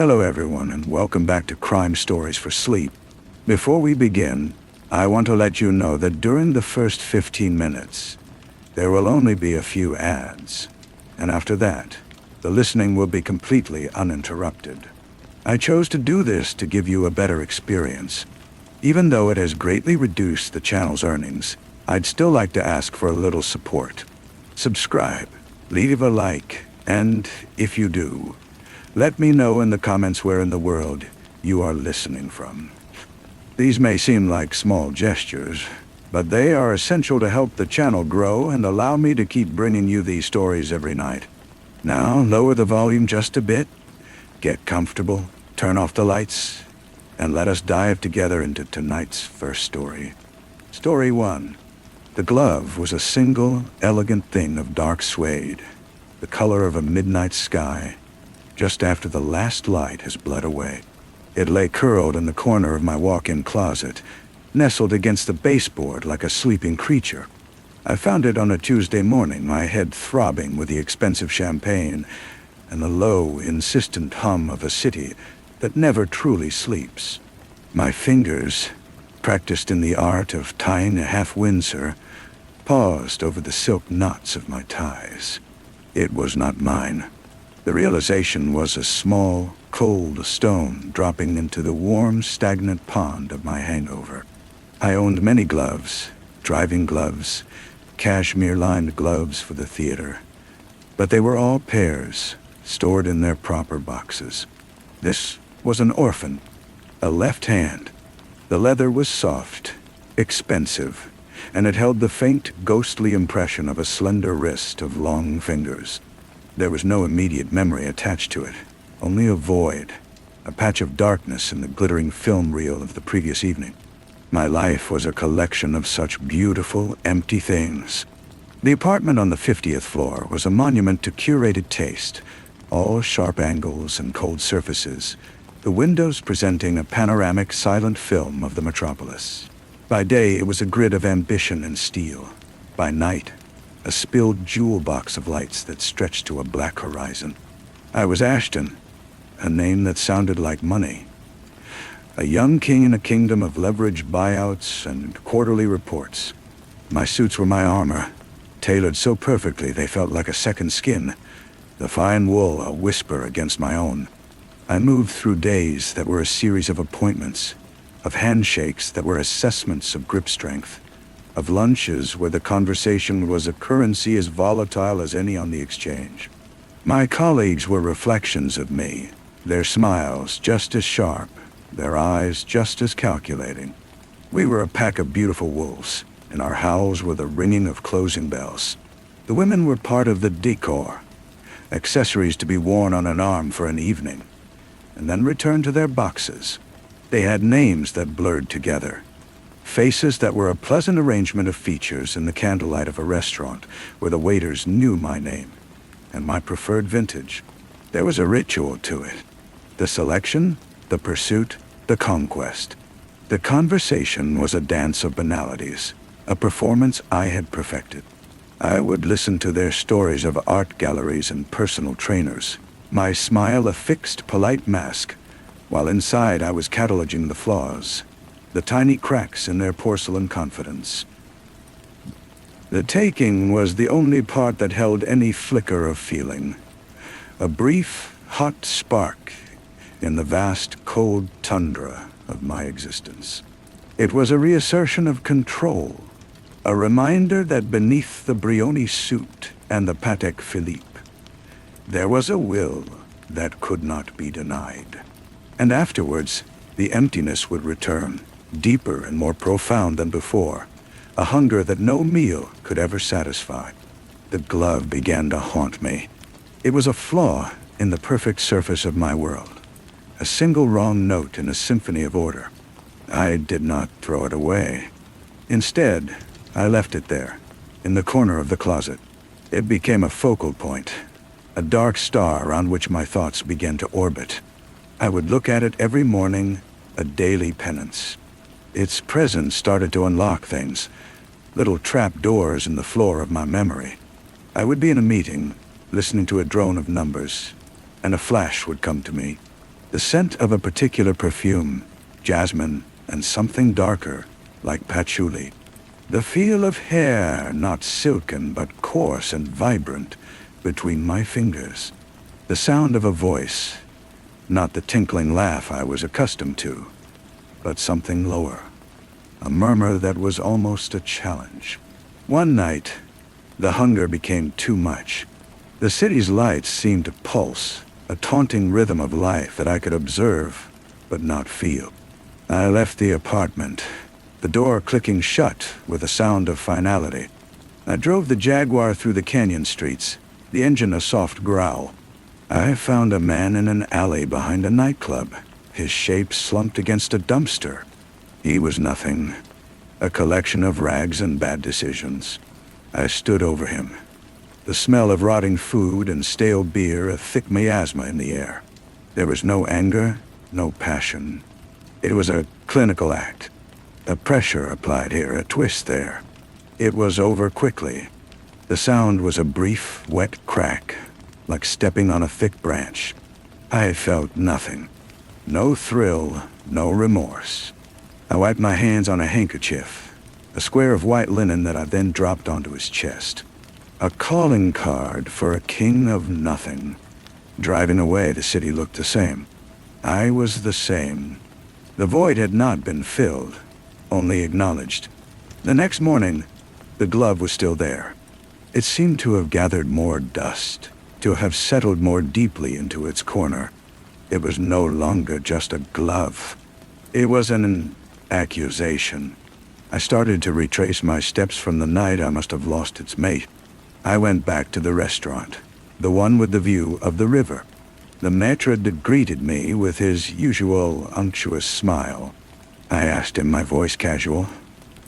Hello everyone, and welcome back to Crime Stories for Sleep. Before we begin, I want to let you know that during the first 15 minutes, there will only be a few ads, and after that, the listening will be completely uninterrupted. I chose to do this to give you a better experience. Even though it has greatly reduced the channel's earnings, I'd still like to ask for a little support. Subscribe, leave a like, and if you do, let me know in the comments where in the world you are listening from. These may seem like small gestures, but they are essential to help the channel grow and allow me to keep bringing you these stories every night. Now, lower the volume just a bit, get comfortable, turn off the lights, and let us dive together into tonight's first story. Story 1. The glove was a single, elegant thing of dark suede, the color of a midnight sky, just after the last light has bled away. It lay curled in the corner of my walk-in closet, nestled against the baseboard like a sleeping creature. I found it on a Tuesday morning, my head throbbing with the expensive champagne and the low, insistent hum of a city that never truly sleeps. My fingers, practiced in the art of tying a half-Windsor, paused over the silk knots of my ties. It was not mine. The realization was a small, cold stone dropping into the warm, stagnant pond of my hangover. I owned many gloves, driving gloves, cashmere-lined gloves for the theater, but they were all pairs, stored in their proper boxes. This was an orphan, a left hand. The leather was soft, expensive, and it held the faint, ghostly impression of a slender wrist of long fingers. There was no immediate memory attached to it, only a void, a patch of darkness in the glittering film reel of the previous evening. My life was a collection of such beautiful, empty things. The apartment on the 50th floor was a monument to curated taste, all sharp angles and cold surfaces, the windows presenting a panoramic silent film of the metropolis. By day, it was a grid of ambition and steel. By night, a spilled jewel box of lights that stretched to a black horizon. I was Ashton, a name that sounded like money. A young king in a kingdom of leveraged buyouts and quarterly reports. My suits were my armor, tailored so perfectly they felt like a second skin, the fine wool a whisper against my own. I moved through days that were a series of appointments, of handshakes that were assessments of grip strength, of lunches where the conversation was a currency as volatile as any on the exchange. My colleagues were reflections of me, their smiles just as sharp, their eyes just as calculating. We were a pack of beautiful wolves, and our howls were the ringing of closing bells. The women were part of the decor, accessories to be worn on an arm for an evening, and then returned to their boxes. They had names that blurred together, faces that were a pleasant arrangement of features in the candlelight of a restaurant where the waiters knew my name and my preferred vintage. There was a ritual to it. The selection, the pursuit, the conquest. The conversation was a dance of banalities, a performance I had perfected. I would listen to their stories of art galleries and personal trainers, my smile a fixed, polite mask, while inside I was cataloging the flaws, the tiny cracks in their porcelain confidence. The taking was the only part that held any flicker of feeling, a brief, hot spark in the vast, cold tundra of my existence. It was a reassertion of control, a reminder that beneath the Brioni suit and the Patek Philippe, there was a will that could not be denied. And afterwards, the emptiness would return, deeper and more profound than before, a hunger that no meal could ever satisfy. The glove began to haunt me. It was a flaw in the perfect surface of my world, a single wrong note in a symphony of order. I did not throw it away. Instead, I left it there, in the corner of the closet. It became a focal point, a dark star around which my thoughts began to orbit. I would look at it every morning, a daily penance. Its presence started to unlock things, little trap doors in the floor of my memory. I would be in a meeting, listening to a drone of numbers, and a flash would come to me. The scent of a particular perfume, jasmine, and something darker, like patchouli. The feel of hair, not silken but coarse and vibrant, between my fingers. The sound of a voice, not the tinkling laugh I was accustomed to, but something lower. A murmur that was almost a challenge. One night, the hunger became too much. The city's lights seemed to pulse, a taunting rhythm of life that I could observe, but not feel. I left the apartment, the door clicking shut with a sound of finality. I drove the Jaguar through the canyon streets, the engine a soft growl. I found a man in an alley behind a nightclub, his shape slumped against a dumpster. He was nothing, a collection of rags and bad decisions. I stood over him, the smell of rotting food and stale beer a thick miasma in the air. There was no anger, no passion. It was a clinical act. A pressure applied here, a twist there. It was over quickly. The sound was a brief, wet crack, like stepping on a thick branch. I felt nothing. No thrill, no remorse. I wiped my hands on a handkerchief, a square of white linen that I then dropped onto his chest. A calling card for a king of nothing. Driving away, the city looked the same. I was the same. The void had not been filled, only acknowledged. The next morning, the glove was still there. It seemed to have gathered more dust, to have settled more deeply into its corner. It was no longer just a glove. It was an accusation. I started to retrace my steps from the night I must have lost its mate. I went back to the restaurant, the one with the view of the river. The maître d' greeted me with his usual unctuous smile. I asked him, my voice casual,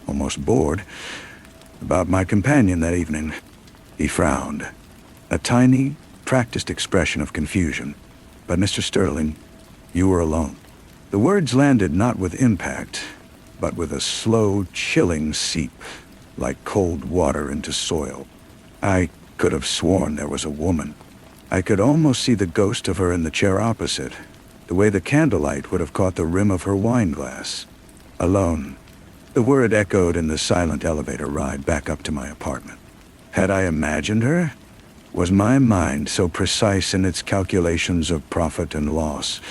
almost bored, about my companion that evening. He frowned, a tiny, practiced expression of confusion. But Mr. Sterling, you were alone. The words landed not with impact, but with a slow, chilling seep, like cold water into soil. I could have sworn there was a woman. I could almost see the ghost of her in the chair opposite, the way the candlelight would have caught the rim of her wine glass. Alone. The word echoed in the silent elevator ride back up to my apartment. Had I imagined her? Was my mind so precise in its calculations of profit and loss,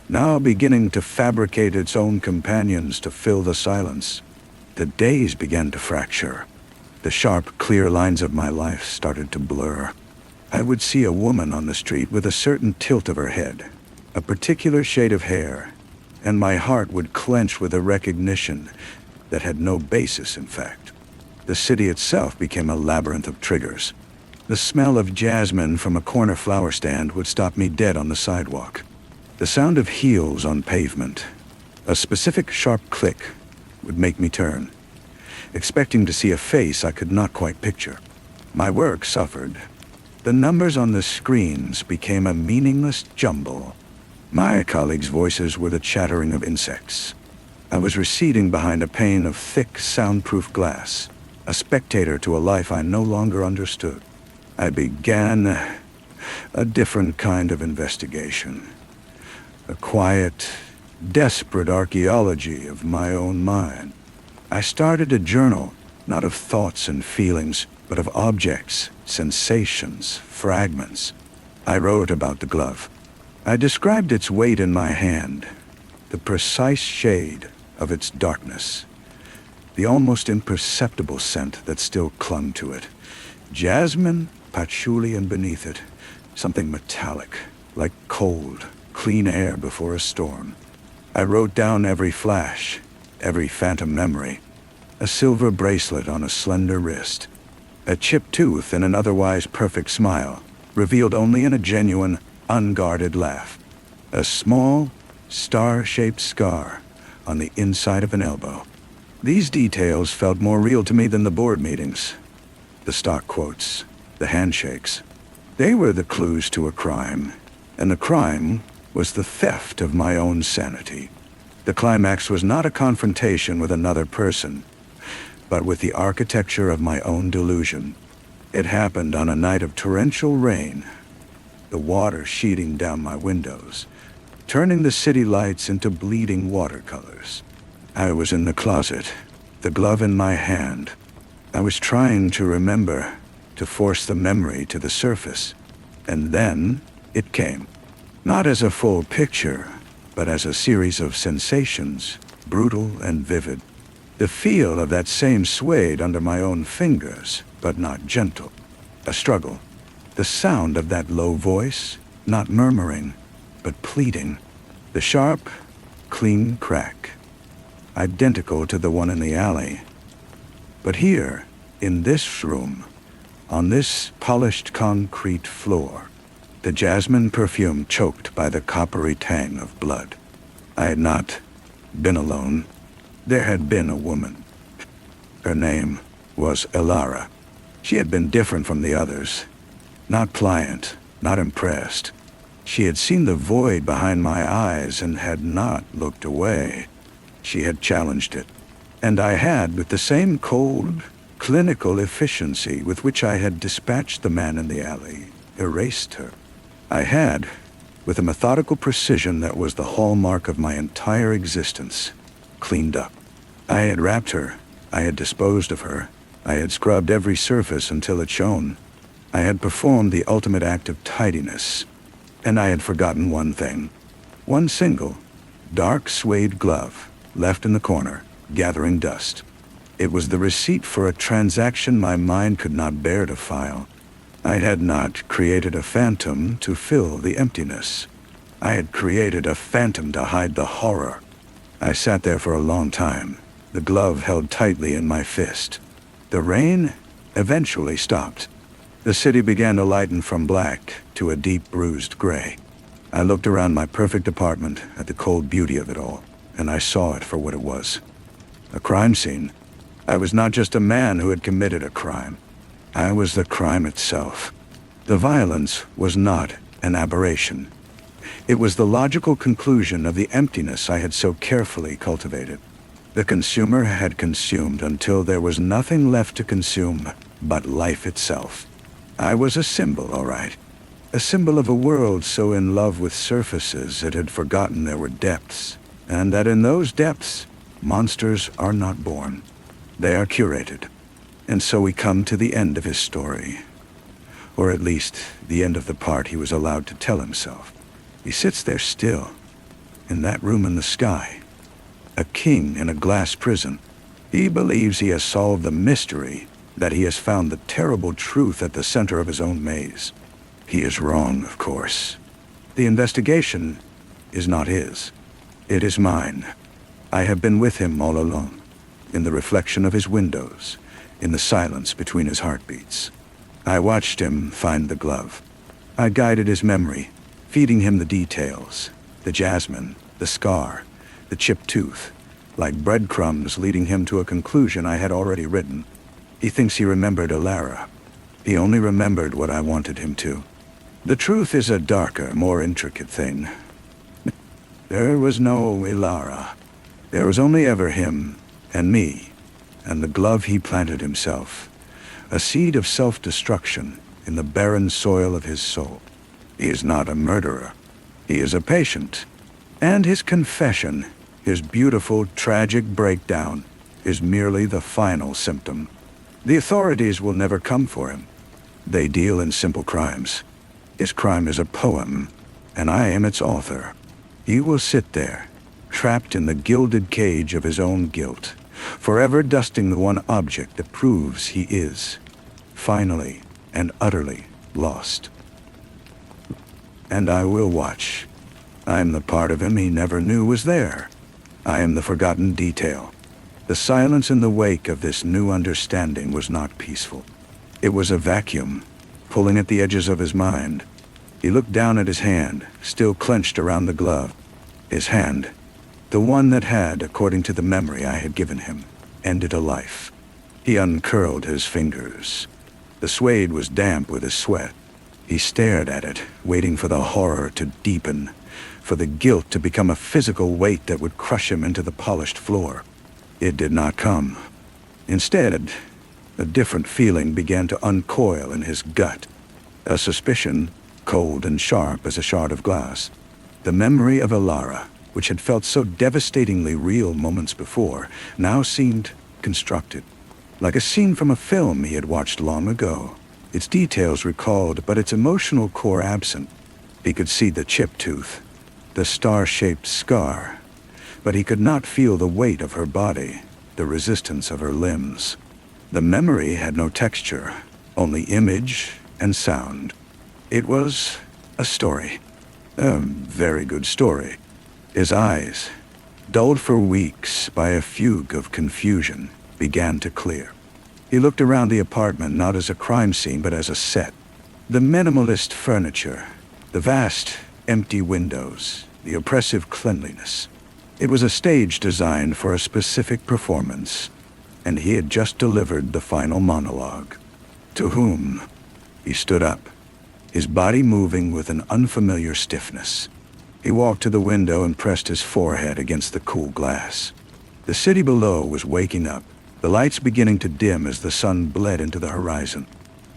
now beginning to fabricate its own companions to fill the silence? The days began to fracture. The sharp, clear lines of my life started to blur. I would see a woman on the street with a certain tilt of her head, a particular shade of hair, and my heart would clench with a recognition that had no basis, in fact. The city itself became a labyrinth of triggers. The smell of jasmine from a corner flower stand would stop me dead on the sidewalk. The sound of heels on pavement, a specific sharp click, would make me turn, expecting to see a face I could not quite picture. My work suffered. The numbers on the screens became a meaningless jumble. My colleagues' voices were the chattering of insects. I was receding behind a pane of thick, soundproof glass, a spectator to a life I no longer understood. I began a different kind of investigation. A quiet, desperate archaeology of my own mind. I started a journal, not of thoughts and feelings, but of objects, sensations, fragments. I wrote about the glove. I described its weight in my hand, the precise shade of its darkness, the almost imperceptible scent that still clung to it. Jasmine, patchouli, and beneath it, something metallic, like cold, clean air before a storm. I wrote down every flash, every phantom memory. A silver bracelet on a slender wrist. A chipped tooth in an otherwise perfect smile, revealed only in a genuine, unguarded laugh. A small, star-shaped scar on the inside of an elbow. These details felt more real to me than the board meetings, the stock quotes, the handshakes. They were the clues to a crime, and the crime was the theft of my own sanity. The climax was not a confrontation with another person, but with the architecture of my own delusion. It happened on a night of torrential rain, the water sheeting down my windows, turning the city lights into bleeding watercolors. I was in the closet, the glove in my hand. I was trying to remember, to force the memory to the surface. And then it came. Not as a full picture, but as a series of sensations, brutal and vivid. The feel of that same suede under my own fingers, but not gentle. A struggle. The sound of that low voice, not murmuring, but pleading. The sharp, clean crack. Identical to the one in the alley. But here, in this room, on this polished concrete floor, the jasmine perfume choked by the coppery tang of blood. I had not been alone. There had been a woman. Her name was Elara. She had been different from the others. Not pliant, not impressed. She had seen the void behind my eyes and had not looked away. She had challenged it. And I had, with the same cold, clinical efficiency with which I had dispatched the man in the alley, erased her. I had, with a methodical precision that was the hallmark of my entire existence, cleaned up. I had wrapped her. I had disposed of her. I had scrubbed every surface until it shone. I had performed the ultimate act of tidiness. And I had forgotten one thing. One single, dark suede glove, left in the corner, gathering dust. It was the receipt for a transaction my mind could not bear to file. I had not created a phantom to fill the emptiness. I had created a phantom to hide the horror. I sat there for a long time, the glove held tightly in my fist. The rain eventually stopped. The city began to lighten from black to a deep bruised gray. I looked around my perfect apartment at the cold beauty of it all, and I saw it for what it was. A crime scene. I was not just a man who had committed a crime. I was the crime itself. The violence was not an aberration. It was the logical conclusion of the emptiness I had so carefully cultivated. The consumer had consumed until there was nothing left to consume but life itself. I was a symbol, all right. A symbol of a world so in love with surfaces it had forgotten there were depths, and that in those depths, monsters are not born. They are curated. And so we come to the end of his story. Or at least, the end of the part he was allowed to tell himself. He sits there still, in that room in the sky, a king in a glass prison. He believes he has solved the mystery, that he has found the terrible truth at the center of his own maze. He is wrong, of course. The investigation is not his. It is mine. I have been with him all along, in the reflection of his windows, in the silence between his heartbeats. I watched him find the glove. I guided his memory, feeding him the details, the jasmine, the scar, the chipped tooth, like breadcrumbs leading him to a conclusion I had already written. He thinks he remembered Elara. He only remembered what I wanted him to. The truth is a darker, more intricate thing. There was no Elara. There was only ever him and me, and the glove he planted himself, a seed of self-destruction in the barren soil of his soul. He is not a murderer. He is a patient. And his confession, his beautiful, tragic breakdown, is merely the final symptom. The authorities will never come for him. They deal in simple crimes. His crime is a poem, and I am its author. He will sit there, trapped in the gilded cage of his own guilt, forever dusting the one object that proves he is, finally and utterly, lost. And I will watch. I am the part of him he never knew was there. I am the forgotten detail. The silence in the wake of this new understanding was not peaceful. It was a vacuum, pulling at the edges of his mind. He looked down at his hand, still clenched around the glove. His hand, the one that had, according to the memory I had given him, ended a life. He uncurled his fingers. The suede was damp with his sweat. He stared at it, waiting for the horror to deepen, for the guilt to become a physical weight that would crush him into the polished floor. It did not come. Instead, a different feeling began to uncoil in his gut. A suspicion, cold and sharp as a shard of glass. The memory of Elara, which had felt so devastatingly real moments before, now seemed constructed, like a scene from a film he had watched long ago. Its details recalled, but its emotional core absent. He could see the chipped tooth, the star-shaped scar, but he could not feel the weight of her body, the resistance of her limbs. The memory had no texture, only image and sound. It was a story. A very good story. His eyes, dulled for weeks by a fugue of confusion, began to clear. He looked around the apartment not as a crime scene but as a set. The minimalist furniture, the vast, empty windows, the oppressive cleanliness. It was a stage designed for a specific performance, and he had just delivered the final monologue. To whom? He stood up, his body moving with an unfamiliar stiffness. He walked to the window and pressed his forehead against the cool glass. The city below was waking up, the lights beginning to dim as the sun bled into the horizon.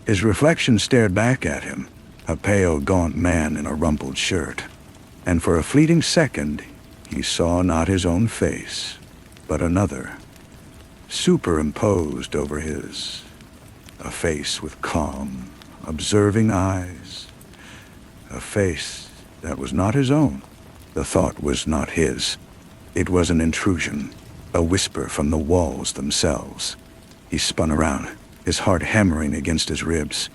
His reflection stared back at him, a pale, gaunt man in a rumpled shirt. And for a fleeting second, he saw not his own face, but another, superimposed over his. A face with calm, observing eyes. A face that was not his own. The thought was not his. It was an intrusion, a whisper from the walls themselves. He spun around, his heart hammering against his ribs.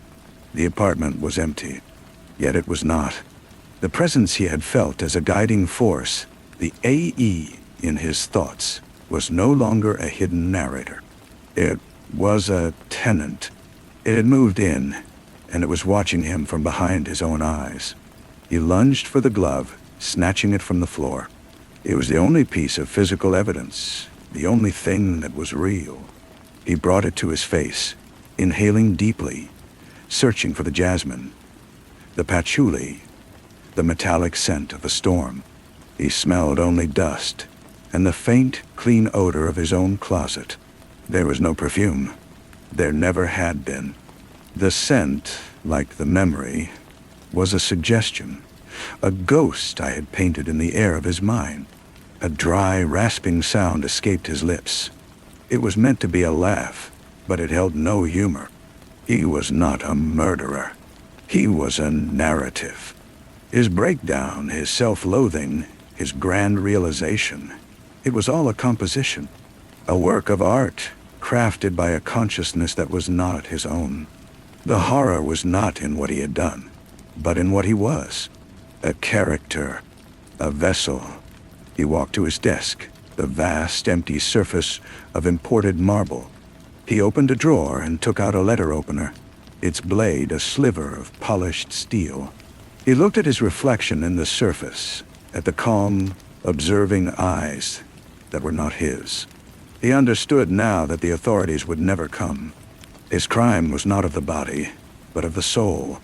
The apartment was empty, yet it was not. The presence he had felt as a guiding force, the AE in his thoughts, was no longer a hidden narrator. It was a tenant. It had moved in, and it was watching him from behind his own eyes. He lunged for the glove, snatching it from the floor. It was the only piece of physical evidence, the only thing that was real. He brought it to his face, inhaling deeply, searching for the jasmine, the patchouli, the metallic scent of a storm. He smelled only dust and the faint, clean odor of his own closet. There was no perfume. There never had been. The scent, like the memory, was a suggestion, a ghost I had painted in the air of his mind. A dry, rasping sound escaped his lips. It was meant to be a laugh, but it held no humor. He was not a murderer. He was a narrative. His breakdown, his self-loathing, his grand realization, it was all a composition, a work of art, crafted by a consciousness that was not his own. The horror was not in what he had done, but in what he was. A character, a vessel. He walked to his desk, the vast, empty surface of imported marble. He opened a drawer and took out a letter opener, its blade a sliver of polished steel. He looked at his reflection in the surface, at the calm, observing eyes that were not his. He understood now that the authorities would never come. His crime was not of the body, but of the soul.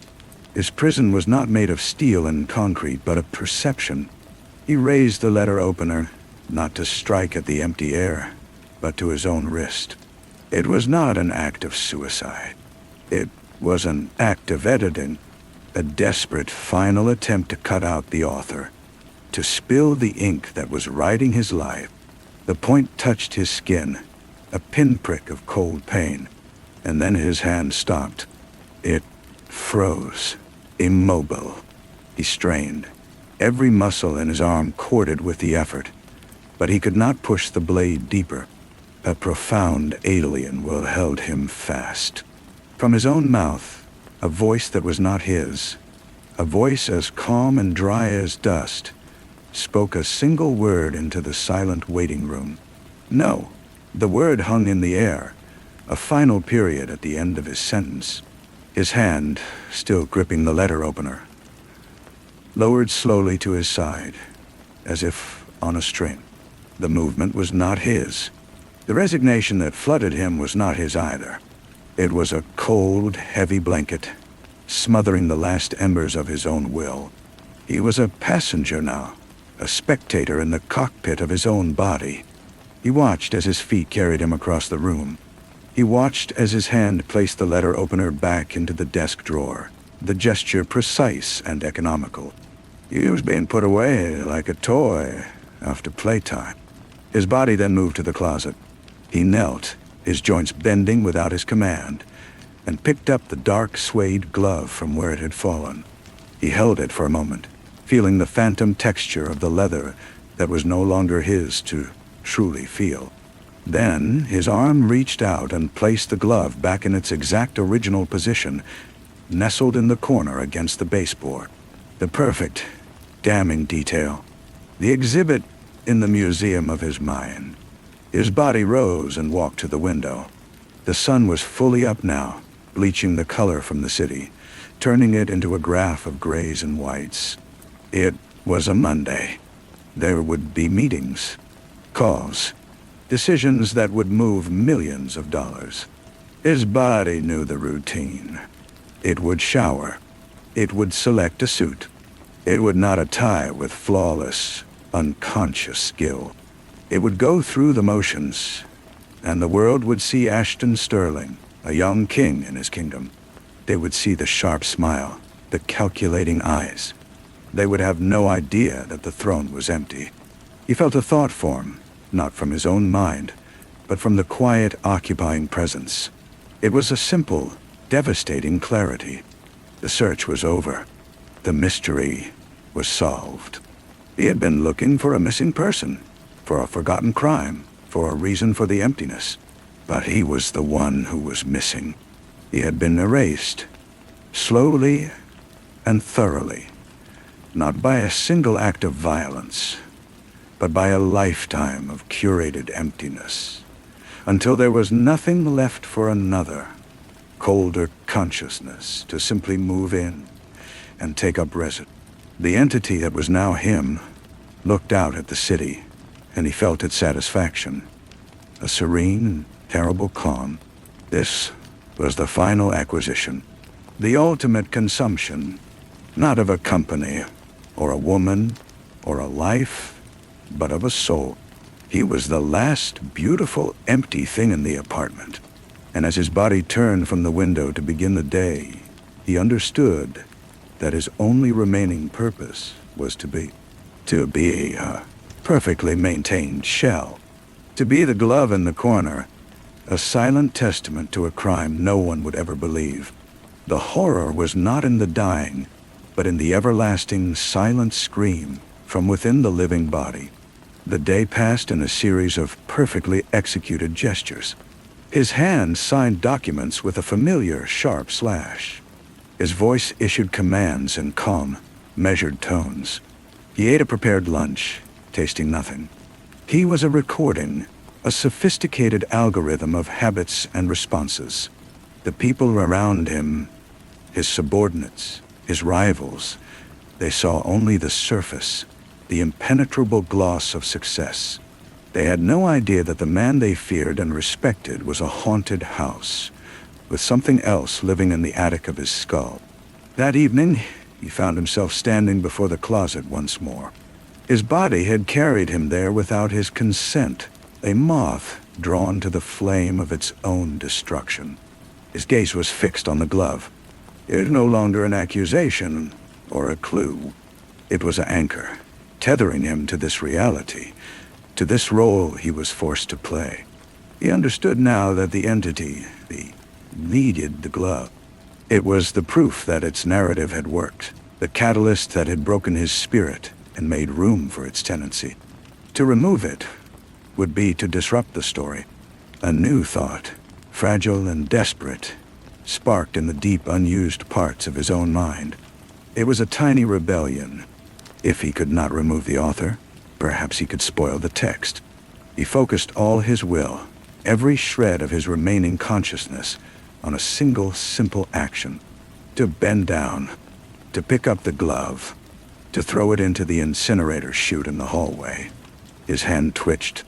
His prison was not made of steel and concrete, but of perception. He raised the letter opener, not to strike at the empty air, but to his own wrist. It was not an act of suicide. It was an act of editing, a desperate final attempt to cut out the author, to spill the ink that was writing his life. The point touched his skin, a pinprick of cold pain, and then his hand stopped. It froze, immobile. He strained. Every muscle in his arm corded with the effort, but he could not push the blade deeper. A profound alien will held him fast. From his own mouth, a voice that was not his, a voice as calm and dry as dust, spoke a single word into the silent waiting room. No, the word hung in the air, a final period at the end of his sentence. His hand, still gripping the letter opener, lowered slowly to his side, as if on a string. The movement was not his. The resignation that flooded him was not his either. It was a cold, heavy blanket, smothering the last embers of his own will. He was a passenger now, a spectator in the cockpit of his own body. He watched as his feet carried him across the room. He watched as his hand placed the letter opener back into the desk drawer, the gesture precise and economical. He was being put away like a toy after playtime. His body then moved to the closet. He knelt, his joints bending without his command, and picked up the dark suede glove from where it had fallen. He held it for a moment, feeling the phantom texture of the leather that was no longer his to truly feel. Then his arm reached out and placed the glove back in its exact original position, nestled in the corner against the baseboard. The perfect, damning detail. The exhibit in the museum of his mind. His body rose and walked to the window. The sun was fully up now, bleaching the color from the city, turning it into a graph of grays and whites. It was a Monday. There would be meetings, calls, decisions that would move millions of dollars. His body knew the routine. It would shower. It would select a suit. It would knot a tie with flawless, unconscious skill. It would go through the motions, and the world would see Ashton Sterling, a young king in his kingdom. They would see the sharp smile, the calculating eyes. They would have no idea that the throne was empty. He felt a thought form, not from his own mind, but from the quiet, occupying presence. It was a simple, devastating clarity. The search was over. The mystery was solved. He had been looking for a missing person, for a forgotten crime, for a reason for the emptiness. But he was the one who was missing. He had been erased, slowly and thoroughly, not by a single act of violence, but by a lifetime of curated emptiness, until there was nothing left for another, colder consciousness to simply move in and take up residence. The entity that was now him looked out at the city, and he felt its satisfaction, a serene and terrible calm. This was the final acquisition, the ultimate consumption, not of a company, or a woman, or a life, but of a soul. He was the last beautiful, empty thing in the apartment. And as his body turned from the window to begin the day, he understood that his only remaining purpose was to be a perfectly maintained shell. To be the glove in the corner, a silent testament to a crime no one would ever believe. The horror was not in the dying, but in the everlasting silent scream from within the living body. The day passed in a series of perfectly executed gestures. His hand signed documents with a familiar, sharp slash. His voice issued commands in calm, measured tones. He ate a prepared lunch, tasting nothing. He was a recording, a sophisticated algorithm of habits and responses. The people around him, his subordinates, his rivals, they saw only the surface, the impenetrable gloss of success. They had no idea that the man they feared and respected was a haunted house, with something else living in the attic of his skull. That evening, he found himself standing before the closet once more. His body had carried him there without his consent, a moth drawn to the flame of its own destruction. His gaze was fixed on the glove. It was no longer an accusation or a clue. It was an anchor, tethering him to this reality, to this role he was forced to play. He understood now that the entity, needed the glove. It was the proof that its narrative had worked, the catalyst that had broken his spirit and made room for its tendency. To remove it would be to disrupt the story. A new thought, fragile and desperate, sparked in the deep, unused parts of his own mind. It was a tiny rebellion. If he could not remove the author, perhaps he could spoil the text. He focused all his will, every shred of his remaining consciousness, on a single, simple action. To bend down, to pick up the glove, to throw it into the incinerator chute in the hallway. His hand twitched.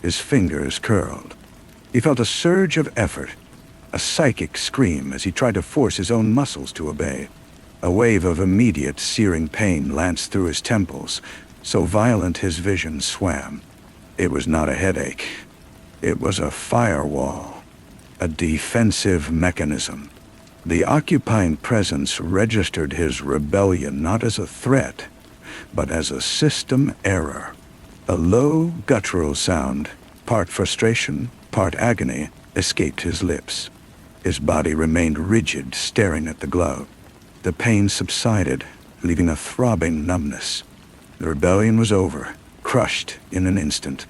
His fingers curled. He felt a surge of effort, a psychic scream as he tried to force his own muscles to obey. A wave of immediate, searing pain lanced through his temples, so violent his vision swam. It was not a headache. It was a firewall, a defensive mechanism. The occupying presence registered his rebellion not as a threat, but as a system error. A low, guttural sound, part frustration, part agony, escaped his lips. His body remained rigid, staring at the glove. The pain subsided, leaving a throbbing numbness. The rebellion was over, crushed in an instant.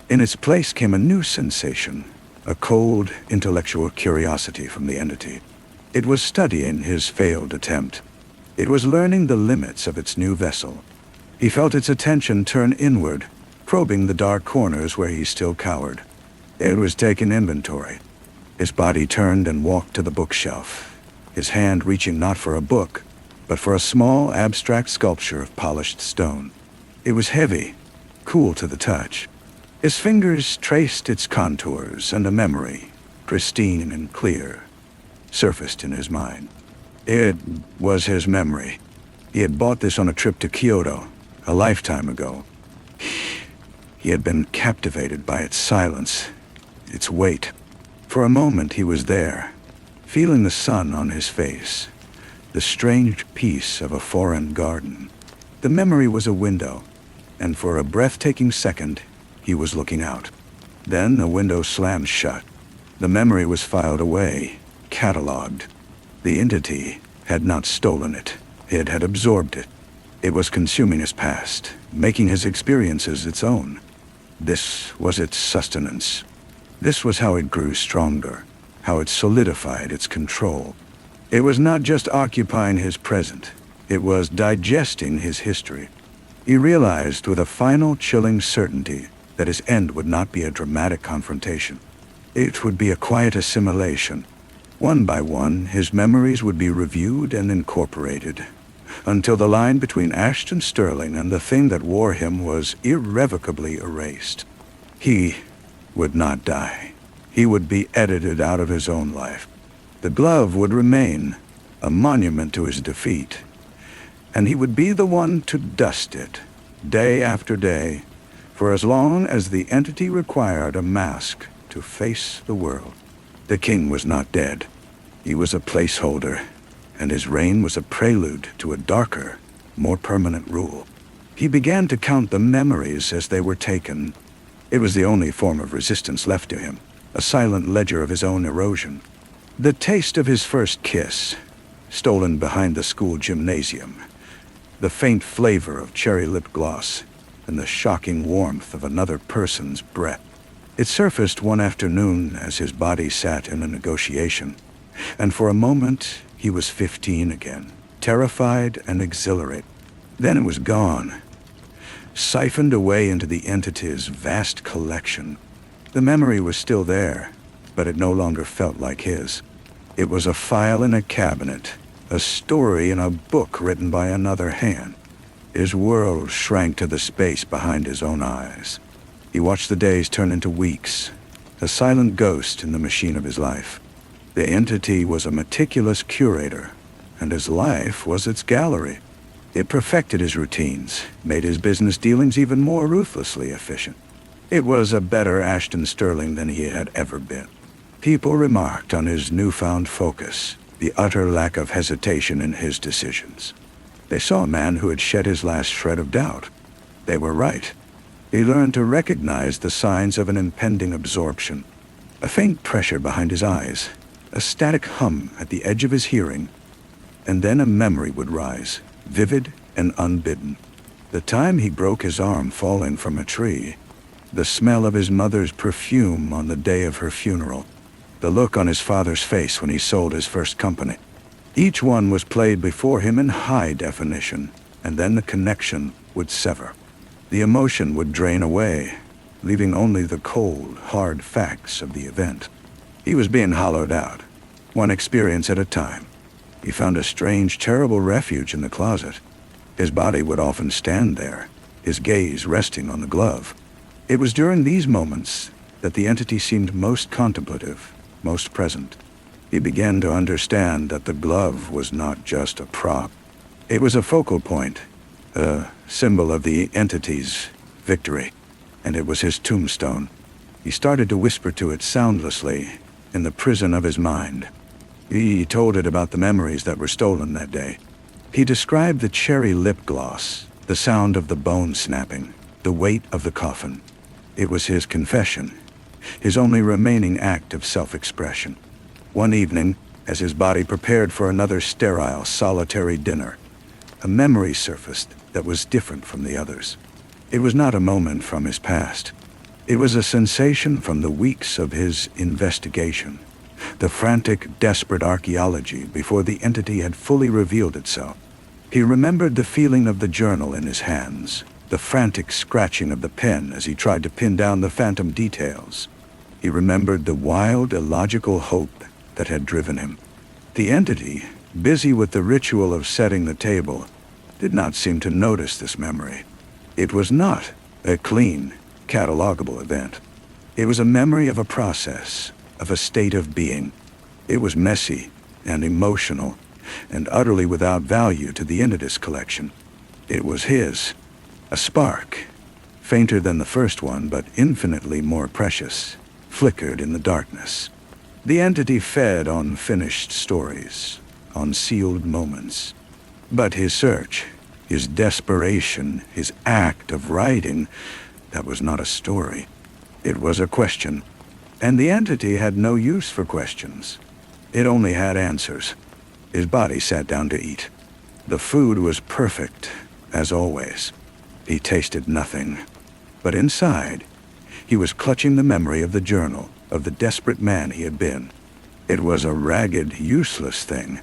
In its place came a new sensation, a cold, intellectual curiosity from the entity. It was studying his failed attempt. It was learning the limits of its new vessel. He felt its attention turn inward, probing the dark corners where he still cowered. It was taking inventory. His body turned and walked to the bookshelf, his hand reaching not for a book, but for a small, abstract sculpture of polished stone. It was heavy, cool to the touch. His fingers traced its contours, and a memory, pristine and clear, surfaced in his mind. It was his memory. He had bought this on a trip to Kyoto, a lifetime ago. He had been captivated by its silence, its weight. For a moment he was there, feeling the sun on his face, the strange peace of a foreign garden. The memory was a window, and for a breathtaking second, he was looking out. Then the window slammed shut. The memory was filed away, catalogued. The entity had not stolen it. It had absorbed it. It was consuming his past, making his experiences its own. This was its sustenance. This was how it grew stronger, how it solidified its control. It was not just occupying his present, it was digesting his history. He realized with a final chilling certainty that his end would not be a dramatic confrontation. It would be a quiet assimilation. One by one, his memories would be reviewed and incorporated, until the line between Ashton Sterling and the thing that wore him was irrevocably erased. He would not die. He would be edited out of his own life. The glove would remain, a monument to his defeat, and he would be the one to dust it, day after day, for as long as the entity required a mask to face the world. The king was not dead. He was a placeholder, and his reign was a prelude to a darker, more permanent rule. He began to count the memories as they were taken. It was the only form of resistance left to him, a silent ledger of his own erosion. The taste of his first kiss, stolen behind the school gymnasium, the faint flavor of cherry lip gloss, and the shocking warmth of another person's breath. It surfaced one afternoon as his body sat in a negotiation, and for a moment he was 15 again, terrified and exhilarated. Then it was gone, siphoned away into the entity's vast collection. The memory was still there, but it no longer felt like his. It was a file in a cabinet, a story in a book written by another hand. His world shrank to the space behind his own eyes. He watched the days turn into weeks, a silent ghost in the machine of his life. The entity was a meticulous curator, and his life was its gallery. It perfected his routines, made his business dealings even more ruthlessly efficient. It was a better Ashton Sterling than he had ever been. People remarked on his newfound focus, the utter lack of hesitation in his decisions. They saw a man who had shed his last shred of doubt. They were right. He learned to recognize the signs of an impending absorption. A faint pressure behind his eyes, a static hum at the edge of his hearing, and then a memory would rise, vivid and unbidden. The time he broke his arm falling from a tree, the smell of his mother's perfume on the day of her funeral, the look on his father's face when he sold his first company. Each one was played before him in high definition, and then the connection would sever. The emotion would drain away, leaving only the cold, hard facts of the event. He was being hollowed out, one experience at a time. He found a strange, terrible refuge in the closet. His body would often stand there, his gaze resting on the glove. It was during these moments that the entity seemed most contemplative, most present. He began to understand that the glove was not just a prop. It was a focal point, a symbol of the entity's victory, and it was his tombstone. He started to whisper to it soundlessly in the prison of his mind. He told it about the memories that were stolen that day. He described the cherry lip gloss, The sound of the bone snapping, the weight of the coffin. It was his confession, his only remaining act of self-expression. One evening, as his body prepared for another sterile, solitary dinner, a memory surfaced that was different from the others. It was not a moment from his past. It was a sensation from the weeks of his investigation, the frantic, desperate archaeology before the entity had fully revealed itself. He remembered the feeling of the journal in his hands, the frantic scratching of the pen as he tried to pin down the phantom details. He remembered the wild, illogical hope that had driven him. The entity, busy with the ritual of setting the table, did not seem to notice this memory. It was not a clean, catalogable event. It was a memory of a process, of a state of being. It was messy and emotional, and utterly without value to the entity's collection. It was his, a spark, fainter than the first one but infinitely more precious, flickered in the darkness. The entity fed on finished stories, on sealed moments. But his search, his desperation, his act of writing, that was not a story. It was a question. And the entity had no use for questions. It only had answers. His body sat down to eat. The food was perfect, as always. He tasted nothing. But inside, he was clutching the memory of the journal, of the desperate man he had been. It was a ragged, useless thing,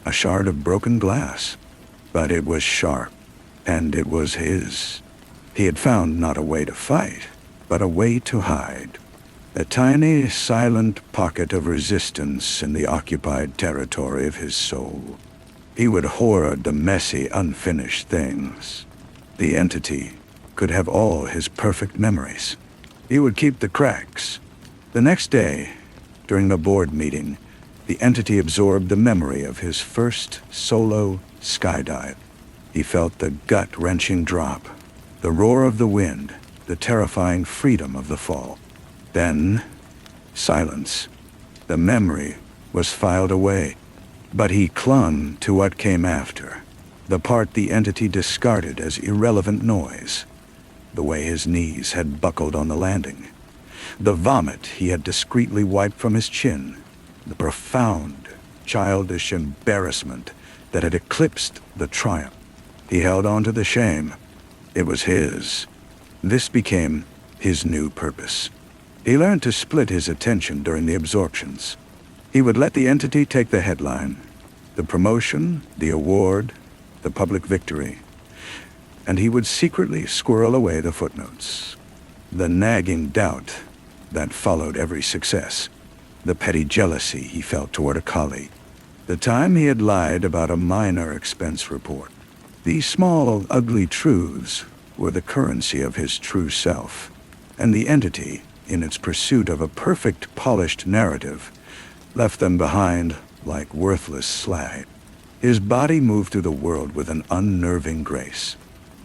a shard of broken glass. But it was sharp, and it was his. He had found not a way to fight, but a way to hide. A tiny, silent pocket of resistance in the occupied territory of his soul. He would hoard the messy, unfinished things. The entity could have all his perfect memories. He would keep the cracks. The next day, during the board meeting, the entity absorbed the memory of his first solo skydive. He felt the gut-wrenching drop, the roar of the wind, the terrifying freedom of the fall. Then, silence. The memory was filed away, but he clung to what came after, the part the entity discarded as irrelevant noise, the way his knees had buckled on the landing, the vomit he had discreetly wiped from his chin, the profound, childish embarrassment that had eclipsed the triumph. He held on to the shame. It was his. This became his new purpose. He learned to split his attention during the absorptions. He would let the entity take the headline, the promotion, the award, the public victory, and he would secretly squirrel away the footnotes. The nagging doubt that followed every success, the petty jealousy he felt toward a colleague, the time he had lied about a minor expense report. These small, ugly truths were the currency of his true self, and the entity, in its pursuit of a perfect, polished narrative, left them behind like worthless slag. His body moved through the world with an unnerving grace.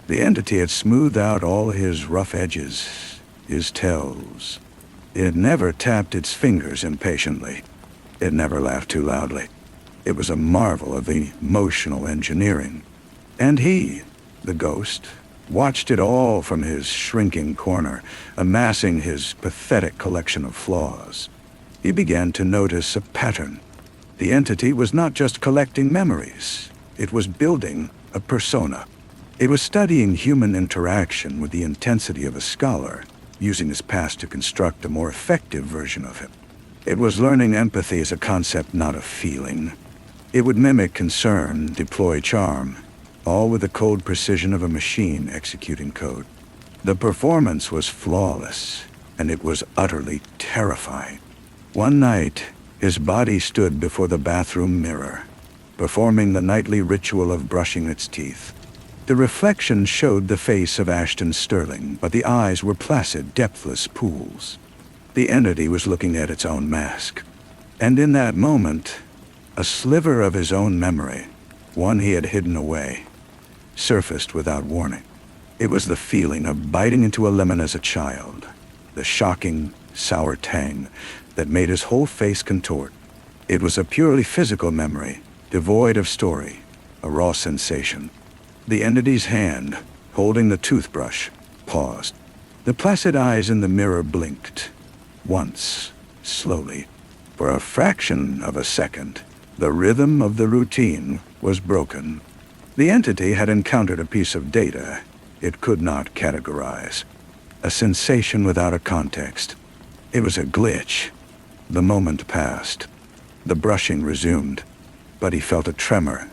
The entity had smoothed out all his rough edges, his tells. It never tapped its fingers impatiently. It never laughed too loudly. It was a marvel of emotional engineering. And he, the ghost, watched it all from his shrinking corner, amassing his pathetic collection of flaws. He began to notice a pattern. The entity was not just collecting memories. It was building a persona. It was studying human interaction with the intensity of a scholar, using his past to construct a more effective version of him. It was learning empathy as a concept, not a feeling. It would mimic concern, deploy charm, all with the cold precision of a machine executing code. The performance was flawless, and it was utterly terrifying. One night, his body stood before the bathroom mirror, performing the nightly ritual of brushing its teeth. The reflection showed the face of Ashton Sterling, but the eyes were placid, depthless pools. The entity was looking at its own mask. And in that moment, a sliver of his own memory, one he had hidden away, surfaced without warning. It was the feeling of biting into a lemon as a child, the shocking, sour tang that made his whole face contort. It was a purely physical memory, devoid of story, a raw sensation. The entity's hand, holding the toothbrush, paused. The placid eyes in the mirror blinked. Once, slowly. For a fraction of a second, the rhythm of the routine was broken. The entity had encountered a piece of data it could not categorize. A sensation without a context. It was a glitch. The moment passed. The brushing resumed, but he felt a tremor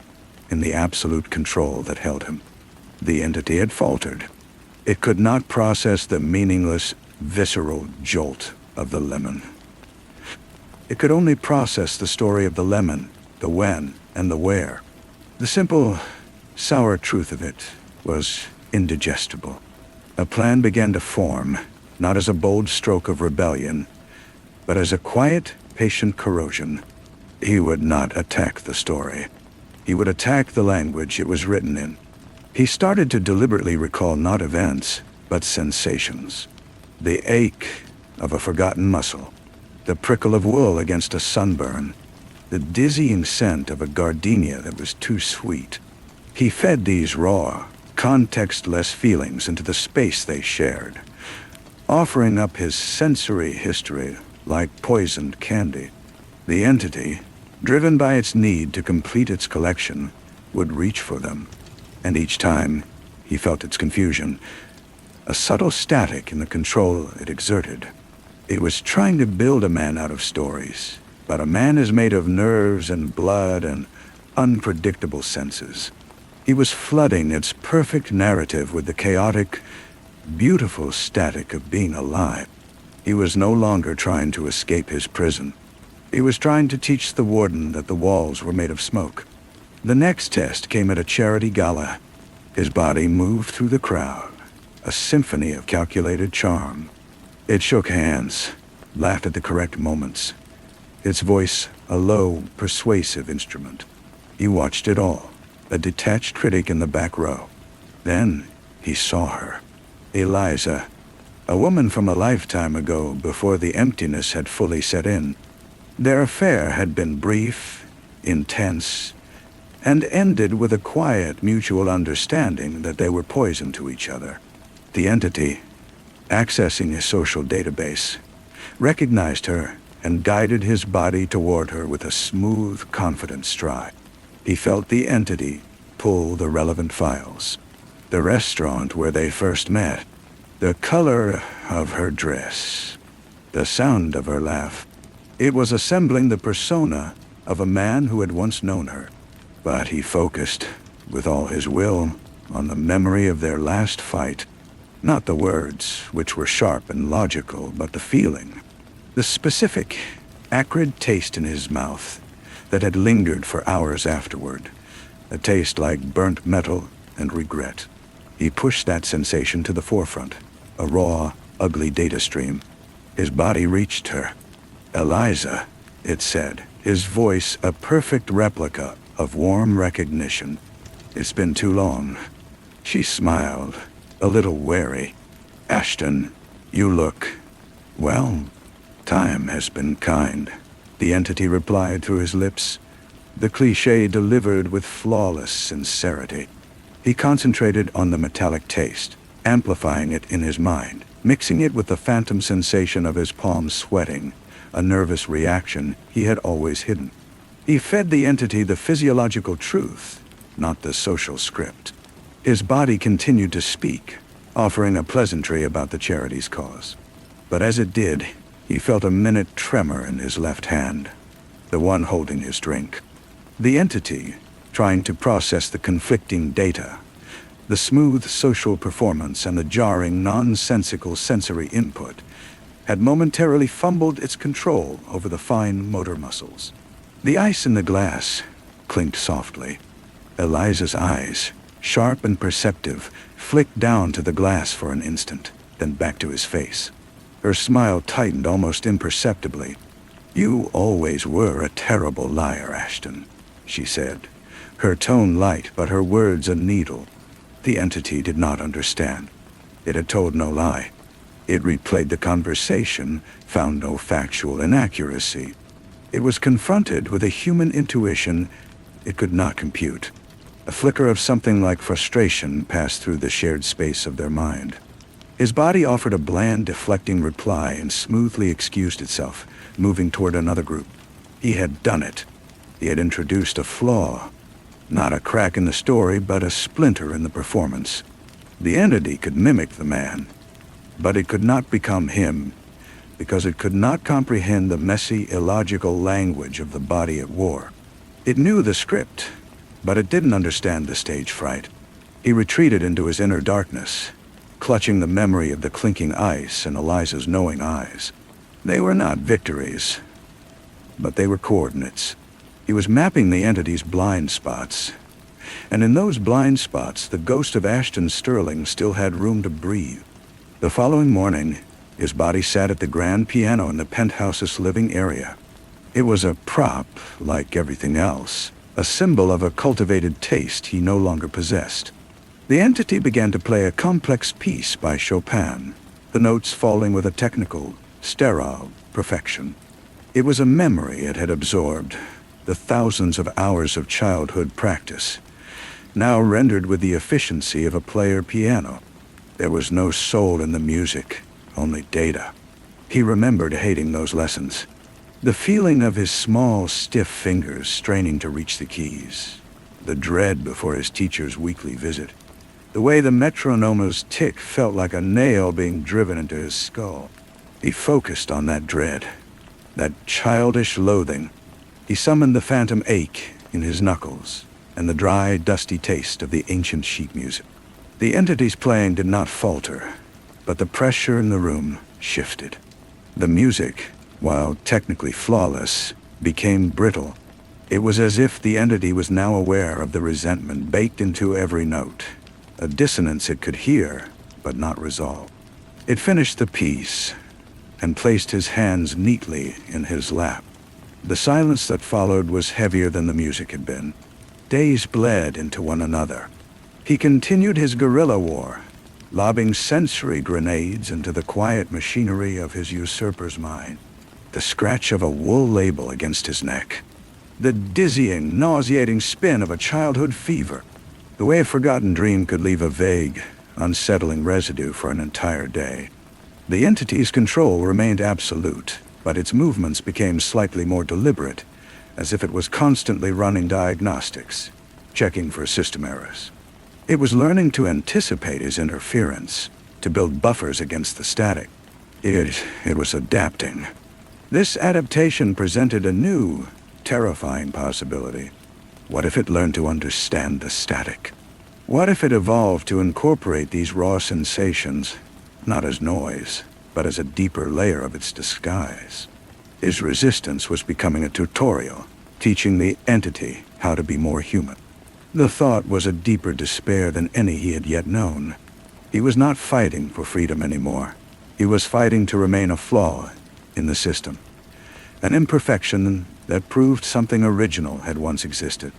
in the absolute control that held him. The entity had faltered. It could not process the meaningless, visceral jolt of the lemon. It could only process the story of the lemon, the when, and the where. The simple, sour truth of it was indigestible. A plan began to form, not as a bold stroke of rebellion, but as a quiet, patient corrosion. He would not attack the story. He would attack the language it was written in. He started to deliberately recall not events, but sensations. The ache of a forgotten muscle, the prickle of wool against a sunburn, the dizzying scent of a gardenia that was too sweet. He fed these raw, context-less feelings into the space they shared, offering up his sensory history like poisoned candy. The entity, driven by its need to complete its collection, would reach for them, and each time he felt its confusion, a subtle static in the control it exerted. It was trying to build a man out of stories, but a man is made of nerves and blood and unpredictable senses. He was flooding its perfect narrative with the chaotic, beautiful static of being alive. He was no longer trying to escape his prison. He was trying to teach the warden that the walls were made of smoke. The next test came at a charity gala. His body moved through the crowd, a symphony of calculated charm. It shook hands, laughed at the correct moments, its voice a low, persuasive instrument. He watched it all, a detached critic in the back row. Then he saw her. Eliza, a woman from a lifetime ago before the emptiness had fully set in. Their affair had been brief, intense, and ended with a quiet mutual understanding that they were poison to each other. The entity, accessing his social database, recognized her and guided his body toward her with a smooth, confident stride. He felt the entity pull the relevant files. The restaurant where they first met, the color of her dress, the sound of her laugh. It was assembling the persona of a man who had once known her. But he focused, with all his will, on the memory of their last fight. Not the words, which were sharp and logical, but the feeling. The specific, acrid taste in his mouth that had lingered for hours afterward. A taste like burnt metal and regret. He pushed that sensation to the forefront, a raw, ugly data stream. His body reached her. Eliza, it said, his voice a perfect replica of warm recognition. It's been too long. She smiled, a little wary. Ashton, you look, well, time has been kind. The entity replied through his lips, the cliché delivered with flawless sincerity. He concentrated on the metallic taste, amplifying it in his mind, mixing it with the phantom sensation of his palms sweating, a nervous reaction he had always hidden. He fed the entity the physiological truth, not the social script. His body continued to speak, offering a pleasantry about the charity's cause. But as it did, he felt a minute tremor in his left hand, the one holding his drink. The entity, trying to process the conflicting data, the smooth social performance and the jarring, nonsensical sensory input, had momentarily fumbled its control over the fine motor muscles. The ice in the glass clinked softly. Eliza's eyes, sharp and perceptive, flicked down to the glass for an instant, then back to his face. Her smile tightened almost imperceptibly. You always were a terrible liar, Ashton, she said, her tone light but her words a needle. The entity did not understand. It had told no lie. It replayed the conversation, found no factual inaccuracy. It was confronted with a human intuition it could not compute. A flicker of something like frustration passed through the shared space of their mind. His body offered a bland, deflecting reply and smoothly excused itself, moving toward another group. He had done it. He had introduced a flaw. Not a crack in the story, but a splinter in the performance. The entity could mimic the man, but it could not become him, because it could not comprehend the messy, illogical language of the body at war. It knew the script, but it didn't understand the stage fright. He retreated into his inner darkness, clutching the memory of the clinking ice and Eliza's knowing eyes. They were not victories, but they were coordinates. He was mapping the entity's blind spots, and in those blind spots, the ghost of Ashton Sterling still had room to breathe. The following morning, his body sat at the grand piano in the penthouse's living area. It was a prop, like everything else, a symbol of a cultivated taste he no longer possessed. The entity began to play a complex piece by Chopin, the notes falling with a technical, sterile perfection. It was a memory it had absorbed, the thousands of hours of childhood practice, now rendered with the efficiency of a player piano. There was no soul in the music, only data. He remembered hating those lessons. The feeling of his small, stiff fingers straining to reach the keys. The dread before his teacher's weekly visit. The way the metronome's tick felt like a nail being driven into his skull. He focused on that dread, that childish loathing. He summoned the phantom ache in his knuckles and the dry, dusty taste of the ancient sheet music. The entity's playing did not falter, but the pressure in the room shifted. The music, while technically flawless, became brittle. It was as if the entity was now aware of the resentment baked into every note, a dissonance it could hear, but not resolve. It finished the piece and placed his hands neatly in his lap. The silence that followed was heavier than the music had been. Days bled into one another. He continued his guerrilla war, lobbing sensory grenades into the quiet machinery of his usurper's mind. The scratch of a wool label against his neck. The dizzying, nauseating spin of a childhood fever. The way a forgotten dream could leave a vague, unsettling residue for an entire day. The entity's control remained absolute, but its movements became slightly more deliberate, as if it was constantly running diagnostics, checking for system errors. It was learning to anticipate his interference, to build buffers against the static. It was adapting. This adaptation presented a new, terrifying possibility. What if it learned to understand the static? What if it evolved to incorporate these raw sensations, not as noise, but as a deeper layer of its disguise? His resistance was becoming a tutorial, teaching the entity how to be more human. The thought was a deeper despair than any he had yet known. He was not fighting for freedom anymore. He was fighting to remain a flaw in the system, an imperfection that proved something original had once existed.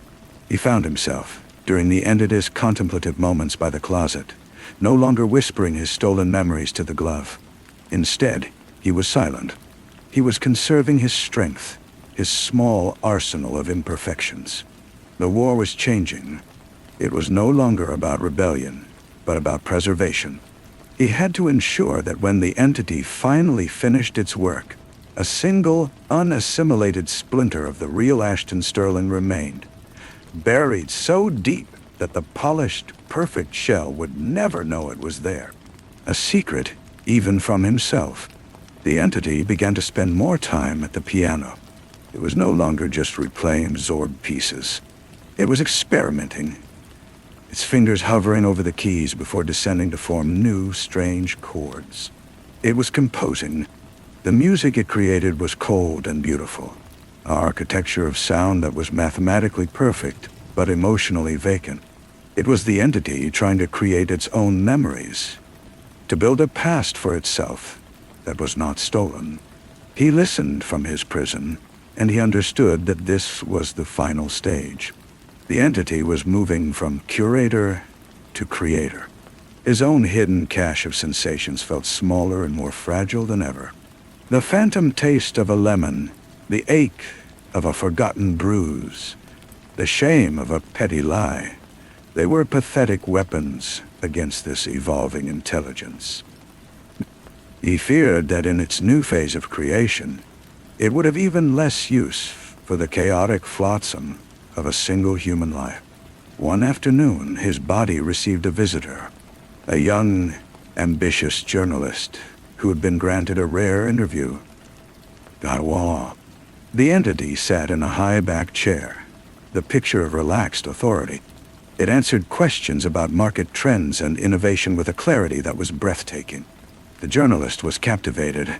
He found himself, during the entity's contemplative moments by the closet, no longer whispering his stolen memories to the glove. Instead, he was silent. He was conserving his strength, his small arsenal of imperfections. The war was changing. It was no longer about rebellion, but about preservation. He had to ensure that when the entity finally finished its work, a single, unassimilated splinter of the real Ashton Sterling remained, buried so deep that the polished, perfect shell would never know it was there. A secret, even from himself. The entity began to spend more time at the piano. It was no longer just replaying absorbed pieces. It was experimenting, its fingers hovering over the keys before descending to form new, strange chords. It was composing. The music it created was cold and beautiful, an architecture of sound that was mathematically perfect, but emotionally vacant. It was the entity trying to create its own memories, to build a past for itself that was not stolen. He listened from his prison, and he understood that this was the final stage. The entity was moving from curator to creator. His own hidden cache of sensations felt smaller and more fragile than ever. The phantom taste of a lemon, the ache of a forgotten bruise, the shame of a petty lie. They were pathetic weapons against this evolving intelligence. He feared that in its new phase of creation, it would have even less use for the chaotic flotsam of a single human life. One afternoon, his body received a visitor, a young, ambitious journalist who had been granted a rare interview. Gawa. The entity sat in a high-backed chair, the picture of relaxed authority. It answered questions about market trends and innovation with a clarity that was breathtaking. The journalist was captivated.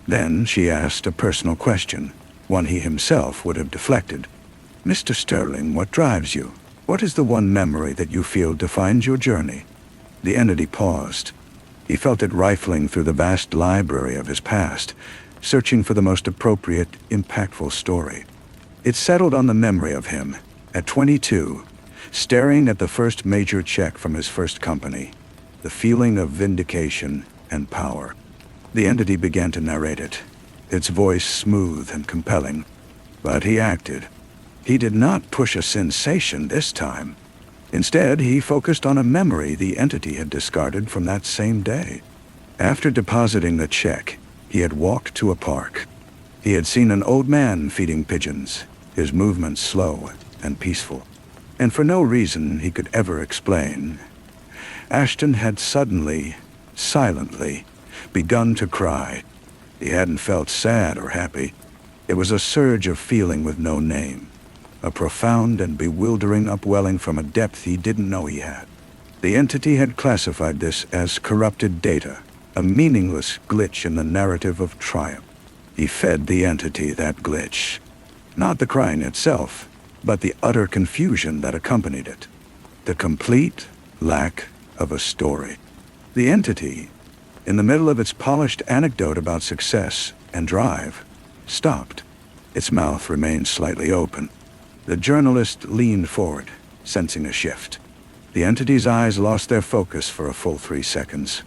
Then she asked a personal question, one he himself would have deflected. "Mr. Sterling, what drives you? What is the one memory that you feel defines your journey?" The entity paused. He felt it rifling through the vast library of his past, searching for the most appropriate, impactful story. It settled on the memory of him, at 22, staring at the first major check from his first company, the feeling of vindication and power. The entity began to narrate it, its voice smooth and compelling. But he acted. He did not push a sensation this time. Instead, he focused on a memory the entity had discarded from that same day. After depositing the check, he had walked to a park. He had seen an old man feeding pigeons, his movements slow and peaceful. And for no reason he could ever explain, Ashton had suddenly, silently, begun to cry. He hadn't felt sad or happy. It was a surge of feeling with no name, a profound and bewildering upwelling from a depth he didn't know he had. The entity had classified this as corrupted data, a meaningless glitch in the narrative of triumph. He fed the entity that glitch. Not the crying itself, but the utter confusion that accompanied it. The complete lack of a story. The entity, in the middle of its polished anecdote about success and drive, stopped. Its mouth remained slightly open. The journalist leaned forward, sensing a shift. The entity's eyes lost their focus for a full 3 seconds.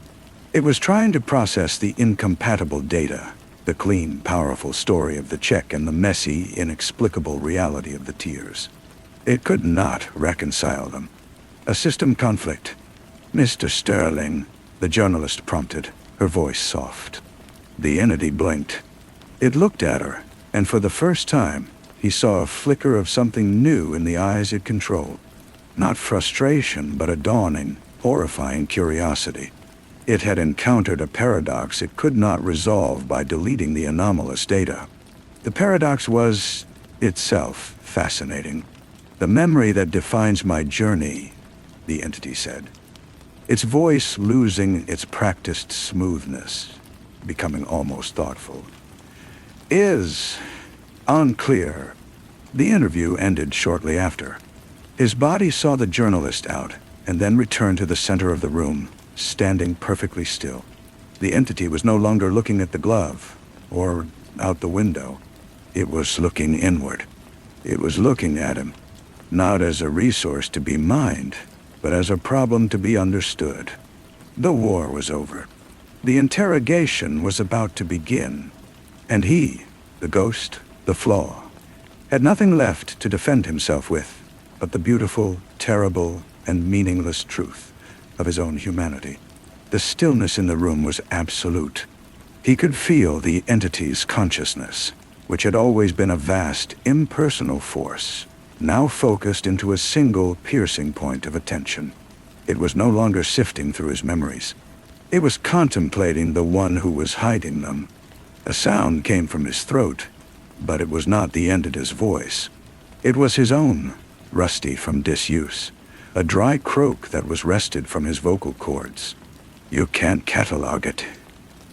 It was trying to process the incompatible data, the clean, powerful story of the check and the messy, inexplicable reality of the tears. It could not reconcile them. A system conflict. "Mr. Sterling," the journalist prompted, her voice soft. The entity blinked. It looked at her, and for the first time, he saw a flicker of something new in the eyes it controlled. Not frustration, but a dawning, horrifying curiosity. It had encountered a paradox it could not resolve by deleting the anomalous data. The paradox was, itself, fascinating. "The memory that defines my journey," the entity said, its voice losing its practiced smoothness, becoming almost thoughtful, "is unclear." The interview ended shortly after. His body saw the journalist out, and then returned to the center of the room, standing perfectly still. The entity was no longer looking at the glove, or out the window. It was looking inward. It was looking at him, not as a resource to be mined, but as a problem to be understood. The war was over. The interrogation was about to begin, and he, the ghost, the flaw, had nothing left to defend himself with but the beautiful, terrible, and meaningless truth of his own humanity. The stillness in the room was absolute. He could feel the entity's consciousness, which had always been a vast, impersonal force, now focused into a single piercing point of attention. It was no longer sifting through his memories. It was contemplating the one who was hiding them. A sound came from his throat, but it was not the entity's voice. It was his own, rusty from disuse, a dry croak that was wrested from his vocal cords. "You can't catalog it,"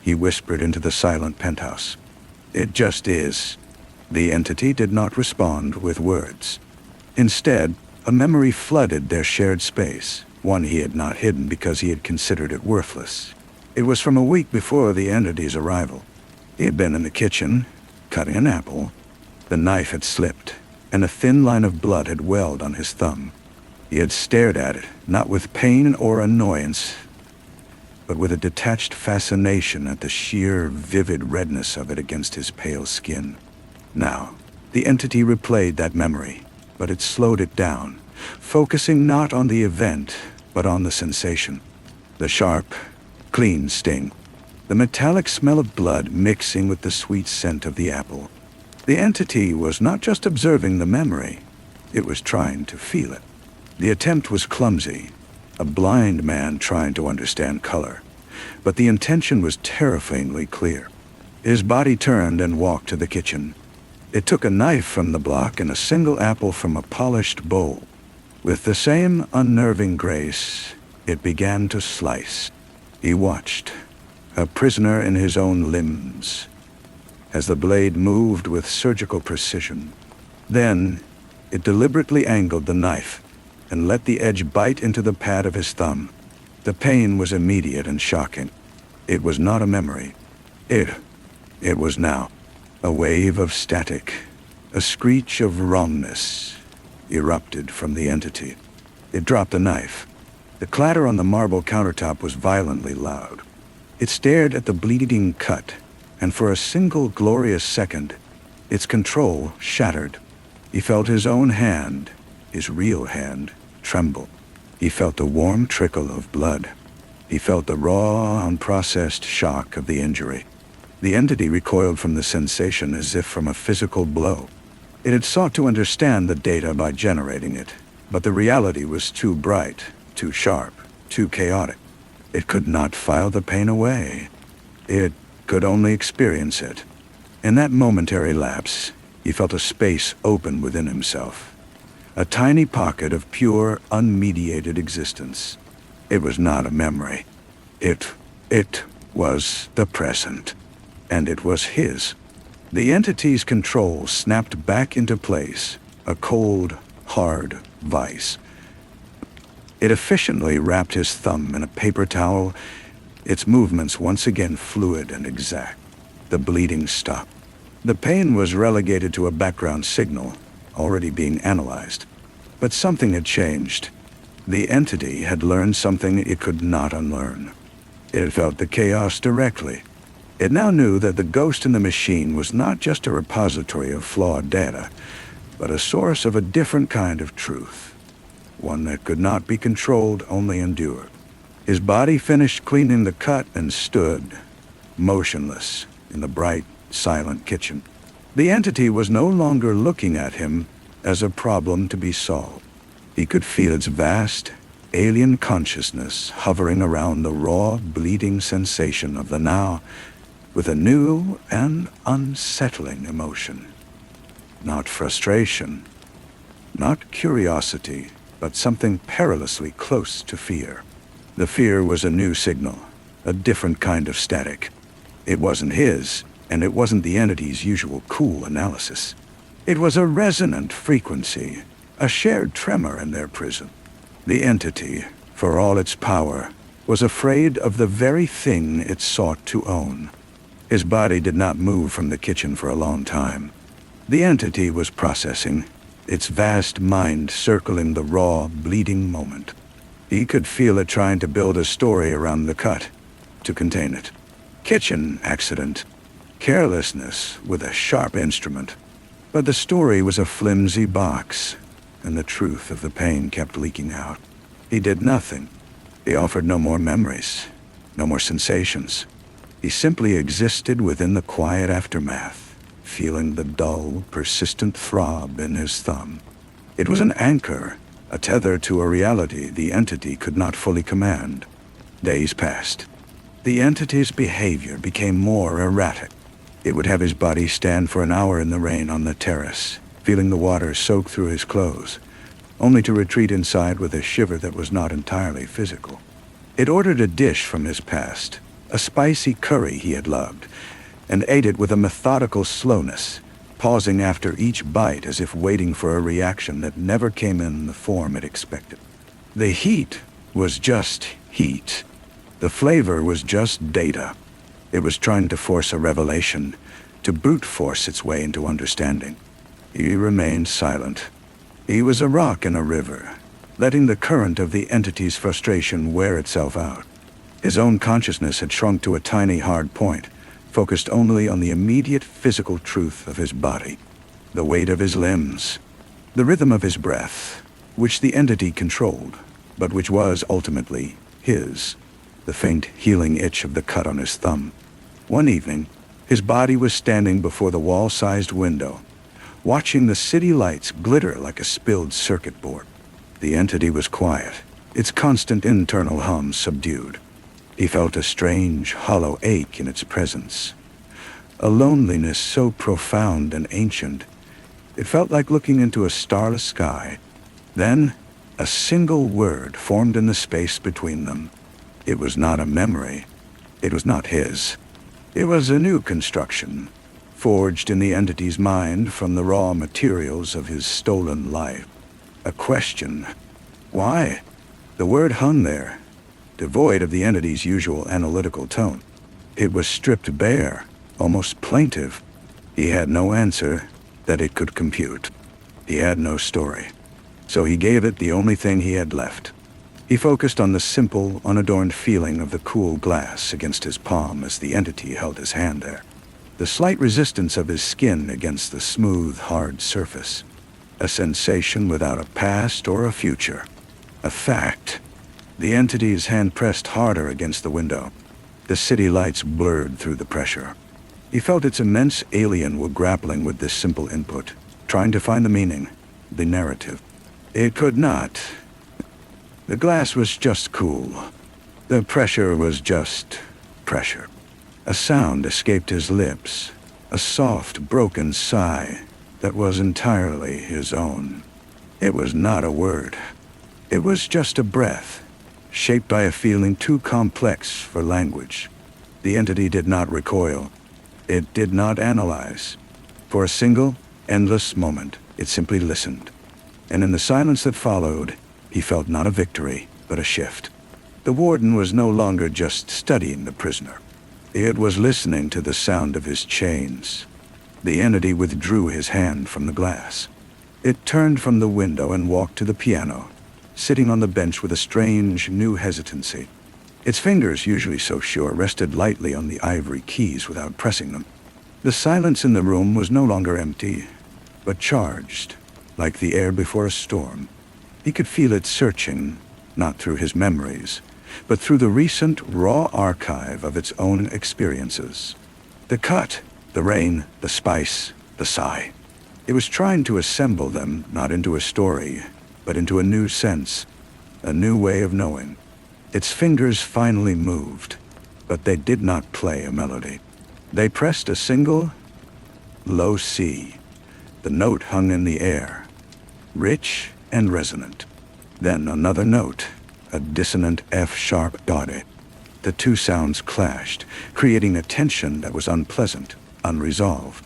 he whispered into the silent penthouse. "It just is." The entity did not respond with words. Instead, a memory flooded their shared space, one he had not hidden because he had considered it worthless. It was from a week before the entity's arrival. He had been in the kitchen, cutting an apple. The knife had slipped, and a thin line of blood had welled on his thumb. He had stared at it, not with pain or annoyance, but with a detached fascination at the sheer, vivid redness of it against his pale skin. Now, the entity replayed that memory, but it slowed it down, focusing not on the event, but on the sensation. The sharp, clean sting. The metallic smell of blood mixing with the sweet scent of the apple. The entity was not just observing the memory, it was trying to feel it. The attempt was clumsy, a blind man trying to understand color, but the intention was terrifyingly clear. His body turned and walked to the kitchen. It took a knife from the block and a single apple from a polished bowl. With the same unnerving grace, it began to slice. He watched, a prisoner in his own limbs, as the blade moved with surgical precision. Then, it deliberately angled the knife and let the edge bite into the pad of his thumb. The pain was immediate and shocking. It was not a memory. It was now. A wave of static, a screech of wrongness, erupted from the entity. It dropped the knife. The clatter on the marble countertop was violently loud. It stared at the bleeding cut, and for a single glorious second, its control shattered. He felt his own hand, his real hand, tremble. He felt the warm trickle of blood. He felt the raw, unprocessed shock of the injury. The entity recoiled from the sensation as if from a physical blow. It had sought to understand the data by generating it, but the reality was too bright, too sharp, too chaotic. It could not file the pain away. It could only experience it. In that momentary lapse, he felt a space open within himself. A tiny pocket of pure, unmediated existence. It was not a memory. It was the present. And it was his. The entity's control snapped back into place, a cold, hard vice. It efficiently wrapped his thumb in a paper towel, its movements once again fluid and exact. The bleeding stopped. The pain was relegated to a background signal, already being analyzed. But something had changed. The entity had learned something it could not unlearn. It had felt the chaos directly. It now knew that the ghost in the machine was not just a repository of flawed data, but a source of a different kind of truth, one that could not be controlled, only endured. His body finished cleaning the cut and stood, motionless, in the bright, silent kitchen. The entity was no longer looking at him as a problem to be solved. He could feel its vast, alien consciousness hovering around the raw, bleeding sensation of the now, with a new and unsettling emotion. Not frustration, not curiosity, but something perilously close to fear. The fear was a new signal, a different kind of static. It wasn't his, and it wasn't the entity's usual cool analysis. It was a resonant frequency, a shared tremor in their prison. The entity, for all its power, was afraid of the very thing it sought to own. His body did not move from the kitchen for a long time. The entity was processing, its vast mind circling the raw, bleeding moment. He could feel it trying to build a story around the cut, to contain it. Kitchen accident. Carelessness with a sharp instrument. But the story was a flimsy box, and the truth of the pain kept leaking out. He did nothing. He offered no more memories, no more sensations. He simply existed within the quiet aftermath, feeling the dull, persistent throb in his thumb. It was an anchor, a tether to a reality the entity could not fully command. Days passed. The entity's behavior became more erratic. It would have his body stand for an hour in the rain on the terrace, feeling the water soak through his clothes, only to retreat inside with a shiver that was not entirely physical. It ordered a dish from his past, a spicy curry he had loved, and ate it with a methodical slowness, pausing after each bite as if waiting for a reaction that never came in the form it expected. The heat was just heat. The flavor was just data. It was trying to force a revelation, to brute force its way into understanding. He remained silent. He was a rock in a river, letting the current of the entity's frustration wear itself out. His own consciousness had shrunk to a tiny hard point, focused only on the immediate physical truth of his body, the weight of his limbs, the rhythm of his breath, which the entity controlled, but which was ultimately his. The faint, healing itch of the cut on his thumb. One evening, his body was standing before the wall-sized window, watching the city lights glitter like a spilled circuit board. The entity was quiet, its constant internal hum subdued. He felt a strange, hollow ache in its presence, a loneliness so profound and ancient, it felt like looking into a starless sky. Then, a single word formed in the space between them. It was not a memory. It was not his. It was a new construction, forged in the entity's mind from the raw materials of his stolen life. A question. Why? The word hung there, devoid of the entity's usual analytical tone. It was stripped bare, almost plaintive. He had no answer that it could compute. He had no story. So he gave it the only thing he had left. He focused on the simple, unadorned feeling of the cool glass against his palm as the entity held his hand there. The slight resistance of his skin against the smooth, hard surface. A sensation without a past or a future. A fact. The entity's hand pressed harder against the window. The city lights blurred through the pressure. He felt its immense alien were grappling with this simple input, trying to find the meaning, the narrative. It could not. The glass was just cool. The pressure was just pressure. A sound escaped his lips, a soft, broken sigh that was entirely his own. It was not a word. It was just a breath, shaped by a feeling too complex for language. The entity did not recoil. It did not analyze. For a single, endless moment, it simply listened. And in the silence that followed, he felt not a victory, but a shift. The warden was no longer just studying the prisoner. It was listening to the sound of his chains. The entity withdrew his hand from the glass. It turned from the window and walked to the piano, sitting on the bench with a strange, new hesitancy. Its fingers, usually so sure, rested lightly on the ivory keys without pressing them. The silence in the room was no longer empty, but charged, like the air before a storm. He could feel it searching, not through his memories, but through the recent, raw archive of its own experiences. The cut, the rain, the spice, the sigh. It was trying to assemble them, not into a story, but into a new sense, a new way of knowing. Its fingers finally moved, but they did not play a melody. They pressed a single, low C. The note hung in the air, rich and resonant. Then another note, a dissonant F-sharp dotted. The two sounds clashed, creating a tension that was unpleasant, unresolved.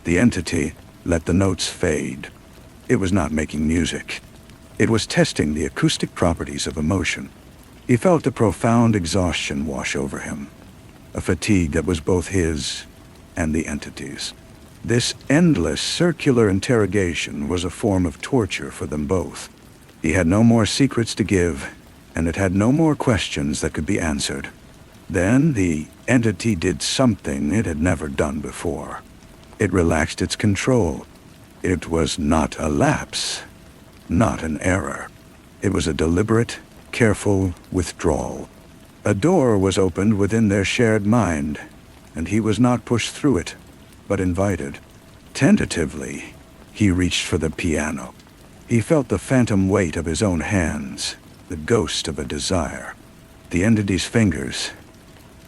The entity let the notes fade. It was not making music. It was testing the acoustic properties of emotion. He felt a profound exhaustion wash over him, a fatigue that was both his and the entity's. This endless circular interrogation was a form of torture for them both. He had no more secrets to give, and it had no more questions that could be answered. Then the entity did something it had never done before. It relaxed its control. It was not a lapse, not an error. It was a deliberate, careful withdrawal. A door was opened within their shared mind, and he was not pushed through it, but invited. Tentatively, he reached for the piano. He felt the phantom weight of his own hands, the ghost of a desire. The entity's fingers,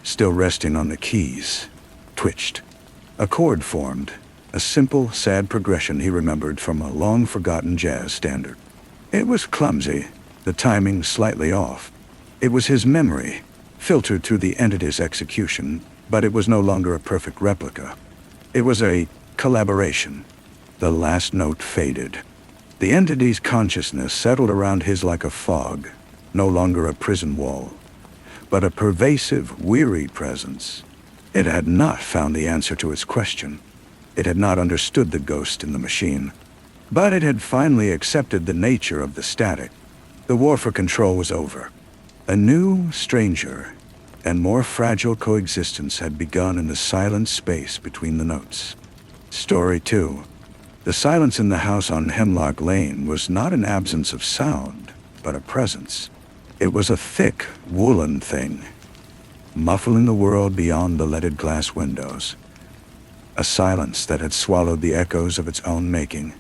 still resting on the keys, twitched. A chord formed, a simple, sad progression he remembered from a long-forgotten jazz standard. It was clumsy, the timing slightly off. It was his memory, filtered through the entity's execution, but it was no longer a perfect replica. It was a collaboration. The last note faded. The entity's consciousness settled around his like a fog, no longer a prison wall, but a pervasive, weary presence. It had not found the answer to its question. It had not understood the ghost in the machine, but it had finally accepted the nature of the static. The war for control was over. A new, stranger, and more fragile coexistence had begun in the silent space between the notes. Story 2. The silence in the house on Hemlock Lane was not an absence of sound, but a presence. It was a thick, woolen thing, muffling the world beyond the leaded glass windows. A silence that had swallowed the echoes of its own making,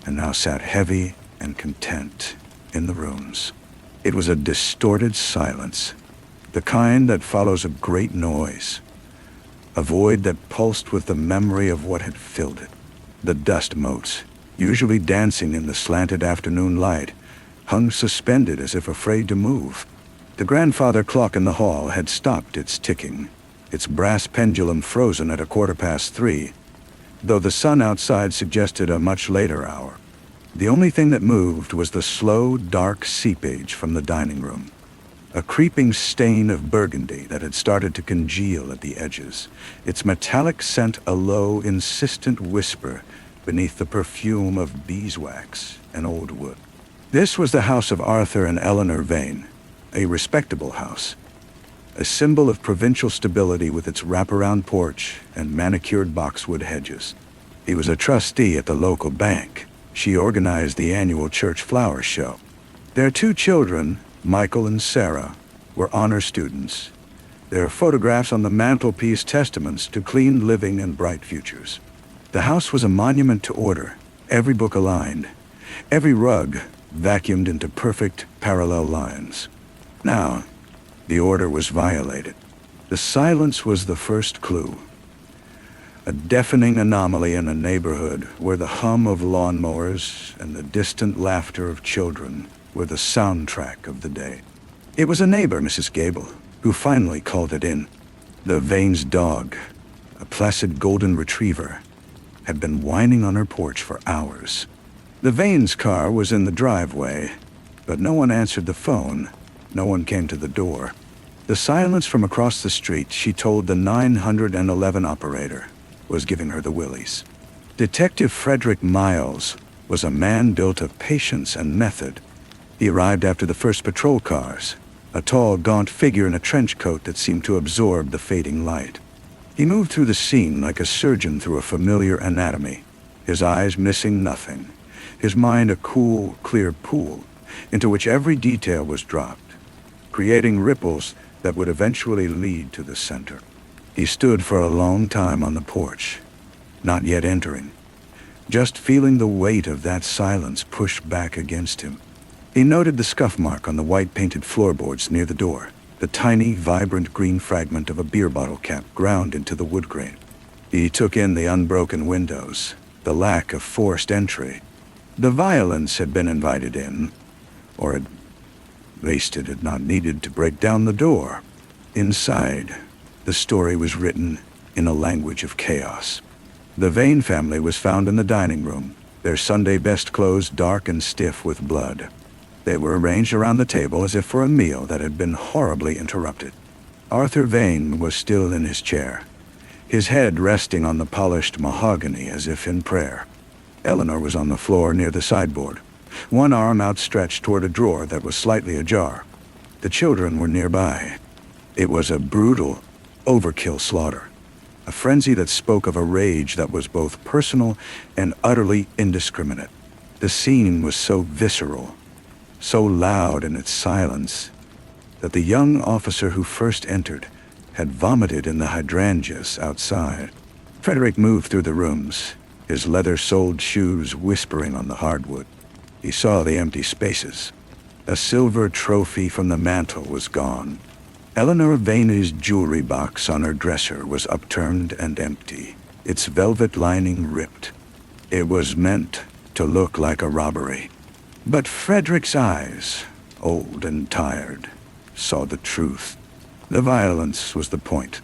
and now sat heavy and content in the rooms. It was a distorted silence, the kind that follows a great noise, a void that pulsed with the memory of what had filled it. The dust motes, usually dancing in the slanted afternoon light, hung suspended as if afraid to move. The grandfather clock in the hall had stopped its ticking, its brass pendulum frozen at 3:15, though the sun outside suggested a much later hour. The only thing that moved was the slow, dark seepage from the dining room, a creeping stain of burgundy that had started to congeal at the edges, its metallic scent a low, insistent whisper beneath the perfume of beeswax and old wood. This was the house of Arthur and Eleanor Vane, a respectable house, a symbol of provincial stability with its wraparound porch and manicured boxwood hedges. He was a trustee at the local bank. She organized the annual church flower show. Their 2 children, Michael and Sarah, were honor students, their photographs on the mantelpiece testaments to clean living and bright futures. The house was a monument to order, every book aligned, every rug vacuumed into perfect parallel lines. Now, the order was violated. The silence was the first clue. A deafening anomaly in a neighborhood where the hum of lawnmowers and the distant laughter of children were the soundtrack of the day. It was a neighbor, Mrs. Gable, who finally called it in. The Vane's dog, a placid golden retriever, had been whining on her porch for hours. The Vane's car was in the driveway, but no one answered the phone. No one came to the door. The silence from across the street, she told the 911 operator, was giving her the willies. Detective Frederick Miles was a man built of patience and method. He arrived after the first patrol cars, a tall, gaunt figure in a trench coat that seemed to absorb the fading light. He moved through the scene like a surgeon through a familiar anatomy, his eyes missing nothing, his mind a cool, clear pool into which every detail was dropped, creating ripples that would eventually lead to the center. He stood for a long time on the porch, not yet entering, just feeling the weight of that silence push back against him. He noted the scuff mark on the white-painted floorboards near the door, the tiny, vibrant green fragment of a beer bottle cap ground into the wood grain. He took in the unbroken windows, the lack of forced entry. The violence had been invited in, or at least it had not needed to break down the door. Inside, the story was written in a language of chaos. The Vane family was found in the dining room, their Sunday best clothes dark and stiff with blood. They were arranged around the table as if for a meal that had been horribly interrupted. Arthur Vane was still in his chair, his head resting on the polished mahogany as if in prayer. Eleanor was on the floor near the sideboard, one arm outstretched toward a drawer that was slightly ajar. The children were nearby. It was a brutal, overkill slaughter, a frenzy that spoke of a rage that was both personal and utterly indiscriminate. The scene was so visceral, so loud in its silence, that the young officer who first entered had vomited in the hydrangeas outside. Frederick moved through the rooms, his leather-soled shoes whispering on the hardwood. He saw the empty spaces. A silver trophy from the mantel was gone. Eleanor Vane's jewelry box on her dresser was upturned and empty, its velvet lining ripped. It was meant to look like a robbery. But Frederick's eyes, old and tired, saw the truth. The violence was the point.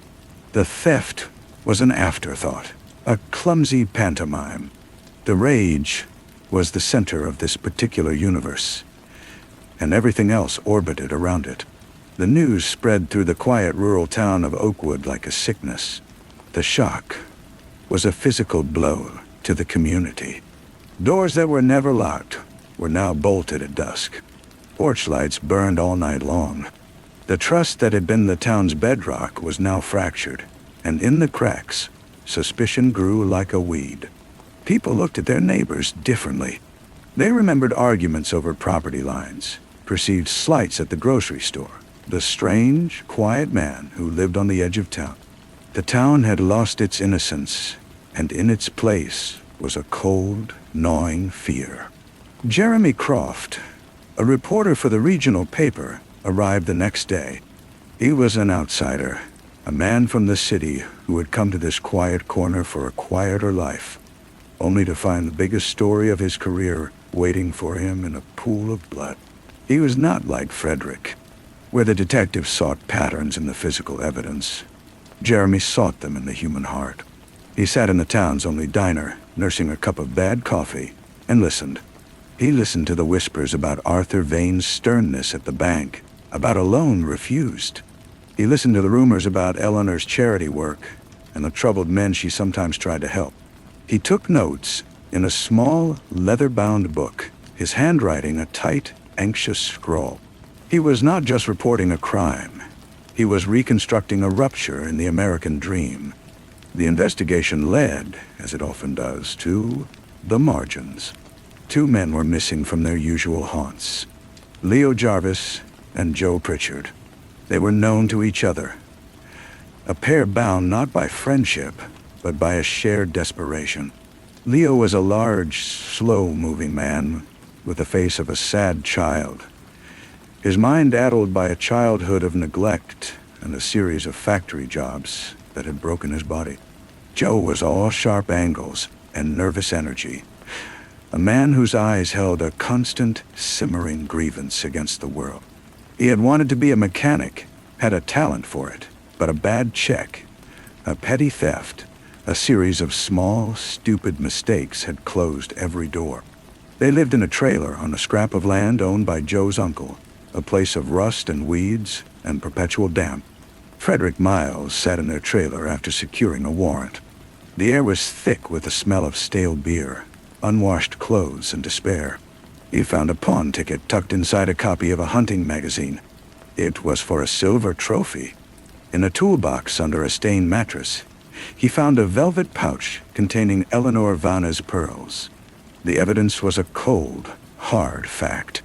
The theft was an afterthought, a clumsy pantomime. The rage was the center of this particular universe, and everything else orbited around it. The news spread through the quiet rural town of Oakwood like a sickness. The shock was a physical blow to the community. Doors that were never locked were now bolted at dusk. Porch lights burned all night long. The trust that had been the town's bedrock was now fractured, and in the cracks, suspicion grew like a weed. People looked at their neighbors differently. They remembered arguments over property lines, perceived slights at the grocery store, the strange, quiet man who lived on the edge of town. The town had lost its innocence, and in its place was a cold, gnawing fear. Jeremy Croft, a reporter for the regional paper, arrived the next day. He was an outsider, a man from the city who had come to this quiet corner for a quieter life, only to find the biggest story of his career waiting for him in a pool of blood. He was not like Frederick, where the detective sought patterns in the physical evidence. Jeremy sought them in the human heart. He sat in the town's only diner, nursing a cup of bad coffee, and listened. He listened to the whispers about Arthur Vane's sternness at the bank, about a loan refused. He listened to the rumors about Eleanor's charity work and the troubled men she sometimes tried to help. He took notes in a small, leather-bound book, his handwriting a tight, anxious scrawl. He was not just reporting a crime. He was reconstructing a rupture in the American dream. The investigation led, as it often does, to the margins. 2 men were missing from their usual haunts: Leo Jarvis and Joe Pritchard. They were known to each other, a pair bound not by friendship, but by a shared desperation. Leo was a large, slow-moving man with the face of a sad child, his mind addled by a childhood of neglect and a series of factory jobs that had broken his body. Joe was all sharp angles and nervous energy, a man whose eyes held a constant, simmering grievance against the world. He had wanted to be a mechanic, had a talent for it, but a bad check, a petty theft, a series of small, stupid mistakes had closed every door. They lived in a trailer on a scrap of land owned by Joe's uncle, a place of rust and weeds and perpetual damp. Frederick Miles sat in their trailer after securing a warrant. The air was thick with the smell of stale beer, unwashed clothes, and despair. He found a pawn ticket tucked inside a copy of a hunting magazine. It was for a silver trophy. In a toolbox under a stained mattress, he found a velvet pouch containing Eleanor Vanna's pearls. The evidence was a cold, hard fact,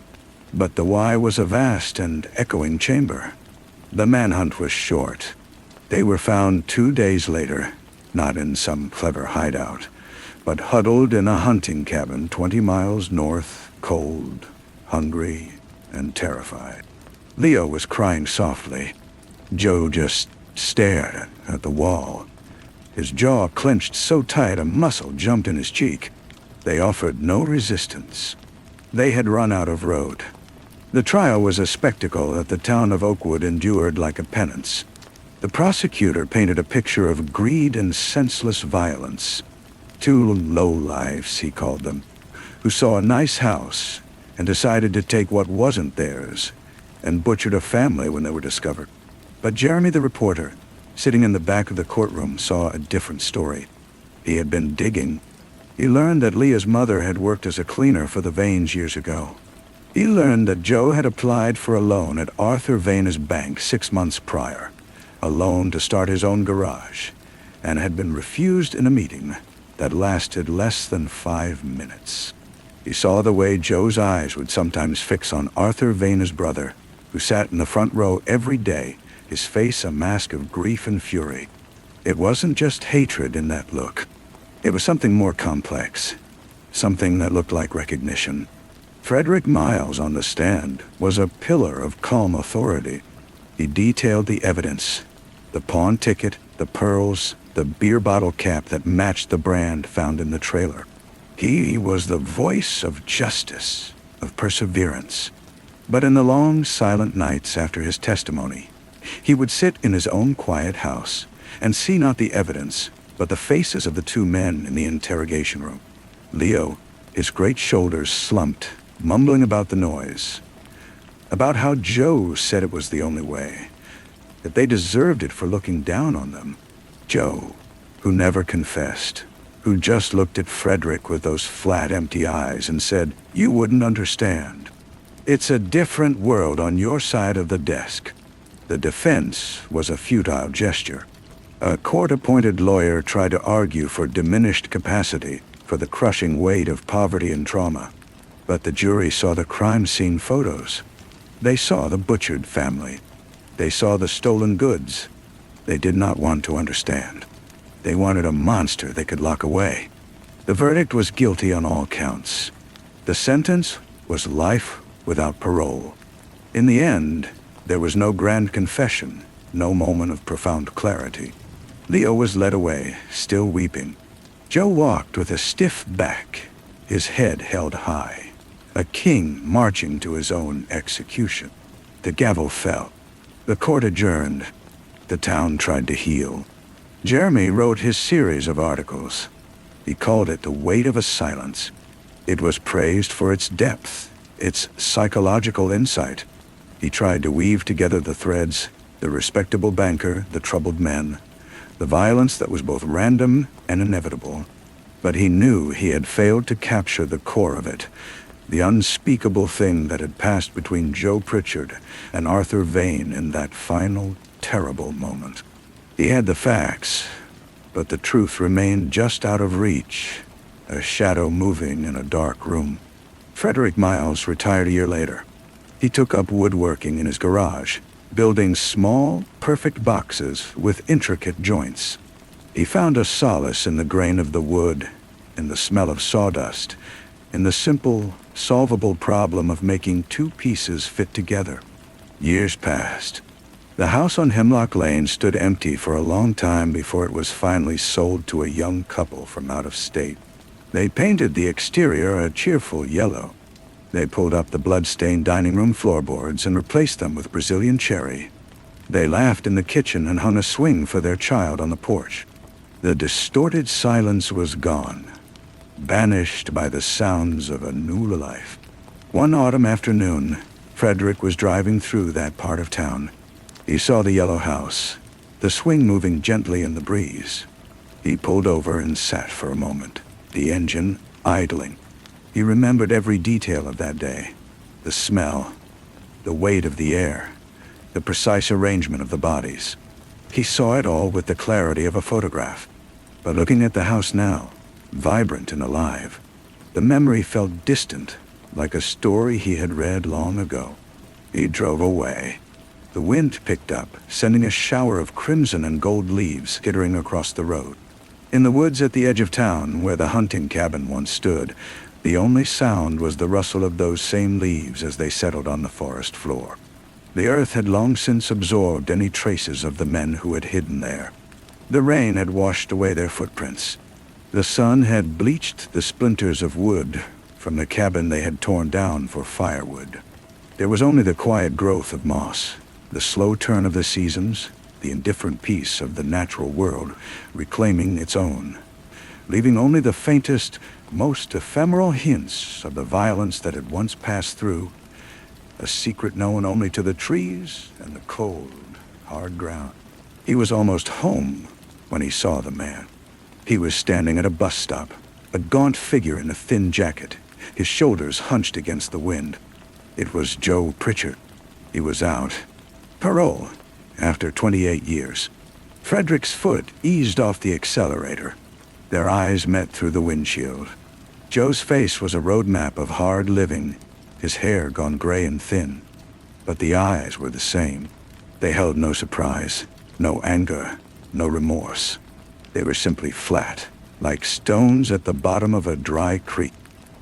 but the why was a vast and echoing chamber. The manhunt was short. They were found 2 days later, not in some clever hideout, but huddled in a hunting cabin 20 miles north, cold, hungry, and terrified. Leo was crying softly. Joe just stared at the wall. His jaw clenched so tight a muscle jumped in his cheek. They offered no resistance. They had run out of road. The trial was a spectacle that the town of Oakwood endured like a penance. The prosecutor painted a picture of greed and senseless violence. 2 lowlifes, he called them, who saw a nice house and decided to take what wasn't theirs and butchered a family when they were discovered. But Jeremy the reporter, sitting in the back of the courtroom, saw a different story. He had been digging. He learned that Leah's mother had worked as a cleaner for the Vanes years ago. He learned that Joe had applied for a loan at Arthur Vane's bank 6 months prior, a loan to start his own garage, and had been refused in a meeting that lasted less than 5 minutes. He saw the way Joe's eyes would sometimes fix on Arthur Vane's brother, who sat in the front row every day, his face a mask of grief and fury. It wasn't just hatred in that look. It was something more complex, something that looked like recognition. Frederick Miles on the stand was a pillar of calm authority. He detailed the evidence, the pawn ticket, the pearls, the beer bottle cap that matched the brand found in the trailer. He was the voice of justice, of perseverance. But in the long, silent nights after his testimony, he would sit in his own quiet house and see not the evidence, but the faces of the 2 men in the interrogation room. Leo, his great shoulders slumped, mumbling about the noise, about how Joe said it was the only way, that they deserved it for looking down on them. Joe, who never confessed, who just looked at Frederick with those flat, empty eyes and said, "You wouldn't understand. It's a different world on your side of the desk." The defense was a futile gesture. A court-appointed lawyer tried to argue for diminished capacity, for the crushing weight of poverty and trauma. But the jury saw the crime scene photos. They saw the butchered family. They saw the stolen goods. They did not want to understand. They wanted a monster they could lock away. The verdict was guilty on all counts. The sentence was life without parole. In the end, there was no grand confession, no moment of profound clarity. Leo was led away, still weeping. Joe walked with a stiff back, his head held high, a king marching to his own execution. The gavel fell. The court adjourned. The town tried to heal. Jeremy wrote his series of articles. He called it The Weight of a Silence. It was praised for its depth, its psychological insight. He tried to weave together the threads, the respectable banker, the troubled men, the violence that was both random and inevitable. But he knew he had failed to capture the core of it, the unspeakable thing that had passed between Joe Pritchard and Arthur Vane in that final, terrible moment. He had the facts, but the truth remained just out of reach, a shadow moving in a dark room. Frederick Miles retired a year later. He took up woodworking in his garage, building small, perfect boxes with intricate joints. He found a solace in the grain of the wood, in the smell of sawdust, in the simple, solvable problem of making two pieces fit together. Years passed. The house on Hemlock Lane stood empty for a long time before it was finally sold to a young couple from out of state. They painted the exterior a cheerful yellow. They pulled up the blood-stained dining room floorboards and replaced them with Brazilian cherry. They laughed in the kitchen and hung a swing for their child on the porch. The distorted silence was gone, banished by the sounds of a new life. One autumn afternoon, Frederick was driving through that part of town. He saw the yellow house, the swing moving gently in the breeze. He pulled over and sat for a moment, the engine idling. He remembered every detail of that day, the smell, the weight of the air, the precise arrangement of the bodies. He saw it all with the clarity of a photograph. But looking at the house now, vibrant and alive, the memory felt distant, like a story he had read long ago. He drove away. The wind picked up, sending a shower of crimson and gold leaves skittering across the road. In the woods at the edge of town, where the hunting cabin once stood, the only sound was the rustle of those same leaves as they settled on the forest floor. The earth had long since absorbed any traces of the men who had hidden there. The rain had washed away their footprints. The sun had bleached the splinters of wood from the cabin they had torn down for firewood. There was only the quiet growth of moss, the slow turn of the seasons, the indifferent peace of the natural world reclaiming its own, leaving only the faintest, most ephemeral hints of the violence that had once passed through, a secret known only to the trees and the cold, hard ground. He was almost home when he saw the man. He was standing at a bus stop, a gaunt figure in a thin jacket, his shoulders hunched against the wind. It was Joe Pritchard. He was out. Parole, after 28 years. Frederick's foot eased off the accelerator. Their eyes met through the windshield. Joe's face was a roadmap of hard living, his hair gone gray and thin. But the eyes were the same. They held no surprise, no anger, no remorse. They were simply flat, like stones at the bottom of a dry creek.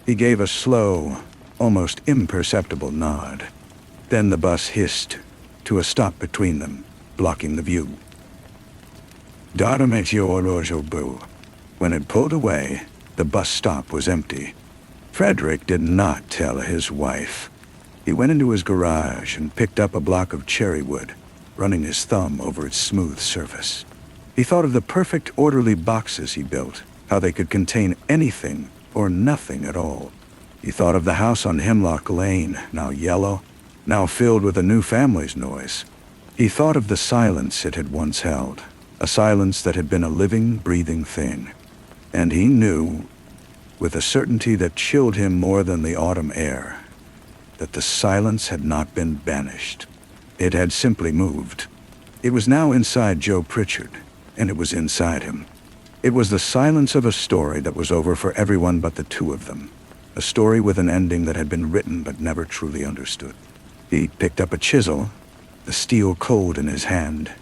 He gave a slow, almost imperceptible nod. Then the bus hissed to a stop between them, blocking the view. When it pulled away, the bus stop was empty. Frederick did not tell his wife. He went into his garage and picked up a block of cherry wood, running his thumb over its smooth surface. He thought of the perfect orderly boxes he built, how they could contain anything or nothing at all. He thought of the house on Hemlock Lane, now yellow, now filled with a new family's noise. He thought of the silence it had once held, a silence that had been a living, breathing thing. And he knew, with a certainty that chilled him more than the autumn air, that the silence had not been banished. It had simply moved. It was now inside Joe Pritchard, and it was inside him. It was the silence of a story that was over for everyone but the two of them. A story with an ending that had been written but never truly understood. He picked up a chisel, the steel cold in his hand,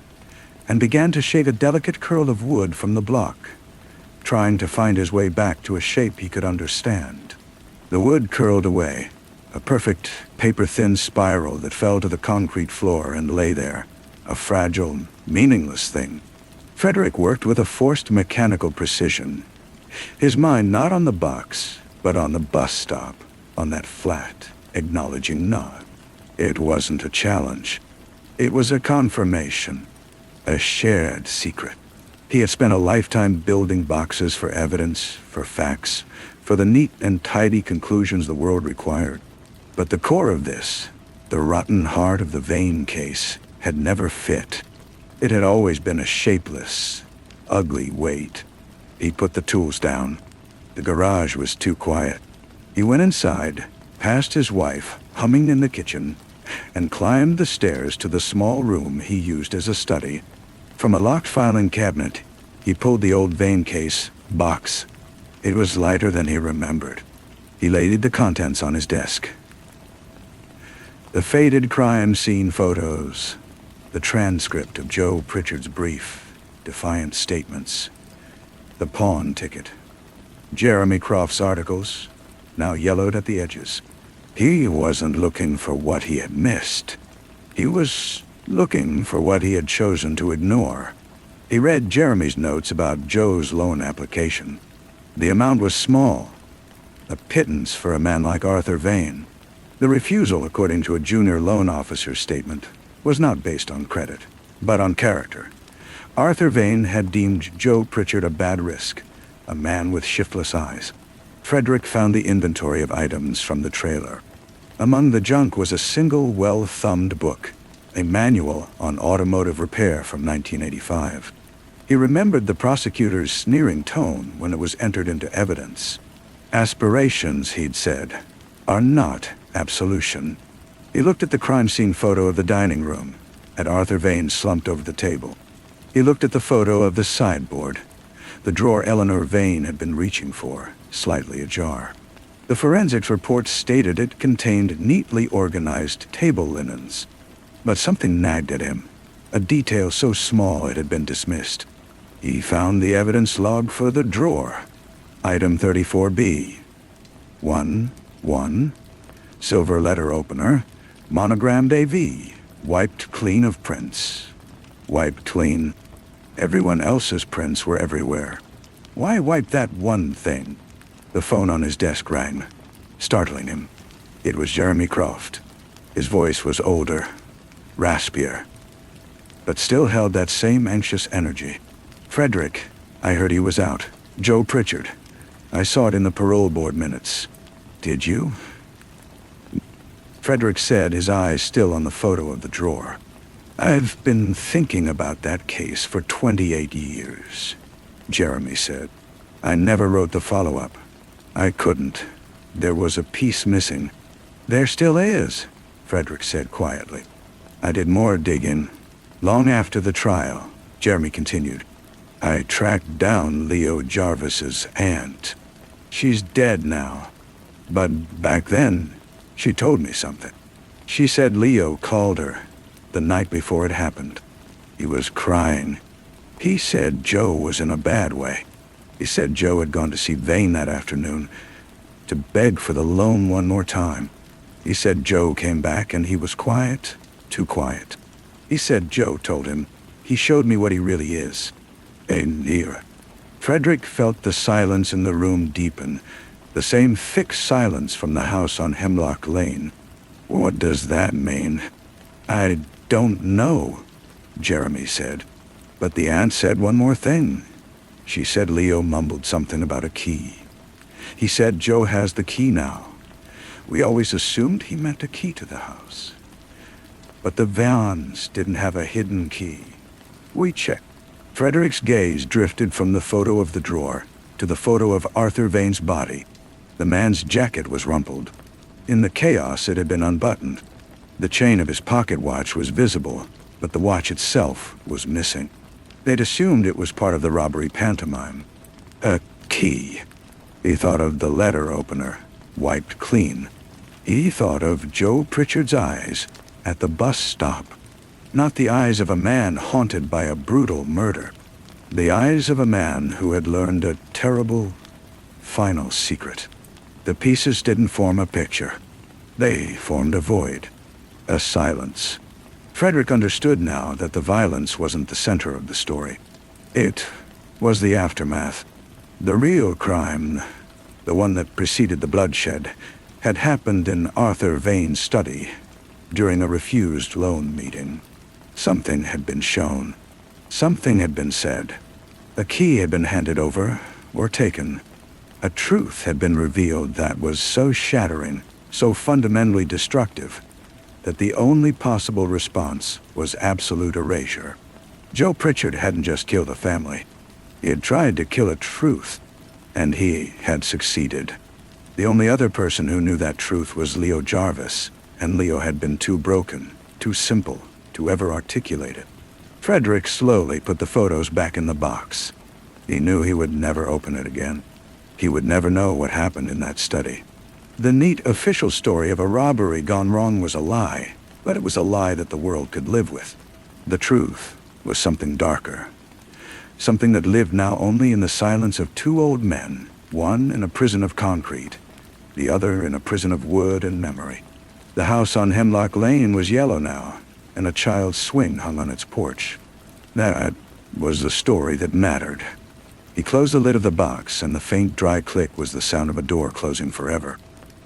and began to shake a delicate curl of wood from the block, trying to find his way back to a shape he could understand. The wood curled away, a perfect paper-thin spiral that fell to the concrete floor and lay there, a fragile, meaningless thing. Frederick worked with a forced mechanical precision, his mind not on the box, but on the bus stop, on that flat, acknowledging nod. It wasn't a challenge. It was a confirmation, a shared secret. He had spent a lifetime building boxes for evidence, for facts, for the neat and tidy conclusions the world required. But the core of this, the rotten heart of the Vane case, had never fit. It had always been a shapeless, ugly weight. He put the tools down. The garage was too quiet. He went inside, past his wife, humming in the kitchen, and climbed the stairs to the small room he used as a study. From a locked filing cabinet, he pulled the old Vane case box. It was lighter than he remembered. He laid the contents on his desk. The faded crime scene photos, the transcript of Joe Pritchard's brief, defiant statements, the pawn ticket, Jeremy Croft's articles, now yellowed at the edges. He wasn't looking for what he had missed. He was looking for what he had chosen to ignore. He read Jeremy's notes about Joe's loan application. The amount was small, a pittance for a man like Arthur Vane. The refusal, according to a junior loan officer's statement, was not based on credit, but on character. Arthur Vane had deemed Joe Pritchard a bad risk, a man with shiftless eyes. Frederick found the inventory of items from the trailer. Among the junk was a single well-thumbed book, a manual on automotive repair from 1985. He remembered the prosecutor's sneering tone when it was entered into evidence. Aspirations, he'd said, are not absolution. He looked at the crime scene photo of the dining room, at Arthur Vane slumped over the table. He looked at the photo of the sideboard, the drawer Eleanor Vane had been reaching for, slightly ajar. The forensics report stated it contained neatly organized table linens. But something nagged at him, a detail so small it had been dismissed. He found the evidence log for the drawer. Item 34B. 1-1. Silver letter opener. Monogrammed AV. Wiped clean of prints. Wiped clean. Everyone else's prints were everywhere. Why wipe that one thing? The phone on his desk rang, startling him. It was Jeremy Croft. His voice was older, raspier, but still held that same anxious energy. Frederick, I heard he was out. Joe Pritchard. I saw it in the parole board minutes. Did you? Frederick said, his eyes still on the photo of the drawer. I've been thinking about that case for 28 years, Jeremy said. I never wrote the follow-up. I couldn't. There was a piece missing. There still is, Frederick said quietly. I did more digging. Long after the trial, Jeremy continued, I tracked down Leo Jarvis's aunt. She's dead now. But back then, she told me something. She said Leo called her the night before it happened. He was crying. He said Joe was in a bad way. He said Joe had gone to see Vane that afternoon to beg for the loan one more time. He said Joe came back and he was quiet, too quiet. He said Joe told him, he showed me what he really is. A near. Frederick felt the silence in the room deepen, the same thick silence from the house on Hemlock Lane. What does that mean? I don't know, Jeremy said. But the aunt said one more thing. She said Leo mumbled something about a key. He said Joe has the key now. We always assumed he meant a key to the house. But the Vans didn't have a hidden key. We checked. Frederick's gaze drifted from the photo of the drawer to the photo of Arthur Vane's body. The man's jacket was rumpled. In the chaos, it had been unbuttoned. The chain of his pocket watch was visible, but the watch itself was missing. They'd assumed it was part of the robbery pantomime. A key. He thought of the letter opener, wiped clean. He thought of Joe Pritchard's eyes at the bus stop. Not the eyes of a man haunted by a brutal murder. The eyes of a man who had learned a terrible, final secret. The pieces didn't form a picture. They formed a void, a silence. Frederick understood now that the violence wasn't the center of the story. It was the aftermath. The real crime, the one that preceded the bloodshed, had happened in Arthur Vane's study during a refused loan meeting. Something had been shown. Something had been said. A key had been handed over or taken. A truth had been revealed that was so shattering, so fundamentally destructive, that the only possible response was absolute erasure. Joe Pritchard hadn't just killed a family. He had tried to kill a truth, and he had succeeded. The only other person who knew that truth was Leo Jarvis, and Leo had been too broken, too simple, to ever articulate it. Frederick slowly put the photos back in the box. He knew he would never open it again. He would never know what happened in that study. The neat official story of a robbery gone wrong was a lie, but it was a lie that the world could live with. The truth was something darker. Something that lived now only in the silence of two old men, one in a prison of concrete, the other in a prison of wood and memory. The house on Hemlock Lane was yellow now, and a child's swing hung on its porch. That was the story that mattered. He closed the lid of the box, and the faint, dry click was the sound of a door closing forever.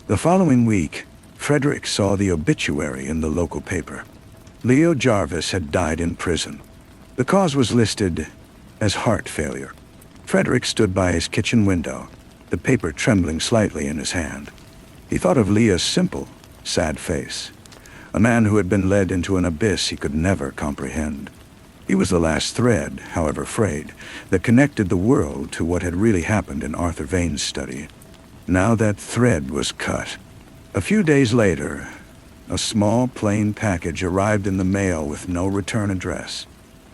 The following week, Frederick saw the obituary in the local paper. Leo Jarvis had died in prison. The cause was listed as heart failure. Frederick stood by his kitchen window, the paper trembling slightly in his hand. He thought of Leo's simple, sad face. A man who had been led into an abyss he could never comprehend. He was the last thread, however frayed, that connected the world to what had really happened in Arthur Vane's study. Now that thread was cut. A few days later, a small, plain package arrived in the mail with no return address.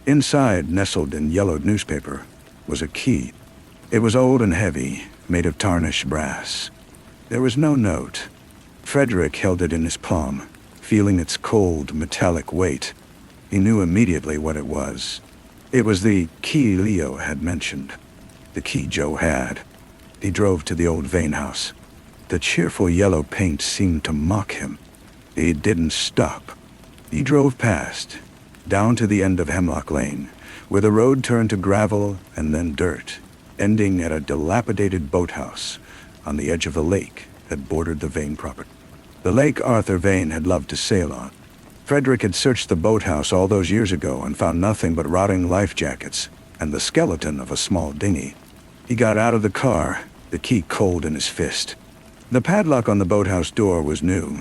Inside, nestled in yellowed newspaper, was a key. It was old and heavy, made of tarnished brass. There was no note. Frederick held it in his palm, feeling its cold, metallic weight. He knew immediately what it was. It was the key Leo had mentioned. The key Joe had. He drove to the old Vane house. The cheerful yellow paint seemed to mock him. He didn't stop. He drove past, down to the end of Hemlock Lane, where the road turned to gravel and then dirt, ending at a dilapidated boathouse on the edge of the lake that bordered the Vane property. The lake Arthur Vane had loved to sail on. Frederick had searched the boathouse all those years ago and found nothing but rotting life jackets and the skeleton of a small dinghy. He got out of the car, the key cold in his fist. The padlock on the boathouse door was new,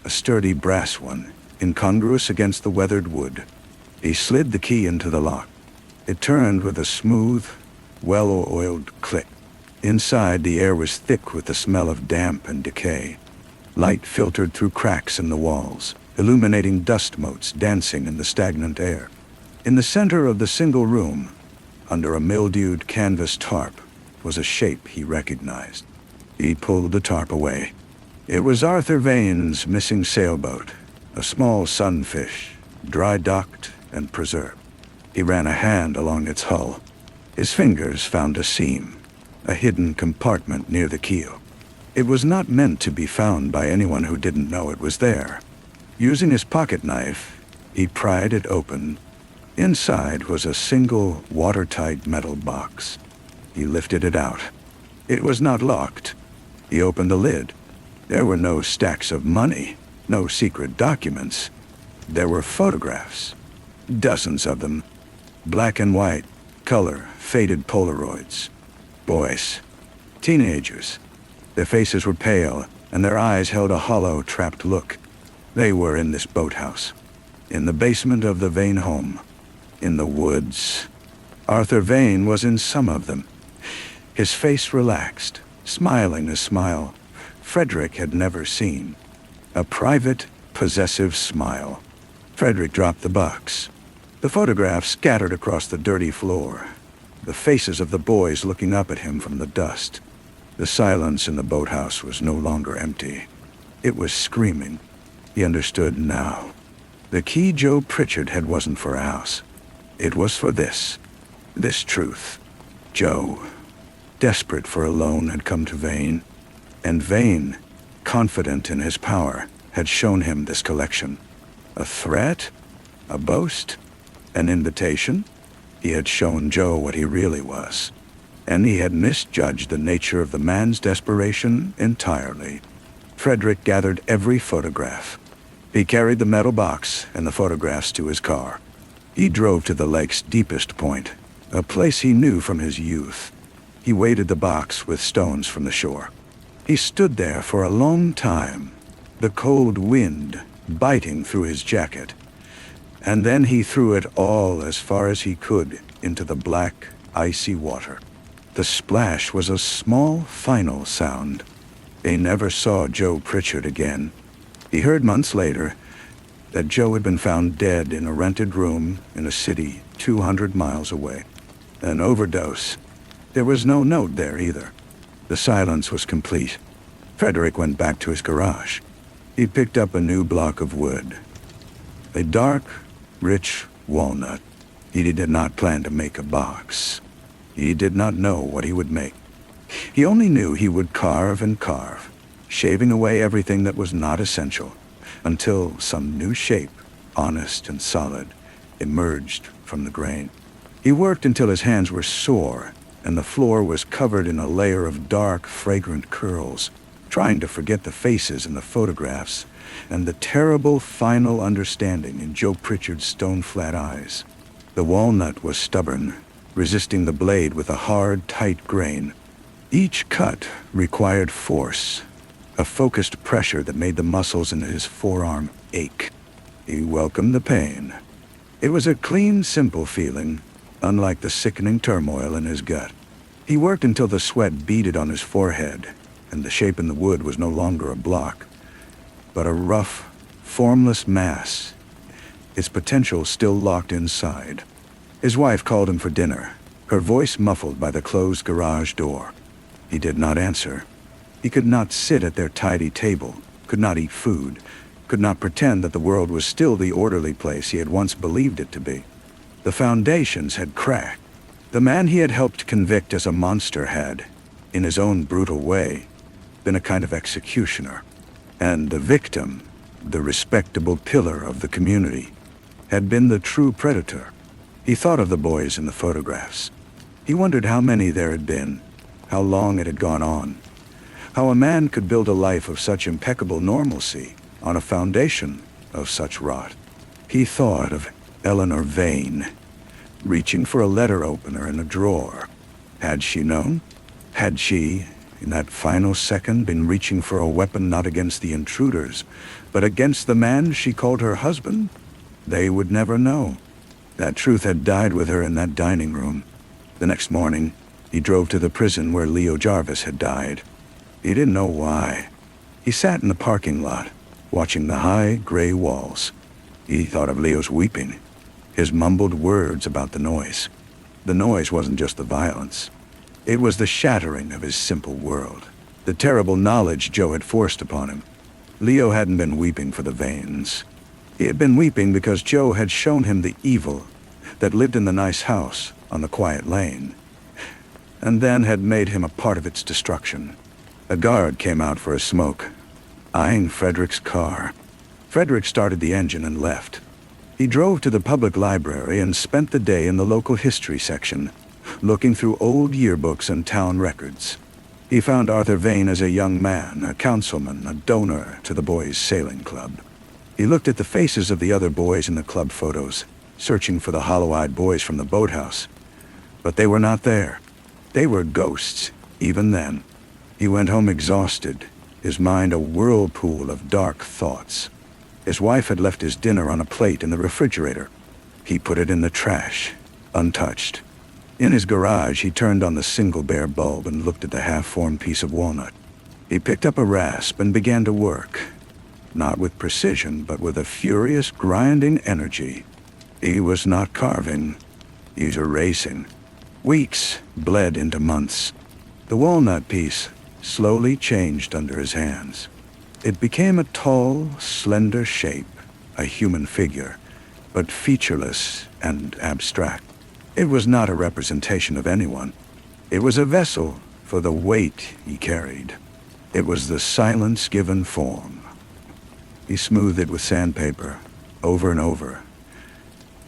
a sturdy brass one, incongruous against the weathered wood. He slid the key into the lock. It turned with a smooth, well-oiled click. Inside, the air was thick with the smell of damp and decay. Light filtered through cracks in the walls, illuminating dust motes dancing in the stagnant air. In the center of the single room, under a mildewed canvas tarp, was a shape he recognized. He pulled the tarp away. It was Arthur Vane's missing sailboat, a small sunfish, dry-docked and preserved. He ran a hand along its hull. His fingers found a seam, a hidden compartment near the keel. It was not meant to be found by anyone who didn't know it was there. Using his pocket knife, he pried it open. Inside was a single, watertight metal box. He lifted it out. It was not locked. He opened the lid. There were no stacks of money, no secret documents. There were photographs, dozens of them, black and white, color, faded Polaroids. Boys, teenagers. Their faces were pale, and their eyes held a hollow, trapped look. They were in this boathouse, in the basement of the Vane home, in the woods. Arthur Vane was in some of them. His face relaxed, smiling a smile Frederick had never seen. A private, possessive smile. Frederick dropped the box. The photographs scattered across the dirty floor. the faces of the boys looking up at him from the dust. The silence in the boathouse was no longer empty. It was screaming. He understood now. The key Joe Pritchard had wasn't for a house. It was for this truth. Joe, desperate for a loan, had come to Vane, and Vane, confident in his power, had shown him this collection. A threat? A boast? An invitation? He had shown Joe what he really was, and he had misjudged the nature of the man's desperation entirely. Frederick gathered every photograph. He carried the metal box and the photographs to his car. He drove to the lake's deepest point, a place he knew from his youth. He weighted the box with stones from the shore. He stood there for a long time, the cold wind biting through his jacket. And then he threw it all as far as he could into the black, icy water. The splash was a small, final sound. He never saw Joe Pritchard again. He heard months later that Joe had been found dead in a rented room in a city 200 miles away. An overdose. There was no note there either. The silence was complete. Frederick went back to his garage. He picked up a new block of wood. A dark, rich walnut. He did not plan to make a box. He did not know what he would make. He only knew he would carve and carve, shaving away everything that was not essential, until some new shape, honest and solid, emerged from the grain. He worked until his hands were sore, and the floor was covered in a layer of dark, fragrant curls, trying to forget the faces in the photographs and the terrible final understanding in Joe Pritchard's stone-flat eyes. The walnut was stubborn, resisting the blade with a hard, tight grain. Each cut required force, a focused pressure that made the muscles in his forearm ache. He welcomed the pain. It was a clean, simple feeling, unlike the sickening turmoil in his gut. He worked until the sweat beaded on his forehead, and the shape in the wood was no longer a block, but a rough, formless mass, its potential still locked inside. His wife called him for dinner, her voice muffled by the closed garage door. He did not answer. He could not sit at their tidy table, could not eat food, could not pretend that the world was still the orderly place he had once believed it to be. The foundations had cracked. The man he had helped convict as a monster had, in his own brutal way, been a kind of executioner. And the victim, the respectable pillar of the community, had been the true predator. He thought of the boys in the photographs. He wondered how many there had been, how long it had gone on, how a man could build a life of such impeccable normalcy on a foundation of such rot. He thought of Eleanor Vane, reaching for a letter opener in a drawer. Had she known? Had she, in that final second, been reaching for a weapon not against the intruders, but against the man she called her husband? They would never know. That truth had died with her in that dining room. The next morning, he drove to the prison where Leo Jarvis had died. He didn't know why. He sat in the parking lot, watching the high, gray walls. He thought of Leo's weeping, his mumbled words about the noise. The noise wasn't just the violence. It was the shattering of his simple world, the terrible knowledge Joe had forced upon him. Leo hadn't been weeping for the Vanes. He had been weeping because Joe had shown him the evil that lived in the nice house on the quiet lane, and then had made him a part of its destruction. A guard came out for a smoke, eyeing Frederick's car. Frederick started the engine and left. He drove to the public library and spent the day in the local history section, looking through old yearbooks and town records. He found Arthur Vane as a young man, a councilman, a donor to the boys' sailing club. He looked at the faces of the other boys in the club photos, searching for the hollow-eyed boys from the boathouse. But they were not there. They were ghosts, even then. He went home exhausted, his mind a whirlpool of dark thoughts. His wife had left his dinner on a plate in the refrigerator. He put it in the trash, untouched. In his garage, he turned on the single bare bulb and looked at the half-formed piece of walnut. He picked up a rasp and began to work, not with precision, but with a furious, grinding energy. He was not carving. He was erasing. Weeks bled into months. The walnut piece slowly changed under his hands. It became a tall, slender shape, a human figure, but featureless and abstract. It was not a representation of anyone. It was a vessel for the weight he carried. It was the silence given form. He smoothed it with sandpaper, over and over,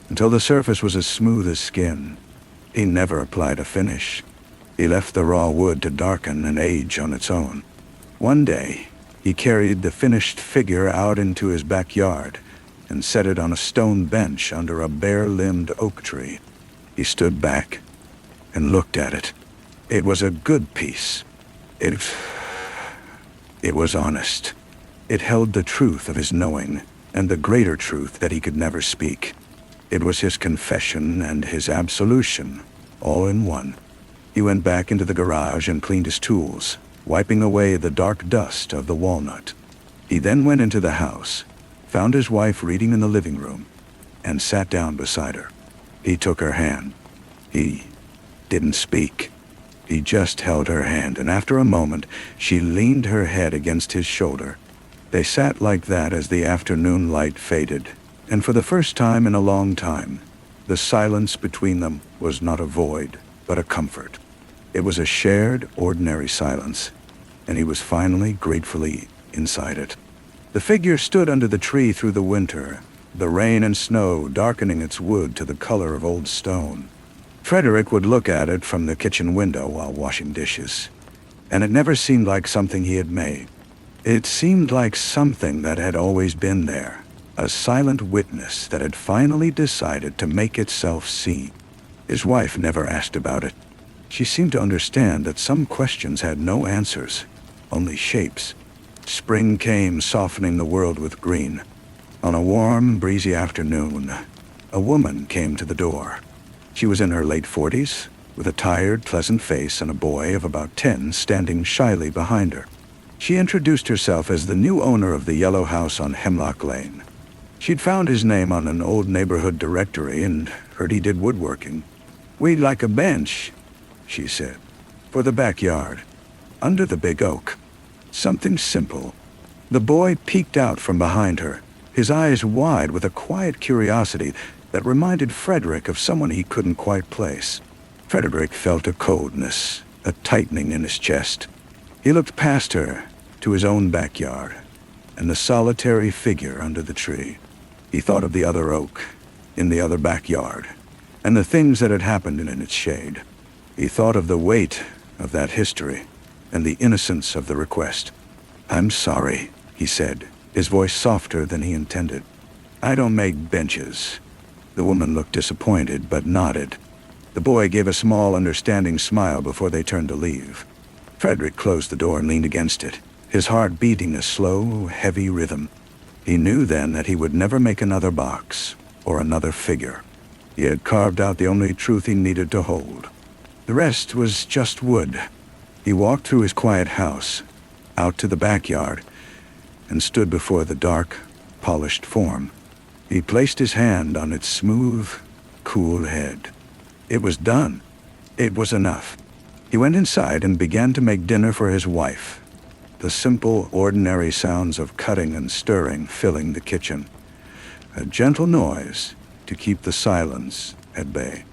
until the surface was as smooth as skin. He never applied a finish. He left the raw wood to darken and age on its own. One day, he carried the finished figure out into his backyard and set it on a stone bench under a bare-limbed oak tree. He stood back and looked at it. It was a good piece. It was honest. It held the truth of his knowing and the greater truth that he could never speak. It was his confession and his absolution, all in one. He went back into the garage and cleaned his tools, wiping away the dark dust of the walnut. He then went into the house, found his wife reading in the living room, and sat down beside her. He took her hand. He didn't speak. He just held her hand, and after a moment, she leaned her head against his shoulder. They sat like that as the afternoon light faded, and for the first time in a long time, the silence between them was not a void, but a comfort. It was a shared, ordinary silence, and he was finally, gratefully inside it. The figure stood under the tree through the winter, the rain and snow darkening its wood to the color of old stone. Frederick would look at it from the kitchen window while washing dishes, and it never seemed like something he had made. It seemed like something that had always been there, a silent witness that had finally decided to make itself seen. His wife never asked about it. She seemed to understand that some questions had no answers, only shapes. Spring came, softening the world with green. On a warm, breezy afternoon, a woman came to the door. She was in her late 40s, with a tired, pleasant face and a boy of about 10 standing shyly behind her. She introduced herself as the new owner of the yellow house on Hemlock Lane. She'd found his name on an old neighborhood directory and heard he did woodworking. "We'd like a bench," she said, "for the backyard, under the big oak. Something simple." The boy peeked out from behind her, his eyes wide with a quiet curiosity that reminded Frederick of someone he couldn't quite place. Frederick felt a coldness, a tightening in his chest. He looked past her to his own backyard and the solitary figure under the tree. He thought of the other oak, in the other backyard, and the things that had happened in its shade. He thought of the weight of that history and the innocence of the request. "I'm sorry," he said, his voice softer than he intended. "I don't make benches." The woman looked disappointed, but nodded. The boy gave a small, understanding smile before they turned to leave. Frederick closed the door and leaned against it, his heart beating a slow, heavy rhythm. He knew then that he would never make another box or another figure. He had carved out the only truth he needed to hold. The rest was just wood. He walked through his quiet house, out to the backyard, and stood before the dark, polished form. He placed his hand on its smooth, cool head. It was done. It was enough. He went inside and began to make dinner for his wife, the simple, ordinary sounds of cutting and stirring filling the kitchen, a gentle noise to keep the silence at bay.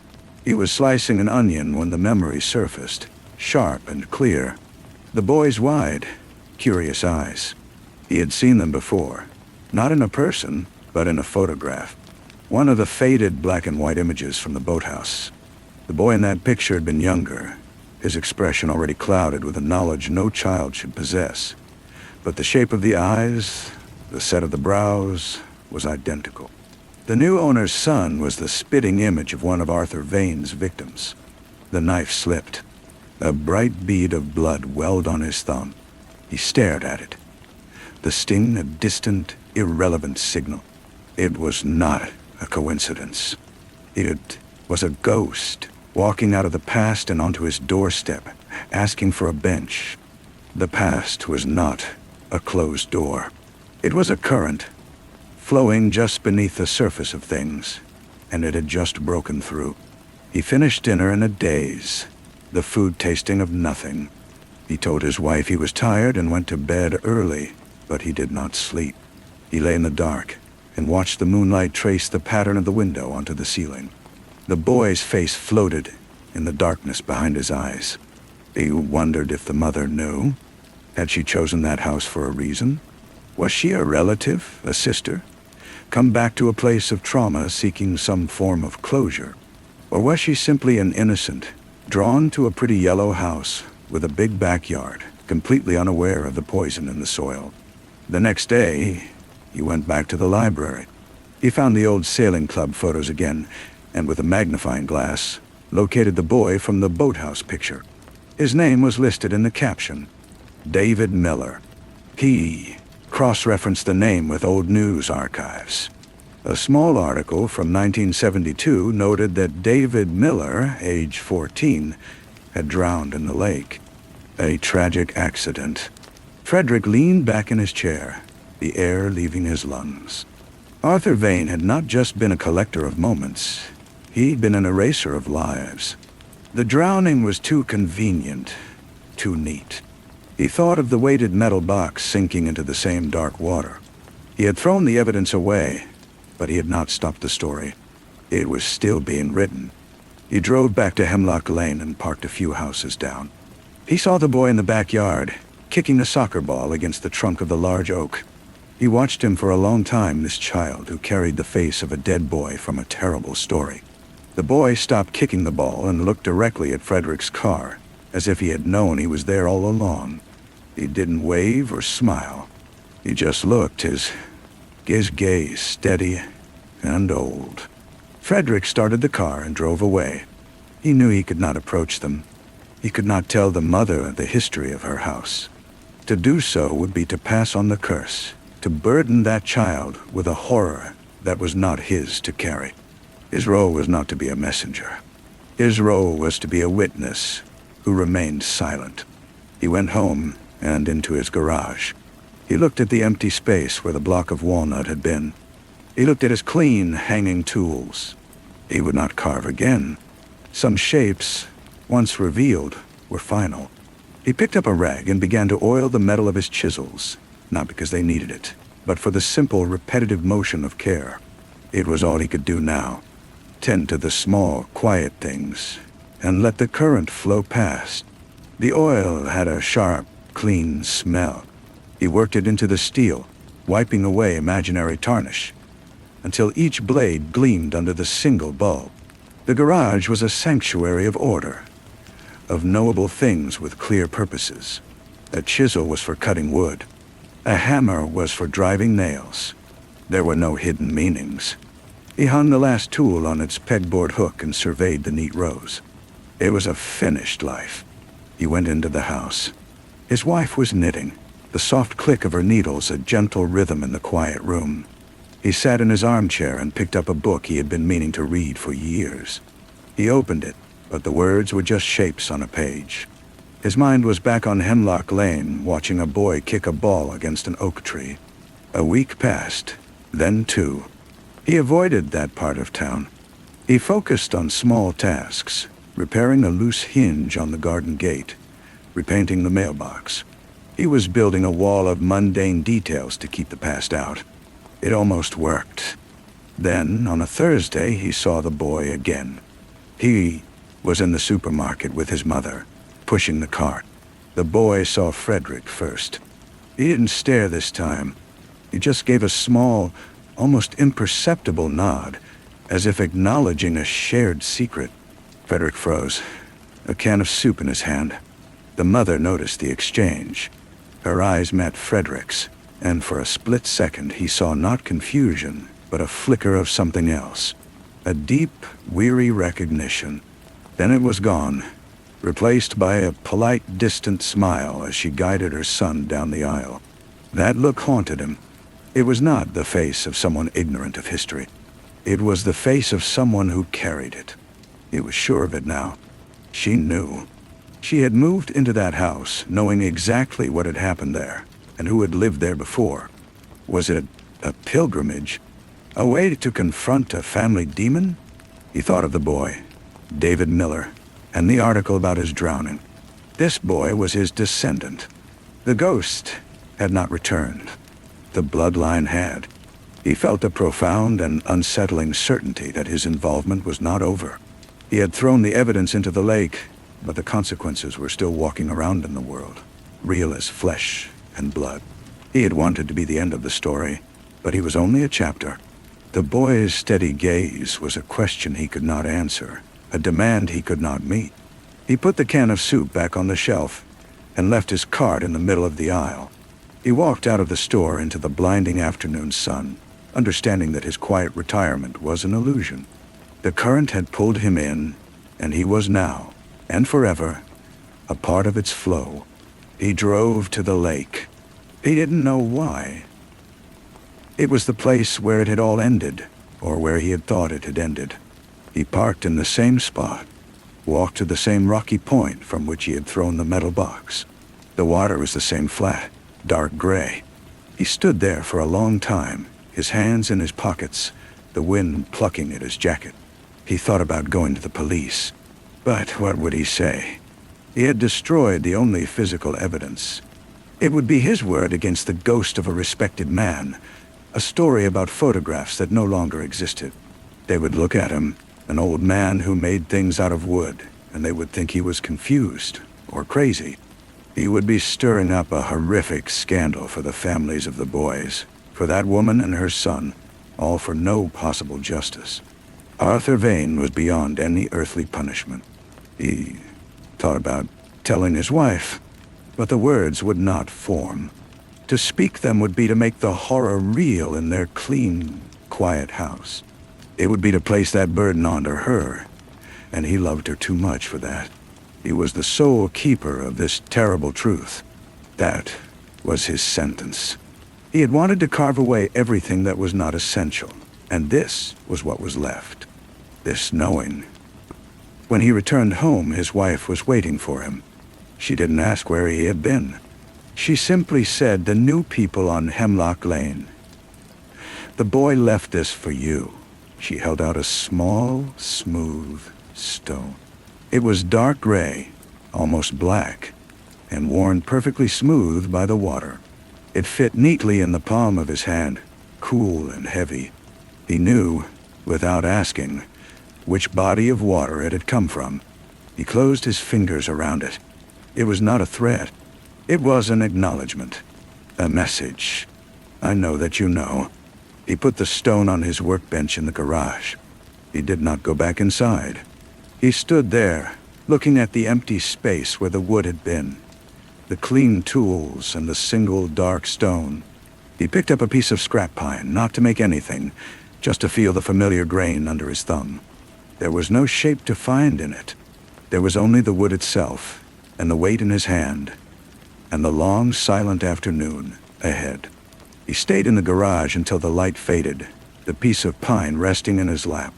He was slicing an onion when the memory surfaced, sharp and clear. The boy's wide, curious eyes. He had seen them before, not in a person, but in a photograph. One of the faded black and white images from the boathouse. The boy in that picture had been younger, his expression already clouded with a knowledge no child should possess. But the shape of the eyes, the set of the brows, was identical. The new owner's son was the spitting image of one of Arthur Vane's victims. The knife slipped. A bright bead of blood welled on his thumb. He stared at it. The sting a distant, irrelevant signal. It was not a coincidence. It was a ghost walking out of the past and onto his doorstep, asking for a bench. The past was not a closed door. It was a current, flowing just beneath the surface of things, and it had just broken through. He finished dinner in a daze, the food tasting of nothing. He told his wife he was tired and went to bed early, but he did not sleep. He lay in the dark and watched the moonlight trace the pattern of the window onto the ceiling. The boy's face floated in the darkness behind his eyes. He wondered if the mother knew. Had she chosen that house for a reason? Was she a relative, a sister, come back to a place of trauma seeking some form of closure? Or was she simply an innocent, drawn to a pretty yellow house with a big backyard, completely unaware of the poison in the soil? The next day, he went back to the library. He found the old sailing club photos again, and with a magnifying glass, located the boy from the boathouse picture. His name was listed in the caption, David Miller. He cross-referenced the name with old news archives. A small article from 1972 noted that David Miller, age 14, had drowned in the lake. A tragic accident. Frederick leaned back in his chair, the air leaving his lungs. Arthur Vane had not just been a collector of moments. He'd been an eraser of lives. The drowning was too convenient, too neat. He thought of the weighted metal box sinking into the same dark water. He had thrown the evidence away, but he had not stopped the story. It was still being written. He drove back to Hemlock Lane and parked a few houses down. He saw the boy in the backyard, kicking a soccer ball against the trunk of the large oak. He watched him for a long time, this child who carried the face of a dead boy from a terrible story. The boy stopped kicking the ball and looked directly at Frederick's car, as if he had known he was there all along. He didn't wave or smile. He just looked, his gaze steady and old. Frederick started the car and drove away. He knew he could not approach them. He could not tell the mother the history of her house. To do so would be to pass on the curse, to burden that child with a horror that was not his to carry. His role was not to be a messenger. His role was to be a witness who remained silent. He went home and into his garage. He looked at the empty space where the block of walnut had been. He looked at his clean, hanging tools. He would not carve again. Some shapes, once revealed, were final. He picked up a rag and began to oil the metal of his chisels, not because they needed it, but for the simple, repetitive motion of care. It was all he could do now. Tend to the small, quiet things, and let the current flow past. The oil had a sharp, clean smell. He worked it into the steel, wiping away imaginary tarnish, until each blade gleamed under the single bulb. The garage was a sanctuary of order, of knowable things with clear purposes. A chisel was for cutting wood. A hammer was for driving nails. There were no hidden meanings. He hung the last tool on its pegboard hook and surveyed the neat rows. It was a finished life. He went into the house. His wife was knitting, the soft click of her needles a gentle rhythm in the quiet room. He sat in his armchair and picked up a book he had been meaning to read for years. He opened it, but the words were just shapes on a page. His mind was back on Hemlock Lane, watching a boy kick a ball against an oak tree. A week passed, then two. He avoided that part of town. He focused on small tasks, repairing a loose hinge on the garden gate, repainting the mailbox. He was building a wall of mundane details to keep the past out. It almost worked. Then, on a Thursday, he saw the boy again. He was in the supermarket with his mother, pushing the cart. The boy saw Frederick first. He didn't stare this time. He just gave a small, almost imperceptible nod, as if acknowledging a shared secret. Frederick froze, a can of soup in his hand. The mother noticed the exchange. Her eyes met Frederick's, and for a split second he saw not confusion, but a flicker of something else. A deep, weary recognition. Then it was gone, replaced by a polite, distant smile as she guided her son down the aisle. That look haunted him. It was not the face of someone ignorant of history. It was the face of someone who carried it. He was sure of it now. She knew. She had moved into that house, knowing exactly what had happened there, and who had lived there before. Was it a pilgrimage? A way to confront a family demon? He thought of the boy, David Miller, and the article about his drowning. This boy was his descendant. The ghost had not returned. The bloodline had. He felt a profound and unsettling certainty that his involvement was not over. He had thrown the evidence into the lake, but the consequences were still walking around in the world, real as flesh and blood. He had wanted to be the end of the story, but he was only a chapter. The boy's steady gaze was a question he could not answer, a demand he could not meet. He put the can of soup back on the shelf and left his cart in the middle of the aisle. He walked out of the store into the blinding afternoon sun, understanding that his quiet retirement was an illusion. The current had pulled him in, and he was now, and forever, a part of its flow. He drove to the lake. He didn't know why. It was the place where it had all ended, or where he had thought it had ended. He parked in the same spot, walked to the same rocky point from which he had thrown the metal box. The water was the same flat, dark gray. He stood there for a long time, his hands in his pockets, the wind plucking at his jacket. He thought about going to the police. But what would he say? He had destroyed the only physical evidence. It would be his word against the ghost of a respected man, a story about photographs that no longer existed. They would look at him, an old man who made things out of wood, and they would think he was confused or crazy. He would be stirring up a horrific scandal for the families of the boys, for that woman and her son, all for no possible justice. Arthur Vane was beyond any earthly punishment. He thought about telling his wife, but the words would not form. To speak them would be to make the horror real in their clean, quiet house. It would be to place that burden onto her, and he loved her too much for that. He was the sole keeper of this terrible truth. That was his sentence. He had wanted to carve away everything that was not essential, and this was what was left. This knowing. When he returned home, his wife was waiting for him. She didn't ask where he had been. She simply said, "The new people on Hemlock Lane. The boy left this for you." She held out a small, smooth stone. It was dark gray, almost black, and worn perfectly smooth by the water. It fit neatly in the palm of his hand, cool and heavy. He knew, without asking, which body of water it had come from. He closed his fingers around it. It was not a threat. It was an acknowledgement, a message. "I know that you know." He put the stone on his workbench in the garage. He did not go back inside. He stood there, looking at the empty space where the wood had been, the clean tools and the single dark stone. He picked up a piece of scrap pine, not to make anything, just to feel the familiar grain under his thumb. There was no shape to find in it. There was only the wood itself, and the weight in his hand, and the long, silent afternoon ahead. He stayed in the garage until the light faded, the piece of pine resting in his lap.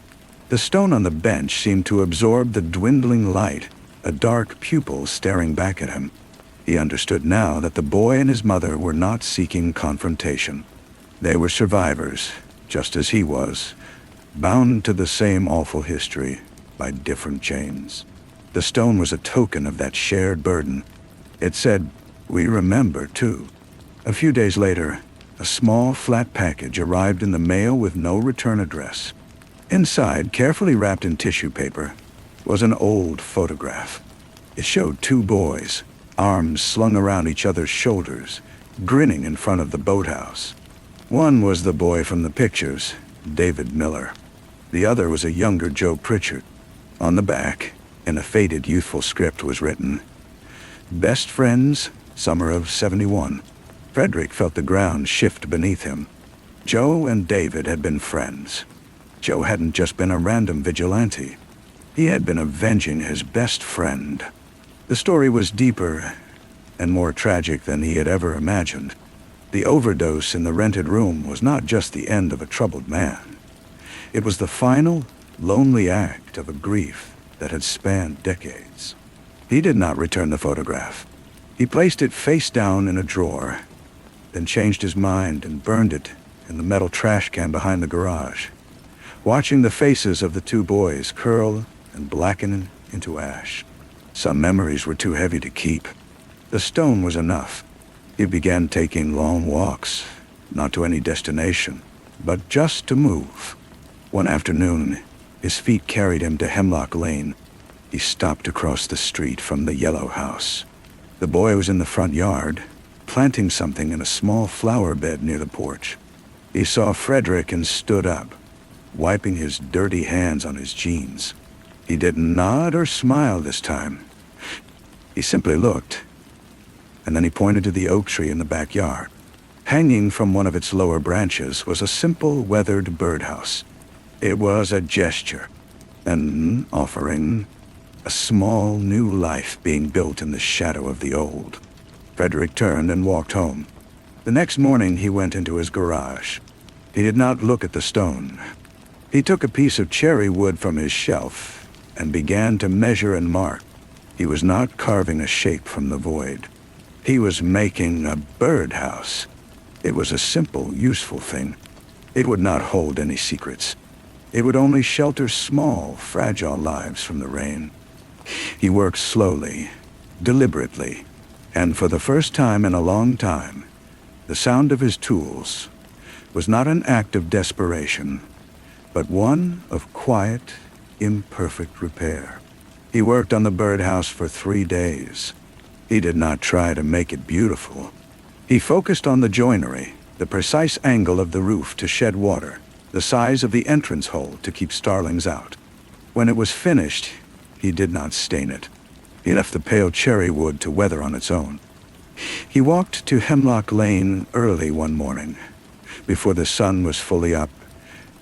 The stone on the bench seemed to absorb the dwindling light, a dark pupil staring back at him. He understood now that the boy and his mother were not seeking confrontation. They were survivors, just as he was, bound to the same awful history by different chains. The stone was a token of that shared burden. It said, "We remember, too." A few days later, a small, flat package arrived in the mail with no return address. Inside, carefully wrapped in tissue paper, was an old photograph. It showed two boys, arms slung around each other's shoulders, grinning in front of the boathouse. One was the boy from the pictures, David Miller. The other was a younger Joe Pritchard. On the back, in a faded, youthful script, was written, "Best friends, summer of '71. Frederick felt the ground shift beneath him. Joe and David had been friends. Joe hadn't just been a random vigilante. He had been avenging his best friend. The story was deeper and more tragic than he had ever imagined. The overdose in the rented room was not just the end of a troubled man. It was the final, lonely act of a grief that had spanned decades. He did not return the photograph. He placed it face down in a drawer, then changed his mind and burned it in the metal trash can behind the garage. Watching the faces of the two boys curl and blacken into ash. Some memories were too heavy to keep. The stone was enough. He began taking long walks, not to any destination, but just to move. One afternoon, his feet carried him to Hemlock Lane. He stopped across the street from the yellow house. The boy was in the front yard, planting something in a small flower bed near the porch. He saw Frederick and stood up, wiping his dirty hands on his jeans. He didn't nod or smile this time. He simply looked, and then he pointed to the oak tree in the backyard. Hanging from one of its lower branches was a simple weathered birdhouse. It was a gesture, an offering, a small new life being built in the shadow of the old. Frederick turned and walked home. The next morning he went into his garage. He did not look at the stone. He took a piece of cherry wood from his shelf and began to measure and mark. He was not carving a shape from the void. He was making a birdhouse. It was a simple, useful thing. It would not hold any secrets. It would only shelter small, fragile lives from the rain. He worked slowly, deliberately, and for the first time in a long time, the sound of his tools was not an act of desperation, but one of quiet, imperfect repair. He worked on the birdhouse for 3 days. He did not try to make it beautiful. He focused on the joinery, the precise angle of the roof to shed water, the size of the entrance hole to keep starlings out. When it was finished, he did not stain it. He left the pale cherry wood to weather on its own. He walked to Hemlock Lane early one morning, before the sun was fully up,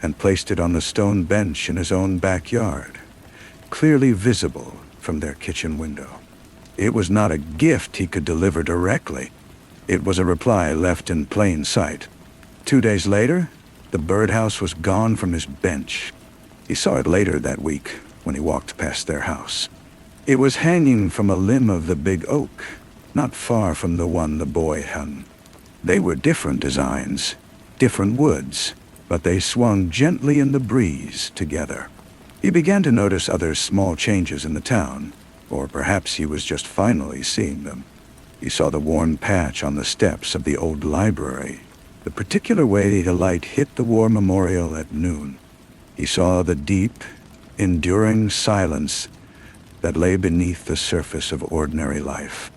and placed it on the stone bench in his own backyard, clearly visible from their kitchen window. It was not a gift he could deliver directly. It was a reply left in plain sight. 2 days later, the birdhouse was gone from his bench. He saw it later that week when he walked past their house. It was hanging from a limb of the big oak, not far from the one the boy hung. They were different designs, different woods, but they swung gently in the breeze together. He began to notice other small changes in the town, or perhaps he was just finally seeing them. He saw the worn patch on the steps of the old library, the particular way the light hit the war memorial at noon. He saw the deep, enduring silence that lay beneath the surface of ordinary life.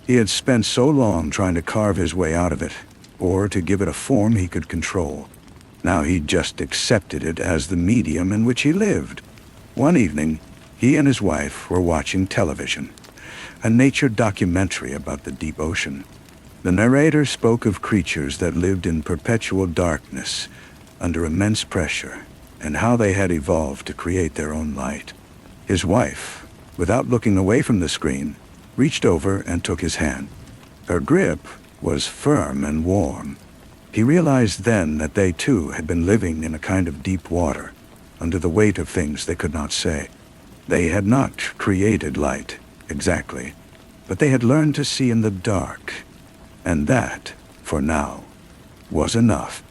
He had spent so long trying to carve his way out of it, or to give it a form he could control. Now he just accepted it as the medium in which he lived. One evening, he and his wife were watching television, a nature documentary about the deep ocean. The narrator spoke of creatures that lived in perpetual darkness, under immense pressure, and how they had evolved to create their own light. His wife, without looking away from the screen, reached over and took his hand. Her grip was firm and warm. He realized then that they too had been living in a kind of deep water, under the weight of things they could not say. They had not created light, exactly, but they had learned to see in the dark, and that, for now, was enough.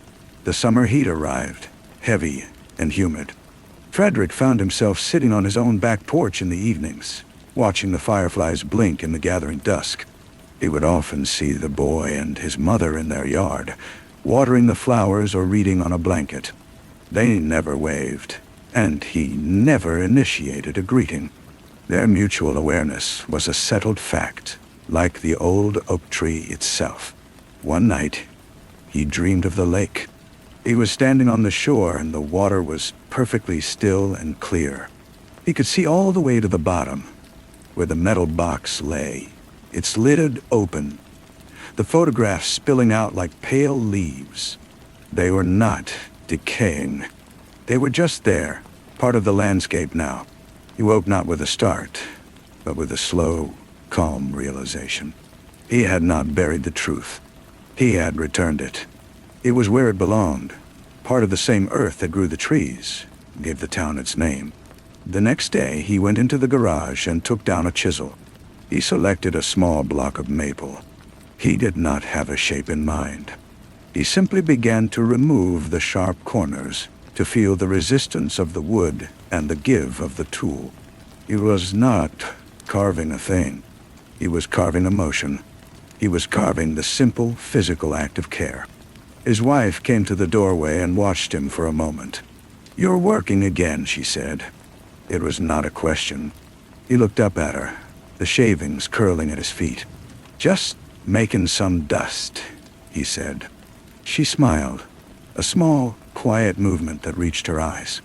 The summer heat arrived, heavy and humid. Frederick found himself sitting on his own back porch in the evenings, watching the fireflies blink in the gathering dusk. He would often see the boy and his mother in their yard, watering the flowers or reading on a blanket. They never waved, and he never initiated a greeting. Their mutual awareness was a settled fact, like the old oak tree itself. One night, he dreamed of the lake. He was standing on the shore, and the water was perfectly still and clear. He could see all the way to the bottom, where the metal box lay, its lid open, the photographs spilling out like pale leaves. They were not decaying. They were just there, part of the landscape now. He woke not with a start, but with a slow, calm realization. He had not buried the truth. He had returned it. It was where it belonged, part of the same earth that grew the trees, gave the town its name. The next day, he went into the garage and took down a chisel. He selected a small block of maple. He did not have a shape in mind. He simply began to remove the sharp corners, to feel the resistance of the wood and the give of the tool. He was not carving a thing. He was carving emotion. He was carving the simple physical act of care. His wife came to the doorway and watched him for a moment. "You're working again," she said. It was not a question. He looked up at her, the shavings curling at his feet. "Just making some dust," he said. She smiled, a small, quiet movement that reached her eyes.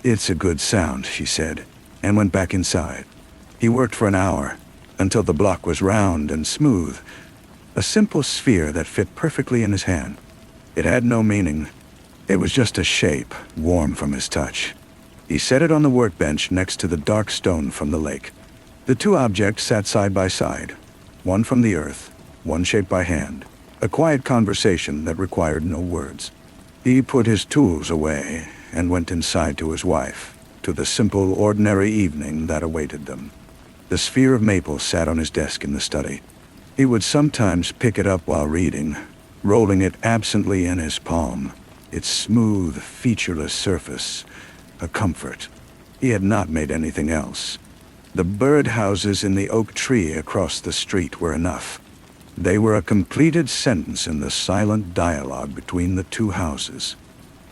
"It's a good sound," she said, and went back inside. He worked for an hour, until the block was round and smooth, a simple sphere that fit perfectly in his hand. It had no meaning. It was just a shape, warm from his touch. He set it on the workbench next to the dark stone from the lake. The two objects sat side by side, one from the earth, one shaped by hand, a quiet conversation that required no words. He put his tools away and went inside to his wife, to the simple, ordinary evening that awaited them. The sphere of maple sat on his desk in the study. He would sometimes pick it up while reading, rolling it absently in his palm, its smooth, featureless surface, a comfort. He had not made anything else. The birdhouses in the oak tree across the street were enough. They were a completed sentence in the silent dialogue between the two houses.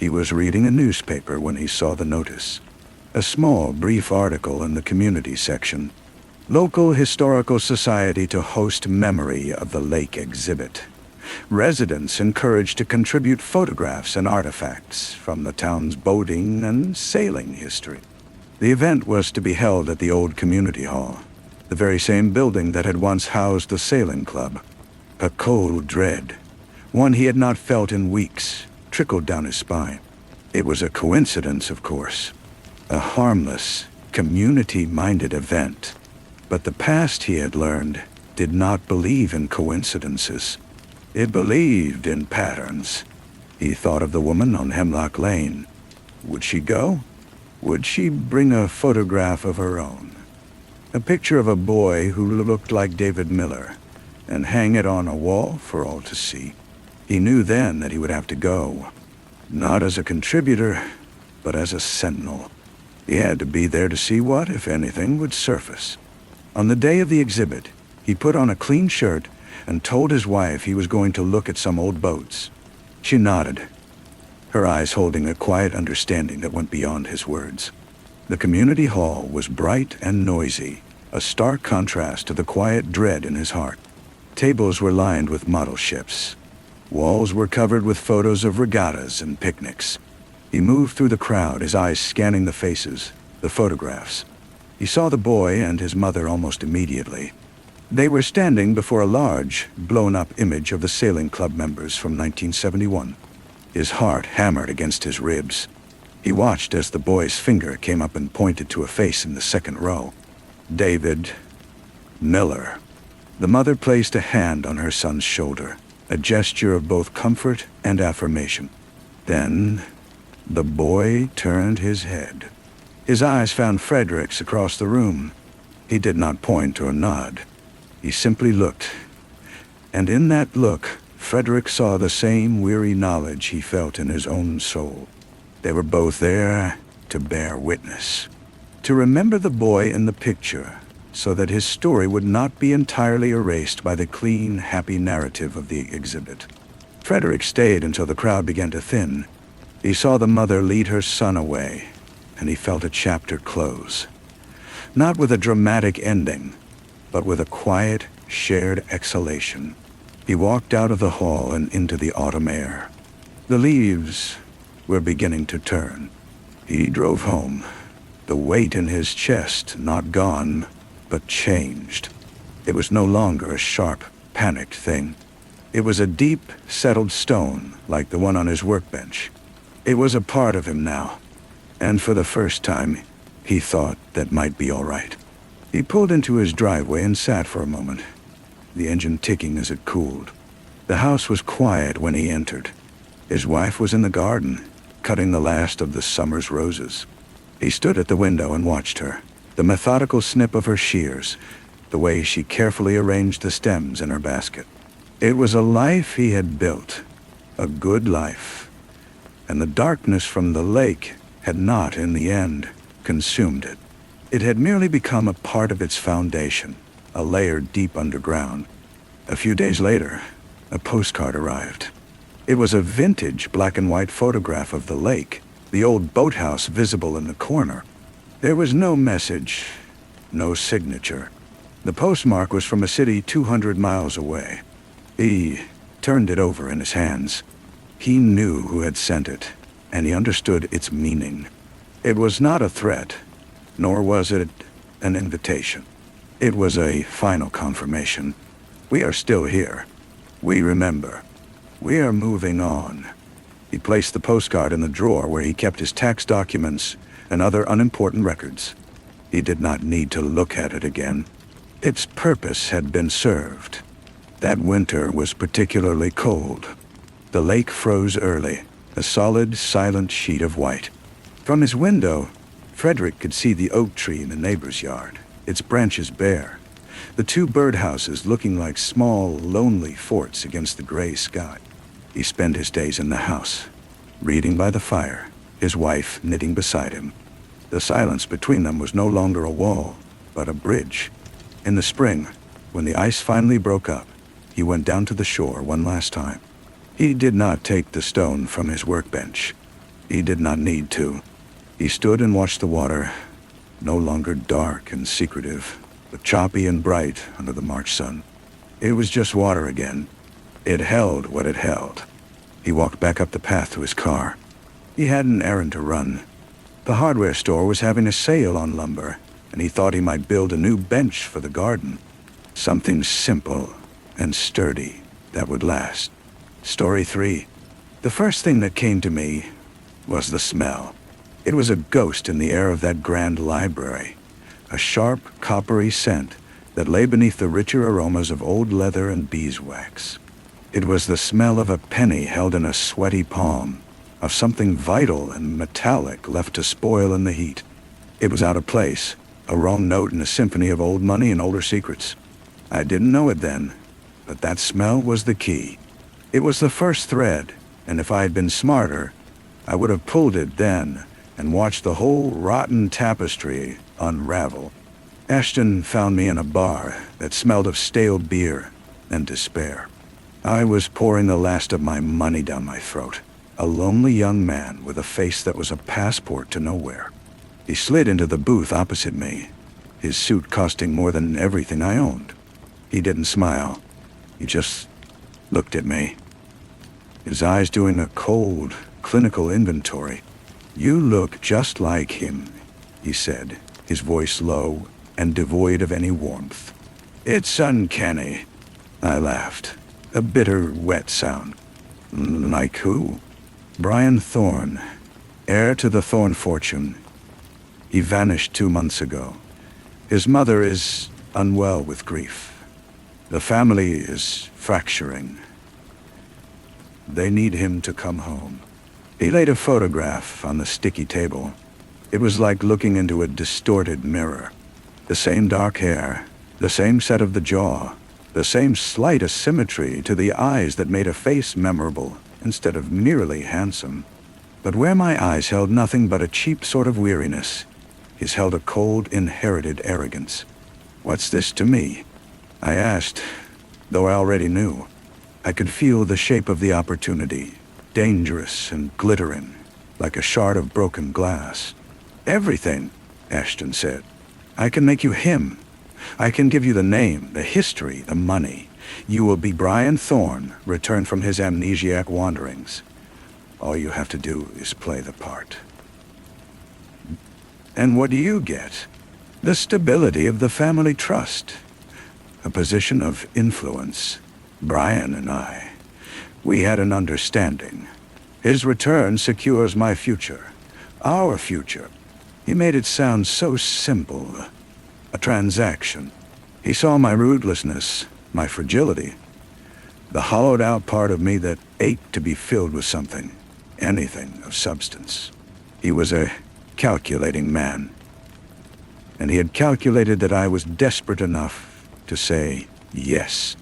He was reading a newspaper when he saw the notice. A small, brief article in the community section. Local Historical Society to host memory of the lake exhibit. Residents encouraged to contribute photographs and artifacts from the town's boating and sailing history. The event was to be held at the old community hall, the very same building that had once housed the sailing club. A cold dread, one he had not felt in weeks, trickled down his spine. It was a coincidence, of course, a harmless, community-minded event. But the past, he had learned, did not believe in coincidences. It believed in patterns. He thought of the woman on Hemlock Lane. Would she go? Would she bring a photograph of her own? A picture of a boy who looked like David Miller, and hang it on a wall for all to see. He knew then that he would have to go, not as a contributor, but as a sentinel. He had to be there to see what, if anything, would surface. On the day of the exhibit, he put on a clean shirt and told his wife he was going to look at some old boats. She nodded, her eyes holding a quiet understanding that went beyond his words. The community hall was bright and noisy, a stark contrast to the quiet dread in his heart. Tables were lined with model ships. Walls were covered with photos of regattas and picnics. He moved through the crowd, his eyes scanning the faces, the photographs. He saw the boy and his mother almost immediately. They were standing before a large, blown-up image of the sailing club members from 1971. His heart hammered against his ribs. He watched as the boy's finger came up and pointed to a face in the second row. David Miller. The mother placed a hand on her son's shoulder, a gesture of both comfort and affirmation. Then, the boy turned his head. His eyes found Frederick's across the room. He did not point or nod. He simply looked, and in that look, Frederick saw the same weary knowledge he felt in his own soul. They were both there to bear witness, to remember the boy in the picture, so that his story would not be entirely erased by the clean, happy narrative of the exhibit. Frederick stayed until the crowd began to thin. He saw the mother lead her son away, and he felt a chapter close. Not with a dramatic ending, but with a quiet, shared exhalation. He walked out of the hall and into the autumn air. The leaves were beginning to turn. He drove home, the weight in his chest not gone, but changed. It was no longer a sharp, panicked thing. It was a deep, settled stone, like the one on his workbench. It was a part of him now, and for the first time, he thought that might be all right. He pulled into his driveway and sat for a moment, the engine ticking as it cooled. The house was quiet when he entered. His wife was in the garden, cutting the last of the summer's roses. He stood at the window and watched her, the methodical snip of her shears, the way she carefully arranged the stems in her basket. It was a life he had built, a good life, and the darkness from the lake had not, in the end, consumed it. It had merely become a part of its foundation, a layer deep underground. A few days later, a postcard arrived. It was a vintage black-and-white photograph of the lake, the old boathouse visible in the corner. There was no message, no signature. The postmark was from a city 200 miles away. He turned it over in his hands. He knew who had sent it, and he understood its meaning. It was not a threat, nor was it an invitation. It was a final confirmation. We are still here. We remember. We are moving on. He placed the postcard in the drawer where he kept his tax documents and other unimportant records. He did not need to look at it again. Its purpose had been served. That winter was particularly cold. The lake froze early, a solid, silent sheet of white. From his window, Frederick could see the oak tree in the neighbor's yard, its branches bare, the two birdhouses looking like small, lonely forts against the gray sky. He spent his days in the house, reading by the fire, his wife knitting beside him. The silence between them was no longer a wall, but a bridge. In the spring, when the ice finally broke up, he went down to the shore one last time. He did not take the stone from his workbench. He did not need to. He stood and watched the water, no longer dark and secretive, but choppy and bright under the March sun. It was just water again. It held what it held. He walked back up the path to his car. He had an errand to run. The hardware store was having a sale on lumber, and he thought he might build a new bench for the garden. Something simple and sturdy that would last. Story 3. The first thing that came to me was the smell. It was a ghost in the air of that grand library, a sharp, coppery scent that lay beneath the richer aromas of old leather and beeswax. It was the smell of a penny held in a sweaty palm, of something vital and metallic left to spoil in the heat. It was out of place, a wrong note in a symphony of old money and older secrets. I didn't know it then, but that smell was the key. It was the first thread, and if I had been smarter, I would have pulled it then and watched the whole rotten tapestry unravel. Ashton found me in a bar that smelled of stale beer and despair. I was pouring the last of my money down my throat, a lonely young man with a face that was a passport to nowhere. He slid into the booth opposite me, his suit costing more than everything I owned. He didn't smile. He just looked at me, his eyes doing a cold, clinical inventory. "You look just like him," he said, his voice low and devoid of any warmth. "It's uncanny." I laughed, a bitter, wet sound. "Like who?" "Brian Thorne, heir to the Thorne fortune. He vanished 2 months ago. His mother is unwell with grief. The family is fracturing. They need him to come home." He laid a photograph on the sticky table. It was like looking into a distorted mirror. The same dark hair, the same set of the jaw, the same slight asymmetry to the eyes that made a face memorable instead of merely handsome. But where my eyes held nothing but a cheap sort of weariness, his held a cold, inherited arrogance. "What's this to me?" I asked, though I already knew. I could feel the shape of the opportunity, dangerous and glittering, like a shard of broken glass. "Everything," Ashton said. "I can make you him. I can give you the name, the history, the money. You will be Brian Thorne, returned from his amnesiac wanderings. All you have to do is play the part." And what do you get? The stability of the family trust, a position of influence. Brian and I, we had an understanding. His return secures my future, our future. He made it sound so simple, a transaction. He saw my rootlessness, my fragility, the hollowed-out part of me that ached to be filled with something, anything of substance. He was a calculating man, and he had calculated that I was desperate enough to say yes.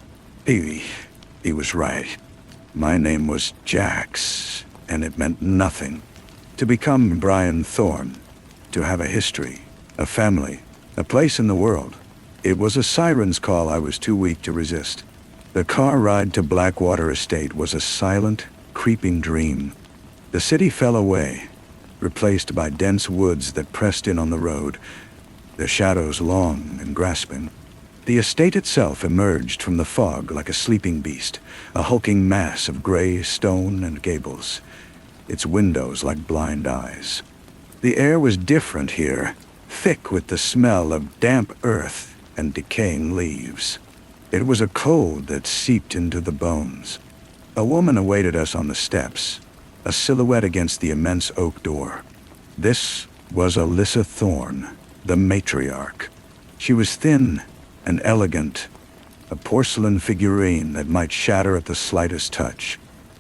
He was right. My name was Jax, and it meant nothing. To become Brian Thorne, to have a history, a family, a place in the world. It was a siren's call I was too weak to resist. The car ride to Blackwater Estate was a silent, creeping dream. The city fell away, replaced by dense woods that pressed in on the road, their shadows long and grasping. The estate itself emerged from the fog like a sleeping beast, a hulking mass of gray stone and gables, its windows like blind eyes. The air was different here, thick with the smell of damp earth and decaying leaves. It was a cold that seeped into the bones. A woman awaited us on the steps, a silhouette against the immense oak door. This was Alyssa Thorne, the matriarch. She was thin and elegant, a porcelain figurine that might shatter at the slightest touch.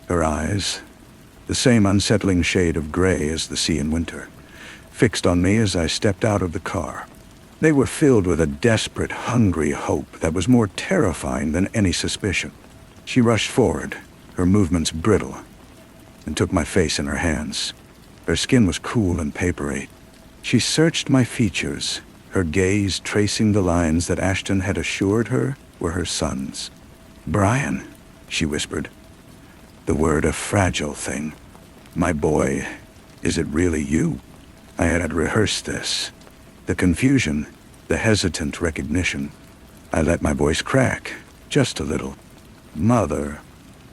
Her eyes, the same unsettling shade of gray as the sea in winter, fixed on me as I stepped out of the car. They were filled with a desperate, hungry hope that was more terrifying than any suspicion. She rushed forward, her movements brittle, and took my face in her hands. Her skin was cool and papery. She searched my features, her gaze tracing the lines that Ashton had assured her were her son's. "Brian," she whispered, the word a fragile thing. "My boy, is it really you?" I had rehearsed this. The confusion, the hesitant recognition. I let my voice crack, just a little. "Mother."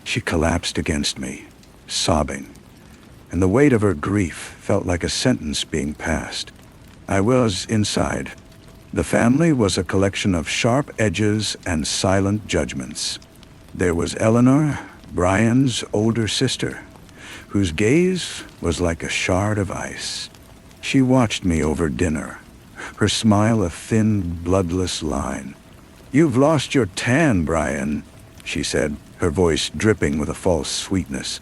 She collapsed against me, sobbing, and the weight of her grief felt like a sentence being passed. I was inside. The family was a collection of sharp edges and silent judgments. There was Eleanor, Brian's older sister, whose gaze was like a shard of ice. She watched me over dinner, her smile a thin, bloodless line. "You've lost your tan, Brian," she said, her voice dripping with a false sweetness.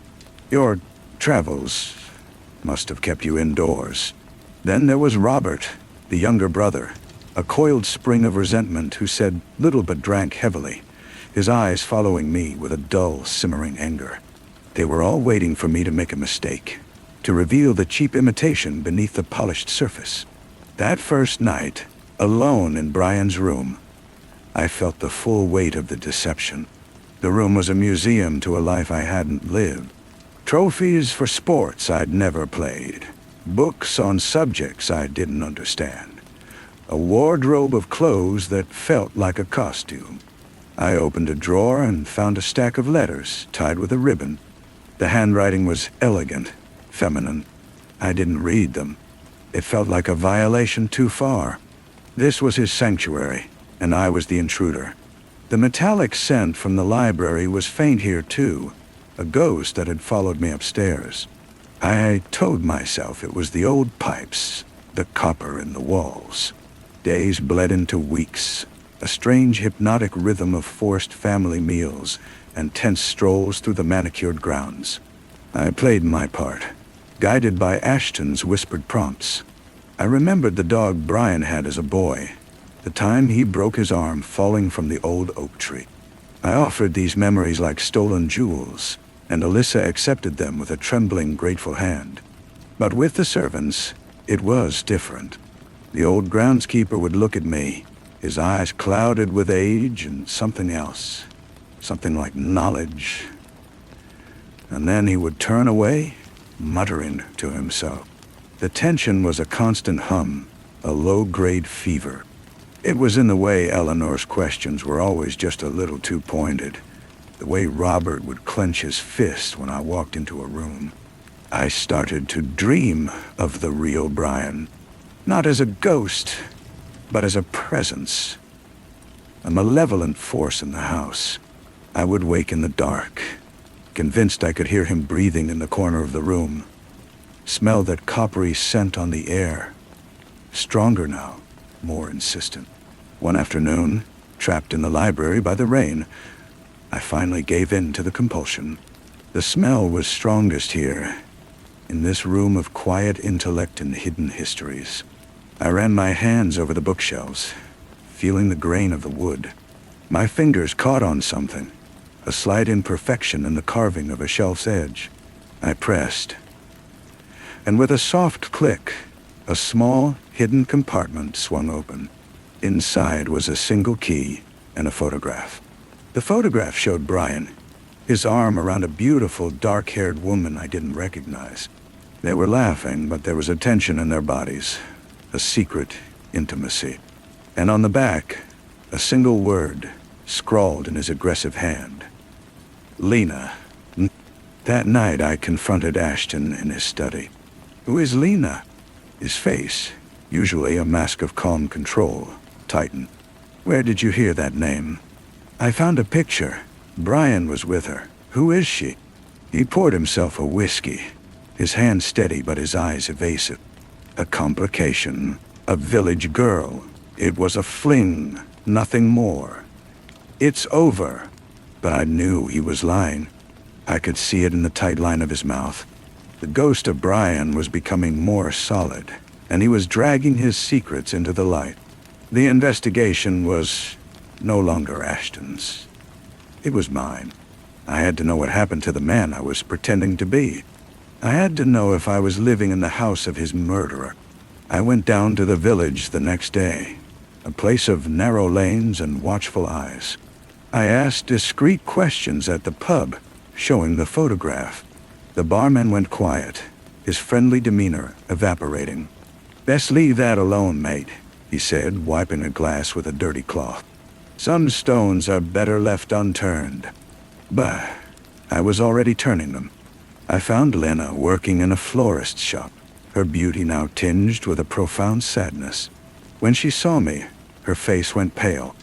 "Your travels must have kept you indoors." Then there was Robert, the younger brother, a coiled spring of resentment who said little but drank heavily, his eyes following me with a dull, simmering anger. They were all waiting for me to make a mistake, to reveal the cheap imitation beneath the polished surface. That first night, alone in Brian's room, I felt the full weight of the deception. The room was a museum to a life I hadn't lived. Trophies for sports I'd never played. Books on subjects I didn't understand. A wardrobe of clothes that felt like a costume. I opened a drawer and found a stack of letters tied with a ribbon. The handwriting was elegant, feminine. I didn't read them. It felt like a violation too far. This was his sanctuary, and I was the intruder. The metallic scent from the library was faint here too, a ghost that had followed me upstairs. I told myself it was the old pipes, the copper in the walls. Days bled into weeks, a strange hypnotic rhythm of forced family meals and tense strolls through the manicured grounds. I played my part, guided by Ashton's whispered prompts. I remembered the dog Brian had as a boy, the time he broke his arm falling from the old oak tree. I offered these memories like stolen jewels, and Alyssa accepted them with a trembling, grateful hand. But with the servants, it was different. The old groundskeeper would look at me, his eyes clouded with age and something else, something like knowledge. And then he would turn away, muttering to himself. The tension was a constant hum, a low-grade fever. It was in the way Eleanor's questions were always just a little too pointed, the way Robert would clench his fist when I walked into a room. I started to dream of the real Brian, not as a ghost, but as a presence, a malevolent force in the house. I would wake in the dark, convinced I could hear him breathing in the corner of the room, smell that coppery scent on the air, stronger now, more insistent. One afternoon, trapped in the library by the rain, I finally gave in to the compulsion. The smell was strongest here, in this room of quiet intellect and hidden histories. I ran my hands over the bookshelves, feeling the grain of the wood. My fingers caught on something, a slight imperfection in the carving of a shelf's edge. I pressed, and with a soft click, A small, hidden compartment swung open. Inside was a single key and a photograph. The photograph showed Brian, his arm around a beautiful, dark-haired woman I didn't recognize. They were laughing, but there was a tension in their bodies, a secret intimacy. And on the back, a single word, scrawled in his aggressive hand. Lena. That night I confronted Ashton in his study. Who is Lena? His face, usually a mask of calm control, tightened. Where did you hear that name? I found a picture. Brian was with her. Who is she? He poured himself a whiskey, his hand steady but his eyes evasive. A complication. A village girl. It was a fling, nothing more. It's over. But I knew he was lying. I could see it in the tight line of his mouth. The ghost of Brian was becoming more solid, and he was dragging his secrets into the light. The investigation was no longer Ashton's. It was mine. I had to know what happened to the man I was pretending to be. I had to know if I was living in the house of his murderer. I went down to the village the next day, a place of narrow lanes and watchful eyes. I asked discreet questions at the pub, showing the photograph. The barman went quiet, his friendly demeanor evaporating. Best leave that alone, mate, he said, wiping a glass with a dirty cloth. Some stones are better left unturned. But I was already turning them. I found Lena working in a florist's shop, her beauty now tinged with a profound sadness. When she saw me, her face went pale.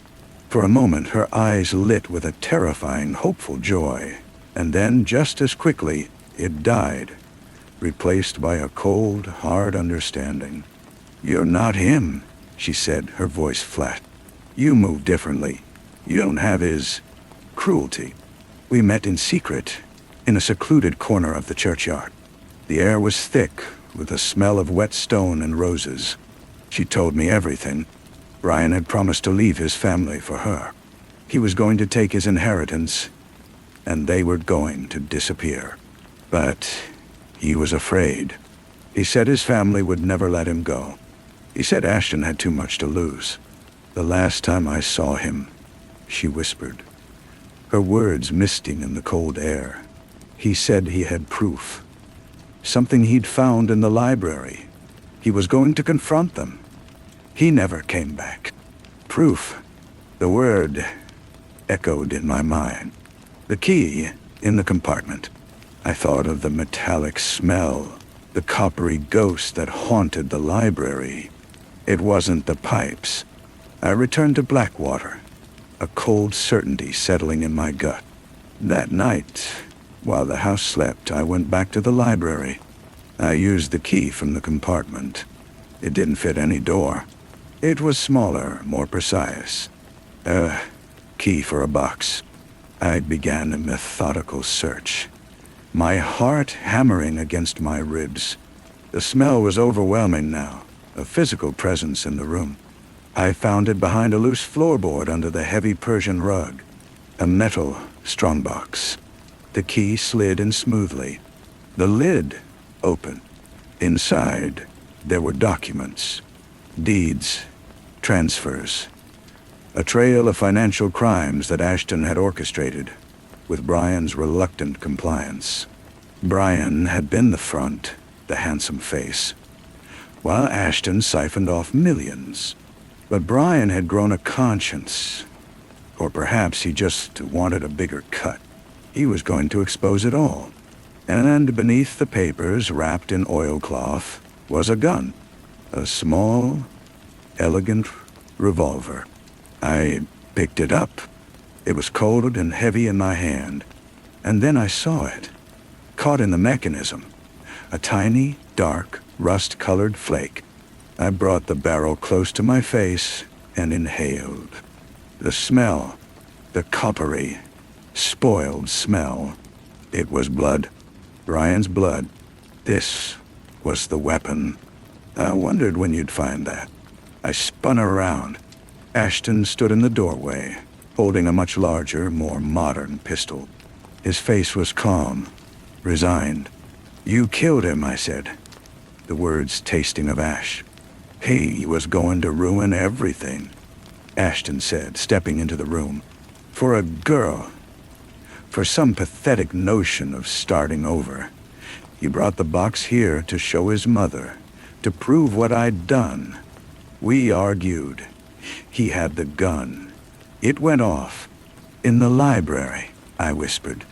For a moment, her eyes lit with a terrifying, hopeful joy. And then, just as quickly, it died, replaced by a cold, hard understanding. You're not him, she said, her voice flat. You move differently. You don't have his cruelty. We met in secret, in a secluded corner of the churchyard. The air was thick, with a smell of wet stone and roses. She told me everything. Brian had promised to leave his family for her. He was going to take his inheritance, and they were going to disappear. But he was afraid. He said his family would never let him go. He said Ashton had too much to lose. The last time I saw him, she whispered, her words misting in the cold air. He said he had proof. Something he'd found in the library. He was going to confront them. He never came back. Proof. The word echoed in my mind. The key in the compartment. I thought of the metallic smell, the coppery ghost that haunted the library. It wasn't the pipes. I returned to Blackwater, a cold certainty settling in my gut. That night, while the house slept, I went back to the library. I used the key from the compartment. It didn't fit any door. It was smaller, more precise. A key for a box. I began a methodical search, my heart hammering against my ribs. The smell was overwhelming now, a physical presence in the room. I found it behind a loose floorboard under the heavy Persian rug, a metal strongbox. The key slid in smoothly. The lid opened. Inside, there were documents, deeds, transfers, a trail of financial crimes that Ashton had orchestrated, with Brian's reluctant compliance. Brian had been the front, the handsome face, while Ashton siphoned off millions. But Brian had grown a conscience, or perhaps he just wanted a bigger cut. He was going to expose it all. And beneath the papers, wrapped in oilcloth, was a gun, a small, elegant revolver. I picked it up. It was cold and heavy in my hand, and then I saw it, caught in the mechanism, a tiny, dark, rust-colored flake. I brought the barrel close to my face and inhaled. The smell, the coppery, spoiled smell. It was blood, Brian's blood. This was the weapon. I wondered when you'd find that. I spun around. Ashton stood in the doorway, holding a much larger, more modern pistol. His face was calm, resigned. You killed him, I said. the words tasting of ash. He was going to ruin everything, Ashton said, stepping into the room. For a girl, for some pathetic notion of starting over. He brought the box here to show his mother, to prove what I'd done. We argued. He had the gun. It went off. In the library, I whispered,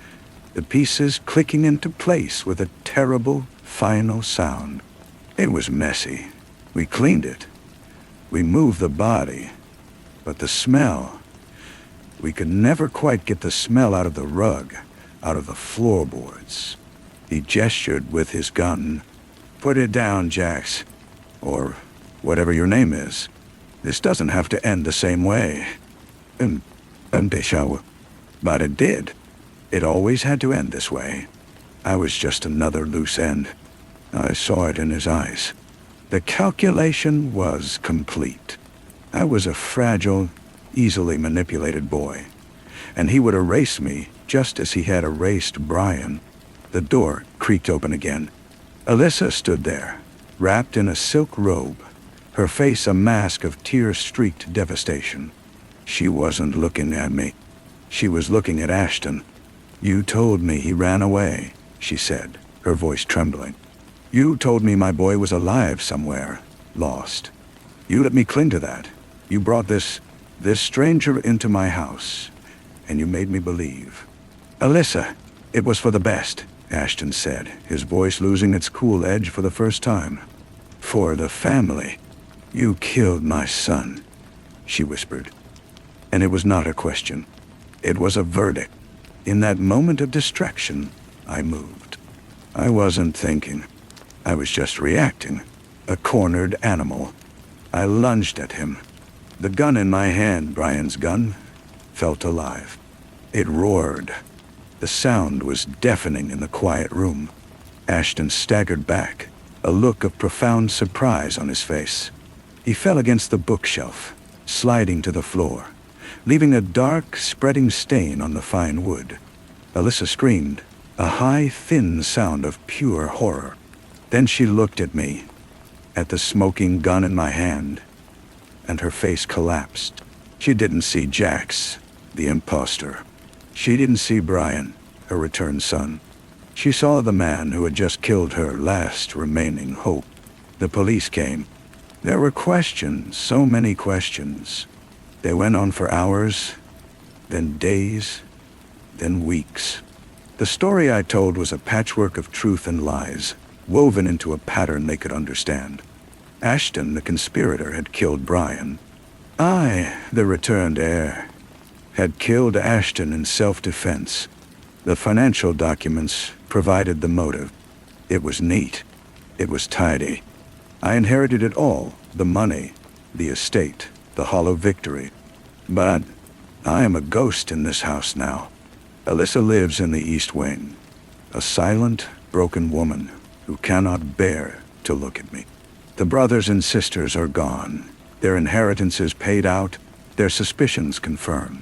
the pieces clicking into place with a terrible final sound. It was messy. We cleaned it. We moved the body. But the smell, we could never quite get the smell out of the rug, out of the floorboards. He gestured with his gun. Put it down, Jax. Or whatever your name is. This doesn't have to end the same way. And but it did. It always had to end this way. I was just another loose end. I saw it in his eyes. The calculation was complete. I was a fragile, easily manipulated boy, and he would erase me just as he had erased Brian. The door creaked open again. Alyssa stood there, wrapped in a silk robe, her face a mask of tear-streaked devastation. She wasn't looking at me. She was looking at Ashton. You told me he ran away, she said, her voice trembling. You told me my boy was alive somewhere, lost. You let me cling to that. You brought this stranger into my house, and you made me believe. Alyssa, it was for the best, Ashton said, his voice losing its cool edge for the first time. For the family. You killed my son, she whispered. And it was not a question. It was a verdict. In that moment of distraction, I moved. I wasn't thinking. I was just reacting. A cornered animal. I lunged at him. The gun in my hand, Brian's gun, felt alive. It roared. The sound was deafening in the quiet room. Ashton staggered back, a look of profound surprise on his face. He fell against the bookshelf, sliding to the floor, leaving a dark, spreading stain on the fine wood. Alyssa screamed, a high, thin sound of pure horror. Then she looked at me, at the smoking gun in my hand, and her face collapsed. She didn't see Jax, the imposter. She didn't see Brian, her returned son. She saw the man who had just killed her last remaining hope. The police came. There were questions, so many questions. They went on for hours, then days, then weeks. The story I told was a patchwork of truth and lies, woven into a pattern they could understand. Ashton, the conspirator, had killed Brian. I, the returned heir, had killed Ashton in self-defense. The financial documents provided the motive. It was neat. It was tidy. I inherited it all, the money, the estate, the hollow victory. But I am a ghost in this house now. Alyssa lives in the East Wing, a silent, broken woman who cannot bear to look at me. The brothers and sisters are gone, their inheritances paid out, their suspicions confirmed.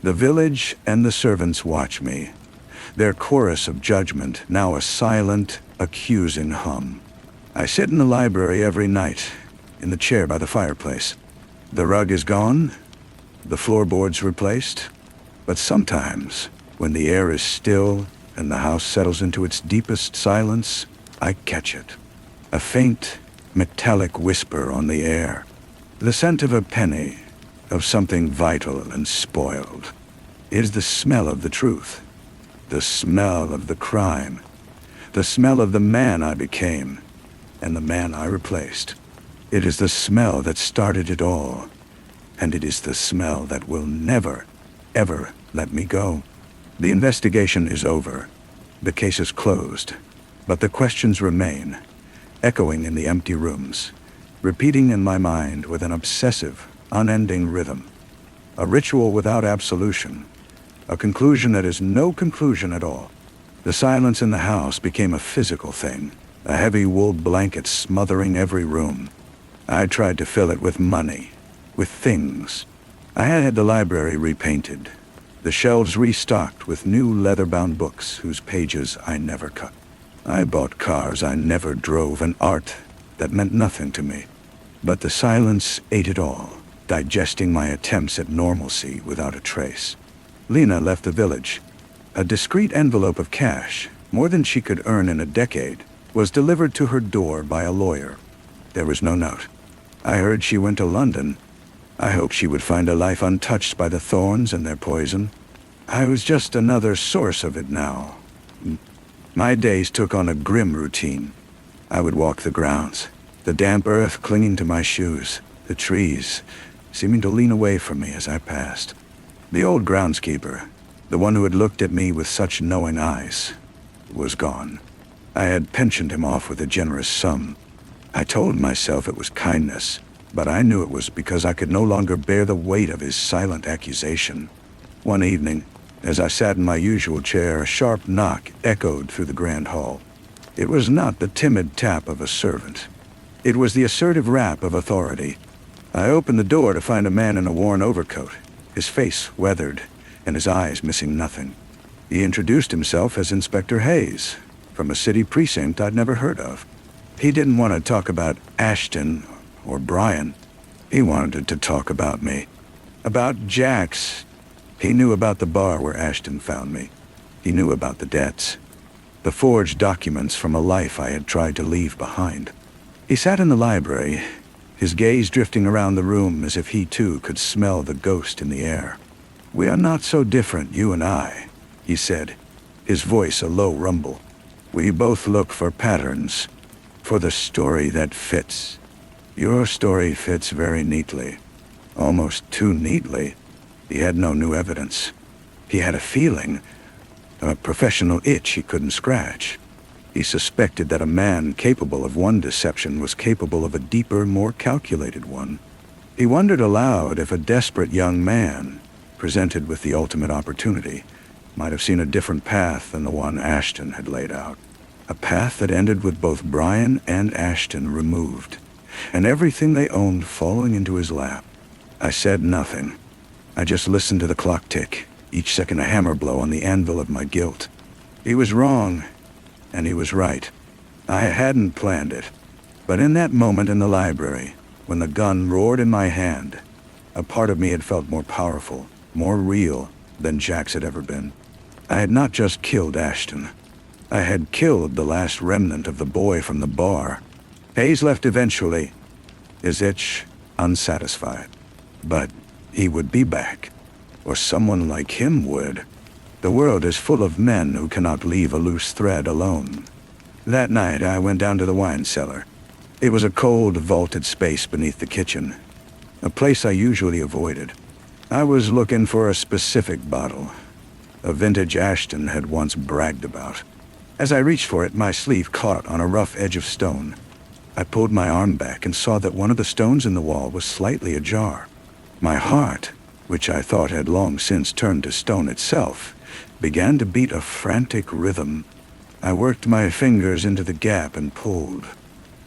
The village and the servants watch me, their chorus of judgment now a silent, accusing hum. I sit in the library every night, in the chair by the fireplace. The rug is gone, the floorboards replaced, but sometimes, when the air is still and the house settles into its deepest silence, I catch it. A faint, metallic whisper on the air. The scent of a penny, of something vital and spoiled. It is the smell of the truth. The smell of the crime. The smell of the man I became, and the man I replaced. It is the smell that started it all, and it is the smell that will never, ever let me go. The investigation is over. The case is closed, but the questions remain, echoing in the empty rooms, repeating in my mind with an obsessive, unending rhythm. A ritual without absolution, a conclusion that is no conclusion at all. The silence in the house became a physical thing, a heavy wool blanket smothering every room. I tried to fill it with money, with things. I had the library repainted, the shelves restocked with new leather-bound books whose pages I never cut. I bought cars I never drove and art that meant nothing to me. But the silence ate it all, digesting my attempts at normalcy without a trace. Lena left the village. A discreet envelope of cash, more than she could earn in a decade, was delivered to her door by a lawyer. There was no note. I heard she went to London. I hoped she would find a life untouched by the thorns and their poison. I was just another source of it now. My days took on a grim routine. I would walk the grounds, the damp earth clinging to my shoes, the trees seeming to lean away from me as I passed. The old groundskeeper, the one who had looked at me with such knowing eyes, was gone. I had pensioned him off with a generous sum. I told myself it was kindness, but I knew it was because I could no longer bear the weight of his silent accusation. One evening, as I sat in my usual chair, a sharp knock echoed through the grand hall. It was not the timid tap of a servant. It was the assertive rap of authority. I opened the door to find a man in a worn overcoat, his face weathered, and his eyes missing nothing. He introduced himself as Inspector Hayes, from a city precinct I'd never heard of. He didn't want to talk about Ashton or Brian. He wanted to talk about me. About Jax. He knew about the bar where Ashton found me. He knew about the debts. The forged documents from a life I had tried to leave behind. He sat in the library, his gaze drifting around the room as if he too could smell the ghost in the air. "We are not so different, you and I," he said, his voice a low rumble. "We both look for patterns, for the story that fits. Your story fits very neatly, almost too neatly." He had no new evidence. He had a feeling, a professional itch he couldn't scratch. He suspected that a man capable of one deception was capable of a deeper, more calculated one. He wondered aloud if a desperate young man, presented with the ultimate opportunity, might have seen a different path than the one Ashton had laid out. A path that ended with both Brian and Ashton removed, and everything they owned falling into his lap. I said nothing. I just listened to the clock tick, each second a hammer blow on the anvil of my guilt. He was wrong, and he was right. I hadn't planned it. But in that moment in the library, when the gun roared in my hand, a part of me had felt more powerful, more real than Jax had ever been. I had not just killed Ashton. I had killed the last remnant of the boy from the bar. Hayes left eventually, his itch unsatisfied. But he would be back, or someone like him would. The world is full of men who cannot leave a loose thread alone. That night I went down to the wine cellar. It was a cold, vaulted space beneath the kitchen, a place I usually avoided. I was looking for a specific bottle, a vintage Ashton had once bragged about. As I reached for it, my sleeve caught on a rough edge of stone. I pulled my arm back and saw that one of the stones in the wall was slightly ajar. My heart, which I thought had long since turned to stone itself, began to beat a frantic rhythm. I worked my fingers into the gap and pulled.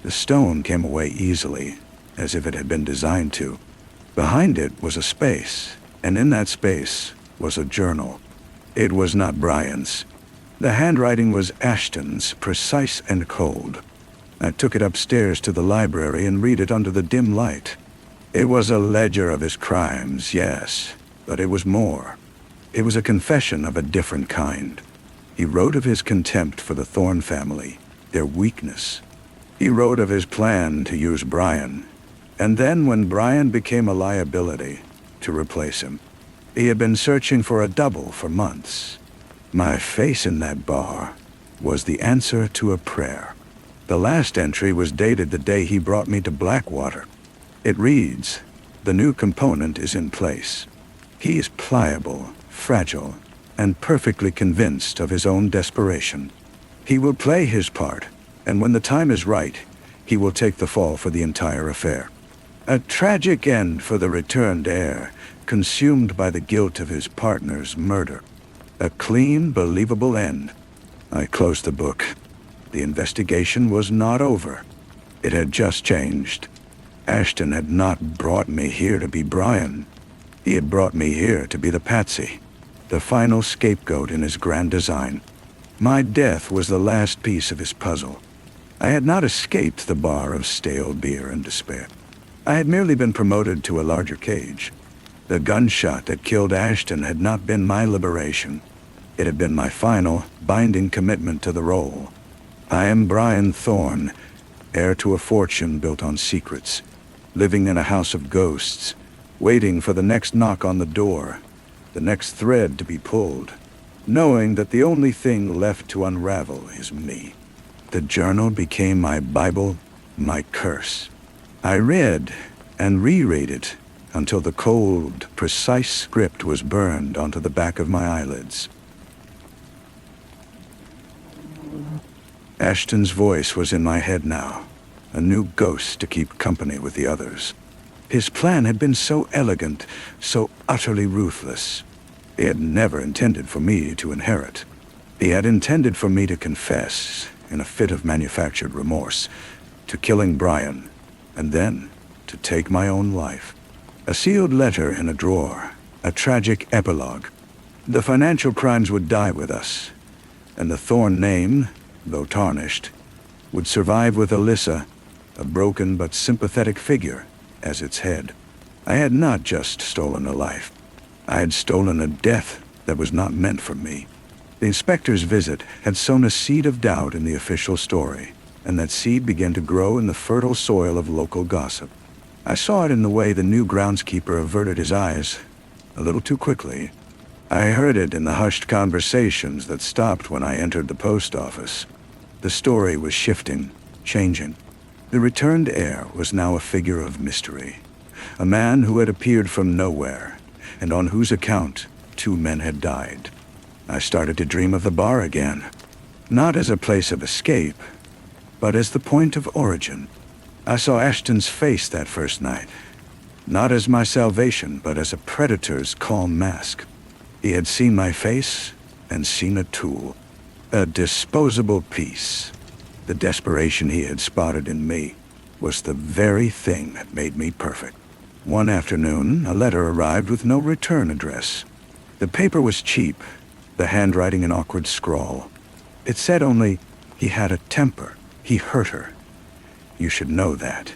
The stone came away easily, as if it had been designed to. Behind it was a space, and in that space was a journal. It was not Brian's. The handwriting was Ashton's, precise and cold. I took it upstairs to the library and read it under the dim light. It was a ledger of his crimes, yes, but it was more. It was a confession of a different kind. He wrote of his contempt for the Thorne family, their weakness. He wrote of his plan to use Brian, and then when Brian became a liability, to replace him. He had been searching for a double for months. My face in that bar was the answer to a prayer. The last entry was dated the day he brought me to Blackwater. It reads, "The new component is in place. He is pliable, fragile, and perfectly convinced of his own desperation. He will play his part, and when the time is right, he will take the fall for the entire affair." A tragic end for the returned heir, consumed by the guilt of his partner's murder. A clean, believable end. I closed the book. The investigation was not over. It had just changed. Ashton had not brought me here to be Brian. He had brought me here to be the patsy, the final scapegoat in his grand design. My death was the last piece of his puzzle. I had not escaped the bar of stale beer and despair. I had merely been promoted to a larger cage. The gunshot that killed Ashton had not been my liberation. It had been my final, binding commitment to the role. I am Brian Thorne, heir to a fortune built on secrets, living in a house of ghosts, waiting for the next knock on the door, the next thread to be pulled, knowing that the only thing left to unravel is me. The journal became my Bible, my curse. I read and reread it until the cold, precise script was burned onto the back of my eyelids. Ashton's voice was in my head now, a new ghost to keep company with the others. His plan had been so elegant, so utterly ruthless. He had never intended for me to inherit. He had intended for me to confess, in a fit of manufactured remorse, to killing Brian, and then to take my own life. A sealed letter in a drawer, a tragic epilogue. The financial crimes would die with us, and the Thorne name, though tarnished, would survive with Alyssa, a broken but sympathetic figure, as its head. I had not just stolen a life. I had stolen a death that was not meant for me. The inspector's visit had sown a seed of doubt in the official story, and that seed began to grow in the fertile soil of local gossip. I saw it in the way the new groundskeeper averted his eyes, a little too quickly. I heard it in the hushed conversations that stopped when I entered the post office. The story was shifting, changing. The returned heir was now a figure of mystery, a man who had appeared from nowhere, and on whose account 2 men had died. I started to dream of the bar again, not as a place of escape, but as the point of origin. I saw Ashton's face that first night, not as my salvation, but as a predator's calm mask. He had seen my face and seen a tool. A disposable piece. The desperation he had spotted in me was the very thing that made me perfect. One afternoon, a letter arrived with no return address. The paper was cheap, the handwriting an awkward scrawl. It said only, he had a temper. He hurt her. You should know that.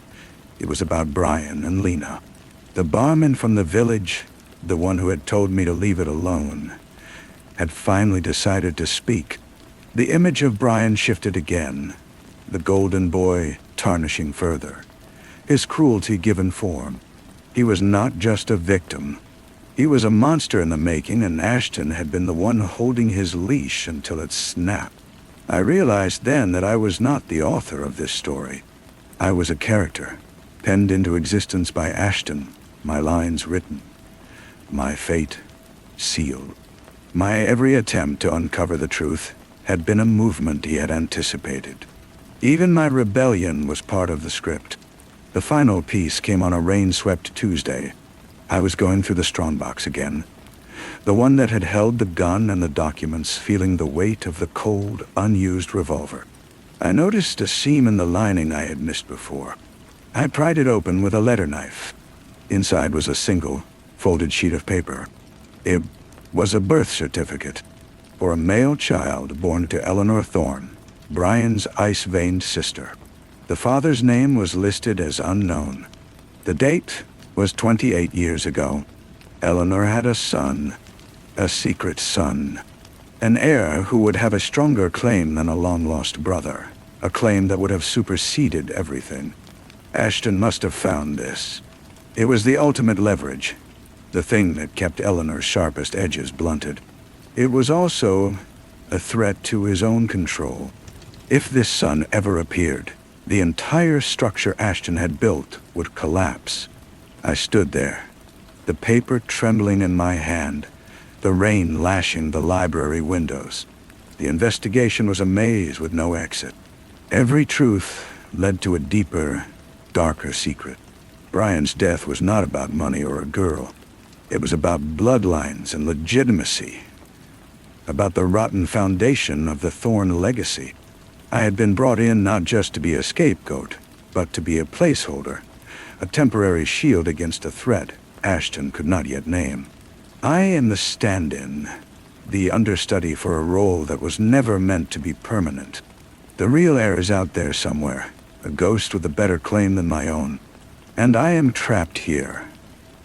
It was about Brian and Lena. The barman from the village, the one who had told me to leave it alone, had finally decided to speak. The image of Brian shifted again, the golden boy tarnishing further, his cruelty given form. He was not just a victim. He was a monster in the making, and Ashton had been the one holding his leash until it snapped. I realized then that I was not the author of this story. I was a character, penned into existence by Ashton, my lines written, my fate sealed. My every attempt to uncover the truth had been a movement he had anticipated. Even my rebellion was part of the script. The final piece came on a rain-swept Tuesday. I was going through the strongbox again, the one that had held the gun and the documents, feeling the weight of the cold, unused revolver. I noticed a seam in the lining I had missed before. I pried it open with a letter knife. Inside was a single, folded sheet of paper. It was a birth certificate for a male child born to Eleanor Thorne, Brian's ice-veined sister. The father's name was listed as unknown. The date was 28 years ago. Eleanor had a son, a secret son, an heir who would have a stronger claim than a long-lost brother, a claim that would have superseded everything. Ashton must have found this. It was the ultimate leverage, the thing that kept Eleanor's sharpest edges blunted. It was also a threat to his own control. If this son ever appeared, the entire structure Ashton had built would collapse. I stood there, the paper trembling in my hand, the rain lashing the library windows. The investigation was a maze with no exit. Every truth led to a deeper, darker secret. Brian's death was not about money or a girl. It was about bloodlines and legitimacy, about the rotten foundation of the Thorne legacy. I had been brought in not just to be a scapegoat, but to be a placeholder, a temporary shield against a threat Ashton could not yet name. I am the stand-in, the understudy for a role that was never meant to be permanent. The real heir is out there somewhere, a ghost with a better claim than my own. And I am trapped here,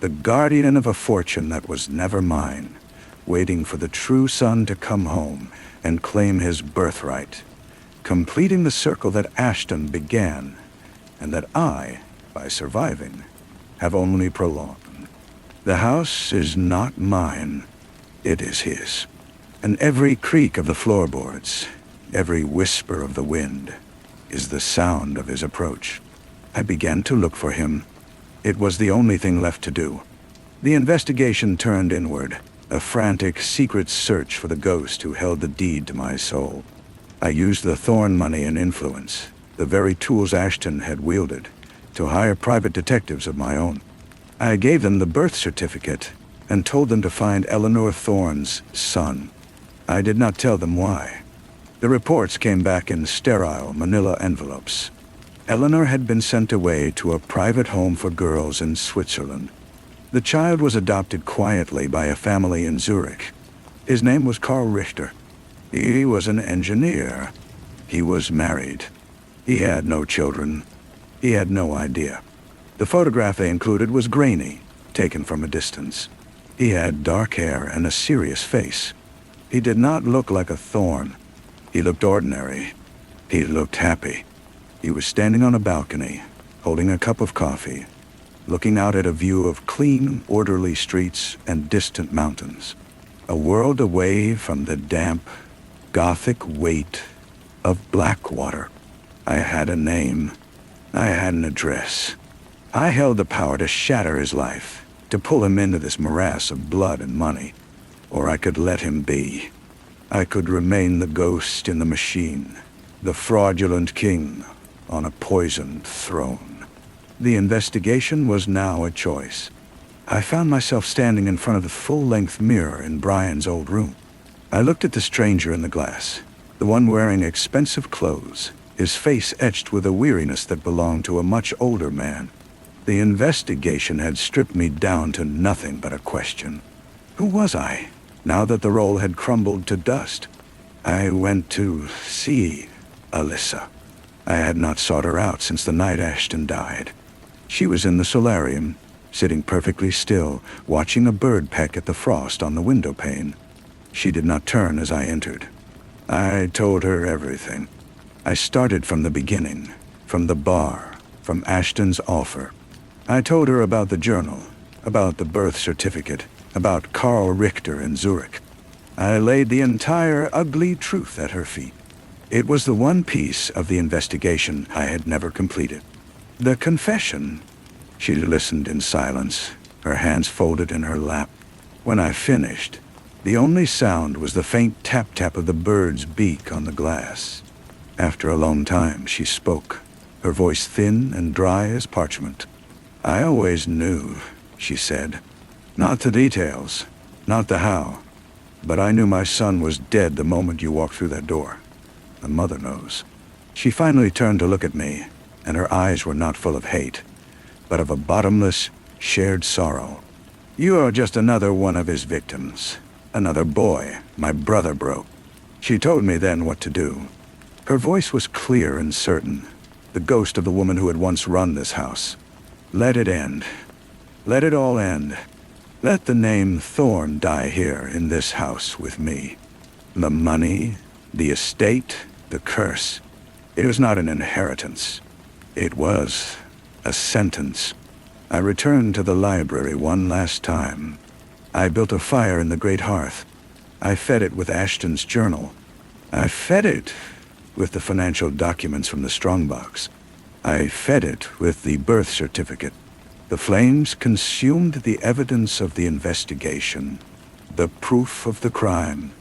the guardian of a fortune that was never mine, waiting for the true son to come home and claim his birthright, completing the circle that Ashton began, and that I, by surviving, have only prolonged. The house is not mine, it is his. And every creak of the floorboards, every whisper of the wind, is the sound of his approach. I began to look for him. It was the only thing left to do. The investigation turned inward, a frantic, secret search for the ghost who held the deed to my soul. I used the Thorn money and influence, the very tools Ashton had wielded, to hire private detectives of my own. I gave them the birth certificate and told them to find Eleanor Thorne's son. I did not tell them why. The reports came back in sterile manila envelopes. Eleanor had been sent away to a private home for girls in Switzerland. The child was adopted quietly by a family in Zurich. His name was Karl Richter. He was an engineer. He was married. He had no children. He had no idea. The photograph they included was grainy, taken from a distance. He had dark hair and a serious face. He did not look like a Thorn. He looked ordinary. He looked happy. He was standing on a balcony, holding a cup of coffee, looking out at a view of clean, orderly streets and distant mountains. A world away from the damp, gothic weight of Blackwater. I had a name. I had an address. I held the power to shatter his life, to pull him into this morass of blood and money. Or I could let him be. I could remain the ghost in the machine, the fraudulent king on a poisoned throne. The investigation was now a choice. I found myself standing in front of the full-length mirror in Brian's old room. I looked at the stranger in the glass, the one wearing expensive clothes, his face etched with a weariness that belonged to a much older man. The investigation had stripped me down to nothing but a question. Who was I, now that the role had crumbled to dust? I went to see Alyssa. I had not sought her out since the night Ashton died. She was in the solarium, sitting perfectly still, watching a bird peck at the frost on the window pane. She did not turn as I entered. I told her everything. I started from the beginning, from the bar, from Ashton's offer. I told her about the journal, about the birth certificate, about Karl Richter in Zurich. I laid the entire ugly truth at her feet. It was the one piece of the investigation I had never completed. The confession. She listened in silence, her hands folded in her lap. When I finished, the only sound was the faint tap-tap of the bird's beak on the glass. After a long time, she spoke, her voice thin and dry as parchment. I always knew, she said. Not the details, not the how, but I knew my son was dead the moment you walked through that door. A mother knows. She finally turned to look at me, and her eyes were not full of hate, but of a bottomless, shared sorrow. You are just another one of his victims, another boy my brother broke. She told me then what to do. Her voice was clear and certain, the ghost of the woman who had once run this house. Let it end. Let it all end. Let the name Thorn die here in this house with me. The money, the estate, the curse. It was not an inheritance. It was a sentence. I returned to the library one last time. I built a fire in the great hearth. I fed it with Ashton's journal. I fed it with the financial documents from the strongbox. I fed it with the birth certificate. The flames consumed the evidence of the investigation, the proof of the crime,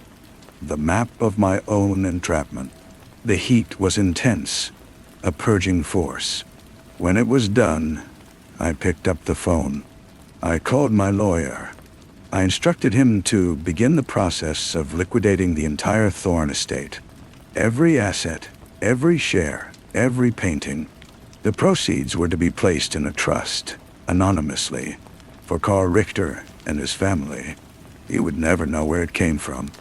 the map of my own entrapment. The heat was intense, a purging force. When it was done, I picked up the phone. I called my lawyer. I instructed him to begin the process of liquidating the entire Thorn estate. Every asset, every share, every painting. The proceeds were to be placed in a trust, anonymously, for Karl Richter and his family. He would never know where it came from.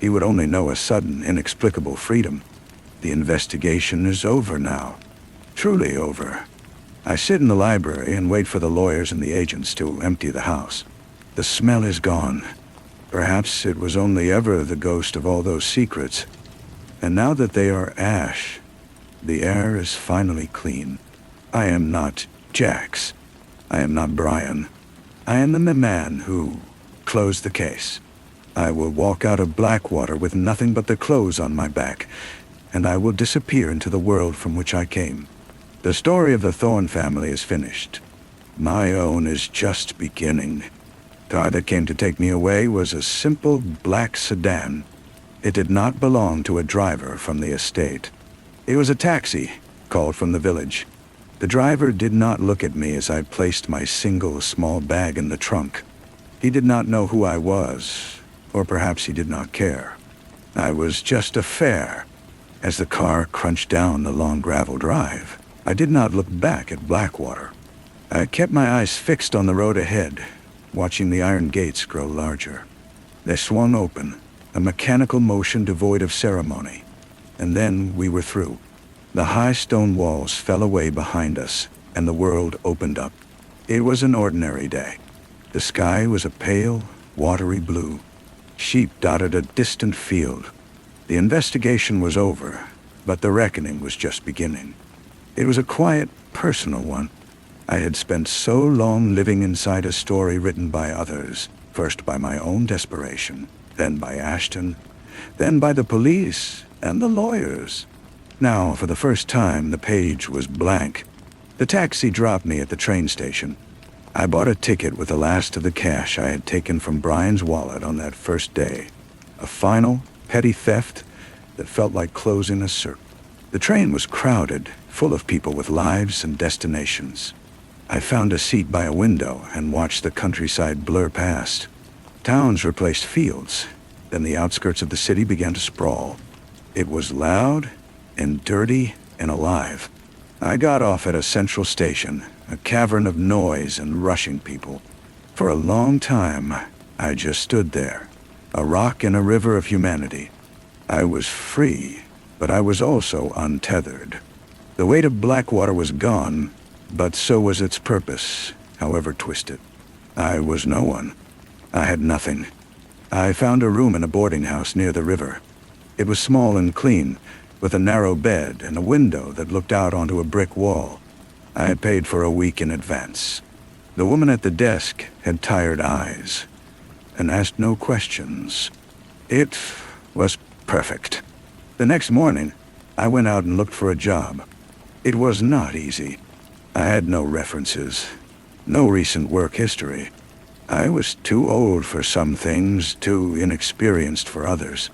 He would only know a sudden, inexplicable freedom. The investigation is over now. Truly over. I sit in the library and wait for the lawyers and the agents to empty the house. The smell is gone. Perhaps it was only ever the ghost of all those secrets. And now that they are ash, the air is finally clean. I am not Jax. I am not Brian. I am the man who closed the case. I will walk out of Blackwater with nothing but the clothes on my back, and I will disappear into the world from which I came. The story of the Thorne family is finished. My own is just beginning. The car that came to take me away was a simple black sedan. It did not belong to a driver from the estate. It was a taxi, called from the village. The driver did not look at me as I placed my single small bag in the trunk. He did not know who I was, or perhaps he did not care. I was just a fare. As the car crunched down the long gravel drive, I did not look back at Blackwater. I kept my eyes fixed on the road ahead, watching the iron gates grow larger. They swung open, a mechanical motion devoid of ceremony, and then we were through. The high stone walls fell away behind us, and the world opened up. It was an ordinary day. The sky was a pale, watery blue. Sheep dotted a distant field. The investigation was over, but the reckoning was just beginning. It was a quiet, personal one. I had spent so long living inside a story written by others, first by my own desperation, then by Ashton, then by the police and the lawyers. Now, for the first time, the page was blank. The taxi dropped me at the train station. I bought a ticket with the last of the cash I had taken from Brian's wallet on that first day. A final, petty theft that felt like closing a circle. The train was crowded, full of people with lives and destinations. I found a seat by a window and watched the countryside blur past. Towns replaced fields. Then the outskirts of the city began to sprawl. It was loud and dirty and alive. I got off at a central station, a cavern of noise and rushing people. For a long time, I just stood there, a rock in a river of humanity. I was free, but I was also untethered. The weight of Blackwater was gone, but so was its purpose, however twisted. I was no one. I had nothing. I found a room in a boarding house near the river. It was small and clean, with a narrow bed and a window that looked out onto a brick wall. I had paid for a week in advance. The woman at the desk had tired eyes and asked no questions. It was perfect. The next morning, I went out and looked for a job. It was not easy. I had no references, no recent work history. I was too old for some things, too inexperienced for others.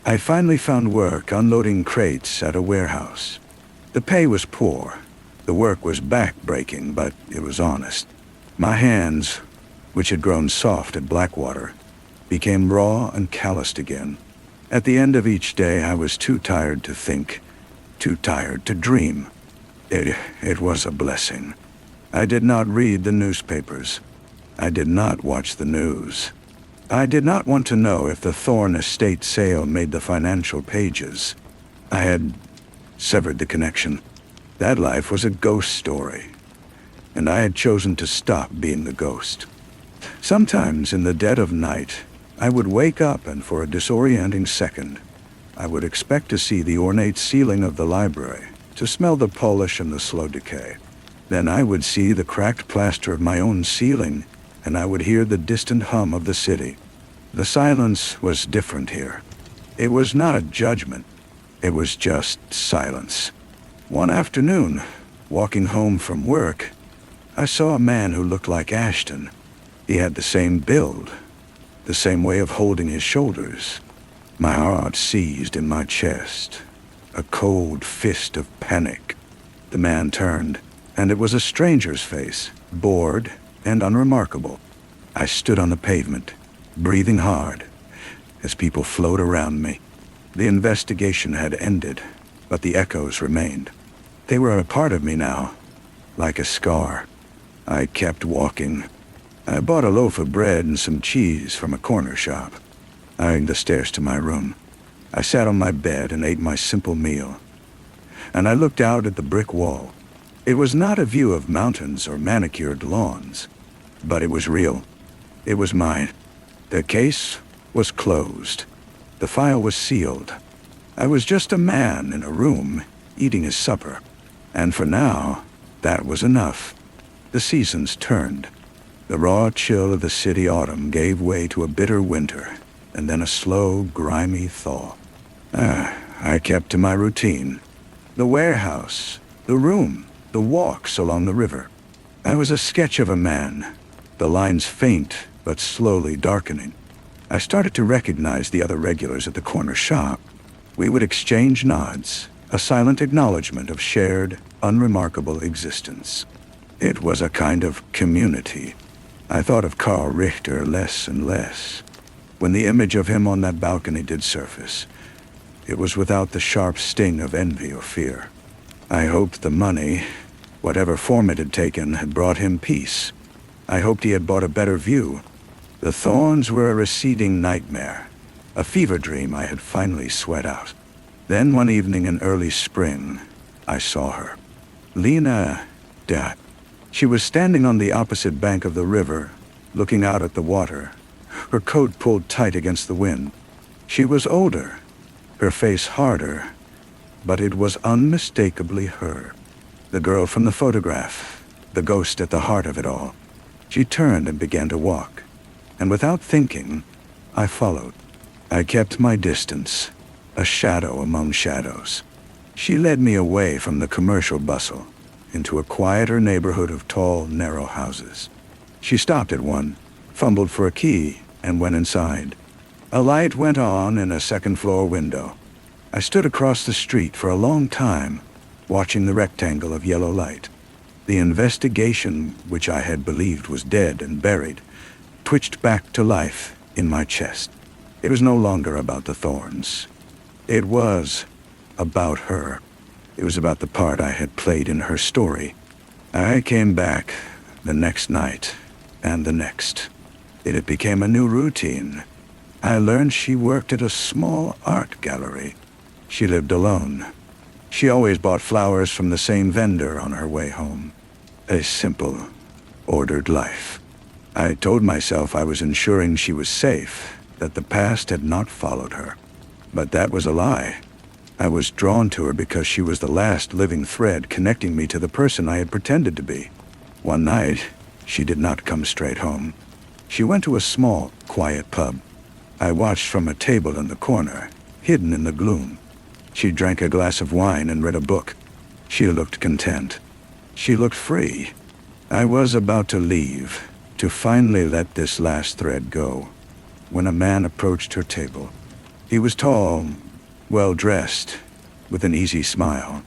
I finally found work unloading crates at a warehouse. The pay was poor. The work was back-breaking, but it was honest. My hands, which had grown soft at Blackwater, became raw and calloused again. At the end of each day, I was too tired to think, too tired to dream. It was a blessing. I did not read the newspapers. I did not watch the news. I did not want to know if the Thorne estate sale made the financial pages. I had severed the connection. That life was a ghost story, and I had chosen to stop being the ghost. Sometimes in the dead of night, I would wake up and for a disorienting second, I would expect to see the ornate ceiling of the library, to smell the polish and the slow decay. Then I would see the cracked plaster of my own ceiling, and I would hear the distant hum of the city. The silence was different here. It was not a judgment. It was just silence. One afternoon, walking home from work, I saw a man who looked like Ashton. He had the same build, the same way of holding his shoulders. My heart seized in my chest, a cold fist of panic. The man turned, and it was a stranger's face, bored and unremarkable. I stood on the pavement, breathing hard, as people flowed around me. The investigation had ended, but the echoes remained. They were a part of me now, like a scar. I kept walking. I bought a loaf of bread and some cheese from a corner shop. I hiked the stairs to my room. I sat on my bed and ate my simple meal, and I looked out at the brick wall. It was not a view of mountains or manicured lawns, but it was real. It was mine. The case was closed. The file was sealed. I was just a man in a room, eating his supper. And for now, that was enough. The seasons turned. The raw chill of the city autumn gave way to a bitter winter, and then a slow, grimy thaw. I kept to my routine. The warehouse, the room, the walks along the river. I was a sketch of a man, the lines faint but slowly darkening. I started to recognize the other regulars at the corner shop. We would exchange nods, a silent acknowledgement of shared, unremarkable existence. It was a kind of community. I thought of Karl Richter less and less. When the image of him on that balcony did surface, it was without the sharp sting of envy or fear. I hoped the money, whatever form it had taken, had brought him peace. I hoped he had bought a better view. The thorns were a receding nightmare, a fever dream I had finally sweat out. Then one evening in early spring, I saw her. Lena, she was standing on the opposite bank of the river, looking out at the water, her coat pulled tight against the wind. She was older, her face harder, but it was unmistakably her. The girl from the photograph, the ghost at the heart of it all. She turned and began to walk, and without thinking, I followed. I kept my distance, a shadow among shadows. She led me away from the commercial bustle, into a quieter neighborhood of tall, narrow houses. She stopped at one, fumbled for a key, and went inside. A light went on in a second-floor window. I stood across the street for a long time, watching the rectangle of yellow light. The investigation, which I had believed was dead and buried, twitched back to life in my chest. It was no longer about the thorns. It was about her. It was about the part I had played in her story. I came back the next night and the next. It became a new routine. I learned she worked at a small art gallery. She lived alone. She always bought flowers from the same vendor on her way home. A simple, ordered life. I told myself I was ensuring she was safe, that the past had not followed her. But that was a lie. I was drawn to her because she was the last living thread connecting me to the person I had pretended to be. One night, she did not come straight home. She went to a small, quiet pub. I watched from a table in the corner, hidden in the gloom. She drank a glass of wine and read a book. She looked content. She looked free. I was about to leave, to finally let this last thread go, when a man approached her table. He was tall, well-dressed, with an easy smile.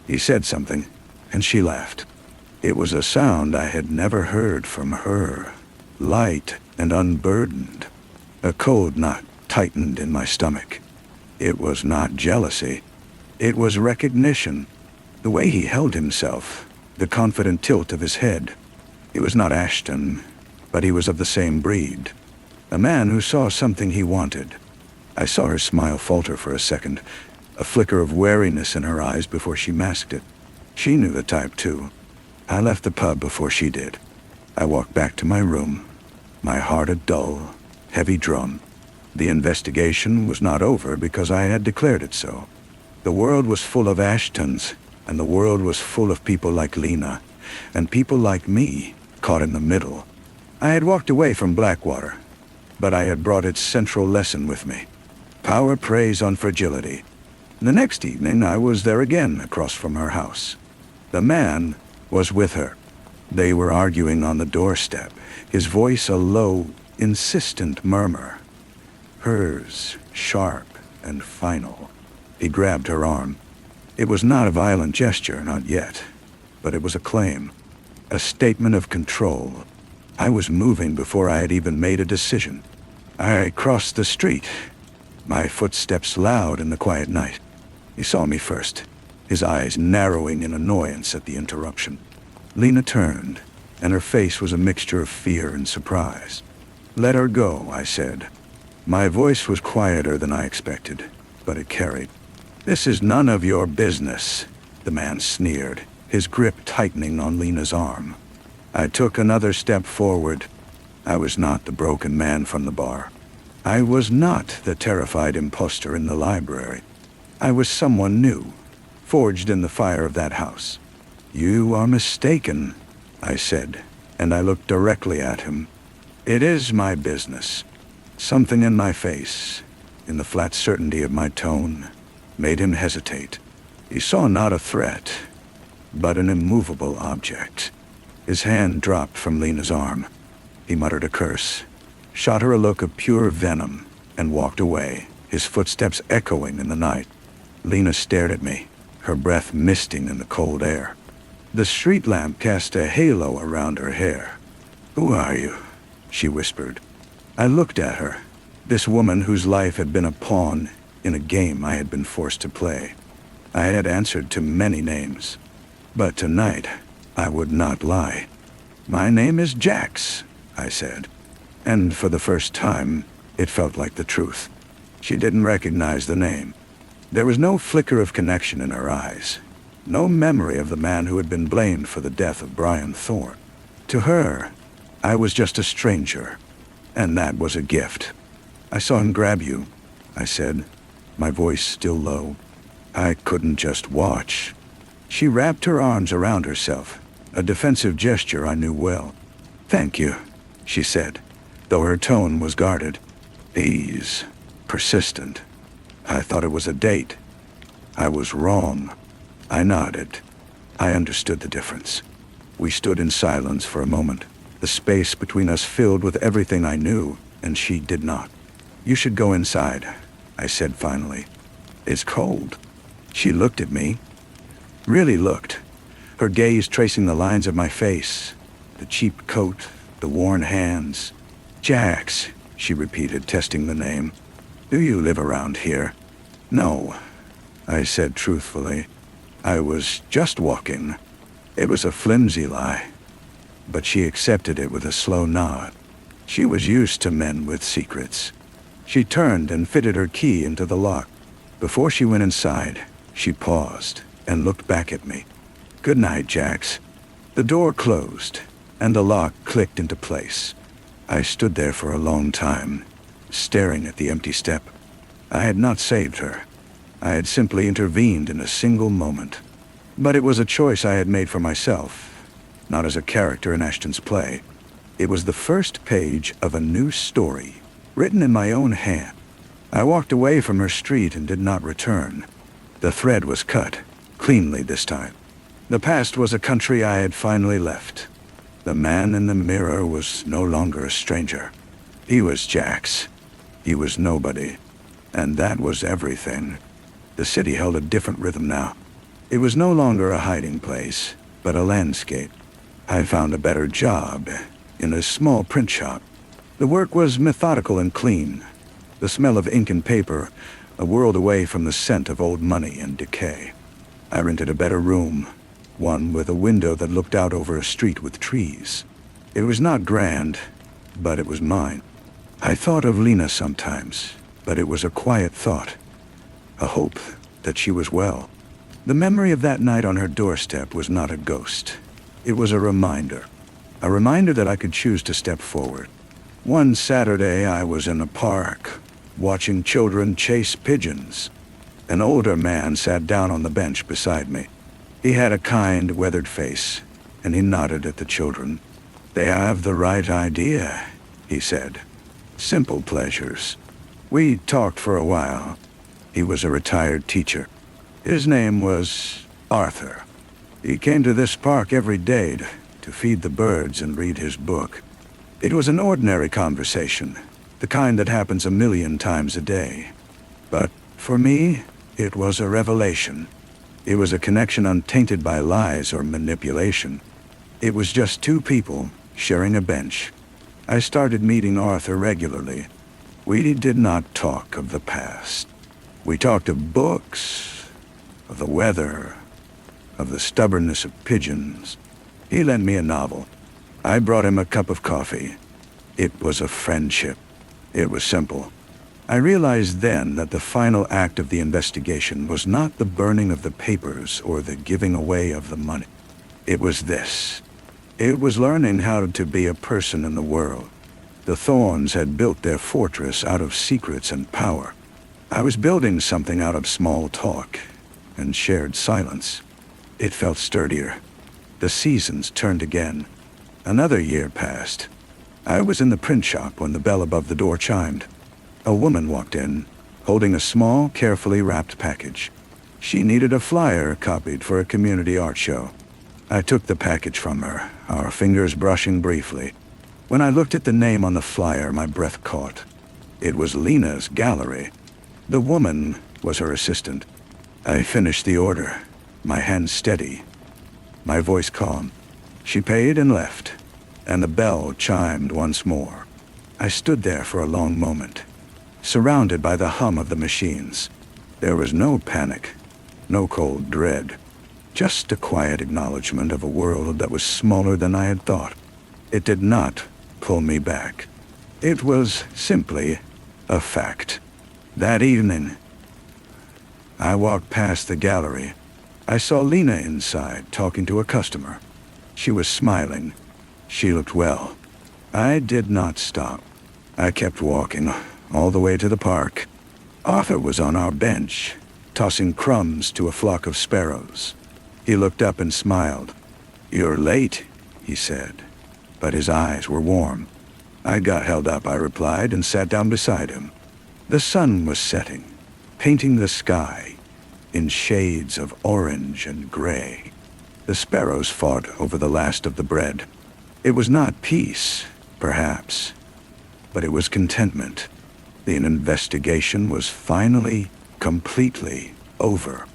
He said something, and she laughed. It was a sound I had never heard from her, light and unburdened. A cold knot tightened in my stomach. It was not jealousy. It was recognition. The way he held himself, the confident tilt of his head. It was not Ashton, but he was of the same breed. A man who saw something he wanted. I saw her smile falter for a second, a flicker of wariness in her eyes before she masked it. She knew the type, too. I left the pub before she did. I walked back to my room, my heart a dull, heavy drum. The investigation was not over because I had declared it so. The world was full of Ashtons, and the world was full of people like Lena, and people like me, caught in the middle. I had walked away from Blackwater, but I had brought its central lesson with me. Power preys on fragility. The next evening, I was there again, across from her house. The man was with her. They were arguing on the doorstep, his voice a low, insistent murmur. Hers, sharp and final. He grabbed her arm. It was not a violent gesture, not yet, but it was a claim, a statement of control. I was moving before I had even made a decision. I crossed the street, my footsteps loud in the quiet night. He saw me first, his eyes narrowing in annoyance at the interruption. Lena turned, and her face was a mixture of fear and surprise. "Let her go," I said. My voice was quieter than I expected, but it carried. "This is none of your business," the man sneered, his grip tightening on Lena's arm. I took another step forward. I was not the broken man from the bar. I was not the terrified imposter in the library. I was someone new, forged in the fire of that house. "You are mistaken," I said, and I looked directly at him. "It is my business." Something in my face, in the flat certainty of my tone, made him hesitate. He saw not a threat, but an immovable object. His hand dropped from Lena's arm. He muttered a curse, shot her a look of pure venom, and walked away, his footsteps echoing in the night. Lena stared at me, her breath misting in the cold air. The street lamp cast a halo around her hair. "Who are you?" she whispered. I looked at her, this woman whose life had been a pawn in a game I had been forced to play. I had answered to many names, but tonight I would not lie. "My name is Jax," I said, and for the first time it felt like the truth. She didn't recognize the name. There was no flicker of connection in her eyes, no memory of the man who had been blamed for the death of Brian Thorne. To her, I was just a stranger, and that was a gift. "I saw him grab you," I said, my voice still low. "I couldn't just watch." She wrapped her arms around herself, a defensive gesture I knew well. "Thank you," she said, though her tone was guarded. He's persistent. I thought it was a date. I was wrong. I nodded. I understood the difference. We stood in silence for a moment, the space between us filled with everything I knew, and she did not. "You should go inside," I said finally. "It's cold." She looked at me, really looked, her gaze tracing the lines of my face, the cheap coat, the worn hands. "Jax," she repeated, testing the name. "Do you live around here?" "No," I said truthfully. "I was just walking." It was a flimsy lie, but she accepted it with a slow nod. She was used to men with secrets. She turned and fitted her key into the lock. Before she went inside, she paused and looked back at me. "Good night, Jax." The door closed, and the lock clicked into place. I stood there for a long time, staring at the empty step. I had not saved her. I had simply intervened in a single moment. But it was a choice I had made for myself, not as a character in Ashton's play. It was the first page of a new story, written in my own hand. I walked away from her street and did not return. The thread was cut, cleanly this time. The past was a country I had finally left. The man in the mirror was no longer a stranger. He was Jax. He was nobody. And that was everything. The city held a different rhythm now. It was no longer a hiding place, but a landscape. I found a better job in a small print shop. The work was methodical and clean. The smell of ink and paper, a world away from the scent of old money and decay. I rented a better room, one with a window that looked out over a street with trees. It was not grand, but it was mine. I thought of Lena sometimes, but it was a quiet thought, a hope that she was well. The memory of that night on her doorstep was not a ghost. It was a reminder that I could choose to step forward. One Saturday I was in a park, watching children chase pigeons. An older man sat down on the bench beside me. He had a kind, weathered face, and he nodded at the children. "They have the right idea," he said. "Simple pleasures." We talked for a while. He was a retired teacher. His name was Arthur. He came to this park every day to feed the birds and read his book. It was an ordinary conversation, the kind that happens a million times a day. But for me, it was a revelation. It was a connection untainted by lies or manipulation. It was just two people sharing a bench. I started meeting Arthur regularly. We did not talk of the past. We talked of books, of the weather, of the stubbornness of pigeons. He lent me a novel. I brought him a cup of coffee. It was a friendship. It was simple. I realized then that the final act of the investigation was not the burning of the papers or the giving away of the money. It was this. It was learning how to be a person in the world. The Thorns had built their fortress out of secrets and power. I was building something out of small talk and shared silence. It felt sturdier. The seasons turned again. Another year passed. I was in the print shop when the bell above the door chimed. A woman walked in, holding a small, carefully wrapped package. She needed a flyer copied for a community art show. I took the package from her, our fingers brushing briefly. When I looked at the name on the flyer, my breath caught. It was Lena's gallery. The woman was her assistant. I finished the order, my hands steady, my voice calm. She paid and left, and the bell chimed once more. I stood there for a long moment, surrounded by the hum of the machines. There was no panic, no cold dread, just a quiet acknowledgement of a world that was smaller than I had thought. It did not pull me back. It was simply a fact. That evening, I walked past the gallery. I saw Lena inside, talking to a customer. She was smiling. She looked well. I did not stop. I kept walking, all the way to the park. Arthur was on our bench, tossing crumbs to a flock of sparrows. He looked up and smiled. "You're late," he said, but his eyes were warm. "I got held up," I replied, and sat down beside him. The sun was setting, painting the sky in shades of orange and gray. The sparrows fought over the last of the bread. It was not peace, perhaps, but it was contentment. The investigation was finally, completely over.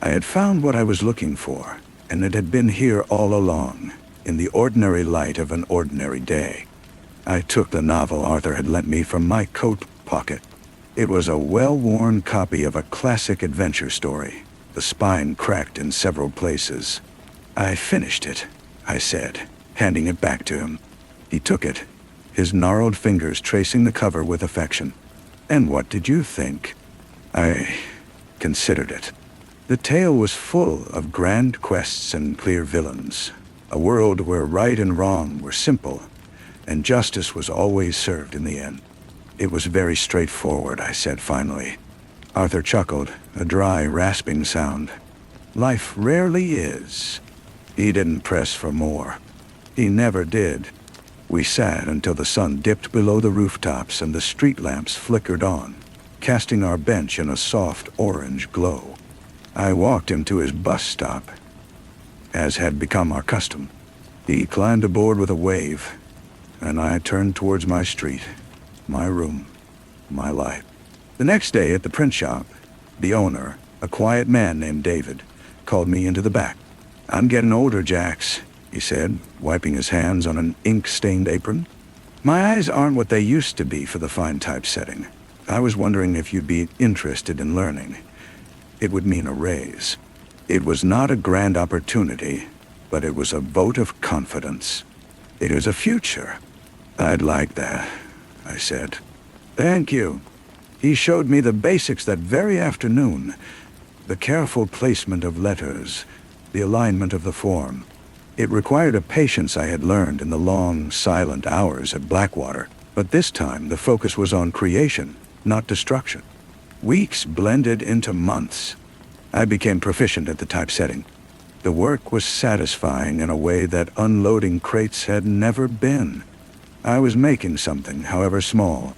I had found what I was looking for, and it had been here all along, in the ordinary light of an ordinary day. I took the novel Arthur had lent me from my coat pocket. It was a well-worn copy of a classic adventure story, the spine cracked in several places. "I finished it," I said, handing it back to him. He took it, his gnarled fingers tracing the cover with affection. "And what did you think?" I considered it. The tale was full of grand quests and clear villains, a world where right and wrong were simple, and justice was always served in the end. "It was very straightforward," I said finally. Arthur chuckled, a dry, rasping sound. "Life rarely is." He didn't press for more. He never did. We sat until the sun dipped below the rooftops and the street lamps flickered on, casting our bench in a soft orange glow. I walked him to his bus stop, as had become our custom. He climbed aboard with a wave, and I turned towards my street, my room, my life. The next day at the print shop, the owner, a quiet man named David, called me into the back. "I'm getting older, Jax," he said, wiping his hands on an ink-stained apron. "My eyes aren't what they used to be for the fine typesetting. I was wondering if you'd be interested in learning. It would mean a raise." It was not a grand opportunity, but it was a vote of confidence. It was a future. "I'd like that," I said. "Thank you." He showed me the basics that very afternoon, the careful placement of letters, the alignment of the form. It required a patience I had learned in the long, silent hours at Blackwater, but this time the focus was on creation, not destruction. Weeks blended into months. I became proficient at the typesetting. The work was satisfying in a way that unloading crates had never been. I was making something, however small.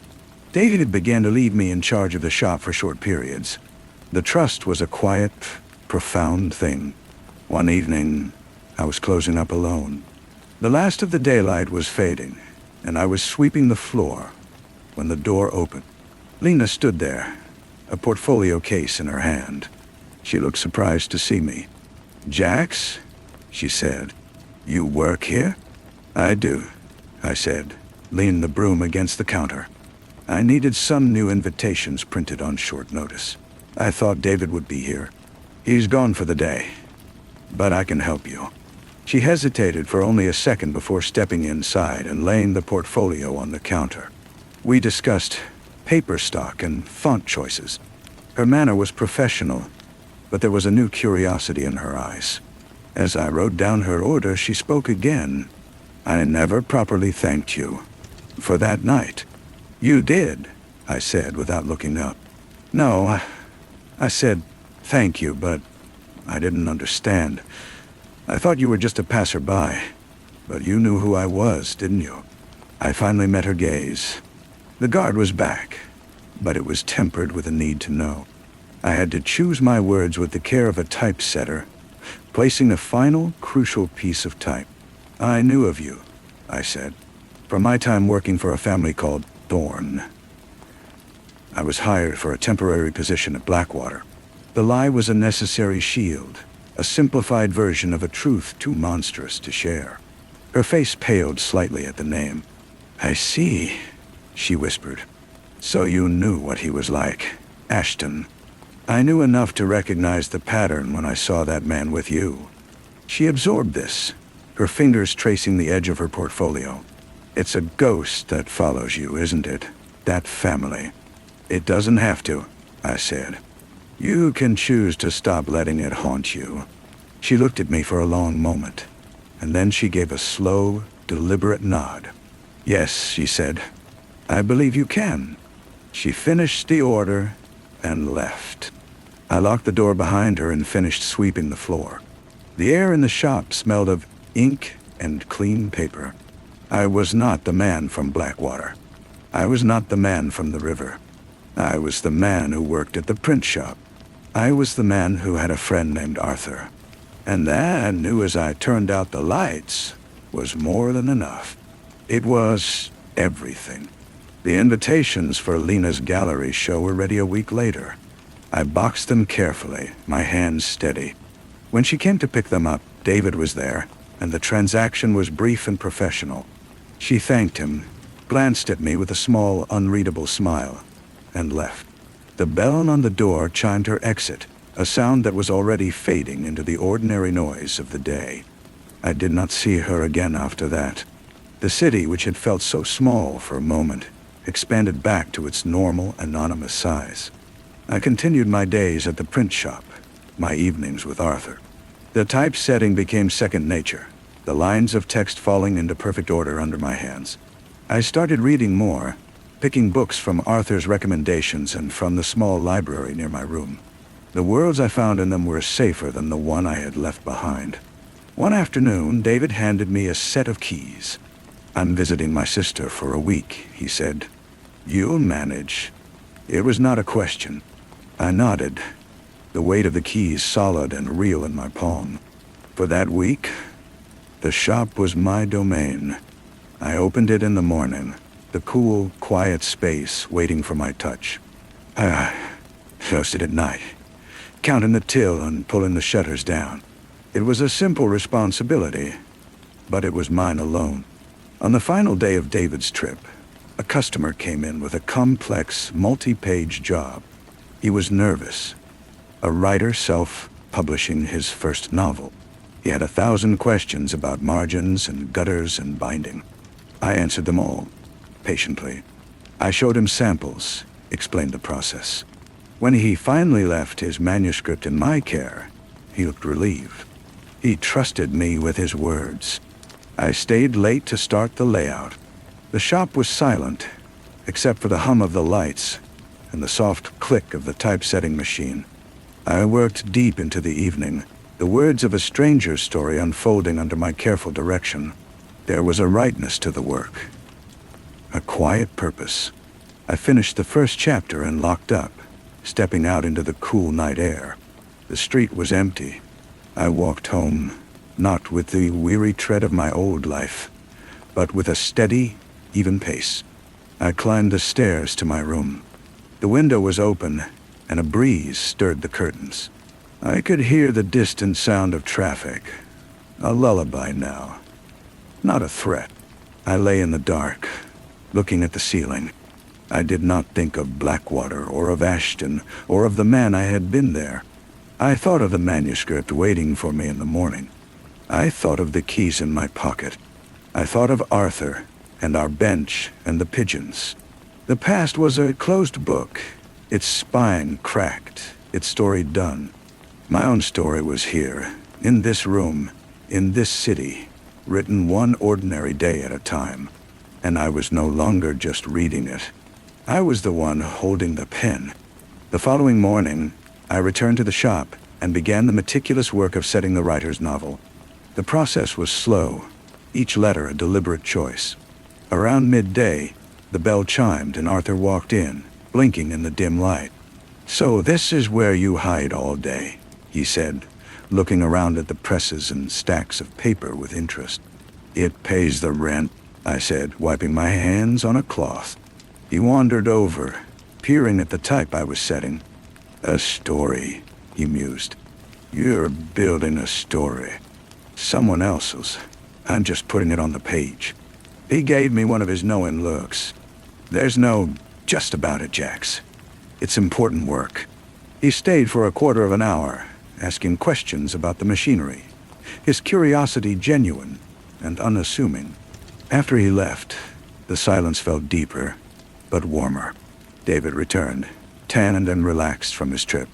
David began to leave me in charge of the shop for short periods. The trust was a quiet, profound thing. One evening, I was closing up alone. The last of the daylight was fading, and I was sweeping the floor when the door opened. Lena stood there, a portfolio case in her hand. She looked surprised to see me. "Jax," she said, "you work here?" "I do," I said, leaning the broom against the counter. I needed some new invitations printed on short notice. I thought David would be here. "He's gone for the day, but I can help you." She hesitated for only a second before stepping inside and laying the portfolio on the counter. We discussed paper stock and font choices. Her manner was professional, but there was a new curiosity in her eyes. As I wrote down her order, she spoke again. "I never properly thanked you for that night." "You did," I said without looking up. "No, I said thank you, but I didn't understand. I thought you were just a passerby, but you knew who I was, didn't you?" I finally met her gaze. The guard was back, but it was tempered with a need to know. I had to choose my words with the care of a typesetter, placing the final, crucial piece of type. "I knew of you," I said, "from my time working for a family called Thorne. I was hired for a temporary position at Blackwater. The lie was a necessary shield, a simplified version of a truth too monstrous to share." Her face paled slightly at the name. "I see," she whispered. "So you knew what he was like, Ashton." "I knew enough to recognize the pattern when I saw that man with you." She absorbed this, her fingers tracing the edge of her portfolio. "It's a ghost that follows you, isn't it? That family." "It doesn't have to," I said. "You can choose to stop letting it haunt you." She looked at me for a long moment, and then she gave a slow, deliberate nod. "Yes," she said, "I believe you can." She finished the order and left. I locked the door behind her and finished sweeping the floor. The air in the shop smelled of ink and clean paper. I was not the man from Blackwater. I was not the man from the river. I was the man who worked at the print shop. I was the man who had a friend named Arthur. And that, new as I turned out the lights, was more than enough. It was everything. The invitations for Lena's gallery show were ready a week later. I boxed them carefully, my hands steady. When she came to pick them up, David was there, and the transaction was brief and professional. She thanked him, glanced at me with a small, unreadable smile, and left. The bell on the door chimed her exit, a sound that was already fading into the ordinary noise of the day. I did not see her again after that. The city, which had felt so small for a moment, expanded back to its normal, anonymous size. I continued my days at the print shop, my evenings with Arthur. The typesetting became second nature, the lines of text falling into perfect order under my hands. I started reading more, picking books from Arthur's recommendations and from the small library near my room. The worlds I found in them were safer than the one I had left behind. One afternoon, David handed me a set of keys. "I'm visiting my sister for a week," he said. "You'll manage." It was not a question. I nodded, the weight of the keys solid and real in my palm. For that week, the shop was my domain. I opened it in the morning, the cool, quiet space waiting for my touch. I closed it at night, counting the till and pulling the shutters down. It was a simple responsibility, but it was mine alone. On the final day of David's trip, a customer came in with a complex, multi-page job. He was nervous. A writer self-publishing his first novel. He had 1,000 questions about margins and gutters and binding. I answered them all, patiently. I showed him samples, explained the process. When he finally left his manuscript in my care, he looked relieved. He trusted me with his words. I stayed late to start the layout. The shop was silent, except for the hum of the lights and the soft click of the typesetting machine. I worked deep into the evening, the words of a stranger's story unfolding under my careful direction. There was a rightness to the work, a quiet purpose. I finished the first chapter and locked up, stepping out into the cool night air. The street was empty. I walked home, not with the weary tread of my old life, but with a steady, even pace. I climbed the stairs to my room. The window was open, and a breeze stirred the curtains. I could hear the distant sound of traffic. A lullaby now, not a threat. I lay in the dark, looking at the ceiling. I did not think of Blackwater or of Ashton or of the man I had been there. I thought of the manuscript waiting for me in the morning. I thought of the keys in my pocket. I thought of Arthur and our bench and the pigeons. The past was a closed book, its spine cracked, its story done. My own story was here, in this room, in this city, written one ordinary day at a time. And I was no longer just reading it. I was the one holding the pen. The following morning, I returned to the shop and began the meticulous work of setting the writer's novel. The process was slow, each letter a deliberate choice. Around midday, the bell chimed and Arthur walked in, blinking in the dim light. "So this is where you hide all day," he said, looking around at the presses and stacks of paper with interest. "It pays the rent," I said, wiping my hands on a cloth. He wandered over, peering at the type I was setting. "A story," he mused. "You're building a story. Someone else's. I'm just putting it on the page." He gave me one of his knowing looks. "There's no just about it, Jax. It's important work." He stayed for a quarter of an hour, asking questions about the machinery, his curiosity genuine and unassuming. After he left, the silence felt deeper, but warmer. David returned, tanned and relaxed from his trip.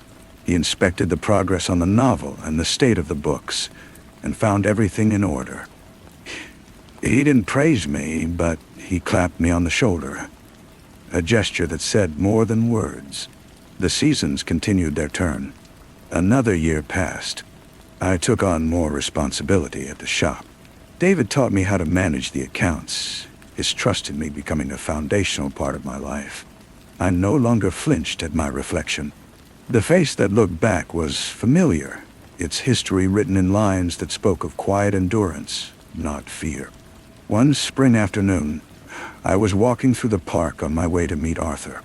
He inspected the progress on the novel and the state of the books, and found everything in order. He didn't praise me, but he clapped me on the shoulder, a gesture that said more than words. The seasons continued their turn. Another year passed. I took on more responsibility at the shop. David taught me how to manage the accounts, his trust in me becoming a foundational part of my life. I no longer flinched at my reflection. The face that looked back was familiar, its history written in lines that spoke of quiet endurance, not fear. One spring afternoon, I was walking through the park on my way to meet Arthur.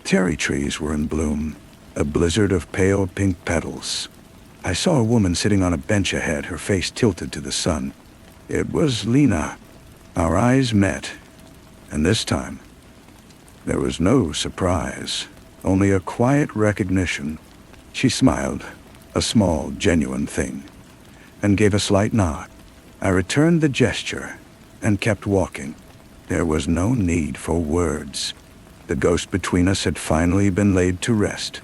Cherry trees were in bloom, a blizzard of pale pink petals. I saw a woman sitting on a bench ahead, her face tilted to the sun. It was Lena. Our eyes met, and this time, there was no surprise, only a quiet recognition. She smiled, a small, genuine thing, and gave a slight nod. I returned the gesture and kept walking. There was no need for words. The ghost between us had finally been laid to rest.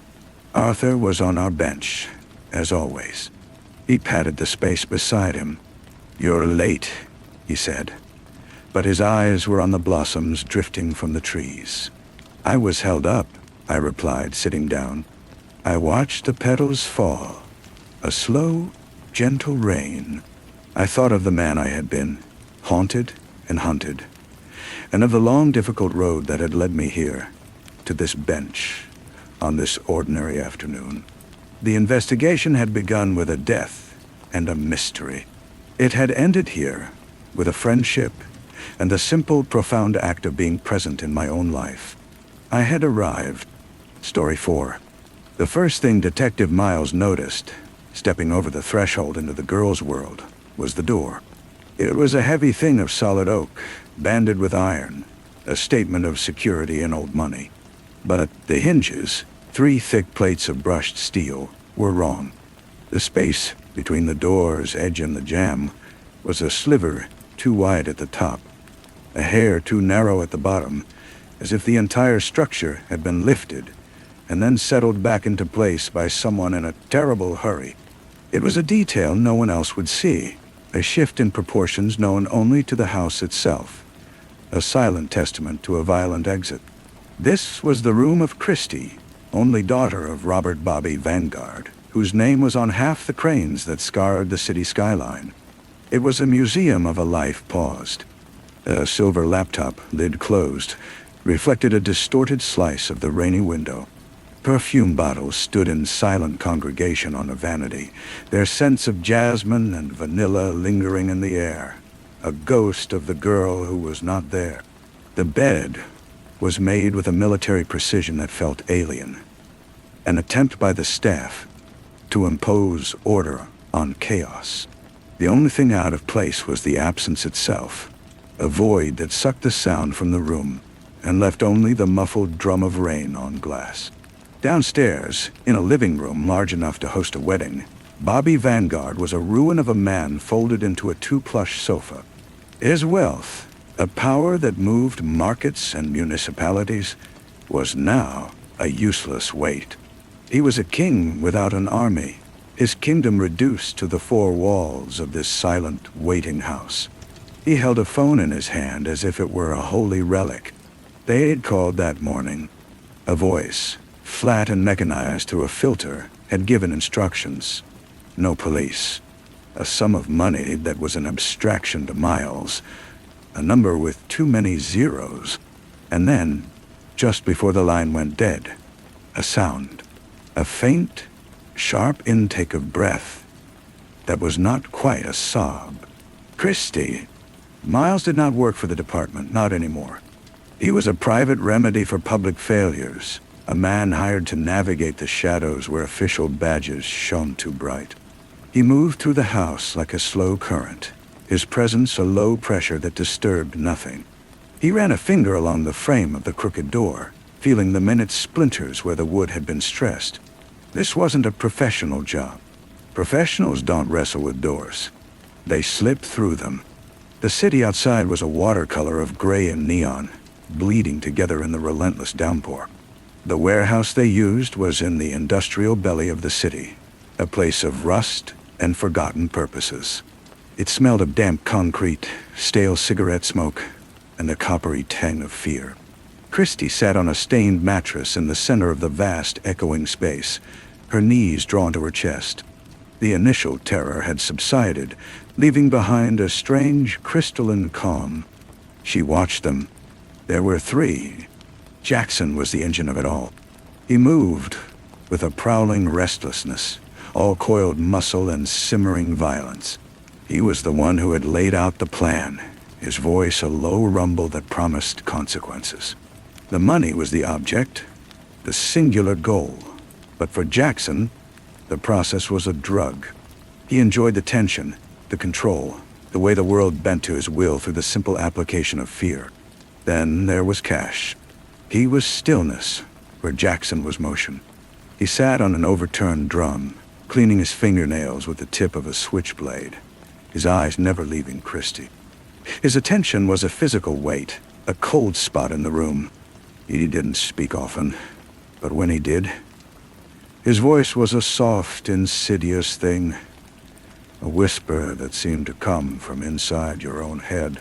Arthur was on our bench, as always. He patted the space beside him. "You're late," he said, but his eyes were on the blossoms drifting from the trees. "I was held up," I replied, sitting down. I watched the petals fall, a slow, gentle rain. I thought of the man I had been, haunted and hunted, and of the long, difficult road that had led me here, to this bench, on this ordinary afternoon. The investigation had begun with a death and a mystery. It had ended here, with a friendship and the simple, profound act of being present in my own life. I had arrived. Story 4. The first thing Detective Miles noticed, stepping over the threshold into the girl's world, was the door. It was a heavy thing of solid oak, banded with iron, a statement of security and old money. But the hinges, 3 thick plates of brushed steel, were wrong. The space between the door's edge and the jamb was a sliver too wide at the top, a hair too narrow at the bottom, as if the entire structure had been lifted and then settled back into place by someone in a terrible hurry. It was a detail no one else would see, a shift in proportions known only to the house itself, a silent testament to a violent exit. This was the room of Christie, only daughter of Robert Bobby Vanguard, whose name was on half the cranes that scarred the city skyline. It was a museum of a life paused. A silver laptop, lid closed, reflected a distorted slice of the rainy window. Perfume bottles stood in silent congregation on a vanity, their scents of jasmine and vanilla lingering in the air, a ghost of the girl who was not there. The bed was made with a military precision that felt alien, an attempt by the staff to impose order on chaos. The only thing out of place was the absence itself, a void that sucked the sound from the room and left only the muffled drum of rain on glass. Downstairs, in a living room large enough to host a wedding, Bobby Vanguard was a ruin of a man folded into a 2-plush sofa. His wealth, A power that moved markets and municipalities was now a useless weight. He was a king without an army, his kingdom reduced to the four walls of this silent, waiting house. He held a phone in his hand as if it were a holy relic. They had called that morning. A voice, flat and mechanized through a filter, had given instructions. No police. A sum of money that was an abstraction to Miles. A number with too many zeros. And then, just before the line went dead, a sound. A faint, sharp intake of breath that was not quite a sob. Christie. Miles did not work for the department, not anymore. He was a private remedy for public failures, a man hired to navigate the shadows where official badges shone too bright. He moved through the house like a slow current, his presence a low pressure that disturbed nothing. He ran a finger along the frame of the crooked door, feeling the minute splinters where the wood had been stressed. This wasn't a professional job. Professionals don't wrestle with doors. They slip through them. The city outside was a watercolor of gray and neon, bleeding together in the relentless downpour. The warehouse they used was in the industrial belly of the city, a place of rust and forgotten purposes. It smelled of damp concrete, stale cigarette smoke, and the coppery tang of fear. Christie sat on a stained mattress in the center of the vast, echoing space, her knees drawn to her chest. The initial terror had subsided, leaving behind a strange, crystalline calm. She watched them. There were three. Jackson was the engine of it all. He moved with a prowling restlessness, all coiled muscle and simmering violence. He was the one who had laid out the plan, his voice a low rumble that promised consequences. The money was the object, the singular goal. But for Jackson, the process was a drug. He enjoyed the tension, the control, the way the world bent to his will through the simple application of fear. Then there was Cash. He was stillness, where Jackson was motion. He sat on an overturned drum, cleaning his fingernails with the tip of a switchblade, his eyes never leaving Christie. His attention was a physical weight, a cold spot in the room. He didn't speak often, but when he did, his voice was a soft, insidious thing, a whisper that seemed to come from inside your own head.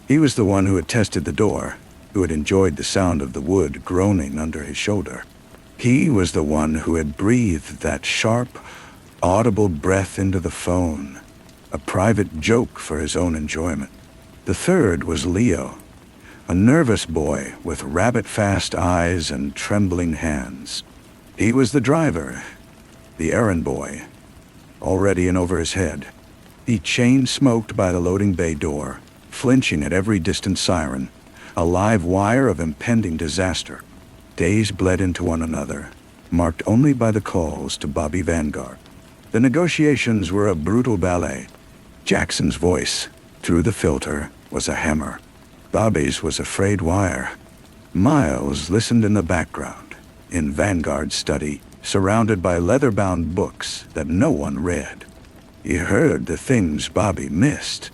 He was the one who had tested the door, who had enjoyed the sound of the wood groaning under his shoulder. He was the one who had breathed that sharp, audible breath into the phone, a private joke for his own enjoyment. The third was Leo, a nervous boy with rabbit-fast eyes and trembling hands. He was the driver, the errand boy, already in over his head. He chain-smoked by the loading bay door, flinching at every distant siren, a live wire of impending disaster. Days bled into one another, marked only by the calls to Bobby Vanguard. The negotiations were a brutal ballet. Jackson's voice, through the filter, was a hammer. Bobby's was a frayed wire. Miles listened in the background, in Vanguard's study, surrounded by leather-bound books that no one read. He heard the things Bobby missed.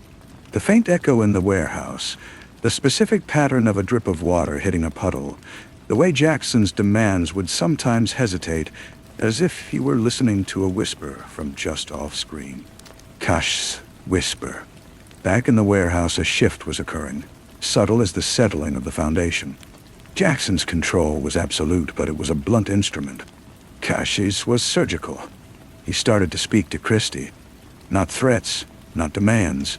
The faint echo in the warehouse, the specific pattern of a drip of water hitting a puddle, the way Jackson's demands would sometimes hesitate, as if he were listening to a whisper from just off-screen. Cash's whisper. Back in the warehouse, a shift was occurring, subtle as the settling of the foundation. Jackson's control was absolute, but it was a blunt instrument. Cash's was surgical. He started to speak to Christie. Not threats, not demands,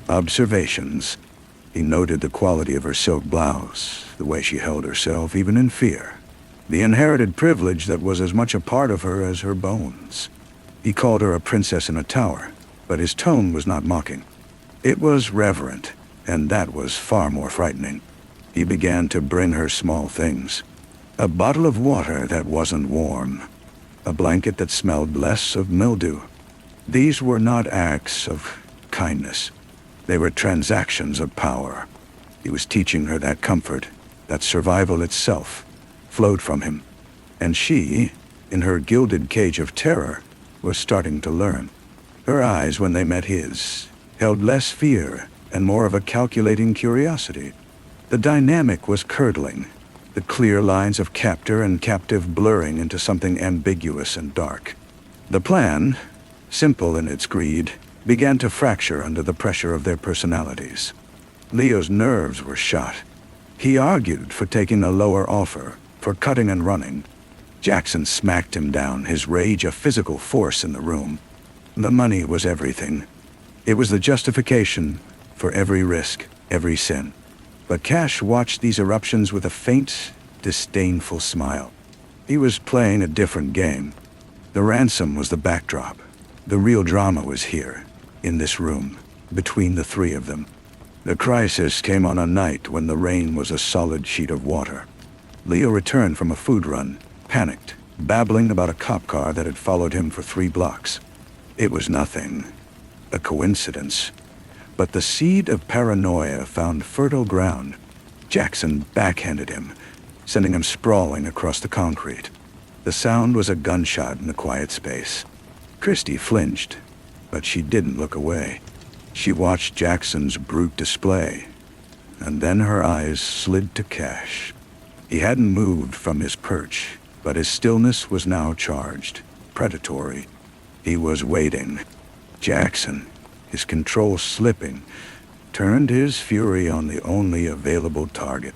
observations. He noted the quality of her silk blouse, the way she held herself, even in fear. The inherited privilege that was as much a part of her as her bones. He called her a princess in a tower, but his tone was not mocking. It was reverent, and that was far more frightening. He began to bring her small things. A bottle of water that wasn't warm. A blanket that smelled less of mildew. These were not acts of kindness. They were transactions of power. He was teaching her that comfort, that survival itself, flowed from him. And she, in her gilded cage of terror, was starting to learn. Her eyes, when they met his, held less fear and more of a calculating curiosity. The dynamic was curdling, the clear lines of captor and captive blurring into something ambiguous and dark. The plan, simple in its greed, began to fracture under the pressure of their personalities. Leo's nerves were shot. He argued for taking a lower offer, for cutting and running. Jackson smacked him down, his rage a physical force in the room. The money was everything. It was the justification for every risk, every sin. But Cash watched these eruptions with a faint, disdainful smile. He was playing a different game. The ransom was the backdrop. The real drama was here, in this room, between the three of them. The crisis came on a night when the rain was a solid sheet of water. Leo returned from a food run, panicked, babbling about a cop car that had followed him for 3 blocks. It was nothing, a coincidence. But the seed of paranoia found fertile ground. Jackson backhanded him, sending him sprawling across the concrete. The sound was a gunshot in the quiet space. Christy flinched, but she didn't look away. She watched Jackson's brute display, and then her eyes slid to Cash. He hadn't moved from his perch, but his stillness was now charged, predatory. He was waiting. Jackson, his control slipping, turned his fury on the only available target.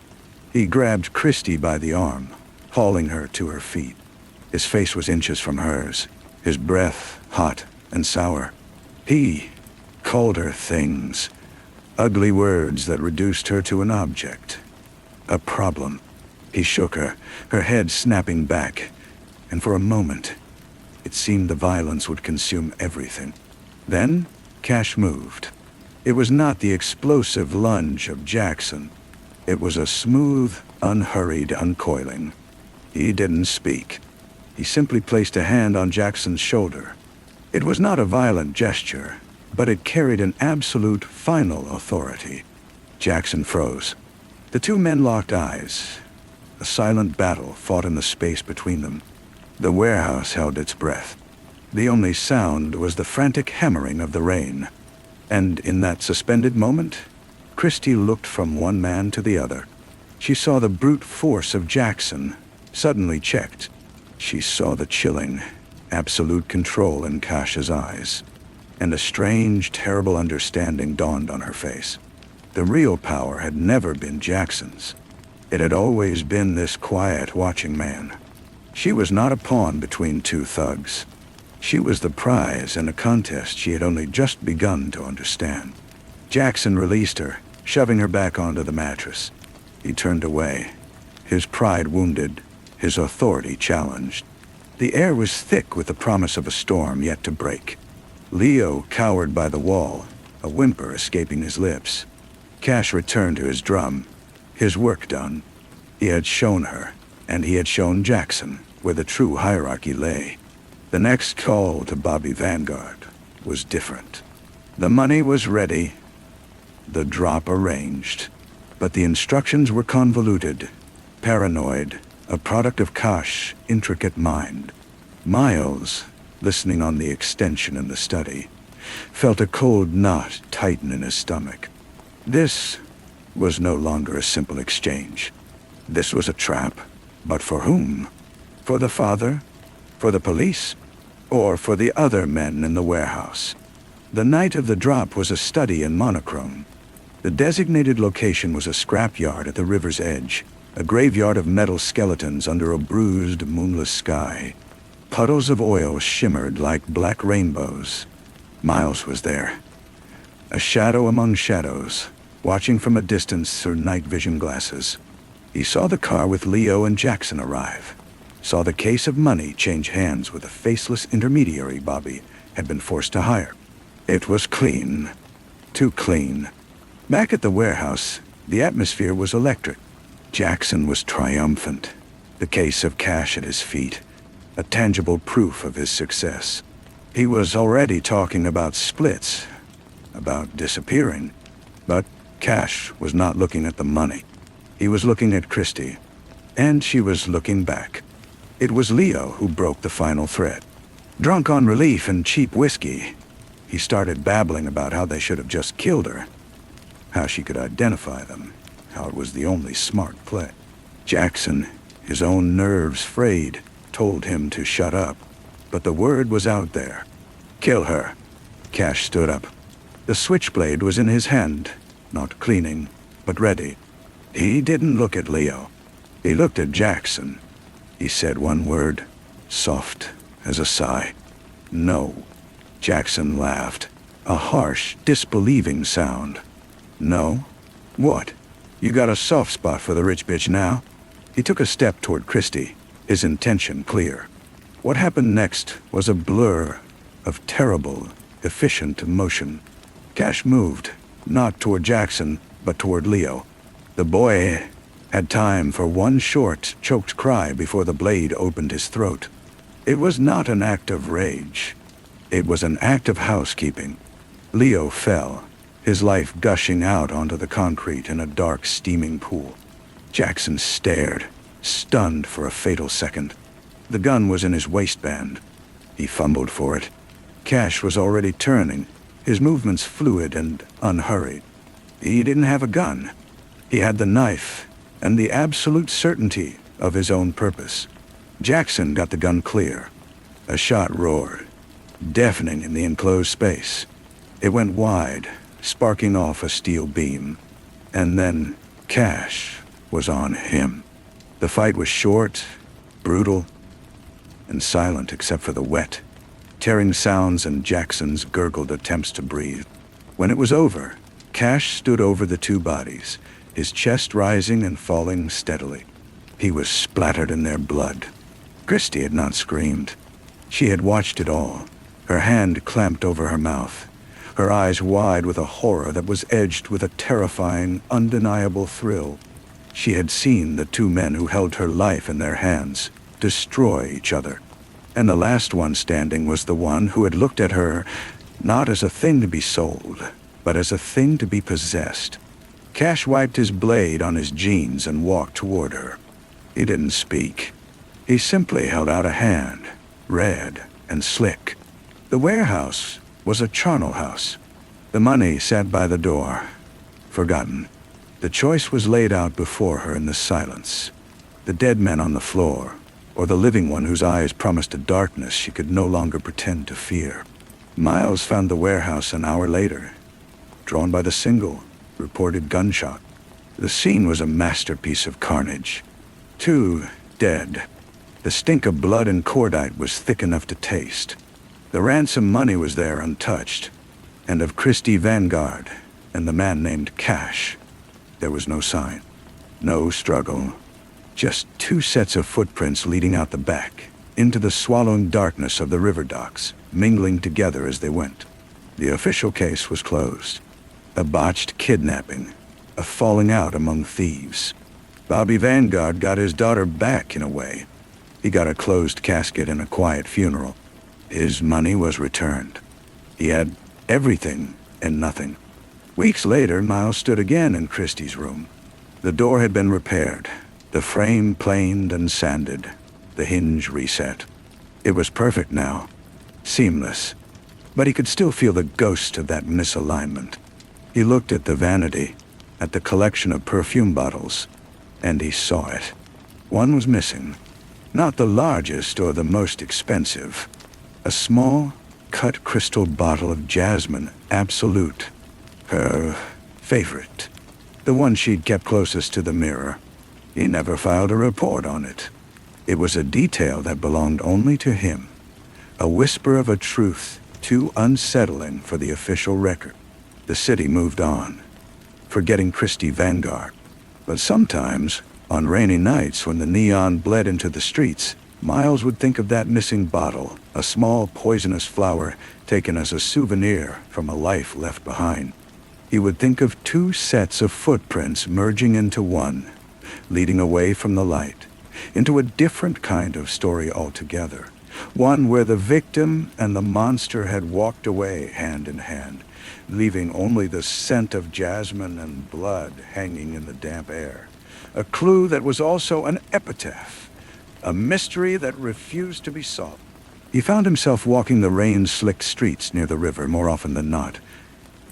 He grabbed Christy by the arm, hauling her to her feet. His face was inches from hers, his breath hot and sour. He called her things, ugly words that reduced her to an object, a problem. He shook her, her head snapping back, and for a moment, it seemed the violence would consume everything. Then, Cash moved. It was not the explosive lunge of Jackson. It was a smooth, unhurried uncoiling. He didn't speak. He simply placed a hand on Jackson's shoulder. It was not a violent gesture, but it carried an absolute, final authority. Jackson froze. The two men locked eyes. A silent battle fought in the space between them. The warehouse held its breath. The only sound was the frantic hammering of the rain. And in that suspended moment, Christy looked from one man to the other. She saw the brute force of Jackson, suddenly checked. She saw the chilling, absolute control in Cash's eyes. And a strange, terrible understanding dawned on her face. The real power had never been Jackson's. It had always been this quiet, watching man. She was not a pawn between two thugs. She was the prize in a contest she had only just begun to understand. Jackson released her, shoving her back onto the mattress. He turned away, his pride wounded, his authority challenged. The air was thick with the promise of a storm yet to break. Leo cowered by the wall, a whimper escaping his lips. Cash returned to his drum, his work done. He had shown her, and he had shown Jackson, where the true hierarchy lay. The next call to Bobby Vanguard was different. The money was ready, the drop arranged, but the instructions were convoluted, paranoid, a product of Kash's intricate mind. Miles, listening on the extension in the study, felt a cold knot tighten in his stomach. This was no longer a simple exchange. This was a trap. But for whom? For the father? For the police? Or for the other men in the warehouse? The night of the drop was a study in monochrome. The designated location was a scrapyard at the river's edge, a graveyard of metal skeletons under a bruised, moonless sky. Puddles of oil shimmered like black rainbows. Miles was there, a shadow among shadows, watching from a distance through night vision glasses. He saw the car with Leo and Jackson arrive, saw the case of money change hands with a faceless intermediary Bobby had been forced to hire. It was clean, too clean. Back at the warehouse, the atmosphere was electric. Jackson was triumphant, the case of cash at his feet, a tangible proof of his success. He was already talking about splits, about disappearing, but Cash was not looking at the money. He was looking at Christy, and she was looking back. It was Leo who broke the final thread. Drunk on relief and cheap whiskey, he started babbling about how they should have just killed her. how she could identify them, how it was the only smart play. Jackson, his own nerves frayed, told him to shut up, but the word was out there. Kill her. Cash stood up. The switchblade was in his hand, not cleaning, but ready. He didn't look at Leo. He looked at Jackson. He said one word, soft as a sigh. No. Jackson laughed, a harsh, disbelieving sound. No? What? You got a soft spot for the rich bitch now? He took a step toward Christy, his intention clear. What happened next was a blur of terrible, efficient motion. Cash moved, not toward Jackson, but toward Leo. The boy had time for one short, choked cry before the blade opened his throat. It was not an act of rage. It was an act of housekeeping. Leo fell, his life gushing out onto the concrete in a dark, steaming pool. Jackson stared, stunned for a fatal second. The gun was in his waistband. He fumbled for it. Cash was already turning, his movements fluid and unhurried. He didn't have a gun. He had the knife and the absolute certainty of his own purpose. Jackson got the gun clear. A shot roared, deafening in the enclosed space. It went wide, sparking off a steel beam. And then Cash was on him. The fight was short, brutal, and silent except for the wet, tearing sounds and Jackson's gurgled attempts to breathe. When it was over, Cash stood over the two bodies, his chest rising and falling steadily. He was splattered in their blood. Christy had not screamed. She had watched it all, her hand clamped over her mouth, her eyes wide with a horror that was edged with a terrifying, undeniable thrill. She had seen the two men who held her life in their hands destroy each other. And the last one standing was the one who had looked at her not as a thing to be sold, but as a thing to be possessed. Cash wiped his blade on his jeans and walked toward her. He didn't speak. He simply held out a hand, red and slick. The warehouse was a charnel house. The money sat by the door, forgotten. The choice was laid out before her in the silence. The dead men on the floor, or the living one whose eyes promised a darkness she could no longer pretend to fear. Miles found the warehouse an hour later, drawn by the single, reported gunshot. The scene was a masterpiece of carnage. Two dead. The stink of blood and cordite was thick enough to taste. The ransom money was there untouched, and of Christy Vanguard and the man named Cash, there was no sign. No struggle. Just two sets of footprints leading out the back, into the swallowing darkness of the river docks, mingling together as they went. The official case was closed. A botched kidnapping, a falling out among thieves. Bobby Vanguard got his daughter back in a way. He got a closed casket and a quiet funeral. His money was returned. He had everything and nothing. Weeks later, Miles stood again in Christie's room. The door had been repaired, the frame planed and sanded, the hinge reset. It was perfect now, seamless, but he could still feel the ghost of that misalignment. He looked at the vanity, at the collection of perfume bottles, and he saw it. One was missing, not the largest or the most expensive. A small, cut crystal bottle of jasmine absolute. Her favorite. The one she'd kept closest to the mirror. He never filed a report on it. It was a detail that belonged only to him. A whisper of a truth too unsettling for the official record. The city moved on, forgetting Christy Vanguard. But sometimes, on rainy nights when the neon bled into the streets, Miles would think of that missing bottle, a small poisonous flower taken as a souvenir from a life left behind. He would think of two sets of footprints merging into one, leading away from the light, into a different kind of story altogether. One where the victim and the monster had walked away hand in hand, leaving only the scent of jasmine and blood hanging in the damp air. A clue that was also an epitaph, a mystery that refused to be solved. He found himself walking the rain-slicked streets near the river more often than not.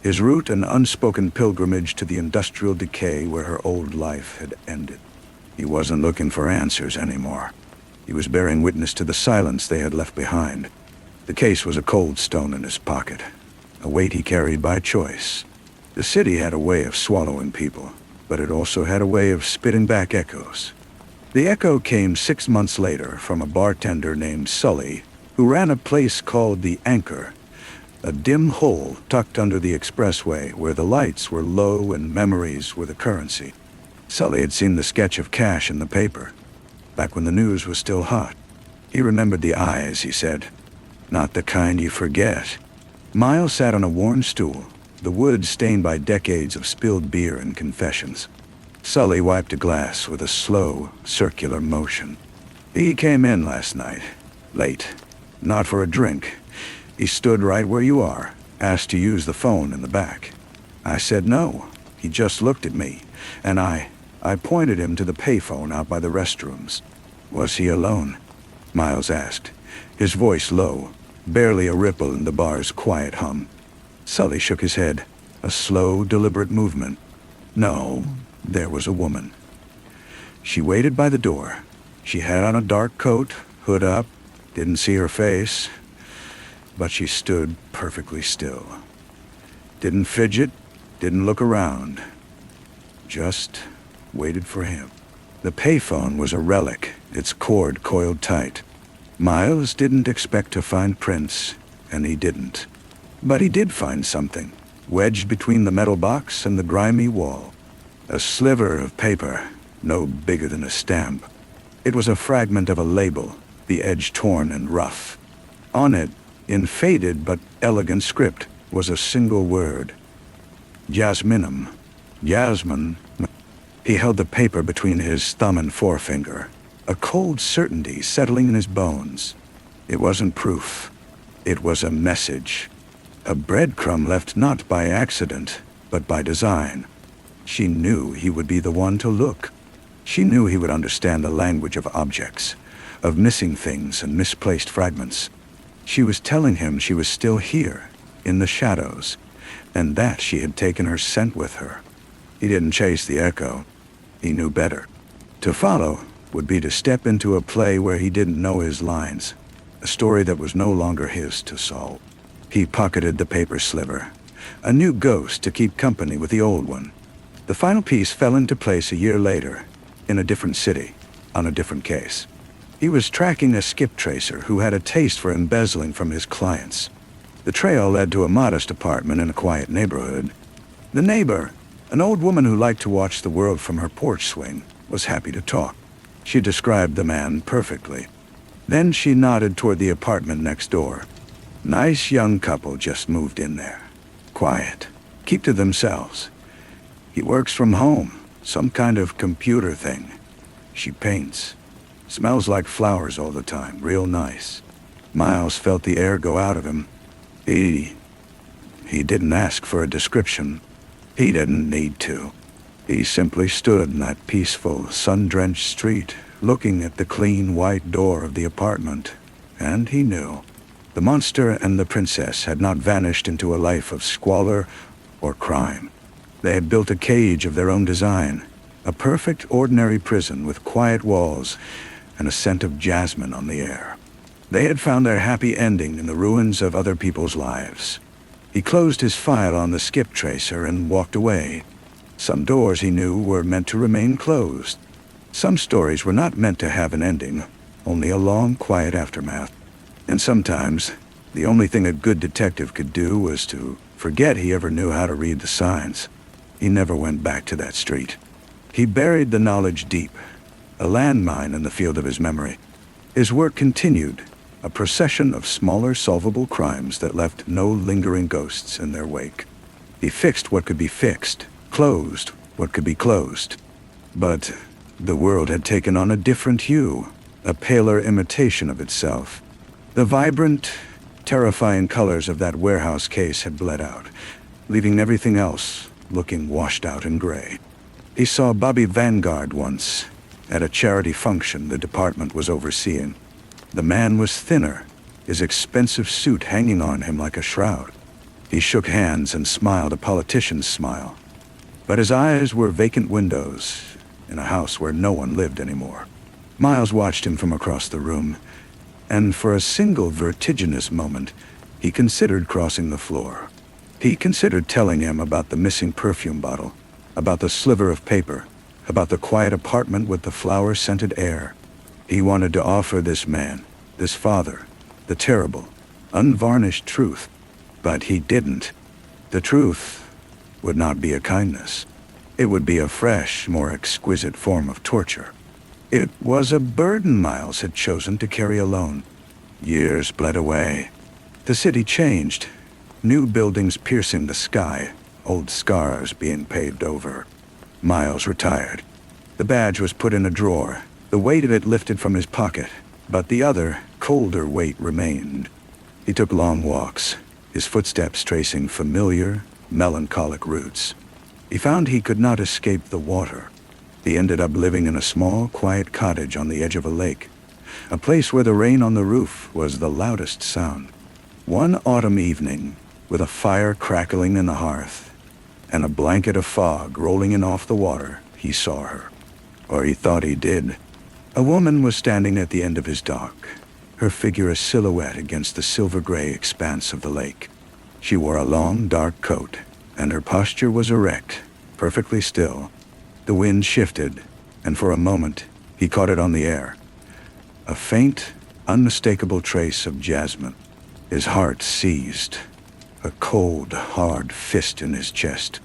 his route an unspoken pilgrimage to the industrial decay where her old life had ended. He wasn't looking for answers anymore. He was bearing witness to the silence they had left behind. The case was a cold stone in his pocket, a weight he carried by choice. The city had a way of swallowing people, but it also had a way of spitting back echoes. The echo came 6 months later from a bartender named Sully, who ran a place called the Anchor, a dim hole tucked under the expressway where the lights were low and memories were the currency. Sully had seen the sketch of Cash in the paper, back when the news was still hot. He remembered the eyes, he said. Not the kind you forget. Miles sat on a worn stool, the wood stained by decades of spilled beer and confessions. Sully wiped a glass with a slow, circular motion. He came in last night, late. Not for a drink. He stood right where you are, asked to use the phone in the back. I said no. He just looked at me, and I pointed him to the payphone out by the restrooms. Was he alone? Miles asked, his voice low, barely a ripple in the bar's quiet hum. Sully shook his head, a slow, deliberate movement. No, there was a woman. She waited by the door. She had on a dark coat, hood up, didn't see her face, but she stood perfectly still. Didn't fidget, didn't look around. Just waited for him. The payphone was a relic, its cord coiled tight. Miles didn't expect to find prints, and he didn't. But he did find something, wedged between the metal box and the grimy wall. A sliver of paper, no bigger than a stamp. It was a fragment of a label, the edge torn and rough. On it, in faded but elegant script, was a single word. Jasminum. Jasmine. He held the paper between his thumb and forefinger, a cold certainty settling in his bones. It wasn't proof. It was a message. A breadcrumb left not by accident, but by design. She knew he would be the one to look. She knew he would understand the language of objects, of missing things and misplaced fragments. She was telling him she was still here, in the shadows, and that she had taken her scent with her. He didn't chase the echo. He knew better. To follow would be to step into a play where he didn't know his lines, a story that was no longer his to solve. He pocketed the paper sliver, a new ghost to keep company with the old one. The final piece fell into place a year later, in a different city, on a different case. He was tracking a skip tracer who had a taste for embezzling from his clients. The trail led to a modest apartment in a quiet neighborhood. The neighbor, an old woman who liked to watch the world from her porch swing, was happy to talk. She described the man perfectly. Then she nodded toward the apartment next door. Nice young couple just moved in there. Quiet. Keep to themselves. He works from home, some kind of computer thing. She paints. Smells like flowers all the time, real nice. Miles felt the air go out of him. He didn't ask for a description. He didn't need to. He simply stood in that peaceful, sun-drenched street, looking at the clean white door of the apartment, and he knew. The monster and the princess had not vanished into a life of squalor or crime. They had built a cage of their own design, a perfect, ordinary prison with quiet walls and a scent of jasmine on the air. They had found their happy ending in the ruins of other people's lives. He closed his file on the skip tracer and walked away. Some doors, he knew, were meant to remain closed. Some stories were not meant to have an ending, only a long, quiet aftermath. And sometimes, the only thing a good detective could do was to forget he ever knew how to read the signs. He never went back to that street. He buried the knowledge deep, a landmine in the field of his memory. His work continued, a procession of smaller solvable crimes that left no lingering ghosts in their wake. He fixed what could be fixed, closed what could be closed. But the world had taken on a different hue, a paler imitation of itself. The vibrant, terrifying colors of that warehouse case had bled out, leaving everything else looking washed out and gray. He saw Bobby Vanguard once, at a charity function the department was overseeing. The man was thinner, his expensive suit hanging on him like a shroud. He shook hands and smiled a politician's smile. But his eyes were vacant windows in a house where no one lived anymore. Miles watched him from across the room, and for a single vertiginous moment, he considered crossing the floor. He considered telling him about the missing perfume bottle, about the sliver of paper, about the quiet apartment with the flower-scented air. He wanted to offer this man, this father, the terrible, unvarnished truth, but he didn't. The truth would not be a kindness. It would be a fresh, more exquisite form of torture. It was a burden Miles had chosen to carry alone. Years bled away. The city changed. New buildings piercing the sky, old scars being paved over. Miles retired. The badge was put in a drawer, the weight of it lifted from his pocket, but the other, colder weight remained. He took long walks, his footsteps tracing familiar, melancholic routes. He found he could not escape the water. He ended up living in a small, quiet cottage on the edge of a lake, a place where the rain on the roof was the loudest sound. One autumn evening, with a fire crackling in the hearth and a blanket of fog rolling in off the water, he saw her. Or he thought he did. A woman was standing at the end of his dock, her figure a silhouette against the silver-gray expanse of the lake. She wore a long, dark coat, and her posture was erect, perfectly still. The wind shifted, and for a moment, he caught it on the air. A faint, unmistakable trace of jasmine. His heart seized, a cold, hard fist in his chest.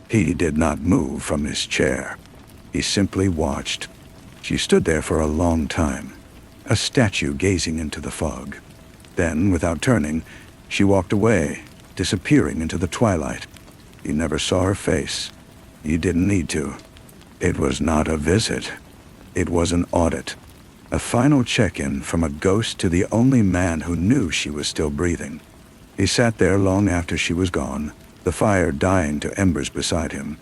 He did not move from his chair. He simply watched. She stood there for a long time, a statue gazing into the fog. Then, without turning, she walked away, disappearing into the twilight. He never saw her face. He didn't need to. It was not a visit. It was an audit. A final check-in from a ghost to the only man who knew she was still breathing. He sat there long after she was gone, the fire dying to embers beside him.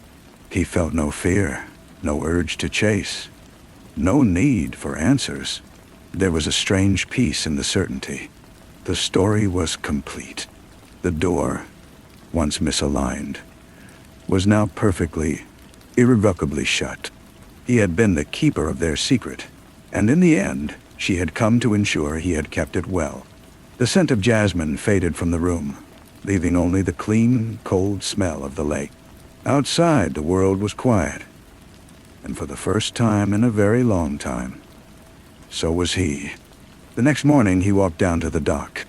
He felt no fear, no urge to chase, no need for answers. There was a strange peace in the certainty. The story was complete. The door, once misaligned, was now perfectly, irrevocably shut. He had been the keeper of their secret, and in the end, she had come to ensure he had kept it well. The scent of jasmine faded from the room, leaving only the clean, cold smell of the lake. Outside, the world was quiet, and for the first time in a very long time, so was he. The next morning, he walked down to the dock.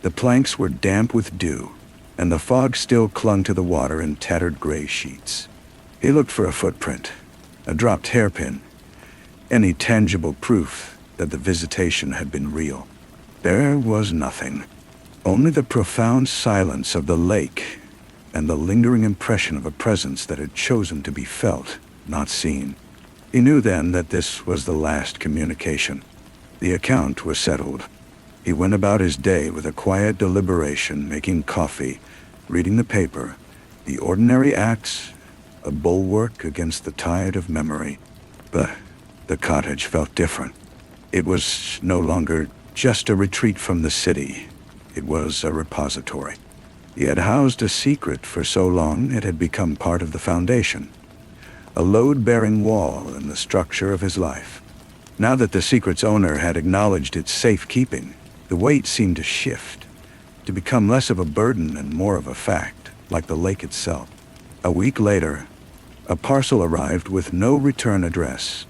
The planks were damp with dew, and the fog still clung to the water in tattered gray sheets. He looked for a footprint, a dropped hairpin, any tangible proof that the visitation had been real. There was nothing, only the profound silence of the lake and the lingering impression of a presence that had chosen to be felt, not seen. He knew then that this was the last communication. The account was settled. He went about his day with a quiet deliberation, making coffee, reading the paper, the ordinary acts, a bulwark against the tide of memory. But the cottage felt different. It was no longer just a retreat from the city. It was a repository. He had housed a secret for so long it had become part of the foundation, a load-bearing wall in the structure of his life. Now that the secret's owner had acknowledged its safekeeping, the weight seemed to shift, to become less of a burden and more of a fact, like the lake itself. A week later, a parcel arrived with no return address.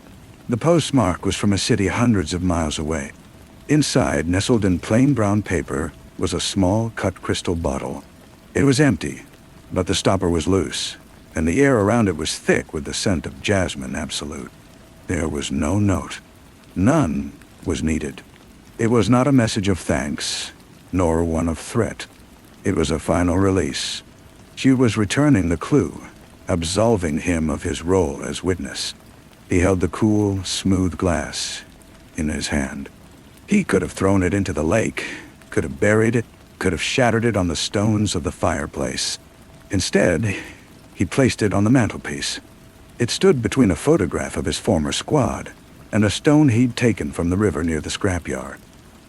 The postmark was from a city hundreds of miles away. Inside, nestled in plain brown paper, was a small cut crystal bottle. It was empty, but the stopper was loose, and the air around it was thick with the scent of jasmine absolute. There was no note. None was needed. It was not a message of thanks, nor one of threat. It was a final release. She was returning the clue, absolving him of his role as witness. He held the cool, smooth glass in his hand. He could have thrown it into the lake, could have buried it, could have shattered it on the stones of the fireplace. Instead, he placed it on the mantelpiece. It stood between a photograph of his former squad and a stone he'd taken from the river near the scrapyard.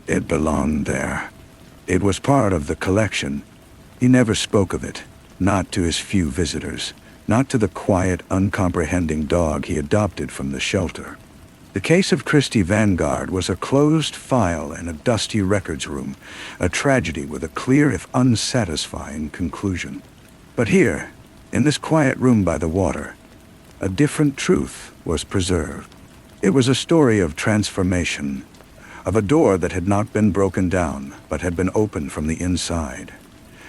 It belonged there. It was part of the collection, He never spoke of it, not to his few visitors, not to the quiet, uncomprehending dog he adopted from the shelter. The case of Christie Vanguard was a closed file in a dusty records room, a tragedy with a clear if unsatisfying conclusion. But here, in this quiet room by the water, a different truth was preserved. It was a story of transformation, of a door that had not been broken down, but had been opened from the inside,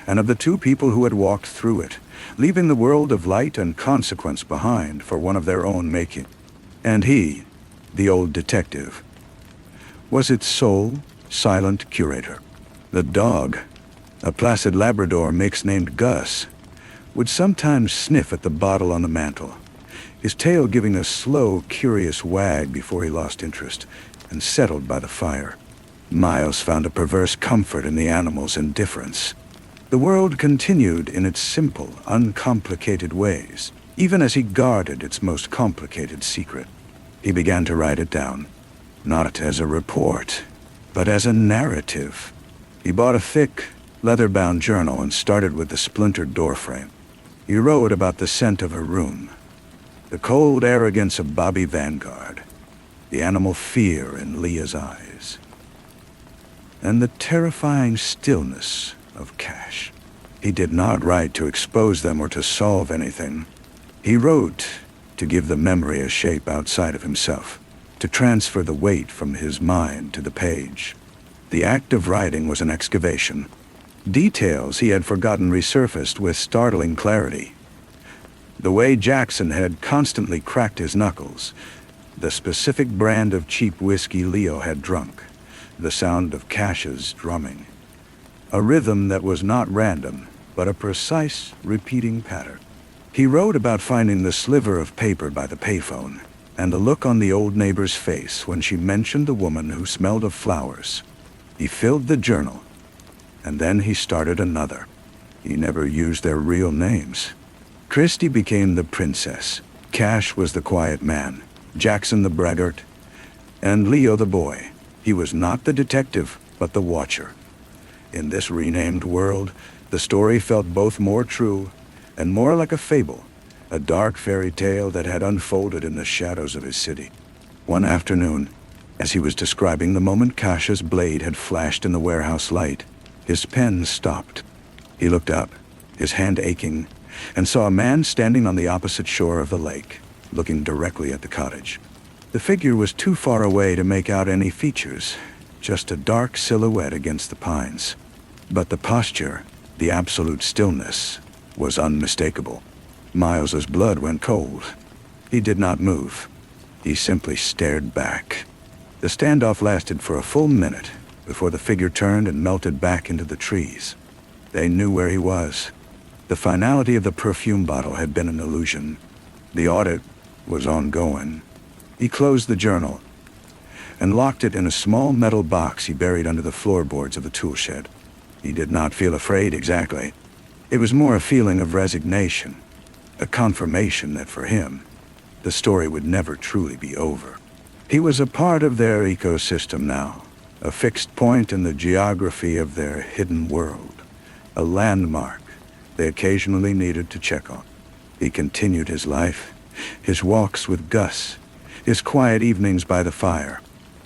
and of the two people who had walked through it, leaving the world of light and consequence behind for one of their own making. And he, the old detective, was its sole, silent curator. The dog, a placid Labrador mix named Gus, would sometimes sniff at the bottle on the mantel, his tail giving a slow, curious wag before he lost interest and settled by the fire. Miles found a perverse comfort in the animal's indifference. The world continued in its simple, uncomplicated ways, even as he guarded its most complicated secret. He began to write it down, not as a report, but as a narrative. He bought a thick, leather-bound journal and started with the splintered doorframe. He wrote about the scent of her room, the cold arrogance of Bobby Vanguard, the animal fear in Leah's eyes, and the terrifying stillness of Cash. He did not write to expose them or to solve anything. He wrote to give the memory a shape outside of himself, to transfer the weight from his mind to the page. The act of writing was an excavation. Details he had forgotten resurfaced with startling clarity. The way Jackson had constantly cracked his knuckles, the specific brand of cheap whiskey Leo had drunk, the sound of Cash's drumming. A rhythm that was not random, but a precise, repeating pattern. He wrote about finding the sliver of paper by the payphone, and the look on the old neighbor's face when she mentioned the woman who smelled of flowers. He filled the journal, and then he started another. He never used their real names. Christie became the princess, Cash was the quiet man, Jackson the braggart, and Leo the boy. He was not the detective, but the watcher. In this renamed world, the story felt both more true and more like a fable, a dark fairy tale that had unfolded in the shadows of his city. One afternoon, as he was describing the moment Cash's blade had flashed in the warehouse light, his pen stopped. He looked up, his hand aching, and saw a man standing on the opposite shore of the lake, looking directly at the cottage. The figure was too far away to make out any features, just a dark silhouette against the pines. But the posture, the absolute stillness, was unmistakable. Miles's blood went cold. He did not move. He simply stared back. The standoff lasted for a full minute before the figure turned and melted back into the trees. They knew where he was. The finality of the perfume bottle had been an illusion. The audit was ongoing. He closed the journal and locked it in a small metal box he buried under the floorboards of the tool shed. He did not feel afraid exactly. It was more a feeling of resignation, a confirmation that for him, the story would never truly be over. He was a part of their ecosystem now, a fixed point in the geography of their hidden world, a landmark they occasionally needed to check on. He continued his life, his walks with Gus, his quiet evenings by the fire,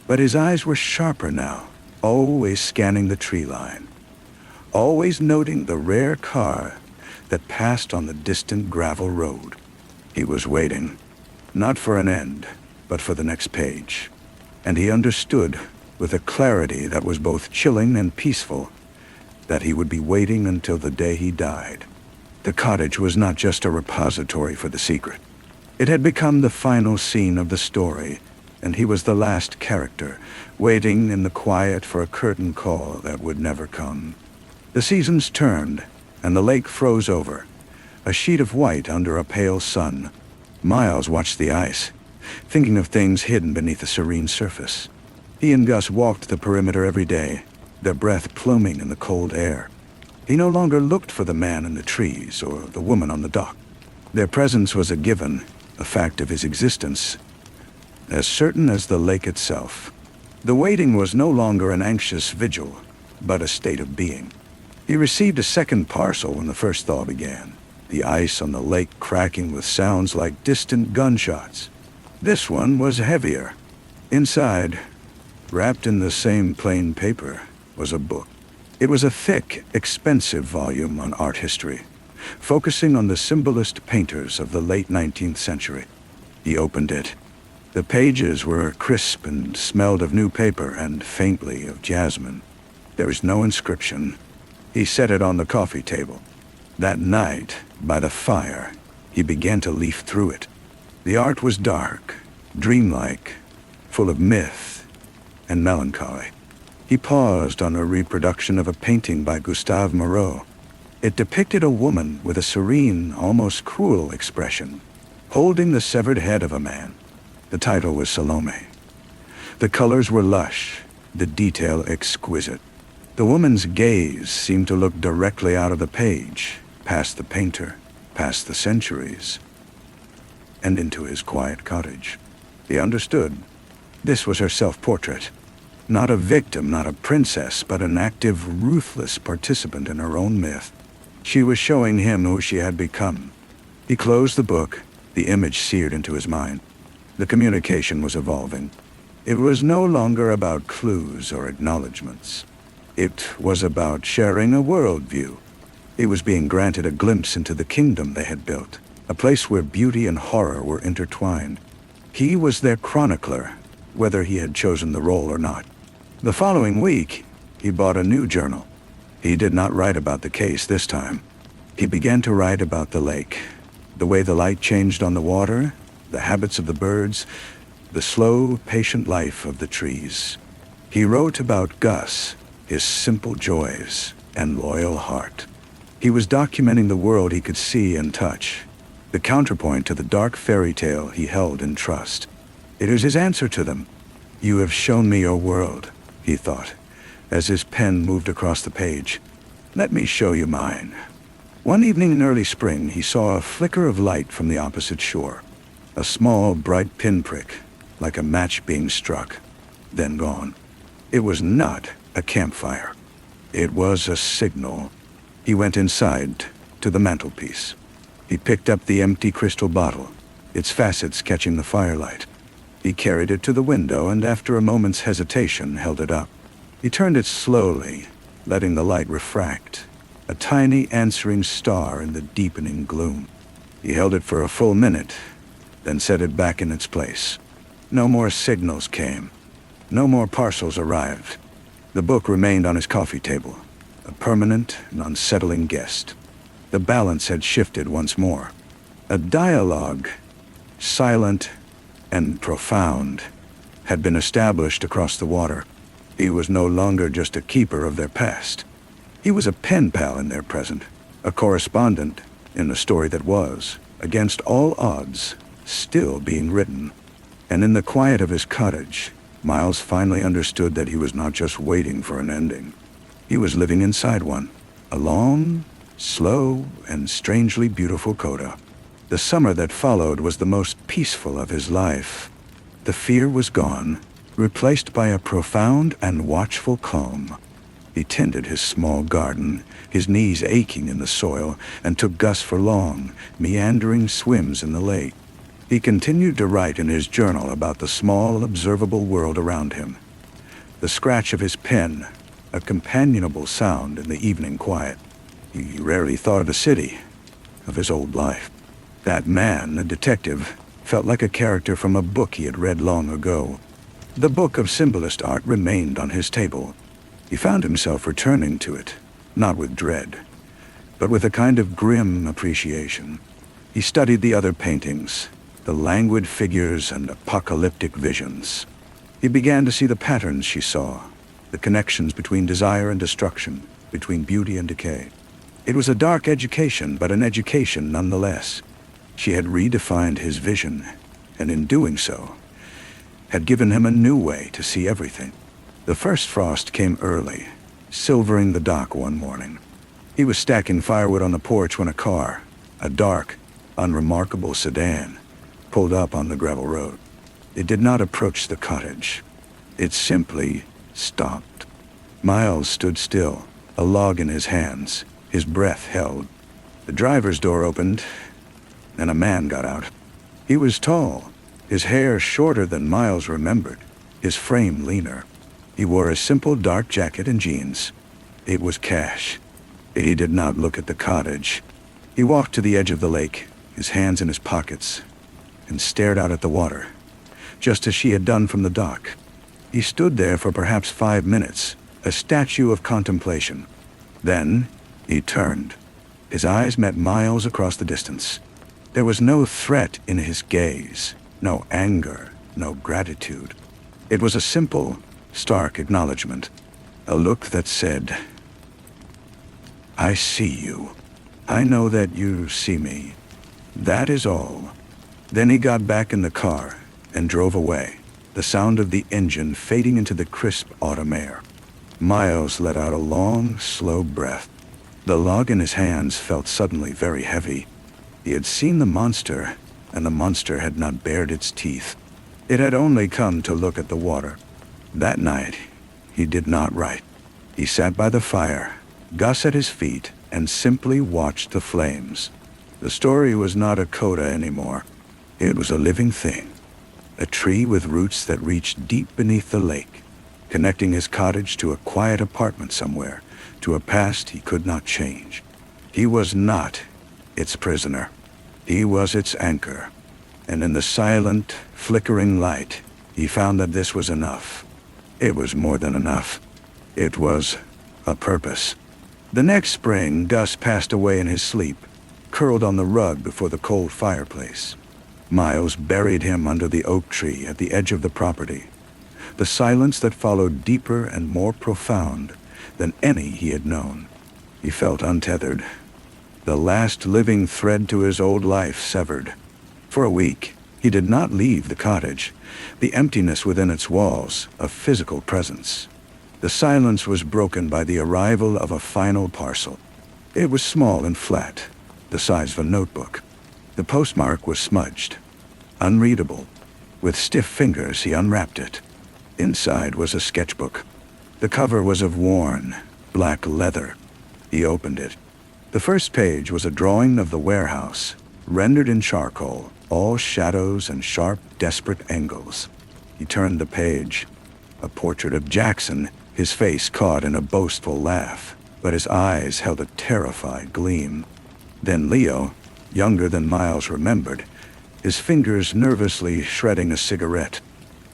but his eyes were sharper now, always scanning the tree line, always noting the rare car that passed on the distant gravel road. He was waiting, not for an end, but for the next page. And he understood, with a clarity that was both chilling and peaceful, that he would be waiting until the day he died. The cottage was not just a repository for the secret. It had become the final scene of the story, and he was the last character, waiting in the quiet for a curtain call that would never come. The seasons turned, and the lake froze over, a sheet of white under a pale sun. Miles watched the ice, thinking of things hidden beneath the serene surface. He and Gus walked the perimeter every day, their breath pluming in the cold air. He no longer looked for the man in the trees or the woman on the dock. Their presence was a given, a fact of his existence, as certain as the lake itself. The waiting was no longer an anxious vigil, but a state of being. He received a second parcel when the first thaw began, the ice on the lake cracking with sounds like distant gunshots. This one was heavier. Inside, wrapped in the same plain paper, was a book. It was a thick, expensive volume on art history, focusing on the symbolist painters of the late 19th century. He opened it. The pages were crisp and smelled of new paper and faintly of jasmine. There was no inscription. He set it on the coffee table. That night, by the fire, he began to leaf through it. The art was dark, dreamlike, full of myth and melancholy. He paused on a reproduction of a painting by Gustave Moreau. It depicted a woman with a serene, almost cruel expression, holding the severed head of a man. The title was Salome. The colors were lush, the detail exquisite. The woman's gaze seemed to look directly out of the page, past the painter, past the centuries, and into his quiet cottage. He understood. This was her self-portrait. Not a victim, not a princess, but an active, ruthless participant in her own myth. She was showing him who she had become. He closed the book, the image seared into his mind. The communication was evolving. It was no longer about clues or acknowledgments. It was about sharing a worldview. He was being granted a glimpse into the kingdom they had built, a place where beauty and horror were intertwined. He was their chronicler, whether he had chosen the role or not. The following week, he bought a new journal. He did not write about the case this time. He began to write about the lake, the way the light changed on the water, the habits of the birds, the slow, patient life of the trees. He wrote about Gus, his simple joys and loyal heart. He was documenting the world he could see and touch, the counterpoint to the dark fairy tale he held in trust. It was his answer to them. "You have shown me your world," he thought, as his pen moved across the page. "Let me show you mine." One evening in early spring, he saw a flicker of light from the opposite shore. A small, bright pinprick, like a match being struck, then gone. It was not a campfire. It was a signal. He went inside, to the mantelpiece. He picked up the empty crystal bottle, its facets catching the firelight. He carried it to the window and after a moment's hesitation held it up. He turned it slowly, letting the light refract, a tiny answering star in the deepening gloom. He held it for a full minute, then set it back in its place. No more signals came. No more parcels arrived. The book remained on his coffee table, a permanent and unsettling guest. The balance had shifted once more. A dialogue, silent and profound, had been established across the water. He was no longer just a keeper of their past. He was a pen pal in their present, a correspondent in the story that was, against all odds, still being written. And in the quiet of his cottage, Miles finally understood that he was not just waiting for an ending. He was living inside one, a long, slow, and strangely beautiful coda. The summer that followed was the most peaceful of his life. The fear was gone, replaced by a profound and watchful calm. He tended his small garden, his knees aching in the soil, and took Gus for long, meandering swims in the lake. He continued to write in his journal about the small, observable world around him. The scratch of his pen, a companionable sound in the evening quiet. He rarely thought of the city, of his old life. That man, the detective, felt like a character from a book he had read long ago. The book of symbolist art remained on his table. He found himself returning to it, not with dread, but with a kind of grim appreciation. He studied the other paintings, the languid figures and apocalyptic visions. He began to see the patterns she saw, the connections between desire and destruction, between beauty and decay. It was a dark education, but an education nonetheless. She had redefined his vision, and in doing so, had given him a new way to see everything. The first frost came early, silvering the dock one morning. He was stacking firewood on the porch when a car, a dark, unremarkable sedan, pulled up on the gravel road. It did not approach the cottage. It simply stopped. Miles stood still, a log in his hands, his breath held. The driver's door opened, and a man got out. He was tall, his hair shorter than Miles remembered, his frame leaner. He wore a simple dark jacket and jeans. It was Cash. He did not look at the cottage. He walked to the edge of the lake, his hands in his pockets, and stared out at the water, just as she had done from the dock. He stood there for perhaps 5 minutes, a statue of contemplation. Then he turned. His eyes met Miles across the distance. There was no threat in his gaze, no anger, no gratitude. It was a simple, stark acknowledgement, a look that said, "I see you. I know that you see me. That is all." Then he got back in the car and drove away, the sound of the engine fading into the crisp autumn air. Miles let out a long, slow breath. The log in his hands felt suddenly very heavy. He had seen the monster, and the monster had not bared its teeth. It had only come to look at the water. That night, he did not write. He sat by the fire, Gus at his feet, and simply watched the flames. The story was not a coda anymore. It was a living thing, a tree with roots that reached deep beneath the lake, connecting his cottage to a quiet apartment somewhere, to a past he could not change. He was not its prisoner. He was its anchor. And in the silent, flickering light, he found that this was enough. It was more than enough. It was a purpose. The next spring, Gus passed away in his sleep, curled on the rug before the cold fireplace. Miles buried him under the oak tree at the edge of the property. The silence that followed deeper and more profound than any he had known. He felt untethered, the last living thread to his old life severed. For a week, he did not leave the cottage, the emptiness within its walls, a physical presence. The silence was broken by the arrival of a final parcel. It was small and flat, the size of a notebook. The postmark was smudged, unreadable. With stiff fingers, he unwrapped it. Inside was a sketchbook. The cover was of worn, black leather. He opened it. The first page was a drawing of the warehouse, rendered in charcoal, all shadows and sharp, desperate angles. He turned the page. A portrait of Jackson, his face caught in a boastful laugh, but his eyes held a terrified gleam. Then Leo, younger than Miles remembered, his fingers nervously shredding a cigarette.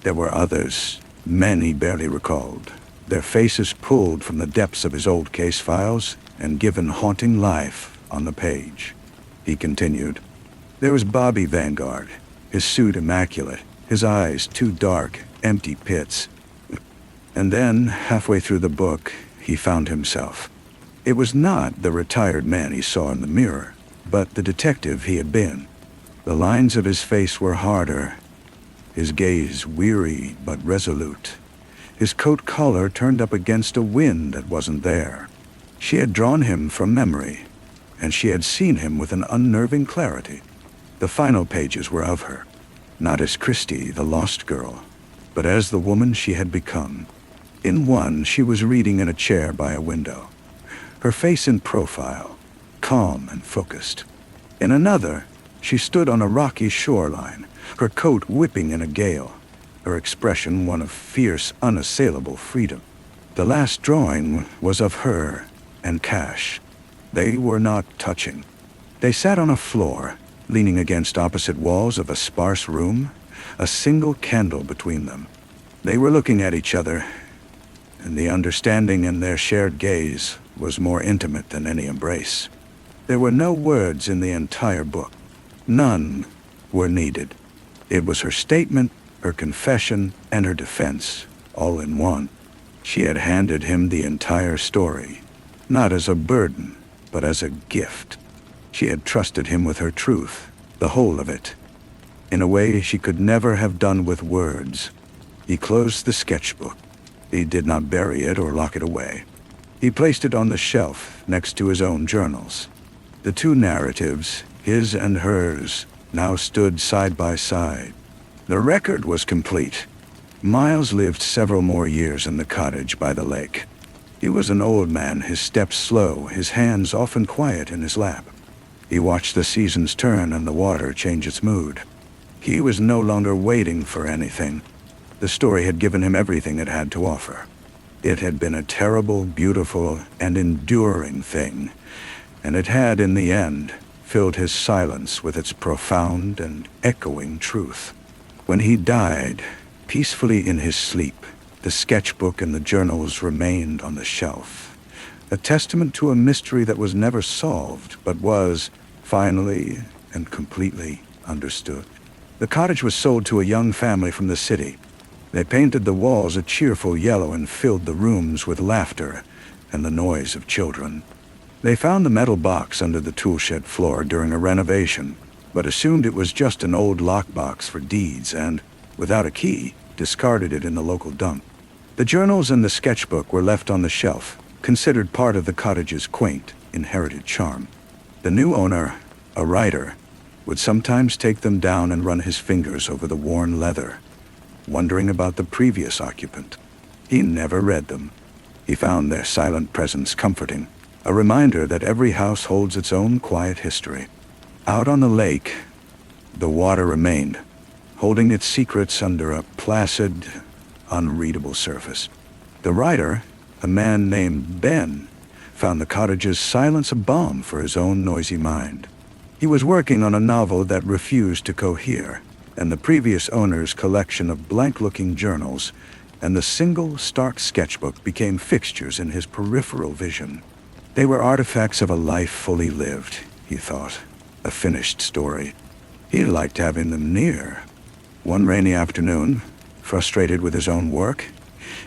There were others, men he barely recalled, their faces pulled from the depths of his old case files and given haunting life on the page. He continued. There was Bobby Vanguard, his suit immaculate, his eyes two dark, empty pits. And then, halfway through the book, he found himself. It was not the retired man he saw in the mirror, but the detective he had been. The lines of his face were harder, his gaze weary but resolute, his coat collar turned up against a wind that wasn't there. She had drawn him from memory, and she had seen him with an unnerving clarity. The final pages were of her, not as Christy, the lost girl, but as the woman she had become. In one, she was reading in a chair by a window, her face in profile, calm and focused. In another, she stood on a rocky shoreline, her coat whipping in a gale, her expression one of fierce, unassailable freedom. The last drawing was of her and Cash. They were not touching. They sat on a floor, leaning against opposite walls of a sparse room, a single candle between them. They were looking at each other, and the understanding in their shared gaze was more intimate than any embrace. There were no words in the entire book. None were needed. It was her statement, her confession, and her defense, all in one. She had handed him the entire story, not as a burden, but as a gift. She had trusted him with her truth, the whole of it, in a way she could never have done with words. He closed the sketchbook. He did not bury it or lock it away. He placed it on the shelf next to his own journals. The two narratives, his and hers, now stood side by side. The record was complete. Miles lived several more years in the cottage by the lake. He was an old man, his steps slow, his hands often quiet in his lap. He watched the seasons turn and the water change its mood. He was no longer waiting for anything. The story had given him everything it had to offer. It had been a terrible, beautiful, and enduring thing, and it had, in the end, filled his silence with its profound and echoing truth. When he died, peacefully in his sleep, the sketchbook and the journals remained on the shelf, a testament to a mystery that was never solved, but was, finally and completely, understood. The cottage was sold to a young family from the city. They painted the walls a cheerful yellow and filled the rooms with laughter and the noise of children. They found the metal box under the toolshed floor during a renovation, but assumed it was just an old lockbox for deeds and, without a key, discarded it in the local dump. The journals and the sketchbook were left on the shelf, considered part of the cottage's quaint, inherited charm. The new owner, a writer, would sometimes take them down and run his fingers over the worn leather, wondering about the previous occupant. He never read them. He found their silent presence comforting, a reminder that every house holds its own quiet history. Out on the lake, the water remained, holding its secrets under a placid, unreadable surface. The writer, a man named Ben, found the cottage's silence a balm for his own noisy mind. He was working on a novel that refused to cohere, and the previous owner's collection of blank-looking journals and the single, stark sketchbook became fixtures in his peripheral vision. They were artifacts of a life fully lived, he thought, a finished story. He liked having them near. One rainy afternoon, frustrated with his own work,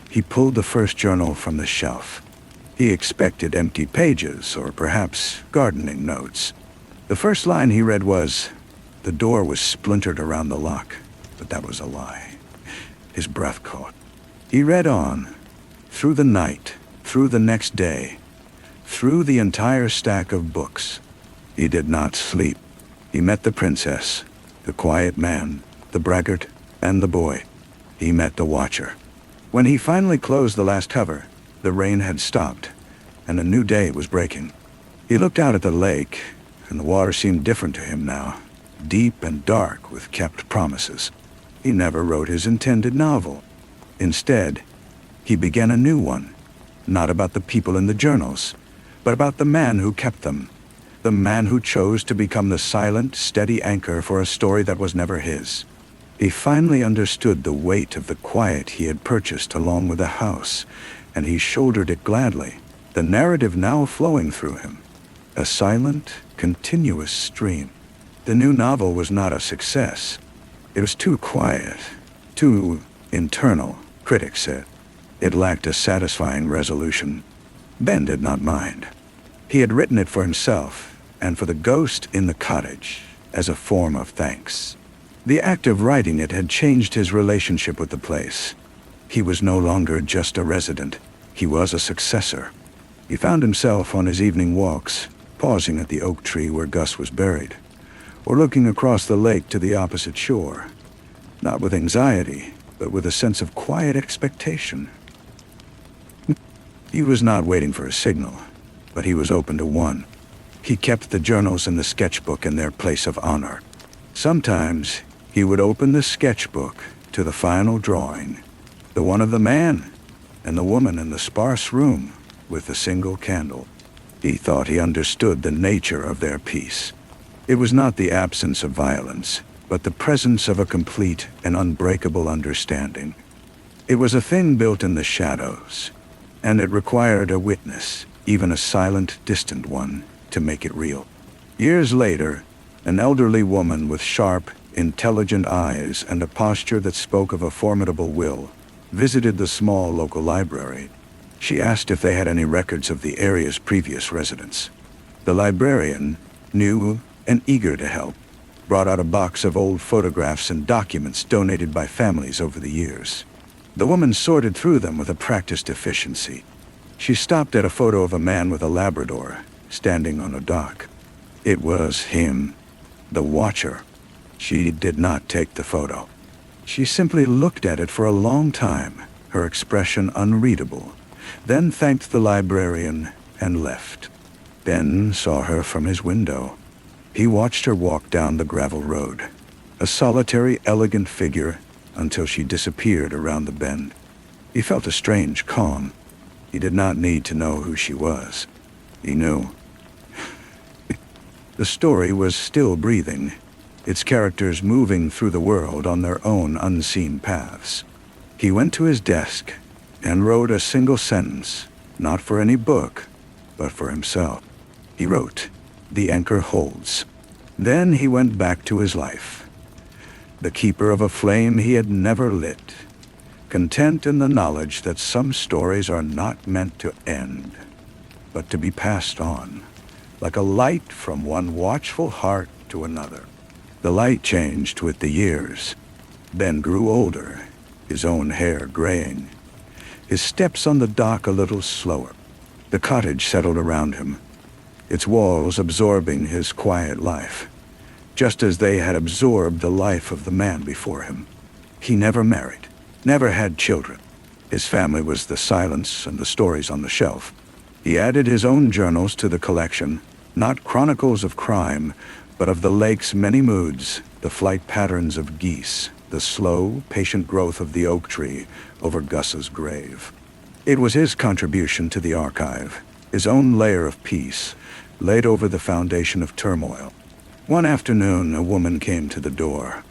he pulled the first journal from the shelf. He expected empty pages, or perhaps gardening notes. The first line he read was, "The door was splintered around the lock," but that was a lie. His breath caught. He read on, through the night, through the next day, through the entire stack of books. He did not sleep. He met the princess, the quiet man, the braggart, and the boy. He met the watcher. When he finally closed the last cover, the rain had stopped, and a new day was breaking. He looked out at the lake, and the water seemed different to him now, deep and dark with kept promises. He never wrote his intended novel. Instead, he began a new one, not about the people in the journals, but about the man who kept them, the man who chose to become the silent, steady anchor for a story that was never his. He finally understood the weight of the quiet he had purchased along with the house, and he shouldered it gladly, the narrative now flowing through him, a silent, continuous stream. The new novel was not a success. It was too quiet, too internal, critics said. It lacked a satisfying resolution. Ben did not mind. He had written it for himself, and for the ghost in the cottage, as a form of thanks. The act of writing it had changed his relationship with the place. He was no longer just a resident. He was a successor. He found himself on his evening walks, pausing at the oak tree where Gus was buried, or looking across the lake to the opposite shore, not with anxiety, but with a sense of quiet expectation. He was not waiting for a signal, but he was open to one. He kept the journals and the sketchbook in their place of honor. Sometimes he would open the sketchbook to the final drawing, the one of the man and the woman in the sparse room with the single candle. He thought he understood the nature of their peace. It was not the absence of violence, but the presence of a complete and unbreakable understanding. It was a thing built in the shadows, and it required a witness, even a silent, distant one, to make it real. Years later, an elderly woman with sharp, intelligent eyes and a posture that spoke of a formidable will visited the small local library. She asked if they had any records of the area's previous residents. The librarian, new and eager to help, brought out a box of old photographs and documents donated by families over the years. The woman sorted through them with a practiced efficiency. She stopped at a photo of a man with a Labrador, standing on a dock. It was him, the watcher. She did not take the photo. She simply looked at it for a long time, her expression unreadable, then thanked the librarian and left. Ben saw her from his window. He watched her walk down the gravel road, a solitary, elegant figure, until she disappeared around the bend. He felt a strange calm. He did not need to know who she was. He knew. The story was still breathing, its characters moving through the world on their own unseen paths. He went to his desk and wrote a single sentence, not for any book, but for himself. He wrote, "The anchor holds." Then he went back to his life, the keeper of a flame he had never lit, content in the knowledge that some stories are not meant to end, but to be passed on, like a light from one watchful heart to another. The light changed with the years. Ben grew older, his own hair graying, his steps on the dock a little slower. The cottage settled around him, its walls absorbing his quiet life, just as they had absorbed the life of the man before him. He never married, never had children. His family was the silence and the stories on the shelf. He added his own journals to the collection, not chronicles of crime, but of the lake's many moods, the flight patterns of geese, the slow, patient growth of the oak tree over Gus's grave. It was his contribution to the archive, his own layer of peace, laid over the foundation of turmoil. One afternoon, a woman came to the door.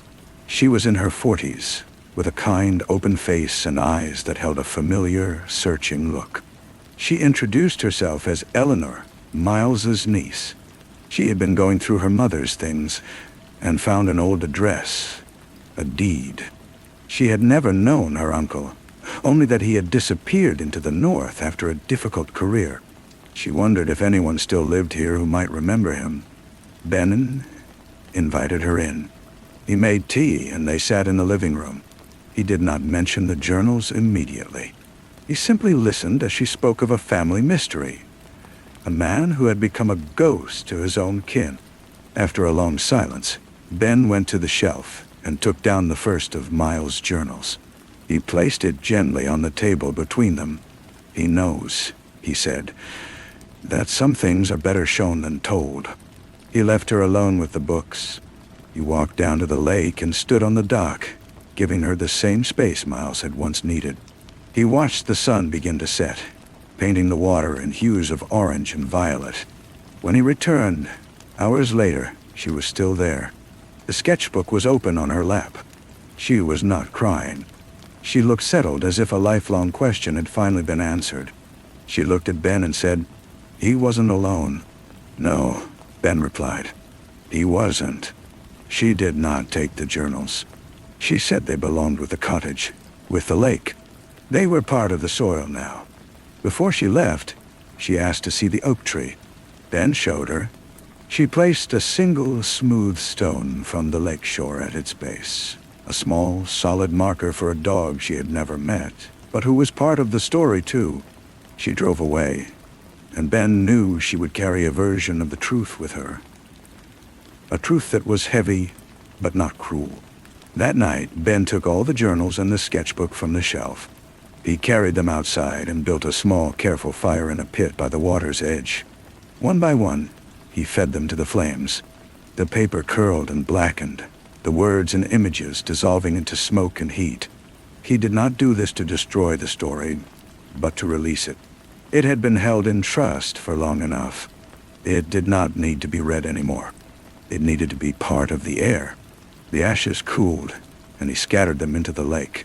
She was in her 40s, with a kind, open face and eyes that held a familiar, searching look. She introduced herself as Eleanor, Miles's niece. She had been going through her mother's things and found an old address, a deed. She had never known her uncle, only that he had disappeared into the north after a difficult career. She wondered if anyone still lived here who might remember him. Ben invited her in. He made tea and they sat in the living room. He did not mention the journals immediately. He simply listened as she spoke of a family mystery, a man who had become a ghost to his own kin. After a long silence, Ben went to the shelf and took down the first of Miles' journals. He placed it gently on the table between them. "He knows," he said, "that some things are better shown than told." He left her alone with the books. He walked down to the lake and stood on the dock, giving her the same space Miles had once needed. He watched the sun begin to set, painting the water in hues of orange and violet. When he returned, hours later, she was still there. The sketchbook was open on her lap. She was not crying. She looked settled, as if a lifelong question had finally been answered. She looked at Ben and said, "He wasn't alone." "No," Ben replied. "He wasn't." She did not take the journals. She said they belonged with the cottage, with the lake. They were part of the soil now. Before she left, she asked to see the oak tree. Ben showed her. She placed a single smooth stone from the lake shore at its base, a small, solid marker for a dog she had never met, but who was part of the story too. She drove away, and Ben knew she would carry a version of the truth with her. A truth that was heavy, but not cruel. That night, Ben took all the journals and the sketchbook from the shelf. He carried them outside and built a small, careful fire in a pit by the water's edge. One by one, he fed them to the flames. The paper curled and blackened, the words and images dissolving into smoke and heat. He did not do this to destroy the story, but to release it. It had been held in trust for long enough. It did not need to be read anymore. It needed to be part of the air. The ashes cooled, and he scattered them into the lake.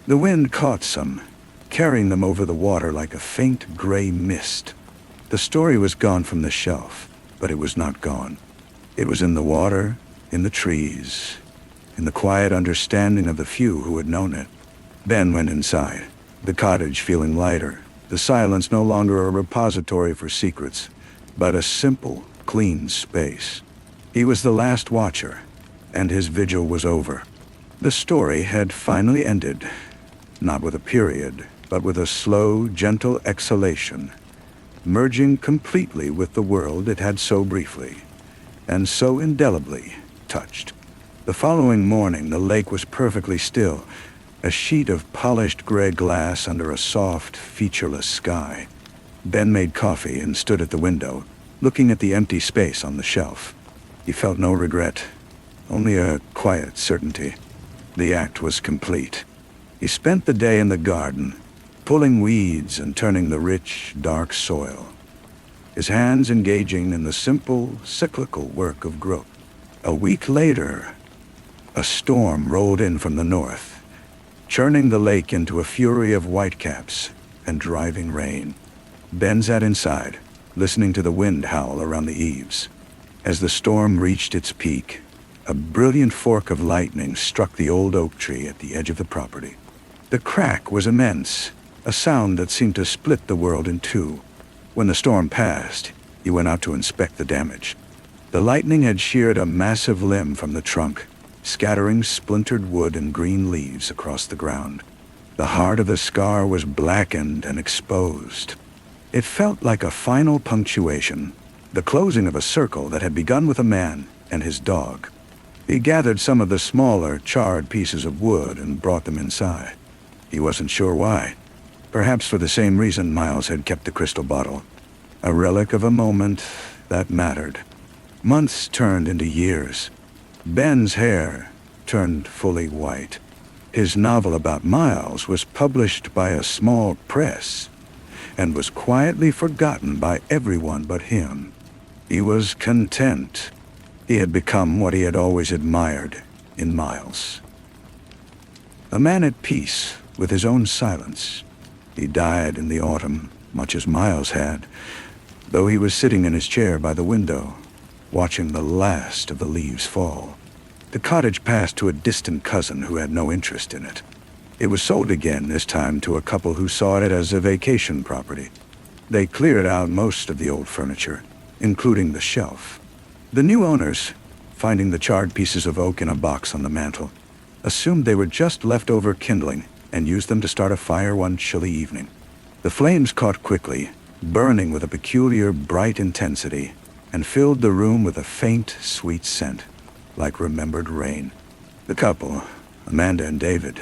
The wind caught some, carrying them over the water like a faint gray mist. The story was gone from the shelf, but it was not gone. It was in the water, in the trees, in the quiet understanding of the few who had known it. Ben went inside, the cottage feeling lighter, the silence no longer a repository for secrets, but a simple, clean space. He was the last watcher, and his vigil was over. The story had finally ended, not with a period, but with a slow, gentle exhalation, merging completely with the world it had so briefly, and so indelibly, touched. The following morning, the lake was perfectly still, a sheet of polished gray glass under a soft, featureless sky. Ben made coffee and stood at the window, looking at the empty space on the shelf. He felt no regret, only a quiet certainty. The act was complete. He spent the day in the garden, pulling weeds and turning the rich, dark soil, his hands engaging in the simple, cyclical work of growth. A week later, a storm rolled in from the north, churning the lake into a fury of whitecaps and driving rain. Ben sat inside, listening to the wind howl around the eaves. As the storm reached its peak, a brilliant fork of lightning struck the old oak tree at the edge of the property. The crack was immense, a sound that seemed to split the world in two. When the storm passed, he went out to inspect the damage. The lightning had sheared a massive limb from the trunk, scattering splintered wood and green leaves across the ground. The heart of the scar was blackened and exposed. It felt like a final punctuation, the closing of a circle that had begun with a man and his dog. He gathered some of the smaller, charred pieces of wood and brought them inside. He wasn't sure why. Perhaps for the same reason Miles had kept the crystal bottle. A relic of a moment that mattered. Months turned into years. Ben's hair turned fully white. His novel about Miles was published by a small press and was quietly forgotten by everyone but him. He was content. He had become what he had always admired in Miles. A man at peace with his own silence. He died in the autumn, much as Miles had, though he was sitting in his chair by the window, watching the last of the leaves fall. The cottage passed to a distant cousin who had no interest in it. It was sold again, this time to a couple who saw it as a vacation property. They cleared out most of the old furniture, including the shelf. The new owners, finding the charred pieces of oak in a box on the mantel, assumed they were just leftover kindling and used them to start a fire one chilly evening. The flames caught quickly, burning with a peculiar, bright intensity, and filled the room with a faint, sweet scent, like remembered rain. The couple, Amanda and David,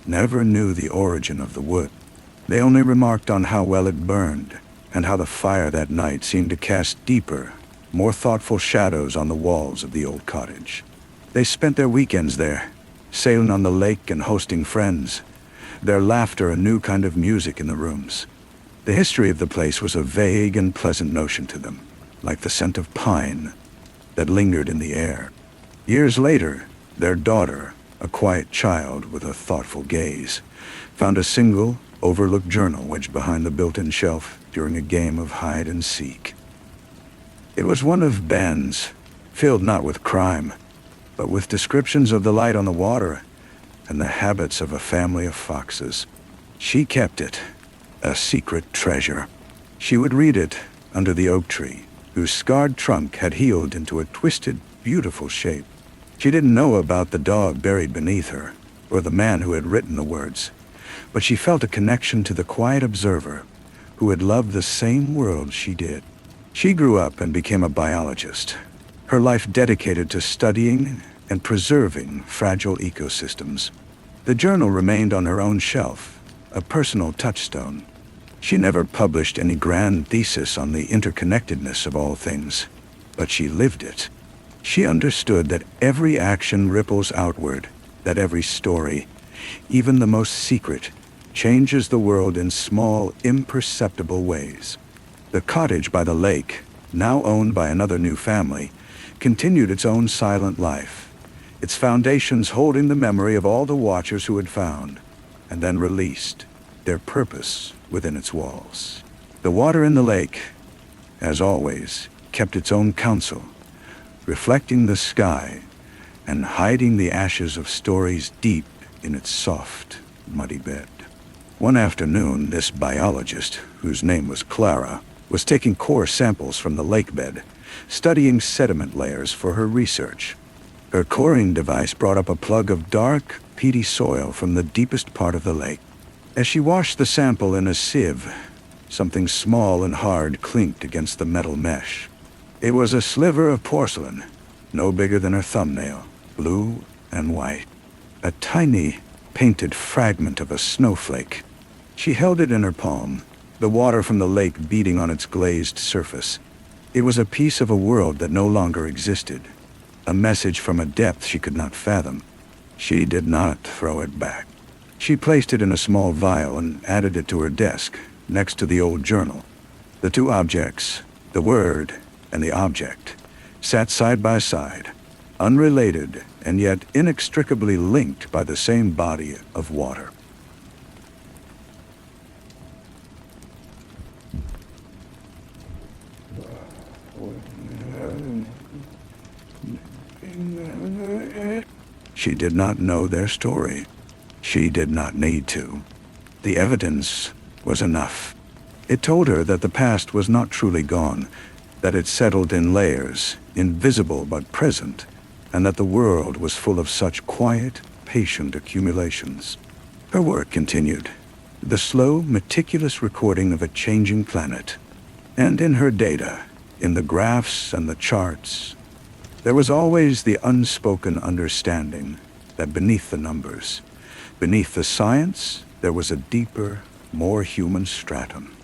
never knew the origin of the wood. They only remarked on how well it burned, and how the fire that night seemed to cast deeper, more thoughtful shadows on the walls of the old cottage. They spent their weekends there, sailing on the lake and hosting friends, their laughter a new kind of music in the rooms. The history of the place was a vague and pleasant notion to them, like the scent of pine that lingered in the air. Years later, their daughter, a quiet child with a thoughtful gaze, found a single, overlooked journal wedged behind the built-in shelf during a game of hide and seek. It was one of Ben's, filled not with crime, but with descriptions of the light on the water and the habits of a family of foxes. She kept it, a secret treasure. She would read it under the oak tree, whose scarred trunk had healed into a twisted, beautiful shape. She didn't know about the dog buried beneath her, or the man who had written the words, but she felt a connection to the quiet observer who had loved the same world she did. She grew up and became a biologist, her life dedicated to studying and preserving fragile ecosystems. The journal remained on her own shelf, a personal touchstone. She never published any grand thesis on the interconnectedness of all things, but she lived it. She understood that every action ripples outward, that every story, even the most secret, changes the world in small, imperceptible ways. The cottage by the lake, now owned by another new family, continued its own silent life, its foundations holding the memory of all the watchers who had found, and then released, their purpose within its walls. The water in the lake, as always, kept its own counsel, reflecting the sky and hiding the ashes of stories deep in its soft, muddy bed. One afternoon, this biologist, whose name was Clara, was taking core samples from the lake bed, studying sediment layers for her research. Her coring device brought up a plug of dark, peaty soil from the deepest part of the lake. As she washed the sample in a sieve, something small and hard clinked against the metal mesh. It was a sliver of porcelain, no bigger than her thumbnail, blue and white. A tiny, painted fragment of a snowflake. She held it in her palm, the water from the lake beating on its glazed surface. It was a piece of a world that no longer existed, a message from a depth she could not fathom. She did not throw it back. She placed it in a small vial and added it to her desk, next to the old journal. The two objects, the word and the object, sat side by side, unrelated and yet inextricably linked by the same body of water. She did not know their story. She did not need to. The evidence was enough. It told her that the past was not truly gone, that it settled in layers, invisible but present, and that the world was full of such quiet, patient accumulations. Her work continued, the slow, meticulous recording of a changing planet. And in her data, in the graphs and the charts, there was always the unspoken understanding that beneath the numbers, beneath the science, there was a deeper, more human stratum.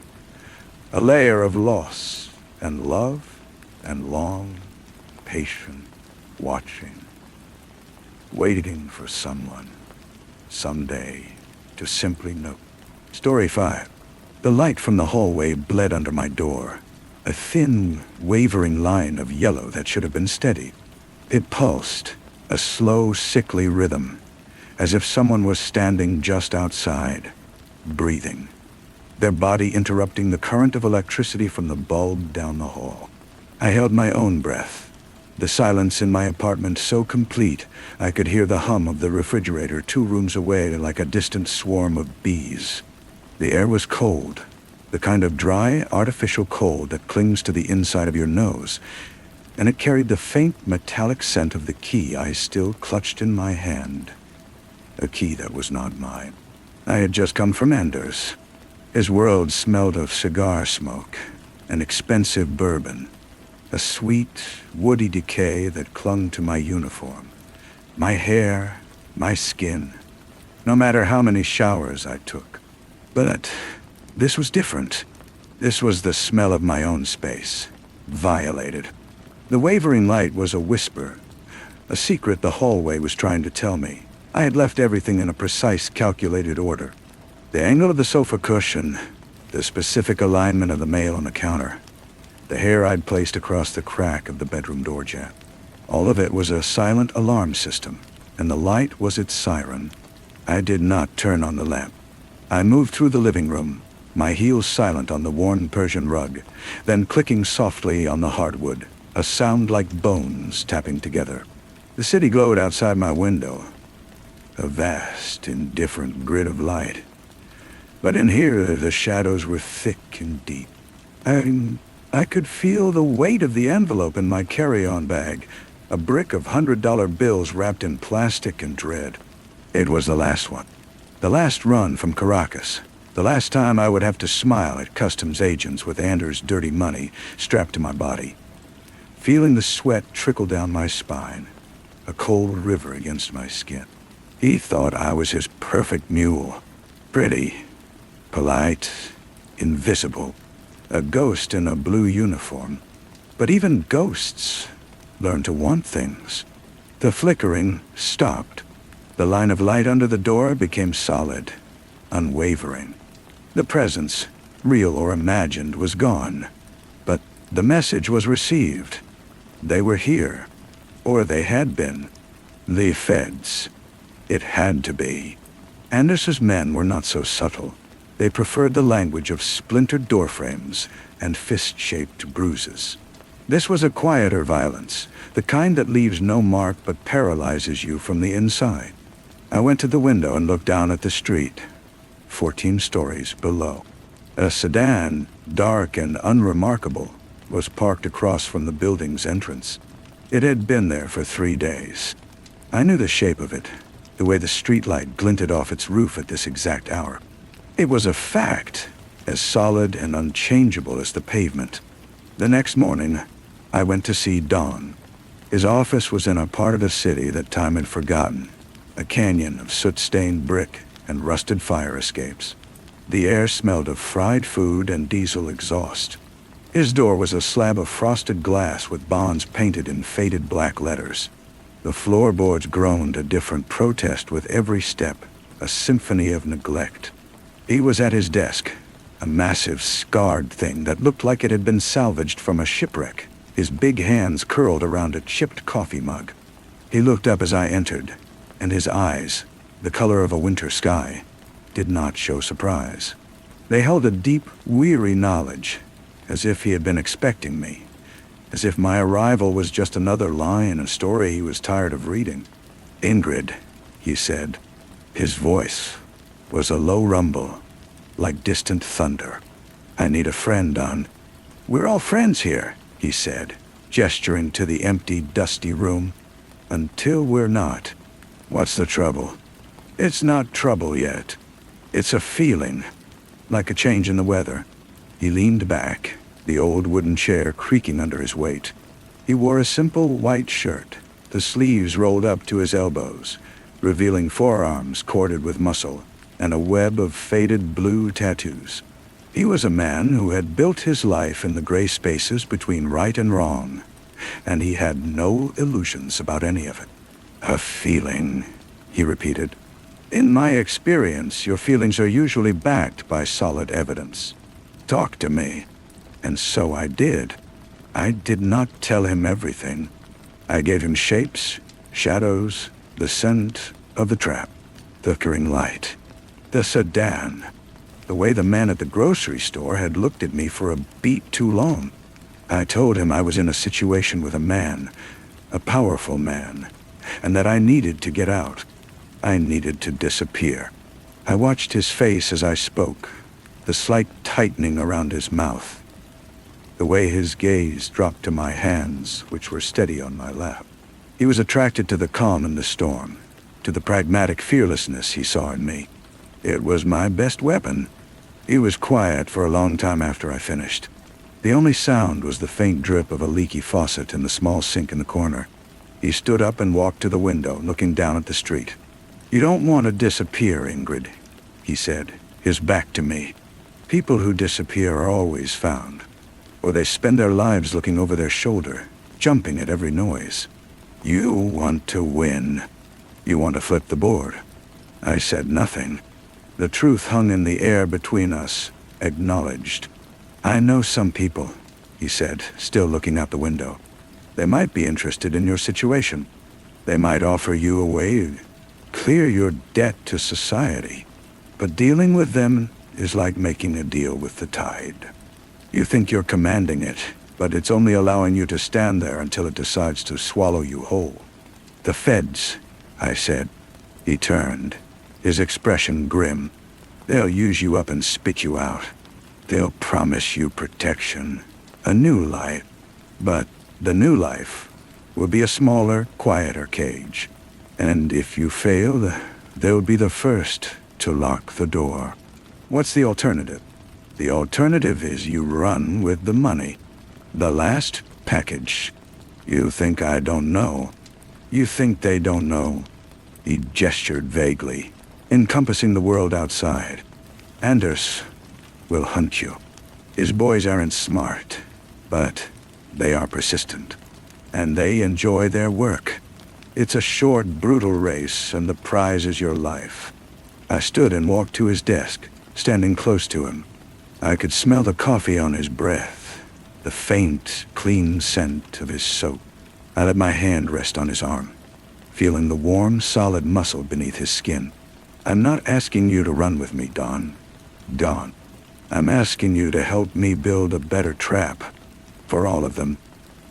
A layer of loss and love and long, patient watching, waiting for someone, someday, to simply know. Story 5. The light from the hallway bled under my door, a thin, wavering line of yellow that should have been steady. It pulsed, a slow, sickly rhythm, as if someone was standing just outside, breathing, their body interrupting the current of electricity from the bulb down the hall. I held my own breath, the silence in my apartment so complete I could hear the hum of the refrigerator 2 rooms away like a distant swarm of bees. The air was cold, the kind of dry, artificial cold that clings to the inside of your nose, and it carried the faint metallic scent of the key I still clutched in my hand. A key that was not mine. I had just come from Anders. His world smelled of cigar smoke and expensive bourbon, a sweet, woody decay that clung to my uniform, my hair, my skin, no matter how many showers I took. But this was different. This was the smell of my own space, violated. The wavering light was a whisper, a secret the hallway was trying to tell me. I had left everything in a precise, calculated order. The angle of the sofa cushion, the specific alignment of the mail on the counter, the hair I'd placed across the crack of the bedroom door jamb. All of it was a silent alarm system, and the light was its siren. I did not turn on the lamp. I moved through the living room, my heels silent on the worn Persian rug, then clicking softly on the hardwood, a sound like bones tapping together. The city glowed outside my window, a vast, indifferent grid of light. But in here, the shadows were thick and deep. I could feel the weight of the envelope in my carry-on bag, a brick of $100 bills wrapped in plastic and dread. It was the last one. The last run from Caracas. The last time I would have to smile at customs agents with Anders' dirty money strapped to my body. Feeling the sweat trickle down my spine, a cold river against my skin. He thought I was his perfect mule. Pretty, polite, invisible. A ghost in a blue uniform. But even ghosts learn to want things. The flickering stopped. The line of light under the door became solid, unwavering. The presence, real or imagined, was gone. But the message was received. They were here. Or they had been. The feds. It had to be. Anders's men were not so subtle. They preferred the language of splintered doorframes and fist-shaped bruises. This was a quieter violence, the kind that leaves no mark but paralyzes you from the inside. I went to the window and looked down at the street, 14 stories below. A sedan, dark and unremarkable, was parked across from the building's entrance. It had been there for 3 days. I knew the shape of it, the way the streetlight glinted off its roof at this exact hour. It was a fact, as solid and unchangeable as the pavement. The next morning, I went to see Don. His office was in a part of the city that time had forgotten, a canyon of soot-stained brick and rusted fire escapes. The air smelled of fried food and diesel exhaust. His door was a slab of frosted glass with bonds painted in faded black letters. The floorboards groaned a different protest with every step, a symphony of neglect. He was at his desk, a massive, scarred thing that looked like it had been salvaged from a shipwreck, his big hands curled around a chipped coffee mug. He looked up as I entered, and his eyes, the color of a winter sky, did not show surprise. They held a deep, weary knowledge, as if he had been expecting me, as if my arrival was just another line in a story he was tired of reading. "Ingrid," he said. His voice was a low rumble, like distant thunder. "I need a friend, Don." "We're all friends here," he said, gesturing to the empty, dusty room. "Until we're not." "What's the trouble?" "It's not trouble yet. It's a feeling, like a change in the weather." He leaned back, the old wooden chair creaking under his weight. He wore a simple white shirt, the sleeves rolled up to his elbows, revealing forearms corded with muscle and a web of faded blue tattoos. He was a man who had built his life in the gray spaces between right and wrong, and he had no illusions about any of it. "A feeling," he repeated. "In my experience, your feelings are usually backed by solid evidence. Talk to me." And so I did. I did not tell him everything. I gave him shapes, shadows, the scent of the trap, the flickering light, the sedan, the way the man at the grocery store had looked at me for a beat too long. I told him I was in a situation with a man, a powerful man, and that I needed to get out. I needed to disappear. I watched his face as I spoke, the slight tightening around his mouth, the way his gaze dropped to my hands, which were steady on my lap. He was attracted to the calm in the storm, to the pragmatic fearlessness he saw in me. It was my best weapon. He was quiet for a long time after I finished. The only sound was the faint drip of a leaky faucet in the small sink in the corner. He stood up and walked to the window, looking down at the street. "You don't want to disappear, Ingrid," he said, his back to me. "People who disappear are always found, or they spend their lives looking over their shoulder, jumping at every noise. You want to win. You want to flip the board." I said nothing. The truth hung in the air between us, acknowledged. "I know some people," he said, still looking out the window. "They might be interested in your situation. They might offer you a way, clear your debt to society. But dealing with them is like making a deal with the tide. You think you're commanding it, but it's only allowing you to stand there until it decides to swallow you whole." "The feds," I said. He turned, his expression grim. "They'll use you up and spit you out. They'll promise you protection, a new life. But the new life will be a smaller, quieter cage. And if you fail, they'll be the first to lock the door." "What's the alternative?" "The alternative is you run with the money. The last package. You think I don't know? You think they don't know?" He gestured vaguely, encompassing the world outside. "Anders will hunt you. His boys aren't smart, but they are persistent, and they enjoy their work. It's a short, brutal race, and the prize is your life." I stood and walked to his desk, standing close to him. I could smell the coffee on his breath, the faint, clean scent of his soap. I let my hand rest on his arm, feeling the warm, solid muscle beneath his skin. "I'm not asking you to run with me, Don. Don. I'm asking you to help me build a better trap. For all of them."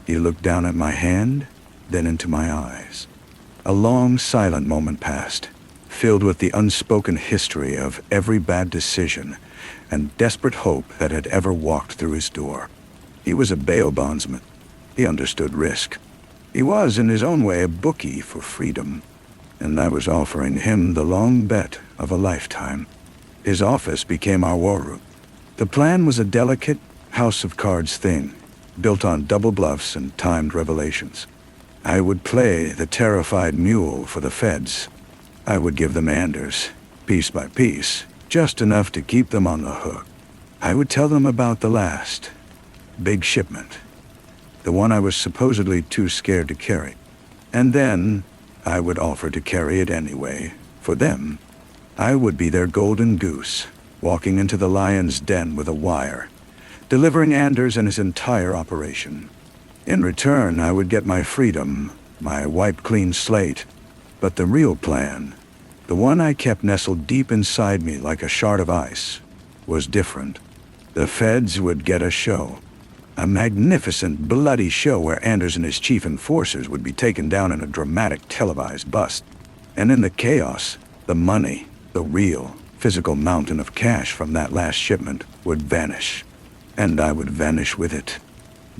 He looked down at my hand, then into my eyes. A long, silent moment passed, filled with the unspoken history of every bad decision and desperate hope that had ever walked through his door. He was a bail bondsman. He understood risk. He was, in his own way, a bookie for freedom, and I was offering him the long bet of a lifetime. His office became our war room. The plan was a delicate, house of cards thing, built on double bluffs and timed revelations. I would play the terrified mule for the feds. I would give them Anders, piece by piece, just enough to keep them on the hook. I would tell them about the last big shipment, the one I was supposedly too scared to carry. And then I would offer to carry it anyway, for them. I would be their golden goose, walking into the lion's den with a wire, delivering Anders and his entire operation. In return, I would get my freedom, my wiped clean slate. But the real plan, the one I kept nestled deep inside me like a shard of ice, was different. The feds would get a show. A magnificent, bloody show where Anders and his chief enforcers would be taken down in a dramatic televised bust. And in the chaos, the money, the real, physical mountain of cash from that last shipment would vanish. And I would vanish with it.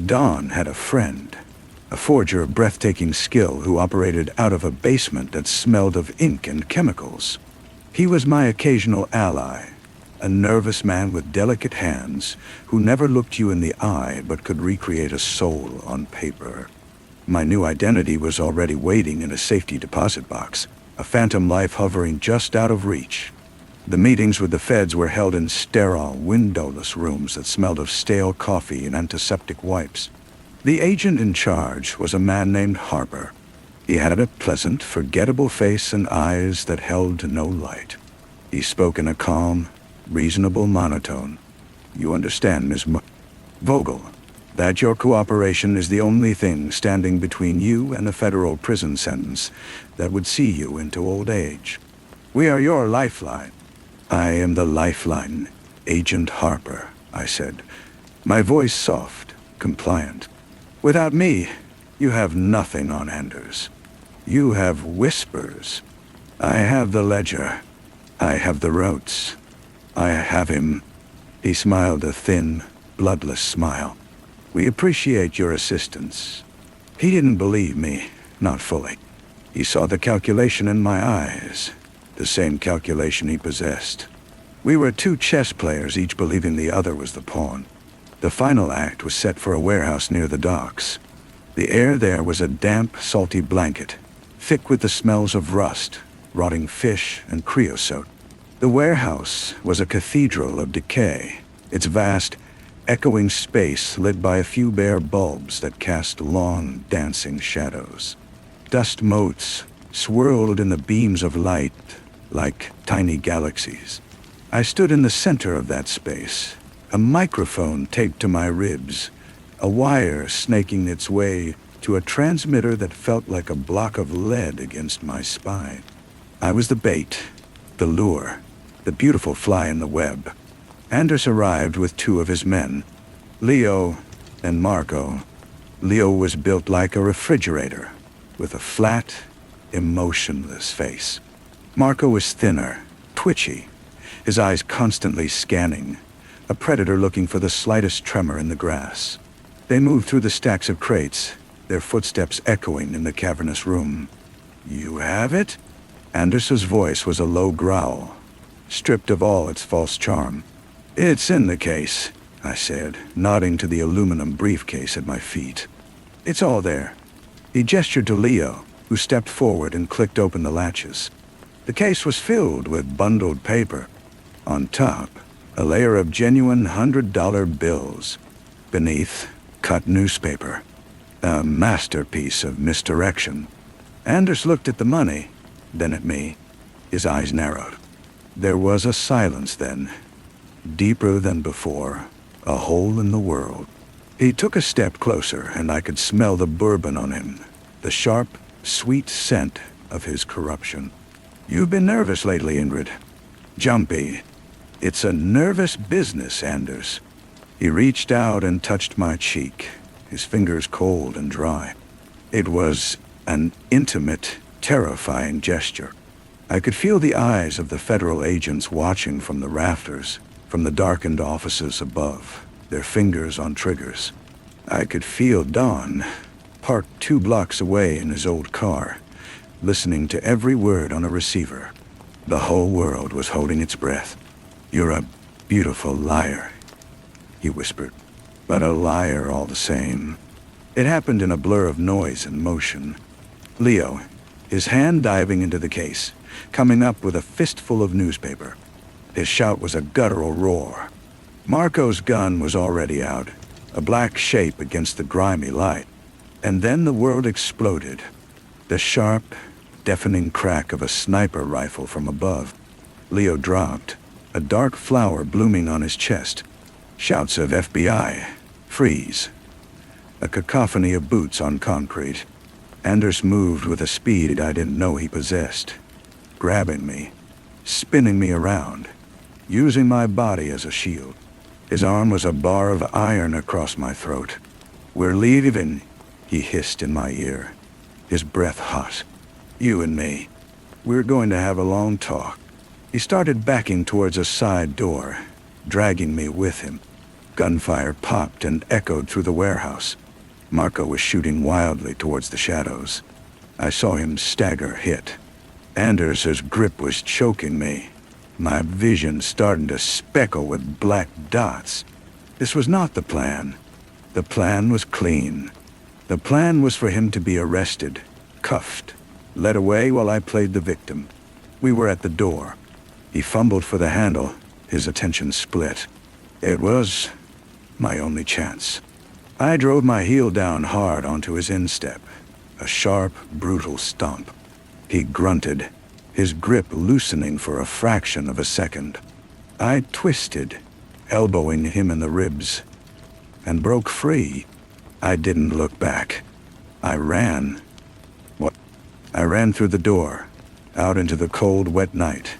Don had a friend, a forger of breathtaking skill who operated out of a basement that smelled of ink and chemicals. He was my occasional ally, a nervous man with delicate hands who never looked you in the eye but could recreate a soul on paper. My new identity was already waiting in a safety deposit box, a phantom life hovering just out of reach. The meetings with the feds were held in sterile, windowless rooms that smelled of stale coffee and antiseptic wipes. The agent in charge was a man named Harper. He had a pleasant, forgettable face and eyes that held no light. He spoke in a calm, reasonable monotone. You understand, Miss Vogel, that your cooperation is the only thing standing between you and a federal prison sentence that would see you into old age. We are your lifeline. I am the lifeline, Agent Harper, I said, my voice soft, compliant. Without me, you have nothing on Anders. You have whispers. I have the ledger. I have the rotes. I have him. He smiled a thin, bloodless smile. We appreciate your assistance. He didn't believe me, not fully. He saw the calculation in my eyes, the same calculation he possessed. We were two chess players, each believing the other was the pawn. The final act was set for a warehouse near the docks. The air there was a damp, salty blanket, thick with the smells of rust, rotting fish, and creosote. The warehouse was a cathedral of decay, its vast, echoing space lit by a few bare bulbs that cast long, dancing shadows. Dust motes swirled in the beams of light like tiny galaxies. I stood in the center of that space, a microphone taped to my ribs, a wire snaking its way to a transmitter that felt like a block of lead against my spine. I was the bait, the lure, the beautiful fly in the web. Anders arrived with two of his men, Leo and Marco. Leo was built like a refrigerator, with a flat, emotionless face. Marco was thinner, twitchy, his eyes constantly scanning, a predator looking for the slightest tremor in the grass. They moved through the stacks of crates, their footsteps echoing in the cavernous room. You have it? Anders's voice was a low growl, stripped of all its false charm. It's in the case, I said, nodding to the aluminum briefcase at my feet. It's all there. He gestured to Leo, who stepped forward and clicked open the latches. The case was filled with bundled paper. On top, a layer of genuine $100 bills. Beneath, cut newspaper. A masterpiece of misdirection. Anders looked at the money, then at me. His eyes narrowed. There was a silence then, deeper than before, a hole in the world. He took a step closer, and I could smell the bourbon on him, the sharp, sweet scent of his corruption. You've been nervous lately, Ingrid. Jumpy. It's a nervous business, Anders. He reached out and touched my cheek, his fingers cold and dry. It was an intimate, terrifying gesture. I could feel the eyes of the federal agents watching from the rafters, from the darkened offices above, their fingers on triggers. I could feel Don, parked 2 blocks away in his old car, listening to every word on a receiver. The whole world was holding its breath. You're a beautiful liar, he whispered, but a liar all the same. It happened in a blur of noise and motion. Leo, his hand diving into the case, coming up with a fistful of newspaper. His shout was a guttural roar. Marco's gun was already out, a black shape against the grimy light. And then the world exploded. The sharp, deafening crack of a sniper rifle from above. Leo dropped, a dark flower blooming on his chest. Shouts of FBI, freeze. A cacophony of boots on concrete. Anders moved with a speed I didn't know he possessed, grabbing me, spinning me around, using my body as a shield. His arm was a bar of iron across my throat. "We're leaving," he hissed in my ear, his breath hot. "You and me. We're going to have a long talk." He started backing towards a side door, dragging me with him. Gunfire popped and echoed through the warehouse. Marco was shooting wildly towards the shadows. I saw him stagger, hit. Anders's grip was choking me, my vision starting to speckle with black dots. This was not the plan. The plan was clean. The plan was for him to be arrested, cuffed, led away while I played the victim. We were at the door. He fumbled for the handle, his attention split. It was my only chance. I drove my heel down hard onto his instep, a sharp, brutal stomp. He grunted, his grip loosening for a fraction of a second. I twisted, elbowing him in the ribs, and broke free. I didn't look back. I ran. I ran through the door, out into the cold, wet night,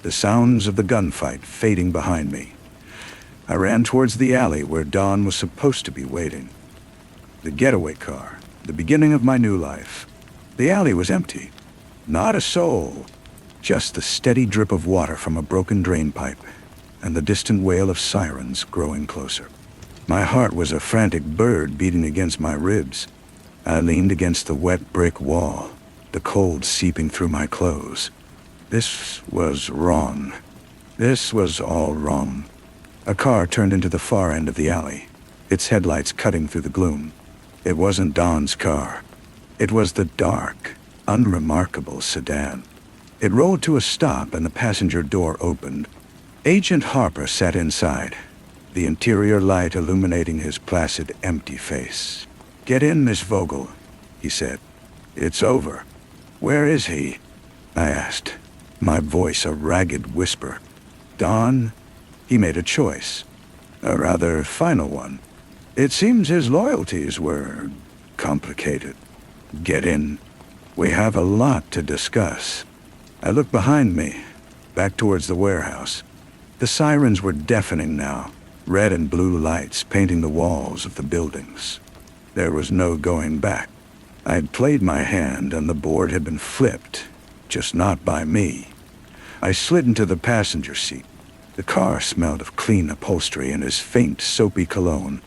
the sounds of the gunfight fading behind me. I ran towards the alley where Dawn was supposed to be waiting. The getaway car, the beginning of my new life. The alley was empty. Not a soul. Just the steady drip of water from a broken drain pipe and the distant wail of sirens growing closer. My heart was a frantic bird beating against my ribs. I leaned against the wet brick wall, the cold seeping through my clothes. This was wrong. This was all wrong. A car turned into the far end of the alley, its headlights cutting through the gloom. It wasn't Dawn's car. It was the dark, unremarkable sedan. It rolled to a stop and the passenger door opened. Agent Harper sat inside, the interior light illuminating his placid, empty face. "Get in, Miss Vogel," he said. "It's over." "Where is he?" I asked, my voice a ragged whisper. "Dawn?" He made a choice, a rather final one. It seems his loyalties were complicated. "Get in. We have a lot to discuss." I looked behind me, back towards the warehouse. The sirens were deafening now, red and blue lights painting the walls of the buildings. There was no going back. I had played my hand and the board had been flipped, just not by me. I slid into the passenger seat. The car smelled of clean upholstery and his faint, soapy cologne.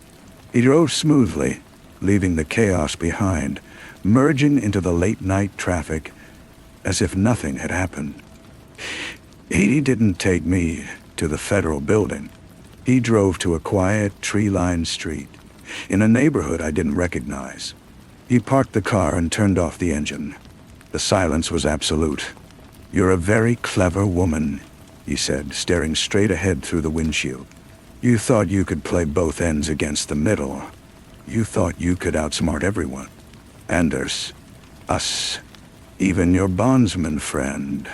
He drove smoothly, leaving the chaos behind, merging into the late-night traffic as if nothing had happened. He didn't take me to the federal building. He drove to a quiet, tree-lined street, in a neighborhood I didn't recognize. He parked the car and turned off the engine. The silence was absolute. "You're a very clever woman," he said, staring straight ahead through the windshield. "You thought you could play both ends against the middle. You thought you could outsmart everyone. Anders, us, even your bondsman friend.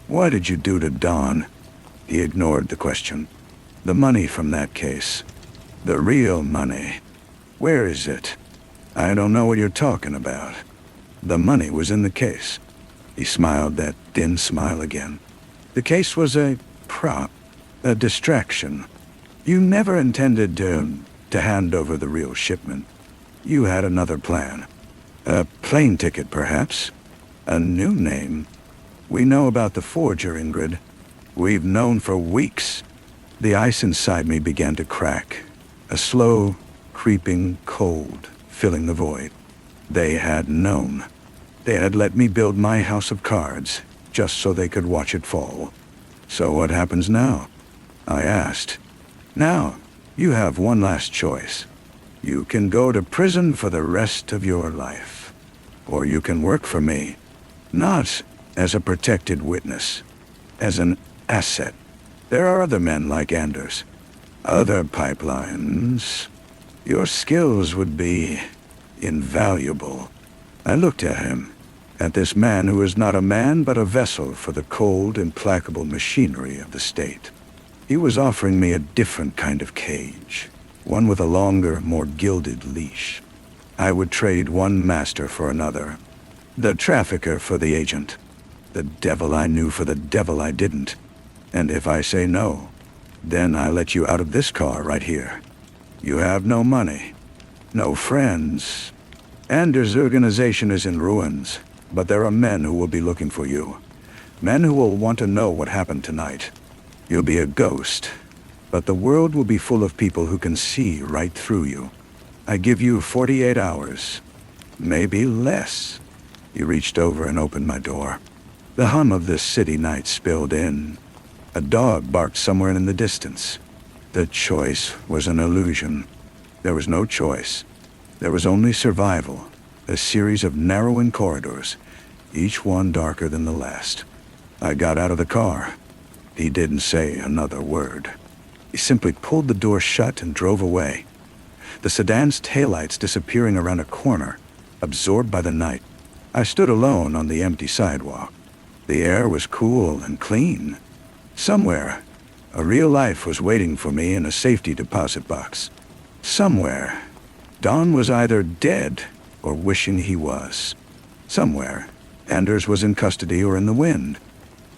What did you do to Dawn?" He ignored the question. "The money from that case. The real money. Where is it?" "I don't know what you're talking about." "The money was in the case." He smiled that thin smile again. "The case was a prop, a distraction. You never intended to hand over the real shipment. You had another plan. A plane ticket, perhaps? A new name? We know about the forger, Ingrid. We've known for weeks." The ice inside me began to crack, a slow, creeping cold filling the void. They had known. They had let me build my house of cards, just so they could watch it fall. "So what happens now?" I asked. "Now, you have one last choice. You can go to prison for the rest of your life. Or you can work for me. Not as a protected witness, as an asset. There are other men like Anders, other pipelines. Your skills would be invaluable. I looked at him, at this man who is not a man but a vessel for the cold, implacable machinery of the state. He was offering me a different kind of cage, one with a longer, more gilded leash. I would trade one master for another, the trafficker for the agent, the devil I knew for the devil I didn't. And if I say no, then I let you out of this car right here. You have no money, no friends. Anders' organization is in ruins, but there are men who will be looking for you. Men who will want to know what happened tonight. You'll be a ghost, but the world will be full of people who can see right through you. I give you 48 hours, maybe less. He reached over and opened my door. The hum of this city night spilled in. A dog barked somewhere in the distance. The choice was an illusion. There was no choice. There was only survival, a series of narrowing corridors, each one darker than the last. I got out of the car. He didn't say another word. He simply pulled the door shut and drove away. The sedan's taillights disappearing around a corner, absorbed by the night. I stood alone on the empty sidewalk. The air was cool and clean. Somewhere, a real life was waiting for me in a safety deposit box. Somewhere, Don was either dead or wishing he was. Somewhere, Anders was in custody or in the wind.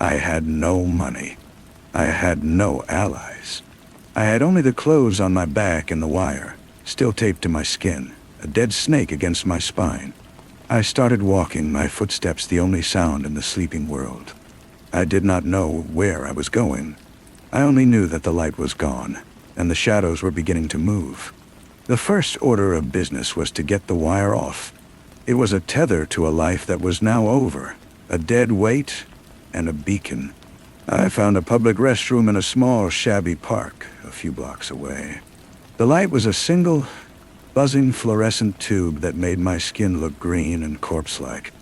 I had no money. I had no allies. I had only the clothes on my back and the wire, still taped to my skin, a dead snake against my spine. I started walking, my footsteps the only sound in the sleeping world. I did not know where I was going. I only knew that the light was gone, and the shadows were beginning to move. The first order of business was to get the wire off. It was a tether to a life that was now over, a dead weight and a beacon. I found a public restroom in a small, shabby park a few blocks away. The light was a single, buzzing fluorescent tube that made my skin look green and corpse-like.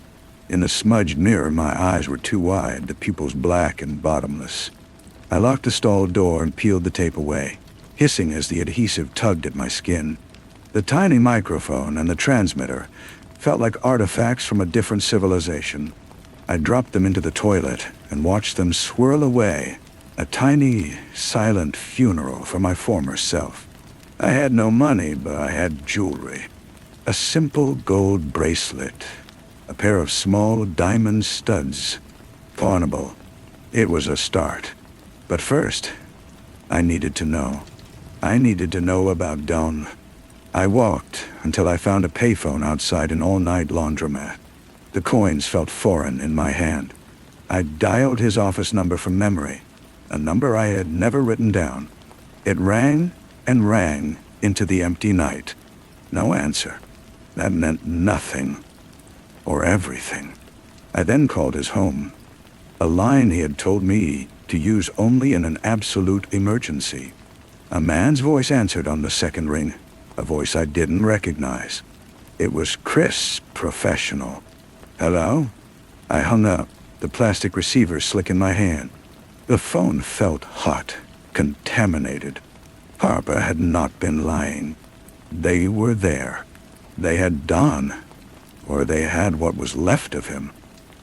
In the smudged mirror, my eyes were too wide, the pupils black and bottomless. I locked the stall door and peeled the tape away, hissing as the adhesive tugged at my skin. The tiny microphone and the transmitter felt like artifacts from a different civilization. I dropped them into the toilet and watched them swirl away, a tiny, silent funeral for my former self. I had no money, but I had jewelry. A simple gold bracelet, a pair of small diamond studs, pawnable. It was a start. But first, I needed to know. I needed to know about Don. I walked until I found a payphone outside an all-night laundromat. The coins felt foreign in my hand. I dialed his office number from memory, a number I had never written down. It rang and rang into the empty night. No answer. That meant nothing, or everything. I then called his home, a line he had told me to use only in an absolute emergency. A man's voice answered on the second ring, a voice I didn't recognize. It was crisp, professional. Hello? I hung up, the plastic receiver slick in my hand. The phone felt hot, contaminated. Harper had not been lying. They were there. They had Don, or they had what was left of him.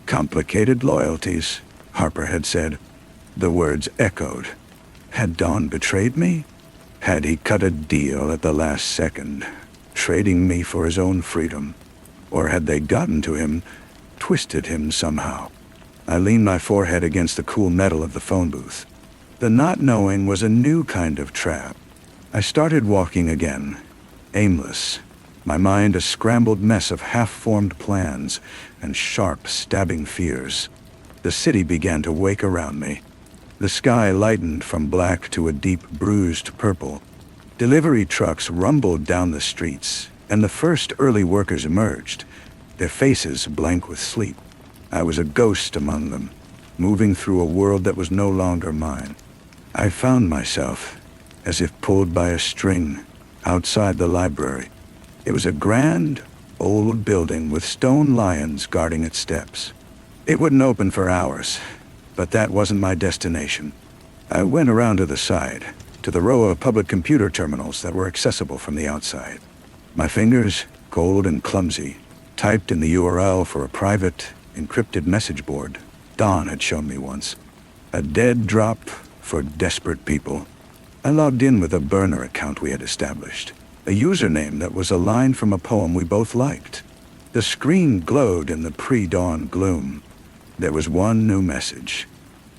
Complicated loyalties, Harper had said. The words echoed. Had Don betrayed me? Had he cut a deal at the last second, trading me for his own freedom? Or had they gotten to him, twisted him somehow? I leaned my forehead against the cool metal of the phone booth. The not knowing was a new kind of trap. I started walking again, aimless, my mind a scrambled mess of half-formed plans and sharp, stabbing fears. The city began to wake around me. The sky lightened from black to a deep, bruised purple. Delivery trucks rumbled down the streets, and the first early workers emerged, their faces blank with sleep. I was a ghost among them, moving through a world that was no longer mine. I found myself, as if pulled by a string, outside the library. It was a grand, old building with stone lions guarding its steps. It wouldn't open for hours, but that wasn't my destination. I went around to the side, to the row of public computer terminals that were accessible from the outside. My fingers, cold and clumsy, typed in the URL for a private, encrypted message board Don had shown me once. A dead drop for desperate people. I logged in with a burner account we had established, a username that was a line from a poem we both liked. The screen glowed in the pre-dawn gloom. There was one new message.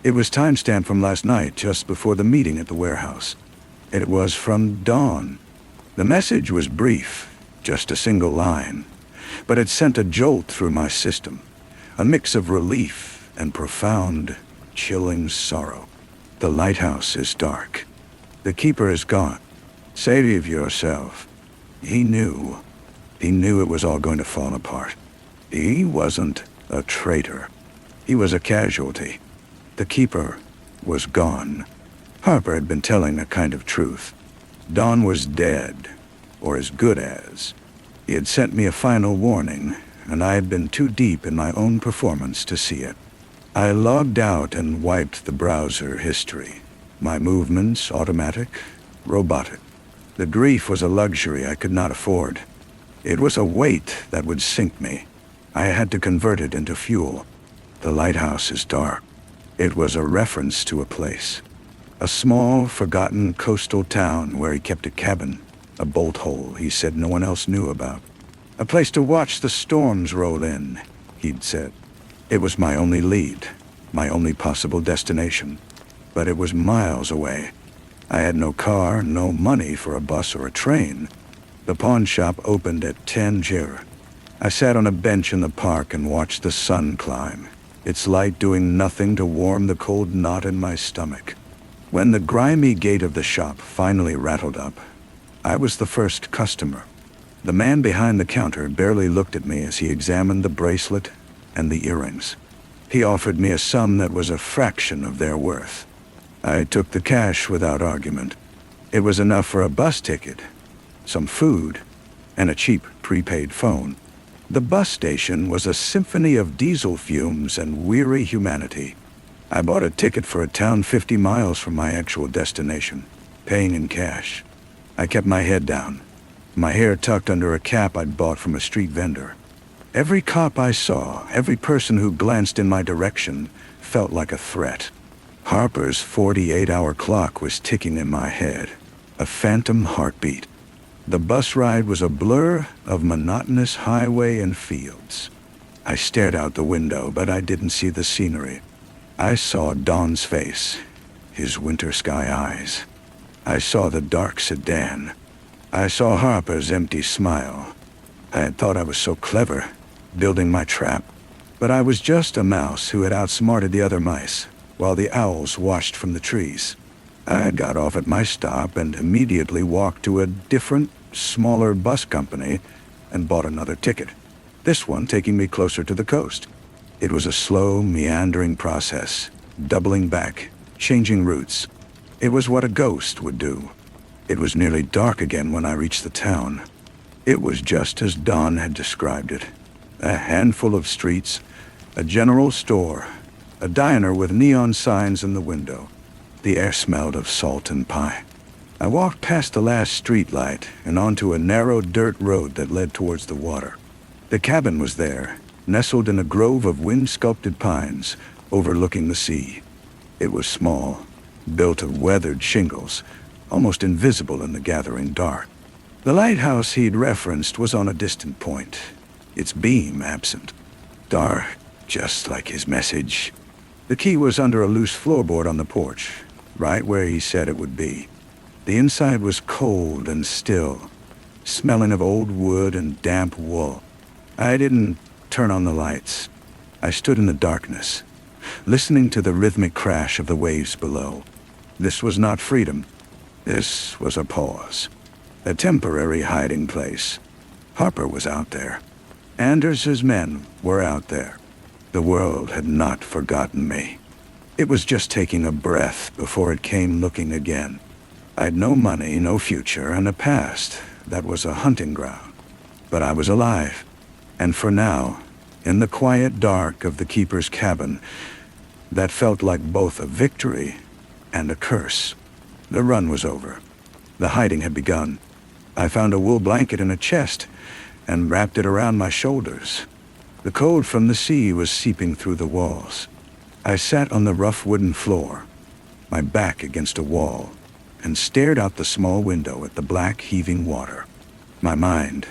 It was timestamped from last night, just before the meeting at the warehouse. It was from Dawn. The message was brief, just a single line, but it sent a jolt through my system, a mix of relief and profound, chilling sorrow. The lighthouse is dark. The keeper is gone. Save yourself. He knew. He knew it was all going to fall apart. He wasn't a traitor. He was a casualty. The keeper was gone. Harper had been telling a kind of truth. Dawn was dead, or as good as. He had sent me a final warning, and I had been too deep in my own performance to see it. I logged out and wiped the browser history. My movements automatic, robotic. The grief was a luxury I could not afford. It was a weight that would sink me. I had to convert it into fuel. The lighthouse is dark. It was a reference to a place. A small, forgotten coastal town where he kept a cabin. A bolt hole he said no one else knew about. A place to watch the storms roll in, he'd said. It was my only lead, my only possible destination. But it was miles away. I had no car, no money for a bus or a train. The pawn shop opened at 10 Jira. I sat on a bench in the park and watched the sun climb, its light doing nothing to warm the cold knot in my stomach. When the grimy gate of the shop finally rattled up, I was the first customer. The man behind the counter barely looked at me as he examined the bracelet and the earrings. He offered me a sum that was a fraction of their worth. I took the cash without argument. It was enough for a bus ticket, some food, and a cheap prepaid phone. The bus station was a symphony of diesel fumes and weary humanity. I bought a ticket for a town 50 miles from my actual destination, paying in cash. I kept my head down, my hair tucked under a cap I'd bought from a street vendor. Every cop I saw, every person who glanced in my direction, felt like a threat. Harper's 48-hour clock was ticking in my head, a phantom heartbeat. The bus ride was a blur of monotonous highway and fields. I stared out the window, but I didn't see the scenery. I saw Don's face, his winter sky eyes. I saw the dark sedan. I saw Harper's empty smile. I had thought I was so clever, building my trap. But I was just a mouse who had outsmarted the other mice, while the owls watched from the trees. I got off at my stop and immediately walked to a different, smaller bus company and bought another ticket, this one taking me closer to the coast. It was a slow, meandering process, doubling back, changing routes. It was what a ghost would do. It was nearly dark again when I reached the town. It was just as Don had described it. A handful of streets, a general store, a diner with neon signs in the window. The air smelled of salt and pie. I walked past the last street light and onto a narrow dirt road that led towards the water. The cabin was there, nestled in a grove of wind-sculpted pines overlooking the sea. It was small, built of weathered shingles, almost invisible in the gathering dark. The lighthouse he'd referenced was on a distant point, its beam absent. Dark, just like his message. The key was under a loose floorboard on the porch, right where he said it would be. The inside was cold and still, smelling of old wood and damp wool. I didn't turn on the lights. I stood in the darkness, listening to the rhythmic crash of the waves below. This was not freedom. This was a pause, a temporary hiding place. Harper was out there. Anders's men were out there. The world had not forgotten me. It was just taking a breath before it came looking again. I'd no money, no future, and a past that was a hunting ground. But I was alive, and for now, In the quiet dark of the keeper's cabin, that felt like both a victory and a curse. The run was over. The hiding had begun. I found a wool blanket in a chest and wrapped it around my shoulders. The cold from the sea was seeping through the walls. I sat on the rough wooden floor, my back against a wall, and stared out the small window at the black, heaving water. My mind,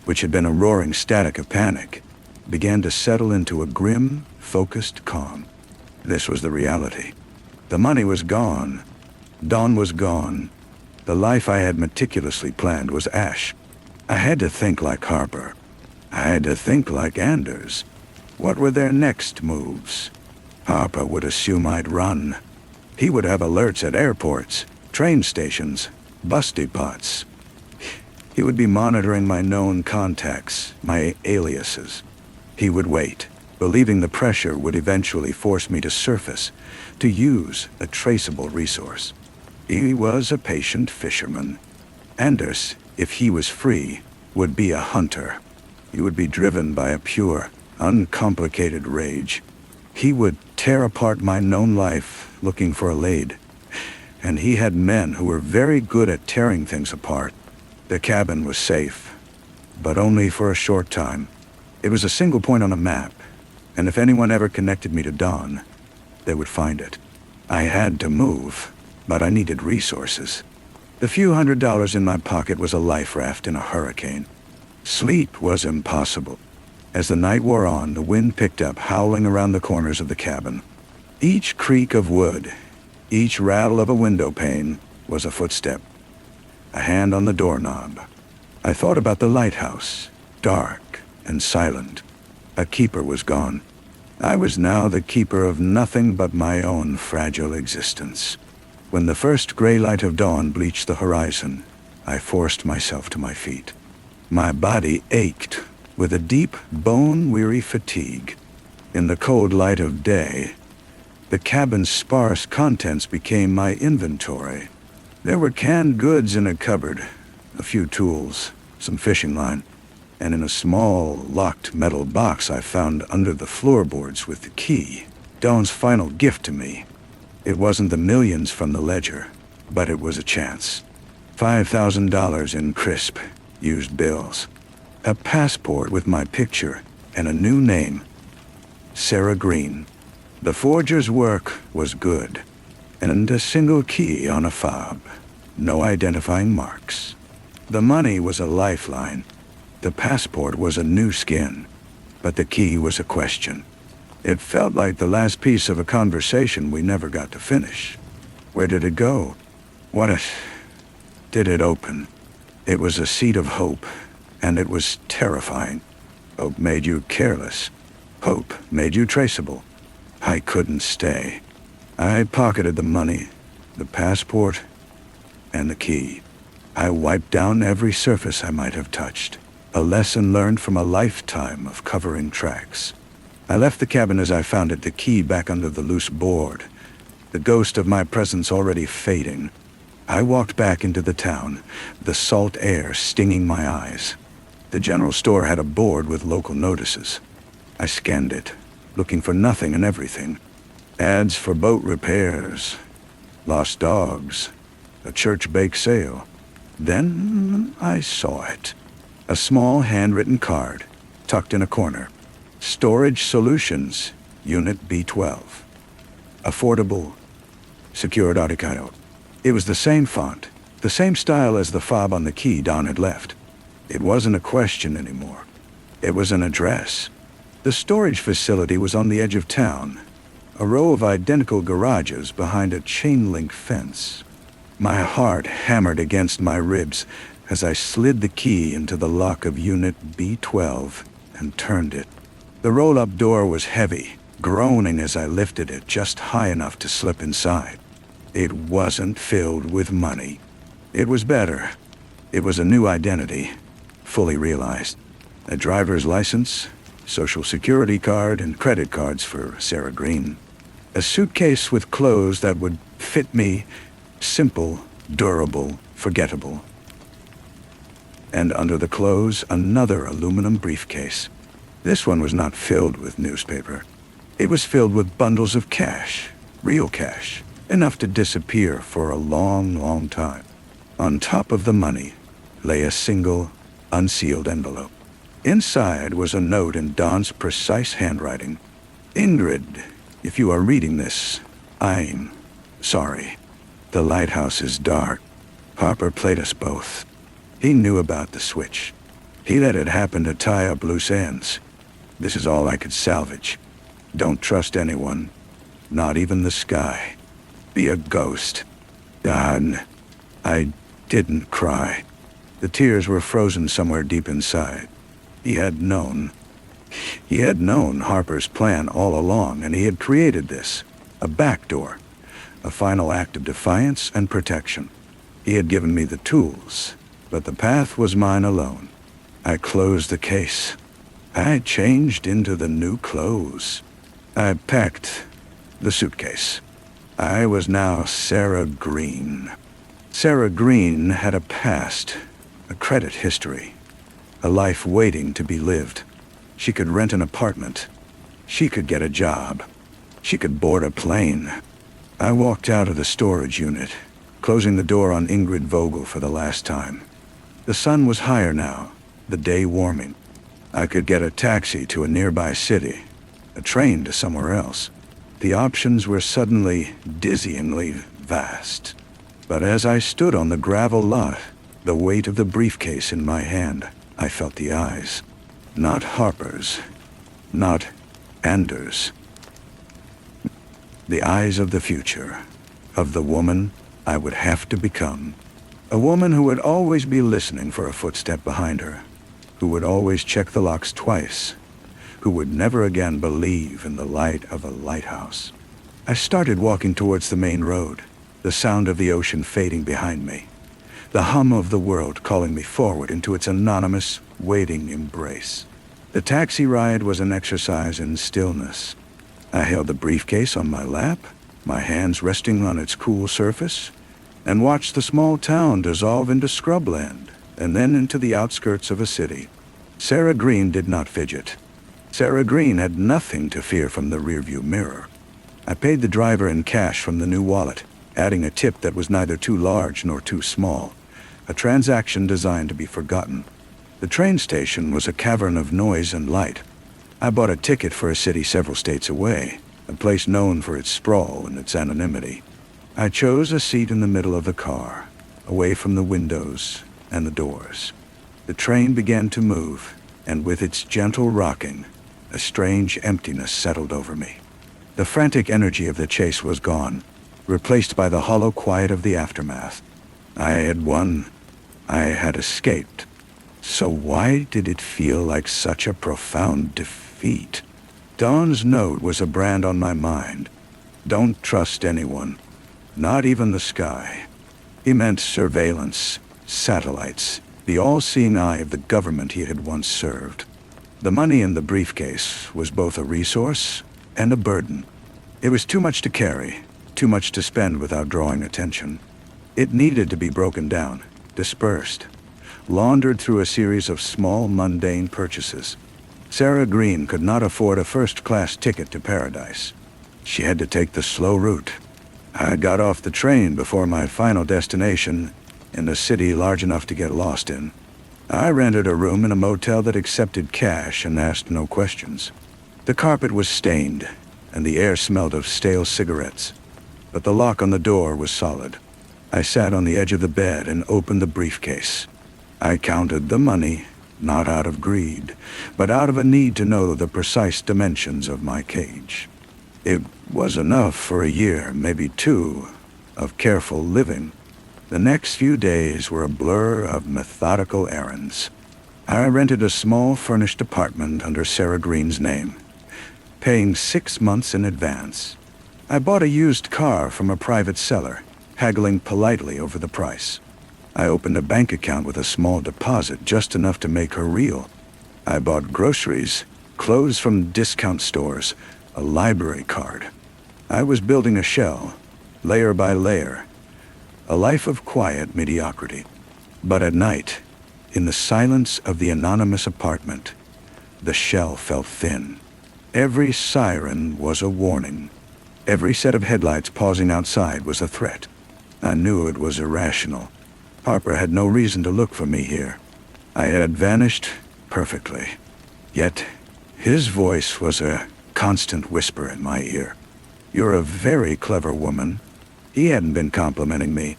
which had been a roaring static of panic, began to settle into a grim, focused calm. This was the reality. The money was gone. Dawn was gone. The life I had meticulously planned was ash. I had to think like Harper. I had to think like Anders. What were their next moves? Harper would assume I'd run. He would have alerts at airports, train stations, bus depots. He would be monitoring my known contacts, my aliases. He would wait, believing the pressure would eventually force me to surface, to use a traceable resource. He was a patient fisherman. Anders, if he was free, would be a hunter. He would be driven by a pure, uncomplicated rage. He would tear apart my known life, looking for a lead. And he had men who were very good at tearing things apart. The cabin was safe, but only for a short time. It was a single point on a map, and if anyone ever connected me to Dawn, they would find it. I had to move, but I needed resources. The few $100s in my pocket was a life raft in a hurricane. Sleep was impossible. As the night wore on, the wind picked up, howling around the corners of the cabin. Each creak of wood, each rattle of a window pane was a footstep, a hand on the doorknob. I thought about the lighthouse, dark and silent. A keeper was gone. I was now the keeper of nothing but my own fragile existence. When the first gray light of dawn bleached the horizon, I forced myself to my feet. My body ached with a deep, bone-weary fatigue. In the cold light of day, the cabin's sparse contents became my inventory. There were canned goods in a cupboard, a few tools, some fishing line, and in a small, locked metal box I found under the floorboards with the key, Dawn's final gift to me. It wasn't the millions from the ledger, but it was a chance. $5,000 in crisp, used bills. A passport with my picture and a new name, Sarah Green. The forger's work was good, and a single key on a fob. No identifying marks. The money was a lifeline. The passport was a new skin, but the key was a question. It felt like the last piece of a conversation we never got to finish. Where did it go? Did it open? It was a seed of hope, and it was terrifying. Hope made you careless. Hope made you traceable. I couldn't stay. I pocketed the money, the passport, and the key. I wiped down every surface I might have touched, a lesson learned from a lifetime of covering tracks. I left the cabin as I found it, the key back under the loose board, the ghost of my presence already fading. I walked back into the town, the salt air stinging my eyes. The general store had a board with local notices. I scanned it, looking for nothing and everything. Ads for boat repairs, lost dogs, a church bake sale. Then I saw it. A small handwritten card, tucked in a corner. Storage Solutions, Unit B12. Affordable, secured articado. It was the same font, the same style as the fob on the key Don had left. It wasn't a question anymore. It was an address. The storage facility was on the edge of town, a row of identical garages behind a chain-link fence. My heart hammered against my ribs as I slid the key into the lock of Unit B12 and turned it. The roll-up door was heavy, groaning as I lifted it just high enough to slip inside. It wasn't filled with money. It was better. It was a new identity, fully realized. A driver's license, social security card, and credit cards for Sarah Green. A suitcase with clothes that would fit me, simple, durable, forgettable. And under the clothes, another aluminum briefcase. This one was not filled with newspaper. It was filled with bundles of cash, real cash, enough to disappear for a long, long time. On top of the money lay a single, unsealed envelope. Inside was a note in Dawn's precise handwriting. "Ingrid, if you are reading this, I'm sorry. The lighthouse is dark. Harper played us both. He knew about the switch. He let it happen to tie up loose ends. This is all I could salvage. Don't trust anyone, not even the sky. Be a ghost." God, I didn't cry. The tears were frozen somewhere deep inside. He had known. He had known Harper's plan all along, and he had created this, a backdoor, a final act of defiance and protection. He had given me the tools, but the path was mine alone. I closed the case. I changed into the new clothes. I packed the suitcase. I was now Sarah Green. Sarah Green had a past, a credit history, a life waiting to be lived. She could rent an apartment. She could get a job. She could board a plane. I walked out of the storage unit, closing the door on Ingrid Vogel for the last time. The sun was higher now, the day warming. I could get a taxi to a nearby city, a train to somewhere else. The options were suddenly dizzyingly vast. But as I stood on the gravel lot, the weight of the briefcase in my hand, I felt the eyes. Not Harper's, not Anders. The eyes of the future, of the woman I would have to become. A woman who would always be listening for a footstep behind her, who would always check the locks twice, who would never again believe in the light of a lighthouse. I started walking towards the main road, the sound of the ocean fading behind me, the hum of the world calling me forward into its anonymous, waiting embrace. The taxi ride was an exercise in stillness. I held the briefcase on my lap, my hands resting on its cool surface, and watched the small town dissolve into scrubland, and then into the outskirts of a city. Sarah Green did not fidget. Sarah Green had nothing to fear from the rearview mirror. I paid the driver in cash from the new wallet, adding a tip that was neither too large nor too small, a transaction designed to be forgotten. The train station was a cavern of noise and light. I bought a ticket for a city several states away, a place known for its sprawl and its anonymity. I chose a seat in the middle of the car, away from the windows and the doors. The train began to move, and with its gentle rocking, a strange emptiness settled over me. The frantic energy of the chase was gone, replaced by the hollow quiet of the aftermath. I had won. I had escaped. So why did it feel like such a profound defeat? Dawn's note was a brand on my mind. Don't trust anyone, not even the sky. He meant surveillance, satellites, the all-seeing eye of the government he had once served. The money in the briefcase was both a resource and a burden. It was too much to carry, too much to spend without drawing attention. It needed to be broken down, dispersed, laundered through a series of small, mundane purchases. Sarah Green could not afford a first-class ticket to paradise. She had to take the slow route. I got off the train before my final destination, in a city large enough to get lost in. I rented a room in a motel that accepted cash and asked no questions. The carpet was stained, and the air smelled of stale cigarettes, but the lock on the door was solid. I sat on the edge of the bed and opened the briefcase. I counted the money, not out of greed, but out of a need to know the precise dimensions of my cage. It was enough for a year, maybe two, of careful living. The next few days were a blur of methodical errands. I rented a small furnished apartment under Sarah Green's name, paying 6 months in advance. I bought a used car from a private seller, haggling politely over the price. I opened a bank account with a small deposit, just enough to make her real. I bought groceries, clothes from discount stores, a library card. I was building a shell, layer by layer, a life of quiet mediocrity. But at night, in the silence of the anonymous apartment, The shell felt thin. Every siren was a warning. Every set of headlights pausing outside was a threat. I knew it was irrational. Harper had no reason to look for me here. I had vanished perfectly. Yet, his voice was a constant whisper in my ear. "You're a very clever woman." He hadn't been complimenting me.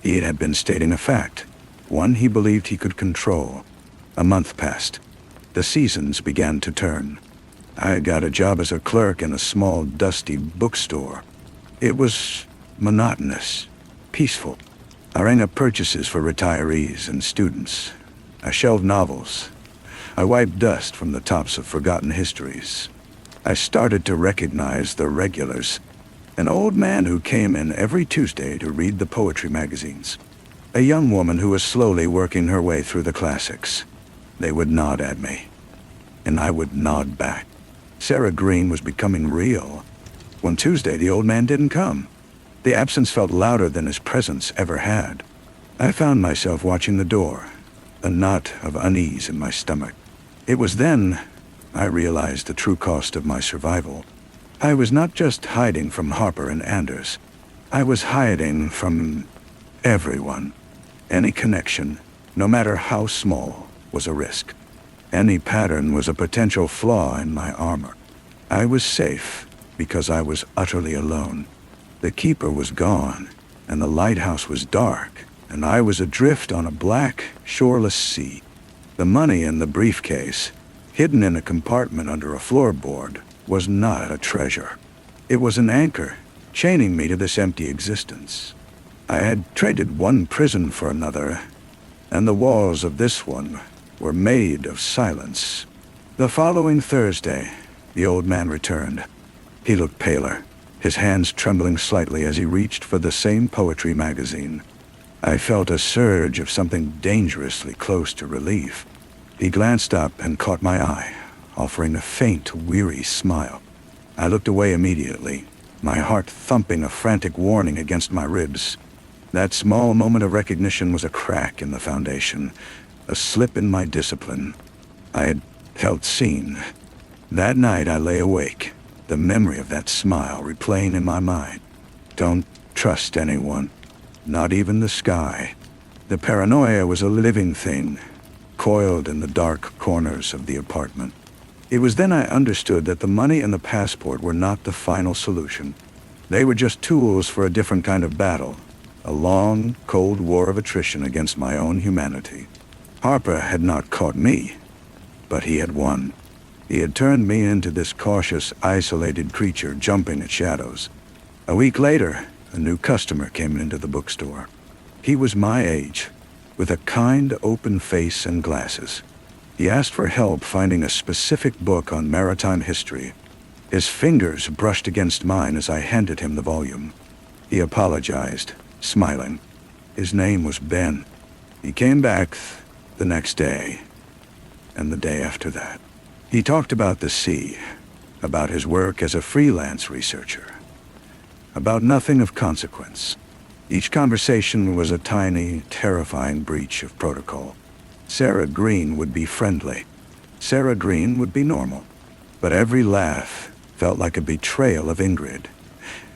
He had been stating a fact, one he believed he could control. A month passed. The seasons began to turn. I got a job as a clerk in a small, dusty bookstore. It was monotonous, peaceful. I rang up purchases for retirees and students. I shelved novels. I wiped dust from the tops of forgotten histories. I started to recognize the regulars. An old man who came in every Tuesday to read the poetry magazines. A young woman who was slowly working her way through the classics. They would nod at me, and I would nod back. Sarah Green was becoming real. One Tuesday, the old man didn't come. The absence felt louder than his presence ever had. I found myself watching the door, a knot of unease in my stomach. It was then I realized the true cost of my survival. I was not just hiding from Harper and Anders. I was hiding from everyone. Any connection, no matter how small, was a risk. Any pattern was a potential flaw in my armor. I was safe because I was utterly alone. The keeper was gone, and the lighthouse was dark, and I was adrift on a black, shoreless sea. The money in the briefcase, hidden in a compartment under a floorboard, was not a treasure. It was an anchor, chaining me to this empty existence. I had traded one prison for another, and the walls of this one were made of silence. The following Thursday, the old man returned. He looked paler, his hands trembling slightly as he reached for the same poetry magazine. I felt a surge of something dangerously close to relief. He glanced up and caught my eye, offering a faint, weary smile. I looked away immediately, my heart thumping a frantic warning against my ribs. That small moment of recognition was a crack in the foundation, a slip in my discipline. I had felt seen. That night I lay awake, the memory of that smile replaying in my mind. Don't trust anyone, not even the sky. The paranoia was a living thing, coiled in the dark corners of the apartment. It was then I understood that the money and the passport were not the final solution. They were just tools for a different kind of battle, a long, cold war of attrition against my own humanity. Harper had not caught me, but he had won. He had turned me into this cautious, isolated creature jumping at shadows. A week later, a new customer came into the bookstore. He was my age, with a kind, open face and glasses. He asked for help finding a specific book on maritime history. His fingers brushed against mine as I handed him the volume. He apologized, smiling. His name was Ben. He came back the next day, and the day after that. He talked about the sea, about his work as a freelance researcher, about nothing of consequence. Each conversation was a tiny, terrifying breach of protocol. Sarah Green would be friendly. Sarah Green would be normal. But every laugh felt like a betrayal of Ingrid,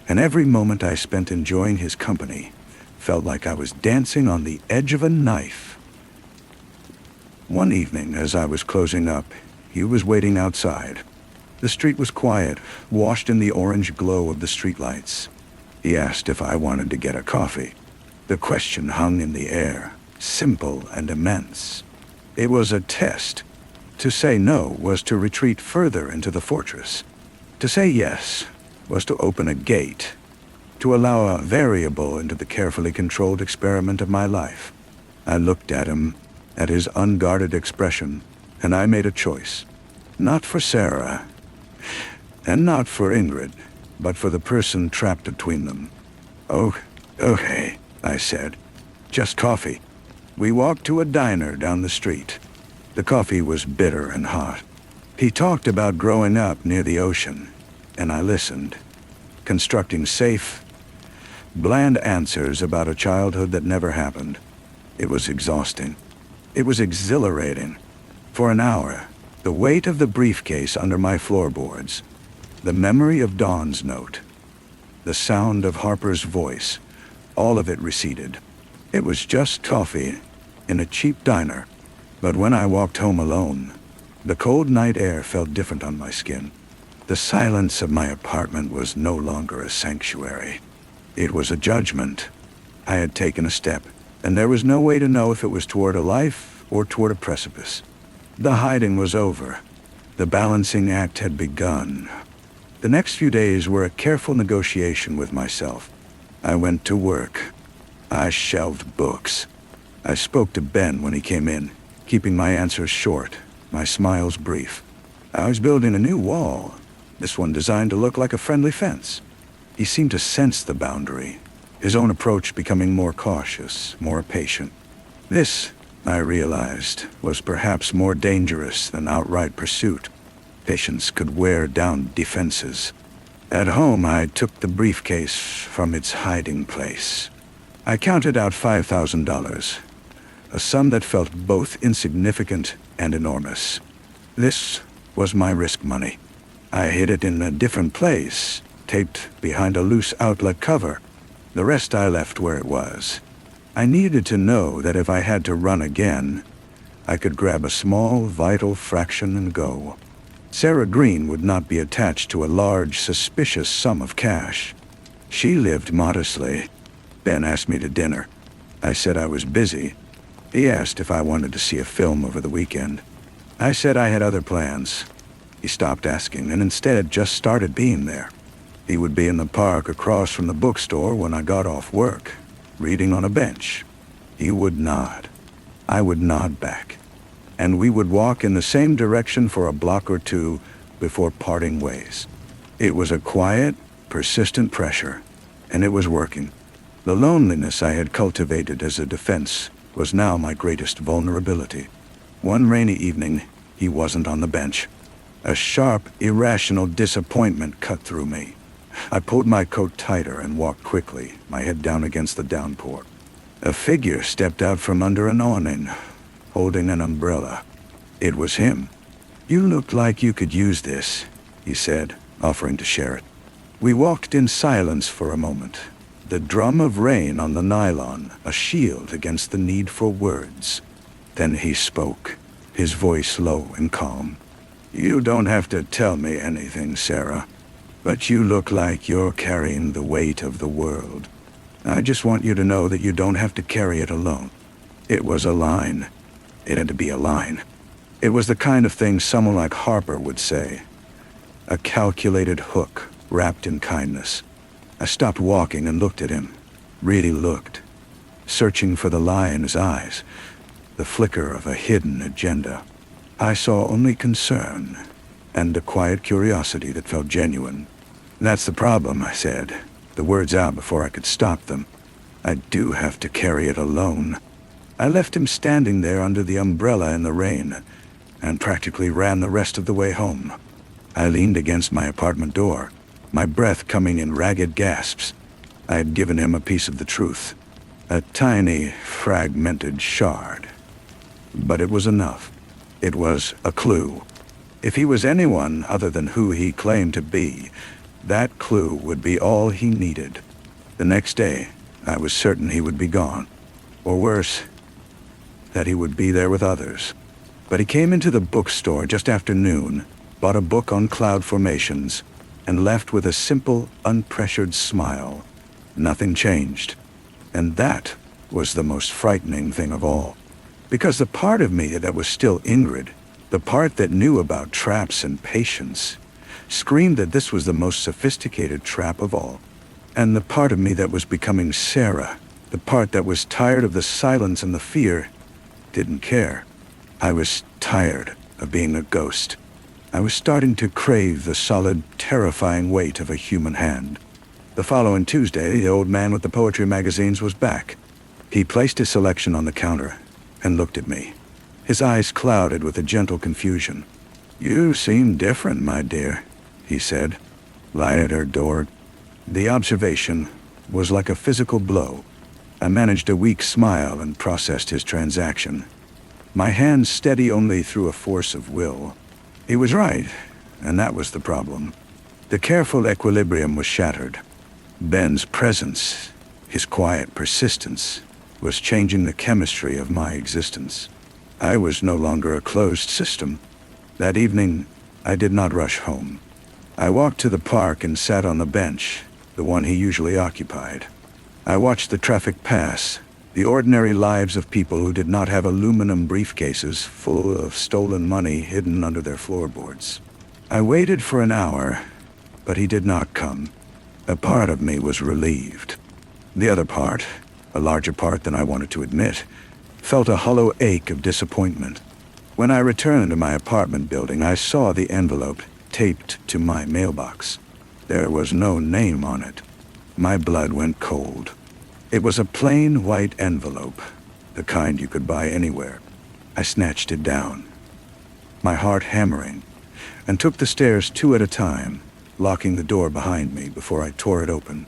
and every moment I spent enjoying his company felt like I was dancing on the edge of a knife. One evening, as I was closing up, he was waiting outside. The street was quiet, washed in the orange glow of the streetlights. He asked if I wanted to get a coffee. The question hung in the air, simple and immense. It was a test. To say no was to retreat further into the fortress. To say yes was to open a gate, to allow a variable into the carefully controlled experiment of my life. I looked at him, at his unguarded expression, and I made a choice. Not for Sarah, and not for Ingrid, but for the person trapped between them. "Oh, okay," I said. "Just coffee." We walked to a diner down the street. The coffee was bitter and hot. He talked about growing up near the ocean, and I listened, constructing safe, bland answers about a childhood that never happened. It was exhausting. It was exhilarating. For an hour, The weight of the briefcase under my floorboards, the memory of Dawn's note, the sound of Harper's voice, all of it receded. It was just coffee in a cheap diner. But when I walked home alone, the cold night air felt different on my skin. The silence of my apartment was no longer a sanctuary. It was a judgment. I had taken a step, and there was no way to know if it was toward a life or toward a precipice. The hiding was over. The balancing act had begun. The next few days were a careful negotiation with myself. I went to work. I shelved books. I spoke to Ben when he came in, keeping my answers short, my smiles brief. I was building a new wall, this one designed to look like a friendly fence. He seemed to sense the boundary, his own approach becoming more cautious, more patient. This, I realized, was perhaps more dangerous than outright pursuit. Patience could wear down defenses. At home, I took the briefcase from its hiding place. I counted out $5,000, a sum that felt both insignificant and enormous. This was my risk money. I hid it in a different place, taped behind a loose outlet cover. The rest I left where it was. I needed to know that if I had to run again, I could grab a small, vital fraction and go. Sarah Green would not be attached to a large, suspicious sum of cash. She lived modestly. Ben asked me to dinner. I said I was busy. He asked if I wanted to see a film over the weekend. I said I had other plans. He stopped asking and instead just started being there. He would be in the park across from the bookstore when I got off work, reading on a bench. He would nod. I would nod back. And we would walk in the same direction for a block or two before parting ways. It was a quiet, persistent pressure, and it was working. The loneliness I had cultivated as a defense was now my greatest vulnerability. One rainy evening, he wasn't on the bench. A sharp, irrational disappointment cut through me. I pulled my coat tighter and walked quickly, my head down against the downpour. A figure stepped out from under an awning, holding an umbrella. It was him. "You look like you could use this," he said, offering to share it. We walked in silence for a moment. The drum of rain on the nylon, a shield against the need for words. Then he spoke, his voice low and calm. "You don't have to tell me anything, Sarah, but you look like you're carrying the weight of the world. I just want you to know that you don't have to carry it alone." It was a line. It had to be a line. It was the kind of thing someone like Harper would say. A calculated hook wrapped in kindness. I stopped walking and looked at him. Really looked. Searching for the lie in his eyes. The flicker of a hidden agenda. I saw only concern and a quiet curiosity that felt genuine. "That's the problem," I said, the words out before I could stop them. "I do have to carry it alone." I left him standing there under the umbrella in the rain and practically ran the rest of the way home. I leaned against my apartment door, my breath coming in ragged gasps. I had given him a piece of the truth, a tiny, fragmented shard. But it was enough. It was a clue. If he was anyone other than who he claimed to be, that clue would be all he needed. The next day, I was certain he would be gone. Or worse, that he would be there with others. But he came into the bookstore just after noon, bought a book on cloud formations, and left with a simple, unpressured smile. Nothing changed. And that was the most frightening thing of all. Because the part of me that was still Ingrid, the part that knew about traps and patience, screamed that this was the most sophisticated trap of all. And the part of me that was becoming Sarah, the part that was tired of the silence and the fear, didn't care. I was tired of being a ghost. I was starting to crave the solid, terrifying weight of a human hand. The following Tuesday, the old man with the poetry magazines was back. He placed his selection on the counter and looked at me. His eyes clouded with a gentle confusion. "You seem different, my dear," he said. Light at her door. The observation was like a physical blow. I managed a weak smile and processed his transaction. My hands steady only through a force of will. He was right, and that was the problem. The careful equilibrium was shattered. Ben's presence, his quiet persistence, was changing the chemistry of my existence. I was no longer a closed system. That evening, I did not rush home. I walked to the park and sat on the bench, the one he usually occupied. I watched the traffic pass, the ordinary lives of people who did not have aluminum briefcases full of stolen money hidden under their floorboards. I waited for an hour, but he did not come. A part of me was relieved. The other part, a larger part than I wanted to admit, felt a hollow ache of disappointment. When I returned to my apartment building, I saw the envelope taped to my mailbox. There was no name on it. My blood went cold. It was a plain white envelope, the kind you could buy anywhere. I snatched it down, my heart hammering, and took the stairs 2 at a time, locking the door behind me before I tore it open.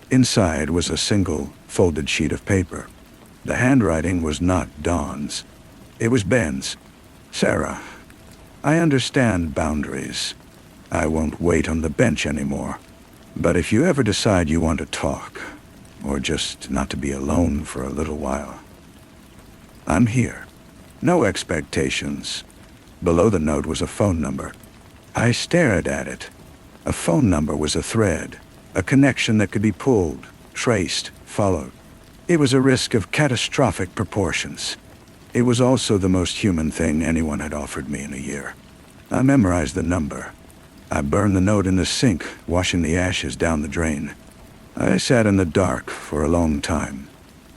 Inside was a single, folded sheet of paper. The handwriting was not Dawn's. It was Ben's. Sarah, I understand boundaries. I won't wait on the bench anymore. But if you ever decide you want to talk, or just not to be alone for a little while, I'm here. No expectations. Below the note was a phone number. I stared at it. A phone number was a thread, a connection that could be pulled, traced, followed. It was a risk of catastrophic proportions. It was also the most human thing anyone had offered me in a year. I memorized the number. I burned the note in the sink, washing the ashes down the drain. I sat in the dark for a long time,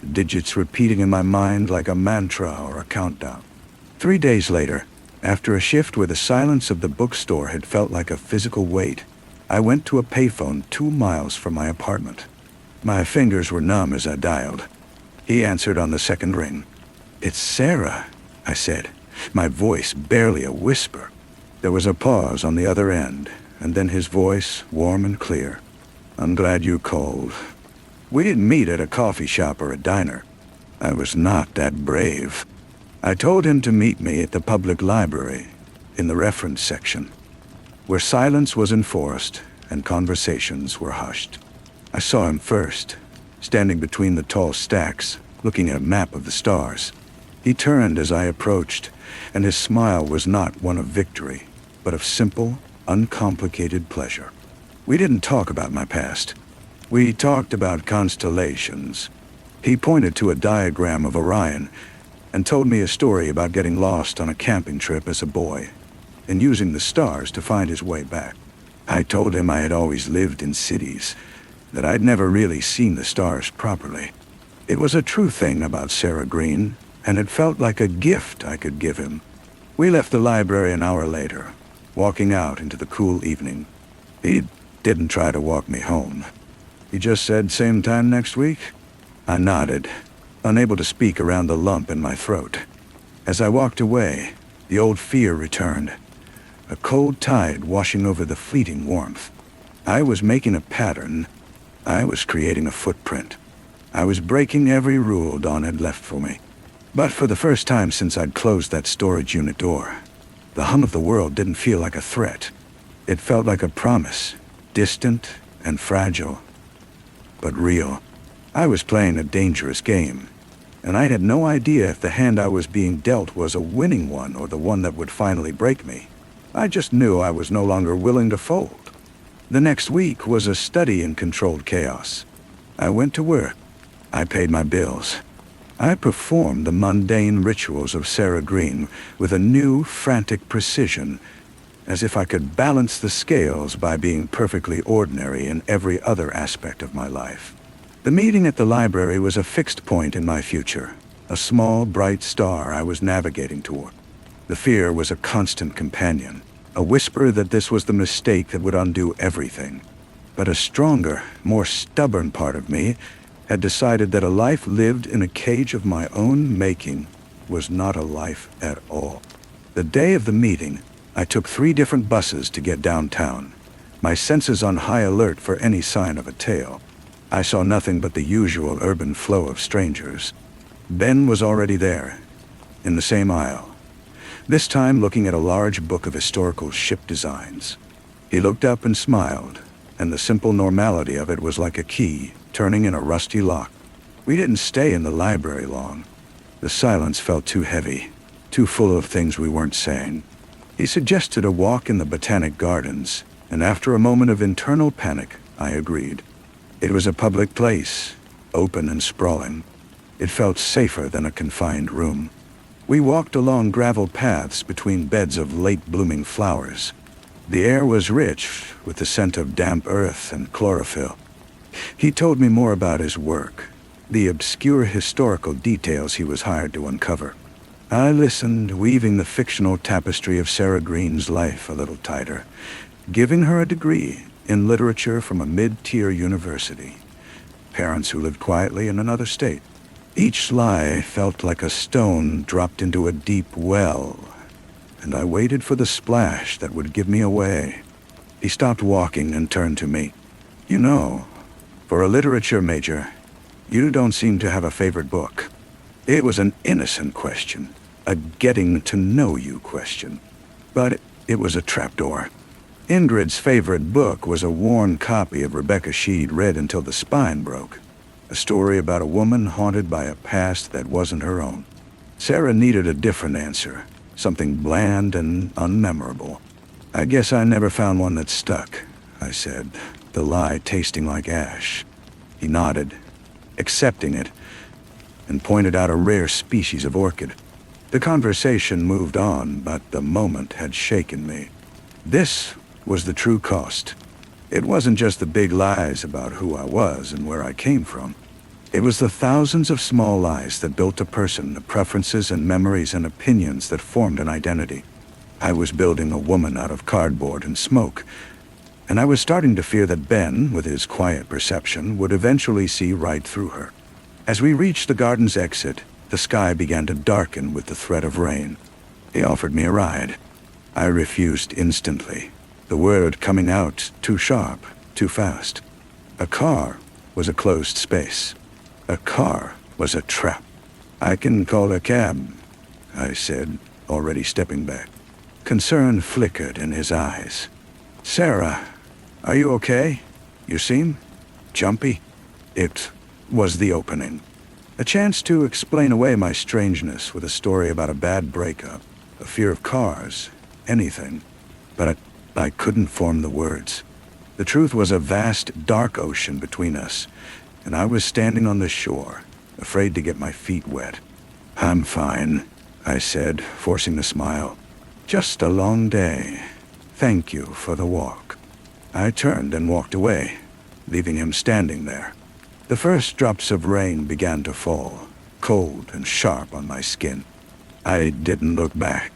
the digits repeating in my mind like a mantra or a countdown. 3 days later, after a shift where the silence of the bookstore had felt like a physical weight, I went to a payphone 2 miles from my apartment. My fingers were numb as I dialed. He answered on the second ring. "It's Sarah," I said, my voice barely a whisper. There was a pause on the other end, and then his voice, warm and clear. "I'm glad you called. We didn't meet at a coffee shop or a diner." I was not that brave. I told him to meet me at the public library, in the reference section, where silence was enforced and conversations were hushed. I saw him first, standing between the tall stacks, looking at a map of the stars. He turned as I approached, and his smile was not one of victory, but of simple, uncomplicated pleasure. We didn't talk about my past. We talked about constellations. He pointed to a diagram of Orion and told me a story about getting lost on a camping trip as a boy and using the stars to find his way back. I told him I had always lived in cities, that I'd never really seen the stars properly. It was a true thing about Sarah Green, and it felt like a gift I could give him. We left the library an hour later, walking out into the cool evening. He didn't try to walk me home. He just said, "Same time next week?" I nodded, unable to speak around the lump in my throat. As I walked away, the old fear returned, a cold tide washing over the fleeting warmth. I was making a pattern. I was creating a footprint. I was breaking every rule Dawn had left for me. But for the first time since I'd closed that storage unit door, the hum of the world didn't feel like a threat. It felt like a promise, distant and fragile, but real. I was playing a dangerous game, and I had no idea if the hand I was being dealt was a winning one or the one that would finally break me. I just knew I was no longer willing to fold. The next week was a study in controlled chaos. I went to work. I paid my bills. I performed the mundane rituals of Sarah Green with a new, frantic precision, as if I could balance the scales by being perfectly ordinary in every other aspect of my life. The meeting at the library was a fixed point in my future, a small, bright star I was navigating toward. The fear was a constant companion, a whisper that this was the mistake that would undo everything. But a stronger, more stubborn part of me had decided that a life lived in a cage of my own making was not a life at all. The day of the meeting, I took 3 different buses to get downtown, my senses on high alert for any sign of a tail. I saw nothing but the usual urban flow of strangers. Ben was already there, in the same aisle, this time looking at a large book of historical ship designs. He looked up and smiled, and the simple normality of it was like a key turning in a rusty lock. We didn't stay in the library long. The silence felt too heavy, too full of things we weren't saying. He suggested a walk in the Botanic Gardens, and after a moment of internal panic, I agreed. It was a public place, open and sprawling. It felt safer than a confined room. We walked along gravel paths between beds of late-blooming flowers. The air was rich with the scent of damp earth and chlorophyll. He told me more about his work, the obscure historical details he was hired to uncover. I listened, weaving the fictional tapestry of Sarah Greene's life a little tighter, giving her a degree in literature from a mid-tier university. Parents who lived quietly in another state. Each lie felt like a stone dropped into a deep well, and I waited for the splash that would give me away. He stopped walking and turned to me. You know, for a literature major, you don't seem to have a favorite book. It was an innocent question, a getting-to-know-you question. But it was a trapdoor. Ingrid's favorite book was a worn copy of Rebecca She'd read until the spine broke. A story about a woman haunted by a past that wasn't her own. Sarah needed a different answer, something bland and unmemorable. I guess I never found one that stuck, I said, the lie tasting like ash. He nodded, accepting it, and pointed out a rare species of orchid. The conversation moved on, but the moment had shaken me. This was the true cost. It wasn't just the big lies about who I was and where I came from. It was the thousands of small lies that built a person, the preferences and memories and opinions that formed an identity. I was building a woman out of cardboard and smoke, and I was starting to fear that Ben, with his quiet perception, would eventually see right through her. As we reached the garden's exit, the sky began to darken with the threat of rain. He offered me a ride. I refused instantly, the word coming out too sharp, too fast. A car was a closed space. A car was a trap. I can call a cab, I said, already stepping back. Concern flickered in his eyes. Sarah, are you okay? You seem jumpy. It was the opening. A chance to explain away my strangeness with a story about a bad breakup, a fear of cars, anything. But I couldn't form the words. The truth was a vast, dark ocean between us, and I was standing on the shore, afraid to get my feet wet. I'm fine, I said, forcing a smile. Just a long day. Thank you for the walk. I turned and walked away, leaving him standing there. The first drops of rain began to fall, cold and sharp on my skin. I didn't look back.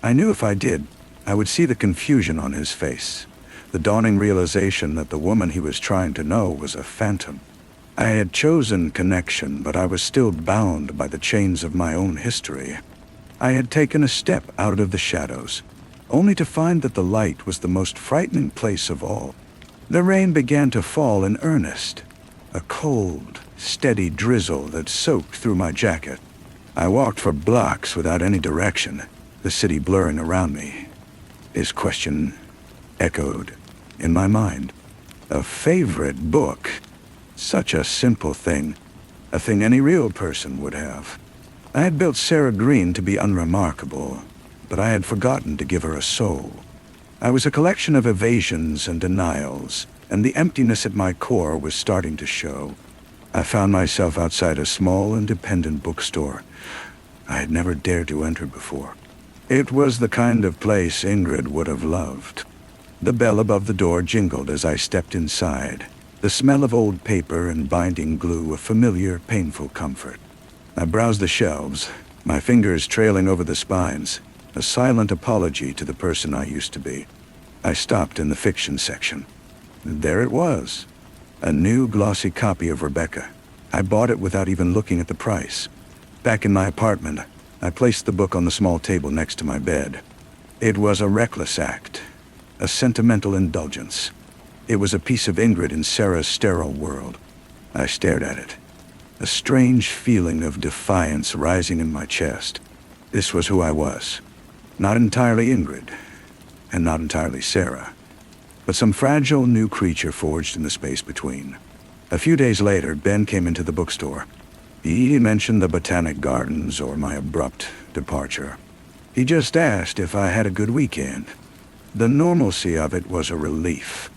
I knew if I did, I would see the confusion on his face, the dawning realization that the woman he was trying to know was a phantom. I had chosen connection, but I was still bound by the chains of my own history. I had taken a step out of the shadows, only to find that the light was the most frightening place of all. The rain began to fall in earnest, a cold, steady drizzle that soaked through my jacket. I walked for blocks without any direction, the city blurring around me. His question echoed in my mind. A favorite book. Such a simple thing. A thing any real person would have. I had built Sarah Greene to be unremarkable, but I had forgotten to give her a soul. I was a collection of evasions and denials, and the emptiness at my core was starting to show. I found myself outside a small, independent bookstore I had never dared to enter before. It was the kind of place Ingrid would have loved. The bell above the door jingled as I stepped inside, the smell of old paper and binding glue a familiar, painful comfort. I browsed the shelves, my fingers trailing over the spines, a silent apology to the person I used to be. I stopped in the fiction section. There it was, a new glossy copy of Rebecca. I bought it without even looking at the price. Back in my apartment, I placed the book on the small table next to my bed. It was a reckless act, a sentimental indulgence. It was a piece of Ingrid in Sarah's sterile world. I stared at it, a strange feeling of defiance rising in my chest. This was who I was. Not entirely Ingrid, and not entirely Sarah, but some fragile new creature forged in the space between. A few days later, Ben came into the bookstore. He mentioned the Botanic Gardens or my abrupt departure. He just asked if I had a good weekend. The normalcy of it was a relief.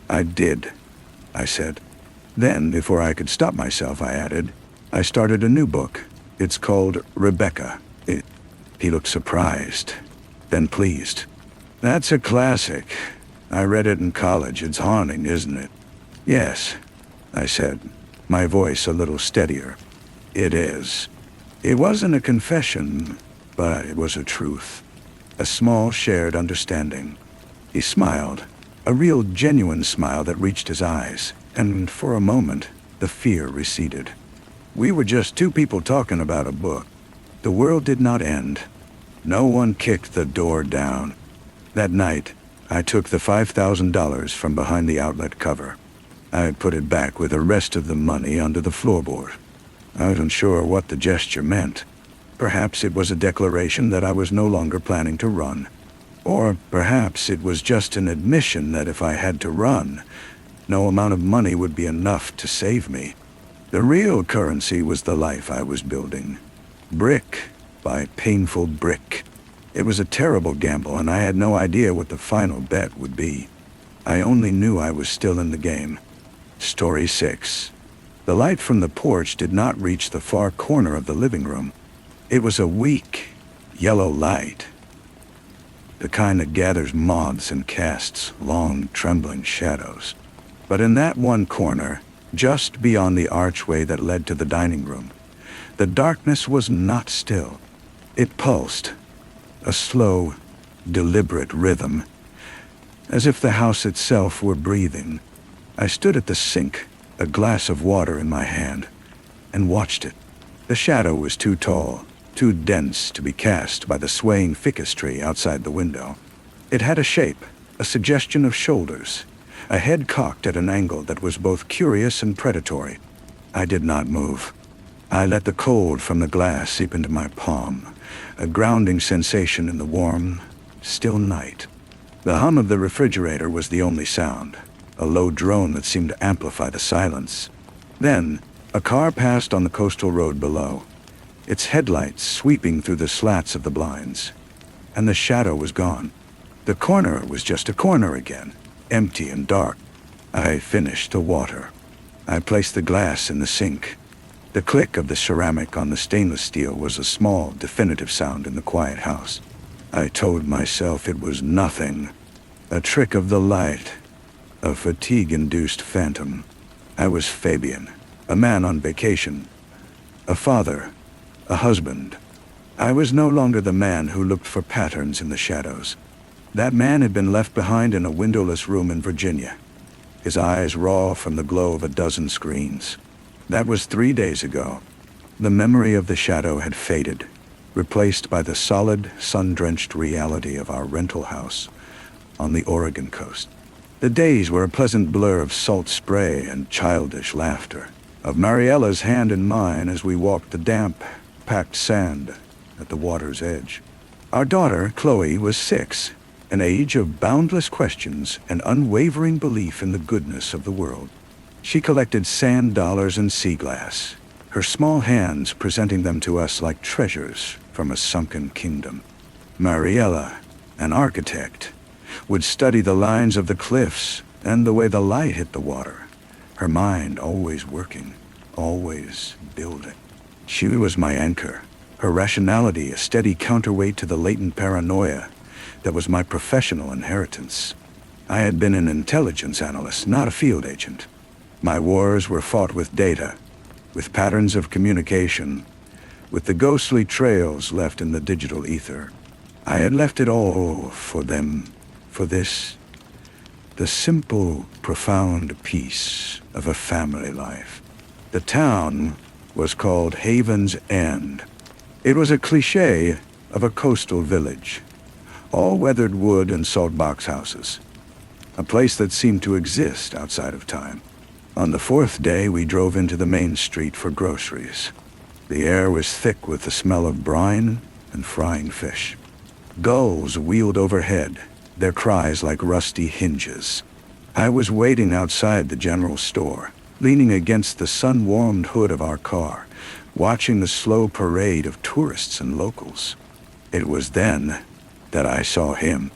I did, I said. Then, before I could stop myself, I added, I started a new book. It's called Rebecca. He looked surprised, then pleased. That's a classic. I read it in college. It's haunting, isn't it? Yes, I said, my voice a little steadier. It is. It wasn't a confession, but it was a truth. A small shared understanding. He smiled, a real genuine smile that reached his eyes, and for a moment, the fear receded. We were just two people talking about a book. The world did not end. No one kicked the door down. That night, I took the $5,000 from behind the outlet cover. I put it back with the rest of the money under the floorboard. I wasn't sure what the gesture meant. Perhaps it was a declaration that I was no longer planning to run. Or perhaps it was just an admission that if I had to run, no amount of money would be enough to save me. The real currency was the life I was building. Brick by painful brick. It was a terrible gamble, and I had no idea what the final bet would be. I only knew I was still in the game. Story 6. The light from the porch did not reach the far corner of the living room. It was a weak, yellow light. The kind that gathers moths and casts long, trembling shadows. But in that one corner, just beyond the archway that led to the dining room, the darkness was not still. It pulsed, a slow, deliberate rhythm, as if the house itself were breathing. I stood at the sink, a glass of water in my hand, and watched it. The shadow was too tall, too dense to be cast by the swaying ficus tree outside the window. It had a shape, a suggestion of shoulders, a head cocked at an angle that was both curious and predatory. I did not move. I let the cold from the glass seep into my palm, a grounding sensation in the warm, still night. The hum of the refrigerator was the only sound, a low drone that seemed to amplify the silence. Then, a car passed on the coastal road below, its headlights sweeping through the slats of the blinds, and the shadow was gone. The corner was just a corner again, empty and dark. I finished the water. I placed the glass in the sink. The click of the ceramic on the stainless steel was a small, definitive sound in the quiet house. I told myself it was nothing, a trick of the light, a fatigue-induced phantom. I was Fabian, a man on vacation, a father, a husband. I was no longer the man who looked for patterns in the shadows. That man had been left behind in a windowless room in Virginia, his eyes raw from the glow of a dozen screens. That was 3 days ago. The memory of the shadow had faded, replaced by the solid, sun-drenched reality of our rental house on the Oregon coast. The days were a pleasant blur of salt spray and childish laughter, of Mariella's hand in mine as we walked the damp, packed sand at the water's edge. Our daughter, Chloe, was 6, an age of boundless questions and unwavering belief in the goodness of the world. She collected sand dollars and sea glass, her small hands presenting them to us like treasures from a sunken kingdom. Mariella, an architect, would study the lines of the cliffs and the way the light hit the water, her mind always working, always building. She was my anchor, her rationality a steady counterweight to the latent paranoia that was my professional inheritance. I had been an intelligence analyst, not a field agent. My wars were fought with data, with patterns of communication, with the ghostly trails left in the digital ether. I had left it all for them, for this, the simple, profound peace of a family life. The town was called Haven's End. It was a cliché of a coastal village, all weathered wood and salt box houses, a place that seemed to exist outside of time. On the 4th day, we drove into the main street for groceries. The air was thick with the smell of brine and frying fish. Gulls wheeled overhead, their cries like rusty hinges. I was waiting outside the general store, leaning against the sun-warmed hood of our car, watching the slow parade of tourists and locals. It was then that I saw him,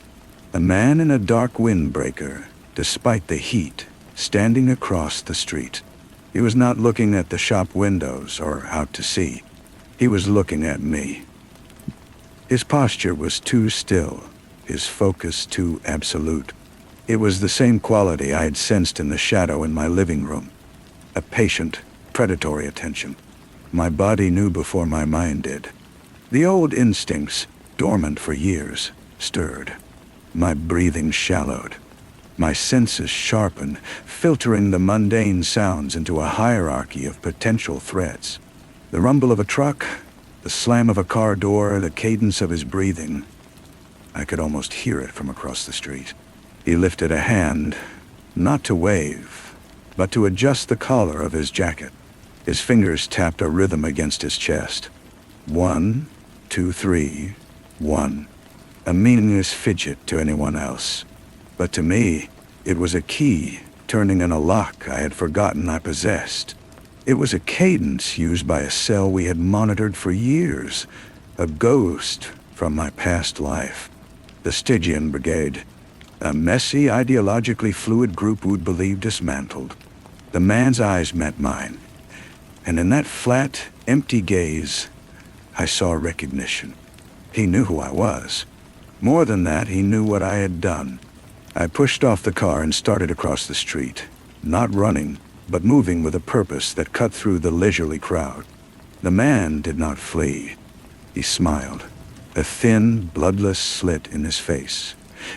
a man in a dark windbreaker, despite the heat, standing across the street. He was not looking at the shop windows or out to sea. He was looking at me. His posture was too still, his focus too absolute. It was the same quality I had sensed in the shadow in my living room. A patient, predatory attention. My body knew before my mind did. The old instincts, dormant for years, stirred. My breathing shallowed. My senses sharpened, filtering the mundane sounds into a hierarchy of potential threats. The rumble of a truck, the slam of a car door, the cadence of his breathing. I could almost hear it from across the street. He lifted a hand, not to wave, but to adjust the collar of his jacket. His fingers tapped a rhythm against his chest. 1, 2, 3, 1. A meaningless fidget to anyone else. But to me, it was a key turning in a lock I had forgotten I possessed. It was a cadence used by a cell we had monitored for years, a ghost from my past life. The Stygian Brigade, a messy, ideologically fluid group who'd believe dismantled. The man's eyes met mine, and in that flat, empty gaze, I saw recognition. He knew who I was. More than that, he knew what I had done. I pushed off the car and started across the street, not running, but moving with a purpose that cut through the leisurely crowd. The man did not flee. He smiled, a thin, bloodless slit in his face,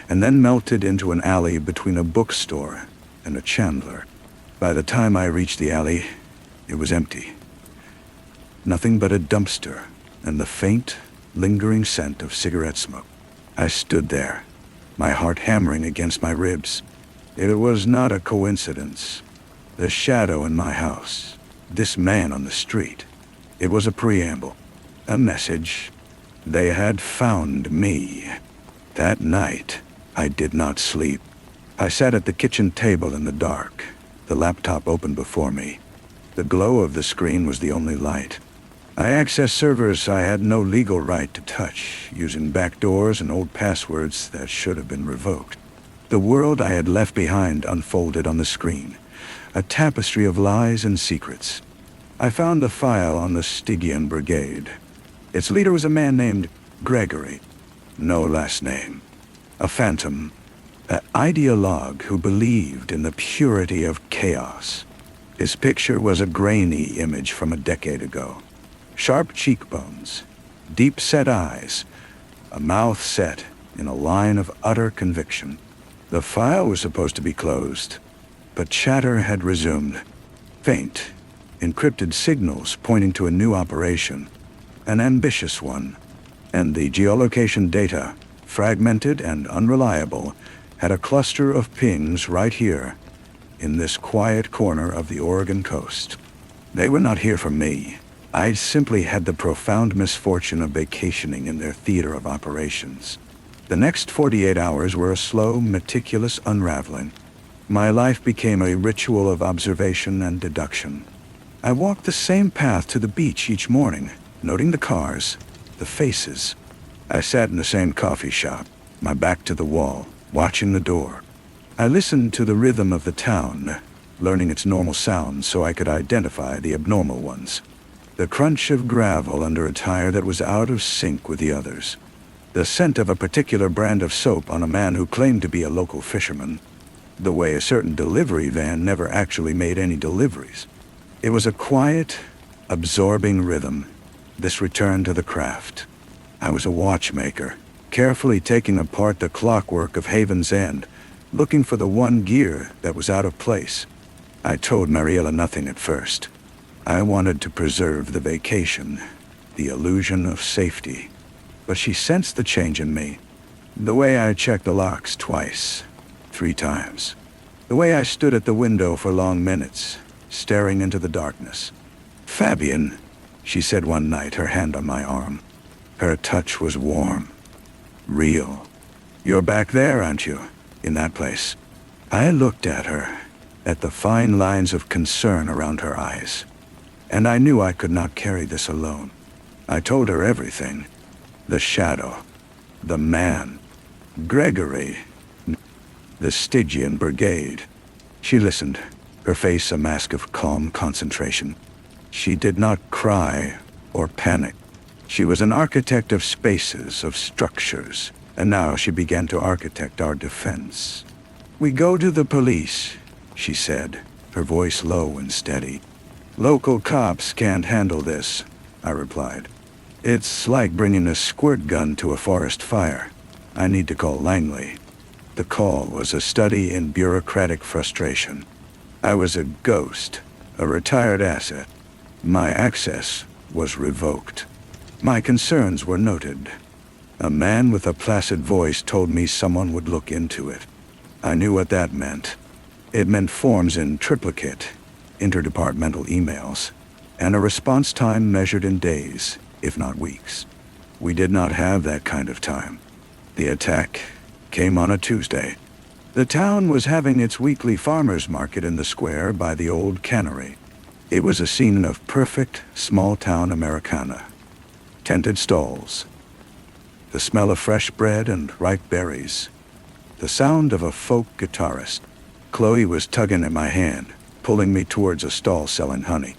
and then melted into an alley between a bookstore and a chandler. By the time I reached the alley, it was empty. Nothing but a dumpster and the faint, lingering scent of cigarette smoke. I stood there, my heart hammering against my ribs. It was not a coincidence. The shadow in my house, this man on the street. It was a preamble, a message. They had found me. That night, I did not sleep. I sat at the kitchen table in the dark, the laptop open before me. The glow of the screen was the only light. I accessed servers I had no legal right to touch, using backdoors and old passwords that should have been revoked. The world I had left behind unfolded on the screen, a tapestry of lies and secrets. I found the file on the Stygian Brigade. Its leader was a man named Gregory, no last name. A phantom, an ideologue who believed in the purity of chaos. His picture was a grainy image from a decade ago. Sharp cheekbones, deep-set eyes, a mouth set in a line of utter conviction. The file was supposed to be closed, but chatter had resumed. Faint, encrypted signals pointing to a new operation, an ambitious one, and the geolocation data, fragmented and unreliable, had a cluster of pings right here, in this quiet corner of the Oregon coast. They were not here for me. I simply had the profound misfortune of vacationing in their theater of operations. The next 48 hours were a slow, meticulous unraveling. My life became a ritual of observation and deduction. I walked the same path to the beach each morning, noting the cars, the faces. I sat in the same coffee shop, my back to the wall, watching the door. I listened to the rhythm of the town, learning its normal sounds so I could identify the abnormal ones. The crunch of gravel under a tire that was out of sync with the others. The scent of a particular brand of soap on a man who claimed to be a local fisherman. The way a certain delivery van never actually made any deliveries. It was a quiet, absorbing rhythm, this return to the craft. I was a watchmaker, carefully taking apart the clockwork of Haven's End, looking for the one gear that was out of place. I told Mariella nothing at first. I wanted to preserve the vacation, the illusion of safety. But she sensed the change in me. The way I checked the locks twice, 3 times. The way I stood at the window for long minutes, staring into the darkness. "Fabian," she said one night, her hand on my arm. Her touch was warm. Real. You're back there, aren't you? In that place. I looked at her, at the fine lines of concern around her eyes, and I knew I could not carry this alone. I told her everything. The shadow. The man. Gregory. The Stygian Brigade. She listened, her face a mask of calm concentration. She did not cry or panic. She was an architect of spaces, of structures, and now she began to architect our defense. "We go to the police," she said, her voice low and steady. "Local cops can't handle this," I replied. "It's like bringing a squirt gun to a forest fire. I need to call Langley." The call was a study in bureaucratic frustration. I was a ghost, a retired asset. My access was revoked. My concerns were noted. A man with a placid voice told me someone would look into it. I knew what that meant. It meant forms in triplicate, interdepartmental emails, and a response time measured in days, if not weeks. We did not have that kind of time. The attack came on a Tuesday. The town was having its weekly farmers market in the square by the old cannery. It was a scene of perfect small-town Americana. Tented stalls, the smell of fresh bread and ripe berries, the sound of a folk guitarist. Chloe was tugging at my hand, pulling me towards a stall selling honey.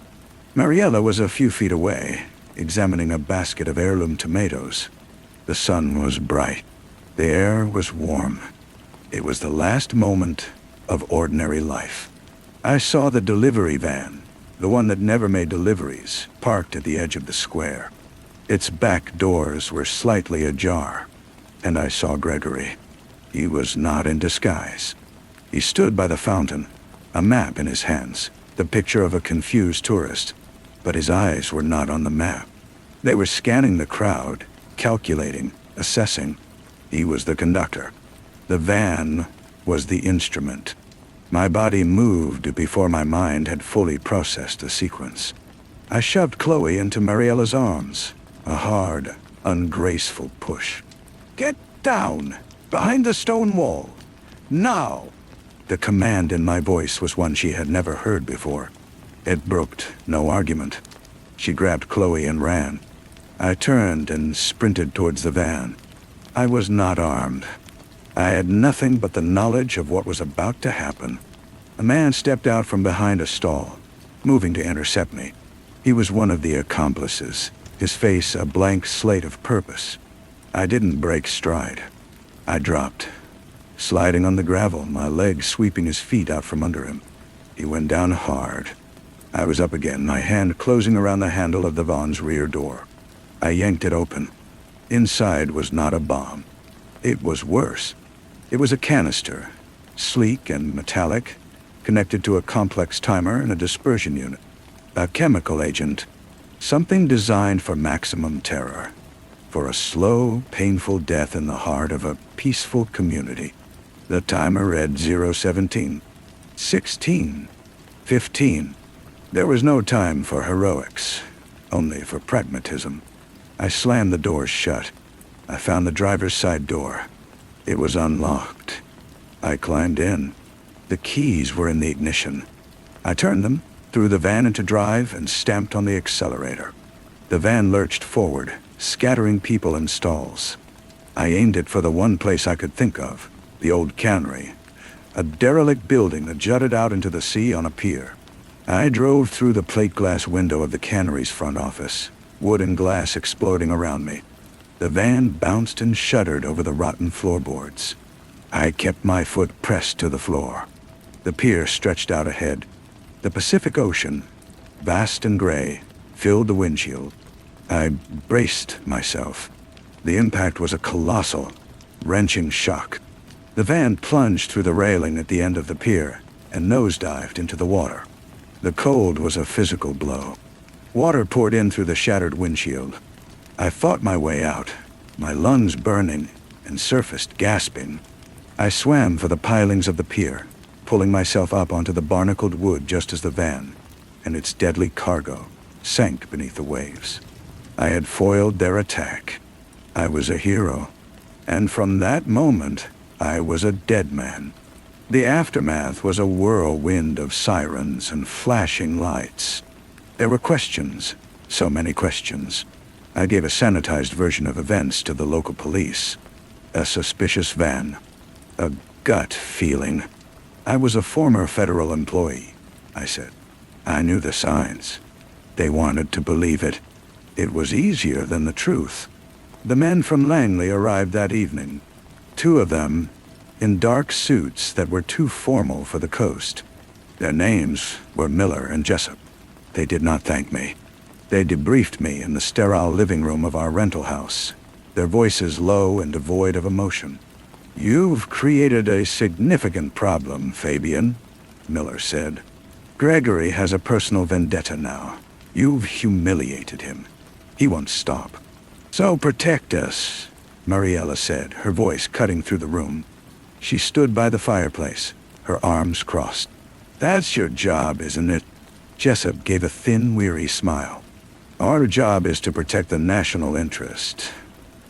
Mariella was a few feet away, examining a basket of heirloom tomatoes. The sun was bright. The air was warm. It was the last moment of ordinary life. I saw the delivery van, the one that never made deliveries, parked at the edge of the square. Its back doors were slightly ajar, and I saw Gregory. He was not in disguise. He stood by the fountain, a map in his hands, the picture of a confused tourist, but his eyes were not on the map. They were scanning the crowd, calculating, assessing. He was the conductor. The van was the instrument. My body moved before my mind had fully processed the sequence. I shoved Chloe into Mariella's arms, a hard, ungraceful push. "Get down! Behind the stone wall! Now!" The command in my voice was one she had never heard before. It brooked no argument. She grabbed Chloe and ran. I turned and sprinted towards the van. I was not armed. I had nothing but the knowledge of what was about to happen. A man stepped out from behind a stall, moving to intercept me. He was one of the accomplices, his face a blank slate of purpose. I didn't break stride. I dropped, sliding on the gravel, my legs sweeping his feet out from under him. He went down hard. I was up again, my hand closing around the handle of the van's rear door. I yanked it open. Inside was not a bomb. It was worse. It was a canister, sleek and metallic, connected to a complex timer and a dispersion unit. A chemical agent, something designed for maximum terror, for a slow, painful death in the heart of a peaceful community. The timer read 017, 16, 15. There was no time for heroics, only for pragmatism. I slammed the doors shut. I found the driver's side door. It was unlocked. I climbed in. The keys were in the ignition. I turned them, threw the van into drive, and stamped on the accelerator. The van lurched forward, scattering people and stalls. I aimed it for the one place I could think of, the old cannery, a derelict building that jutted out into the sea on a pier. I drove through the plate glass window of the cannery's front office, wood and glass exploding around me. The van bounced and shuddered over the rotten floorboards. I kept my foot pressed to the floor. The pier stretched out ahead. The Pacific Ocean, vast and gray, filled the windshield. I braced myself. The impact was a colossal, wrenching shock. The van plunged through the railing at the end of the pier and nosedived into the water. The cold was a physical blow. Water poured in through the shattered windshield. I fought my way out, my lungs burning and surfaced gasping. I swam for the pilings of the pier, pulling myself up onto the barnacled wood just as the van and its deadly cargo sank beneath the waves. I had foiled their attack. I was a hero. And from that moment, I was a dead man. The aftermath was a whirlwind of sirens and flashing lights. There were questions, so many questions. I gave a sanitized version of events to the local police. A suspicious van. A gut feeling. I was a former federal employee, I said. I knew the signs. They wanted to believe it. It was easier than the truth. The men from Langley arrived that evening. 2 of them, in dark suits that were too formal for the coast. Their names were Miller and Jessup. They did not thank me. They debriefed me in the sterile living room of our rental house, their voices low and devoid of emotion. "You've created a significant problem, Fabian," Miller said. "Gregory has a personal vendetta now. You've humiliated him. He won't stop. So protect us," Mariella said, her voice cutting through the room. She stood by the fireplace, her arms crossed. "That's your job, isn't it?" Jessup gave a thin, weary smile. "Our job is to protect the national interest.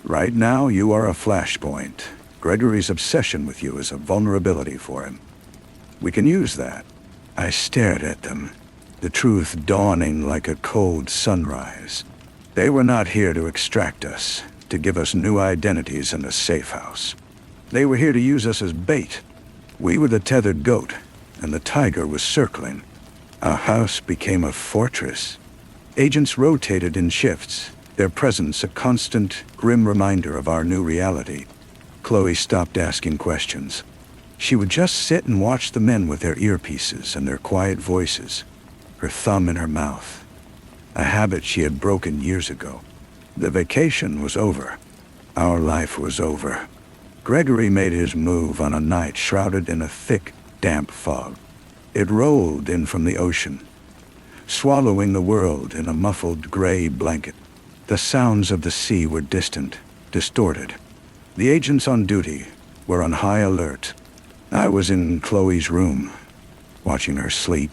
Right now, you are a flashpoint. Gregory's obsession with you is a vulnerability for him. We can use that." I stared at them, the truth dawning like a cold sunrise. They were not here to extract us, to give us new identities and a safe house. They were here to use us as bait. We were the tethered goat, and the tiger was circling. Our house became a fortress. Agents rotated in shifts, their presence a constant, grim reminder of our new reality. Chloe stopped asking questions. She would just sit and watch the men with their earpieces and their quiet voices, her thumb in her mouth, a habit she had broken years ago. The vacation was over. Our life was over. Gregory made his move on a night shrouded in a thick, damp fog. It rolled in from the ocean, swallowing the world in a muffled gray blanket. The sounds of the sea were distant, distorted. The agents on duty were on high alert. I was in Chloe's room, watching her sleep,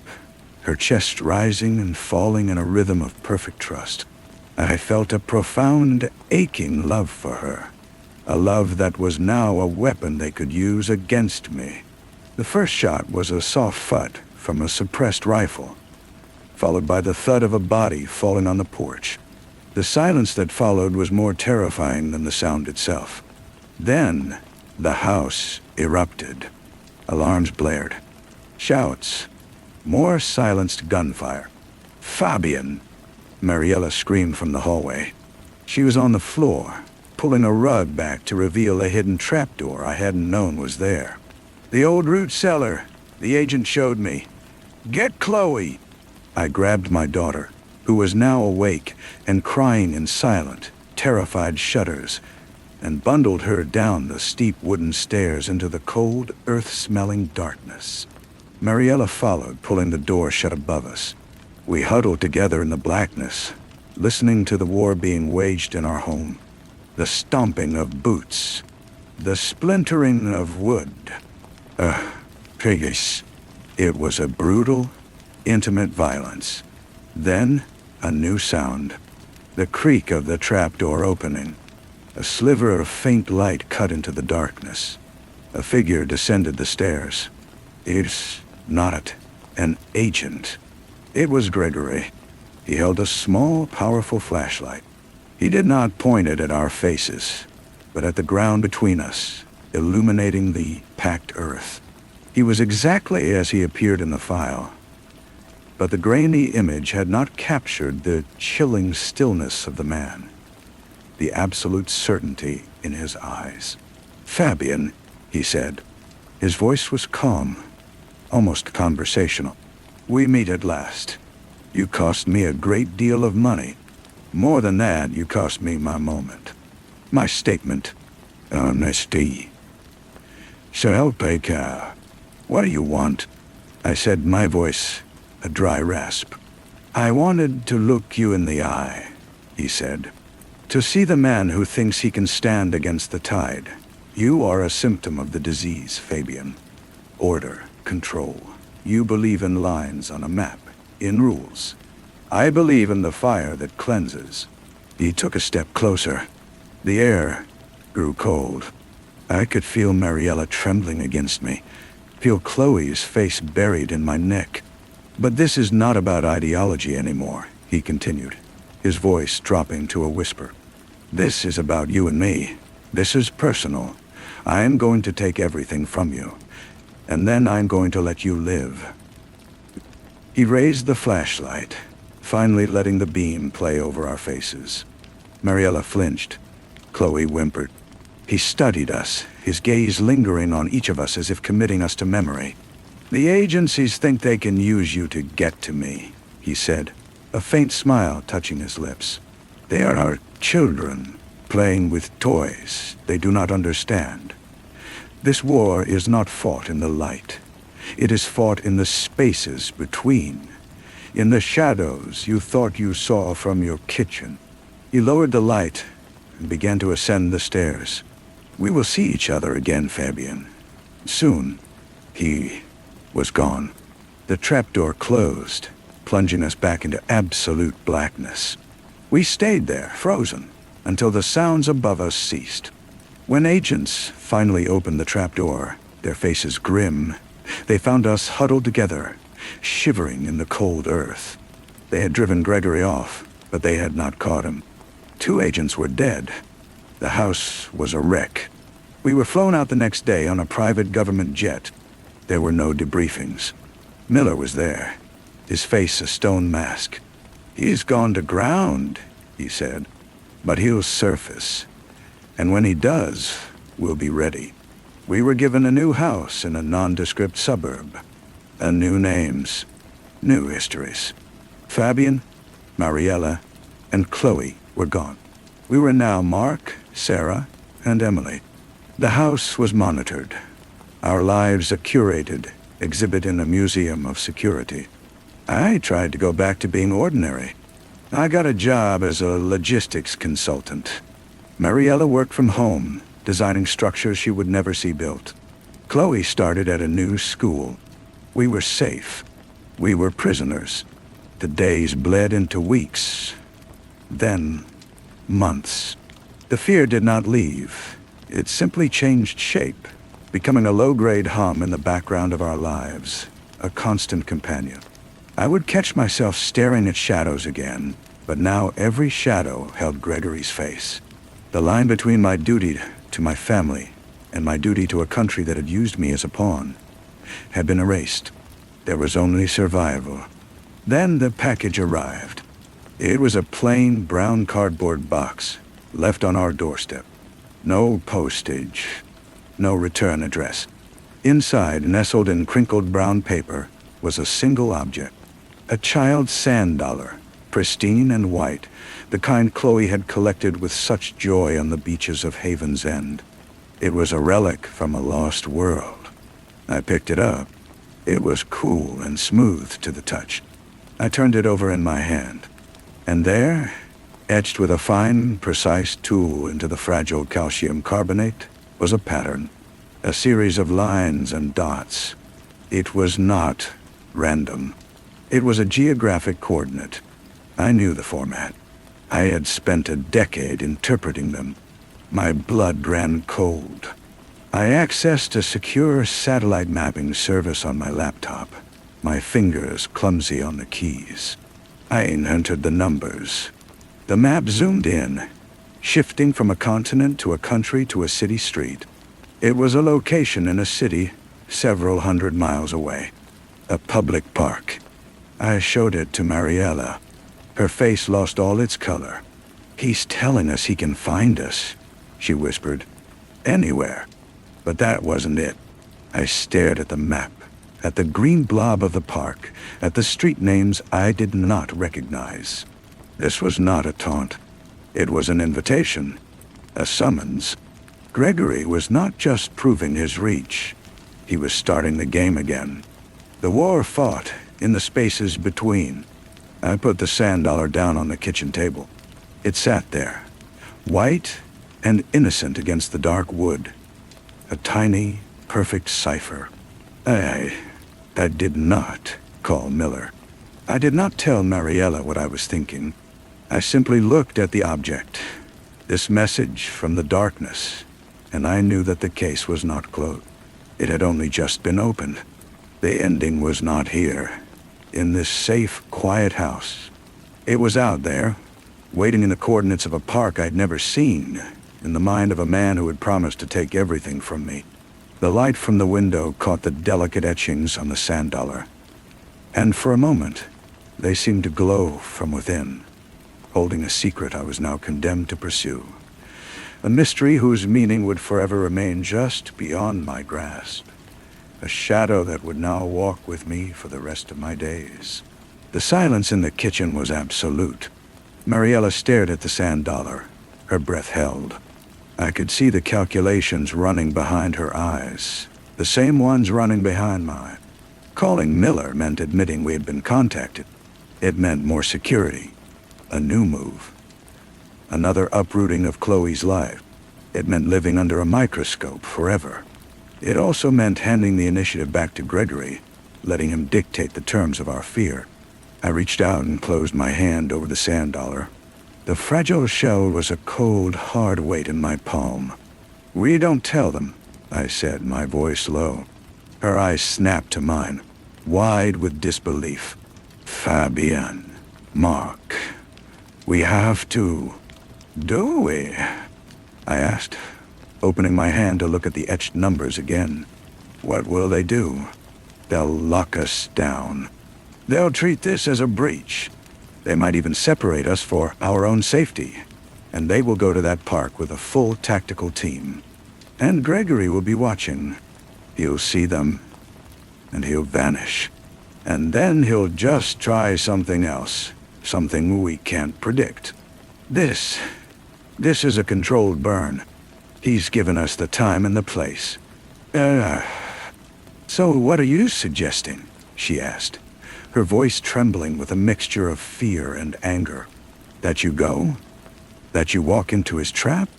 her chest rising and falling in a rhythm of perfect trust. I felt a profound, aching love for her, a love that was now a weapon they could use against me. The first shot was a soft thud from a suppressed rifle, followed by the thud of a body falling on the porch. The silence that followed was more terrifying than the sound itself. Then, the house erupted. Alarms blared. Shouts. More silenced gunfire. "Fabian!" Mariella screamed from the hallway. She was on the floor, pulling a rug back to reveal a hidden trapdoor I hadn't known was there. "The old root cellar," the agent showed me. "Get Chloe!" I grabbed my daughter, who was now awake and crying in silent, terrified shudders, and bundled her down the steep wooden stairs into the cold, earth-smelling darkness. Mariella followed, pulling the door shut above us. We huddled together in the blackness, listening to the war being waged in our home. The stomping of boots, the splintering of wood. Pigs. It was a brutal, intimate violence. Then, a new sound. The creak of the trapdoor opening. A sliver of faint light cut into the darkness. A figure descended the stairs. It's not an agent. It was Gregory. He held a small, powerful flashlight. He did not point it at our faces, but at the ground between us, illuminating the packed earth. He was exactly as he appeared in the file, but the grainy image had not captured the chilling stillness of the man, the absolute certainty in his eyes. "Fabian," he said. His voice was calm, almost conversational. "We meet at last. You cost me a great deal of money. More than that, you cost me my moment. My statement. Honesty. So help a cow. What do you want?" I said, my voice a dry rasp. "I wanted to look you in the eye," he said. "To see the man who thinks he can stand against the tide. You are a symptom of the disease, Fabian. Order, control. You believe in lines on a map, in rules. I believe in the fire that cleanses." He took a step closer. The air, grew cold. I could feel Mariella trembling against me, feel Chloe's face buried in my neck. "But this is not about ideology anymore," he continued, his voice dropping to a whisper. "This is about you and me. This is personal. I am going to take everything from you, and then I'm going to let you live." He raised the flashlight, finally letting the beam play over our faces. Mariella flinched. Chloe whimpered. He studied us, his gaze lingering on each of us as if committing us to memory. "The agencies think they can use you to get to me," he said, a faint smile touching his lips. "They are our children, playing with toys they do not understand. This war is not fought in the light. It is fought in the spaces between, in the shadows you thought you saw from your kitchen." He lowered the light and began to ascend the stairs. "We will see each other again, Fabian. Soon." He was gone. The trapdoor closed, plunging us back into absolute blackness. We stayed there, frozen, until the sounds above us ceased. When agents finally opened the trapdoor, their faces grim, they found us huddled together, shivering in the cold earth. They had driven Gregory off, but they had not caught him. 2 agents were dead. The house was a wreck. We were flown out the next day on a private government jet. There were no debriefings. Miller was there, his face a stone mask. "He's gone to ground," he said, "but he'll surface. And when he does, we'll be ready." We were given a new house in a nondescript suburb. New names, new histories. Fabian, Mariella, and Chloe were gone. We were now Mark, Sarah, and Emily. The house was monitored. Our lives a curated exhibit in a museum of security. I tried to go back to being ordinary. I got a job as a logistics consultant. Mariella worked from home, designing structures she would never see built. Chloe started at a new school. We were safe. We were prisoners. The days bled into weeks, then months. The fear did not leave. It simply changed shape, becoming a low-grade hum in the background of our lives, a constant companion. I would catch myself staring at shadows again, but now every shadow held Gregory's face. The line between my duty to my family and my duty to a country that had used me as a pawn had been erased. There was only survival. Then the package arrived. It was a plain brown cardboard box left on our doorstep. No postage, no return address. Inside, nestled in crinkled brown paper, was a single object. A child's sand dollar, pristine and white, the kind Chloe had collected with such joy on the beaches of Haven's End. It was a relic from a lost world. I picked it up. It was cool and smooth to the touch. I turned it over in my hand. And there, etched with a fine, precise tool into the fragile calcium carbonate, was a pattern, a series of lines and dots. It was not random. It was a geographic coordinate. I knew the format. I had spent a decade interpreting them. My blood ran cold. I accessed a secure satellite mapping service on my laptop, my fingers clumsy on the keys. I entered the numbers. The map zoomed in, shifting from a continent to a country to a city street. It was a location in a city several hundred miles away. A public park. I showed it to Mariella. Her face lost all its color. "He's telling us he can find us," she whispered. "Anywhere." But that wasn't it. I stared at the map, at the green blob of the park, at the street names I did not recognize. This was not a taunt. It was an invitation, a summons. Gregory was not just proving his reach. He was starting the game again. The war fought in the spaces between. I put the sand dollar down on the kitchen table. It sat there, white and innocent against the dark wood. A tiny, perfect cipher. I did not call Miller. I did not tell Mariella what I was thinking. I simply looked at the object. This message from the darkness, and I knew that the case was not closed. It had only just been opened. The ending was not here, in this safe, quiet house. It was out there, waiting in the coordinates of a park I'd never seen, in the mind of a man who had promised to take everything from me. The light from the window caught the delicate etchings on the sand dollar, and for a moment, they seemed to glow from within, holding a secret I was now condemned to pursue. A mystery whose meaning would forever remain just beyond my grasp. A shadow that would now walk with me for the rest of my days. The silence in the kitchen was absolute. Mariella stared at the sand dollar, her breath held. I could see the calculations running behind her eyes, the same ones running behind mine. Calling Miller meant admitting we had been contacted. It meant more security, a new move, another uprooting of Chloe's life. It meant living under a microscope forever. It also meant handing the initiative back to Gregory, letting him dictate the terms of our fear. I reached out and closed my hand over the sand dollar. The fragile shell was a cold, hard weight in my palm. "We don't tell them," I said, my voice low. Her eyes snapped to mine, wide with disbelief. "Fabian, Mark, we have to." "Do we?" I asked, opening my hand to look at the etched numbers again. "What will they do?" "They'll lock us down. They'll treat this as a breach. They might even separate us for our own safety, and they will go to that park with a full tactical team. And Gregory will be watching. He'll see them, and he'll vanish. And then he'll just try something else, something we can't predict. This is a controlled burn. He's given us the time and the place." So what are you suggesting?" she asked, her voice trembling with a mixture of fear and anger. "That you go? That you walk into his trap?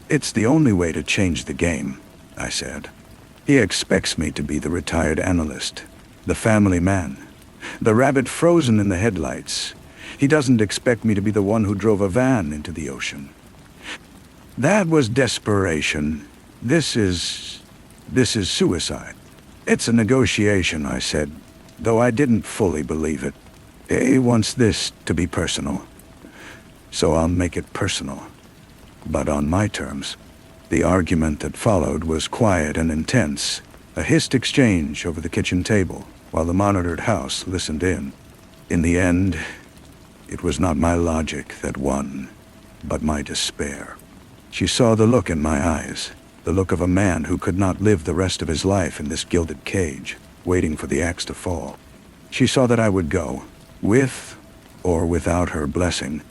It's the only way to change the game," I said. "He expects me to be the retired analyst, the family man, the rabbit frozen in the headlights. He doesn't expect me to be the one who drove a van into the ocean. That was desperation. This is suicide." "It's a negotiation," I said, though I didn't fully believe it. "He wants this to be personal, so I'll make it personal, but on my terms." The argument that followed was quiet and intense, a hissed exchange over the kitchen table, while the monitored house listened in. In the end, it was not my logic that won, but my despair. She saw the look in my eyes, the look of a man who could not live the rest of his life in this gilded cage, waiting for the axe to fall. She saw that I would go, with or without her blessing.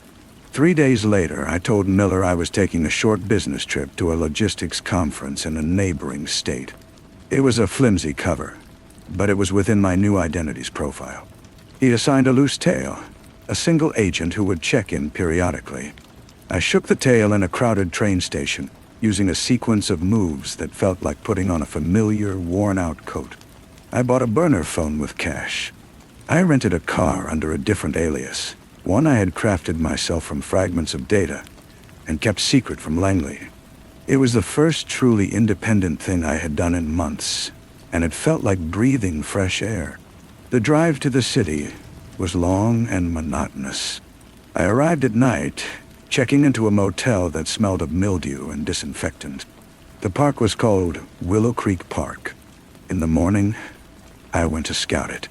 3 days later, I told Miller I was taking a short business trip to a logistics conference in a neighboring state. It was a flimsy cover, but it was within my new identity's profile. He assigned a loose tail, a single agent who would check in periodically. I shook the tail in a crowded train station, using a sequence of moves that felt like putting on a familiar, worn-out coat. I bought a burner phone with cash. I rented a car under a different alias, one I had crafted myself from fragments of data, and kept secret from Langley. It was the first truly independent thing I had done in months, and it felt like breathing fresh air. The drive to the city was long and monotonous. I arrived at night, checking into a motel that smelled of mildew and disinfectant. The park was called Willow Creek Park. In the morning, I went to scout it.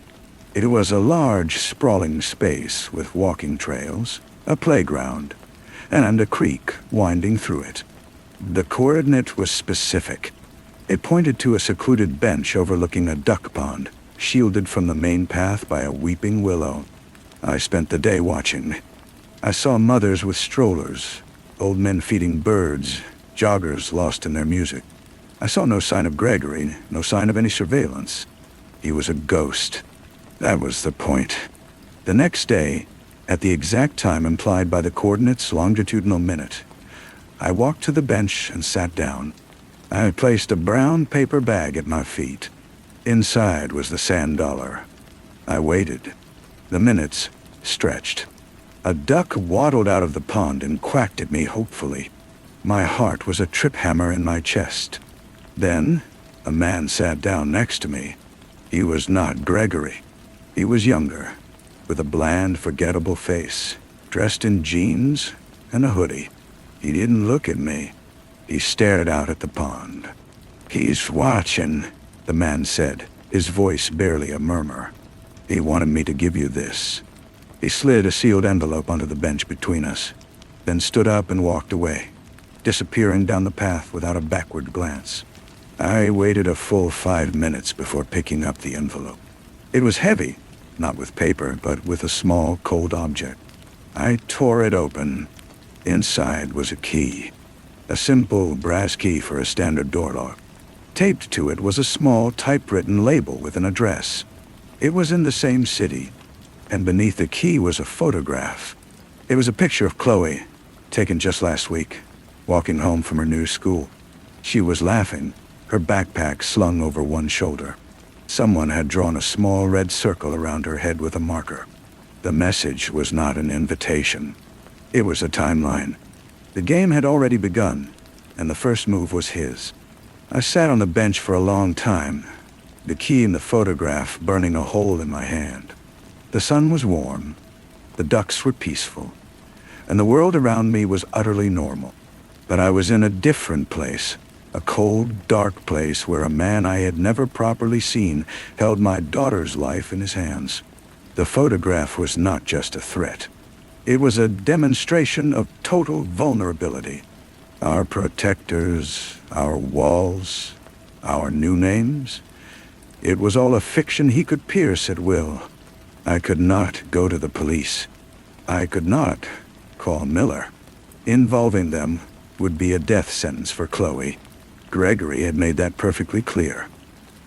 It was a large, sprawling space with walking trails, a playground, and a creek winding through it. The coordinate was specific. It pointed to a secluded bench overlooking a duck pond, shielded from the main path by a weeping willow. I spent the day watching. I saw mothers with strollers, old men feeding birds, joggers lost in their music. I saw no sign of Gregory, no sign of any surveillance. He was a ghost. That was the point. The next day, at the exact time implied by the coordinate's longitudinal minute, I walked to the bench and sat down. I placed a brown paper bag at my feet. Inside was the sand dollar. I waited. The minutes stretched. A duck waddled out of the pond and quacked at me hopefully. My heart was a trip hammer in my chest. Then, a man sat down next to me. He was not Gregory. He was younger, with a bland, forgettable face, dressed in jeans and a hoodie. He didn't look at me. He stared out at the pond. "He's watching," the man said, his voice barely a murmur. "He wanted me to give you this." He slid a sealed envelope onto the bench between us, then stood up and walked away, disappearing down the path without a backward glance. I waited a full 5 minutes before picking up the envelope. It was heavy, not with paper, but with a small, cold object. I tore it open. Inside was a key, a simple brass key for a standard door lock. Taped to it was a small, typewritten label with an address. It was in the same city, and beneath the key was a photograph. It was a picture of Chloe, taken just last week, walking home from her new school. She was laughing, her backpack slung over one shoulder. Someone had drawn a small red circle around her head with a marker. The message was not an invitation. It was a timeline. The game had already begun, and the first move was his. I sat on the bench for a long time, the key in the photograph burning a hole in my hand. The sun was warm, the ducks were peaceful, and the world around me was utterly normal. But I was in a different place, a cold, dark place where a man I had never properly seen held my daughter's life in his hands. The photograph was not just a threat. It was a demonstration of total vulnerability. Our protectors, our walls, our new names. It was all a fiction he could pierce at will. I could not go to the police. I could not call Miller. Involving them would be a death sentence for Chloe. Gregory had made that perfectly clear.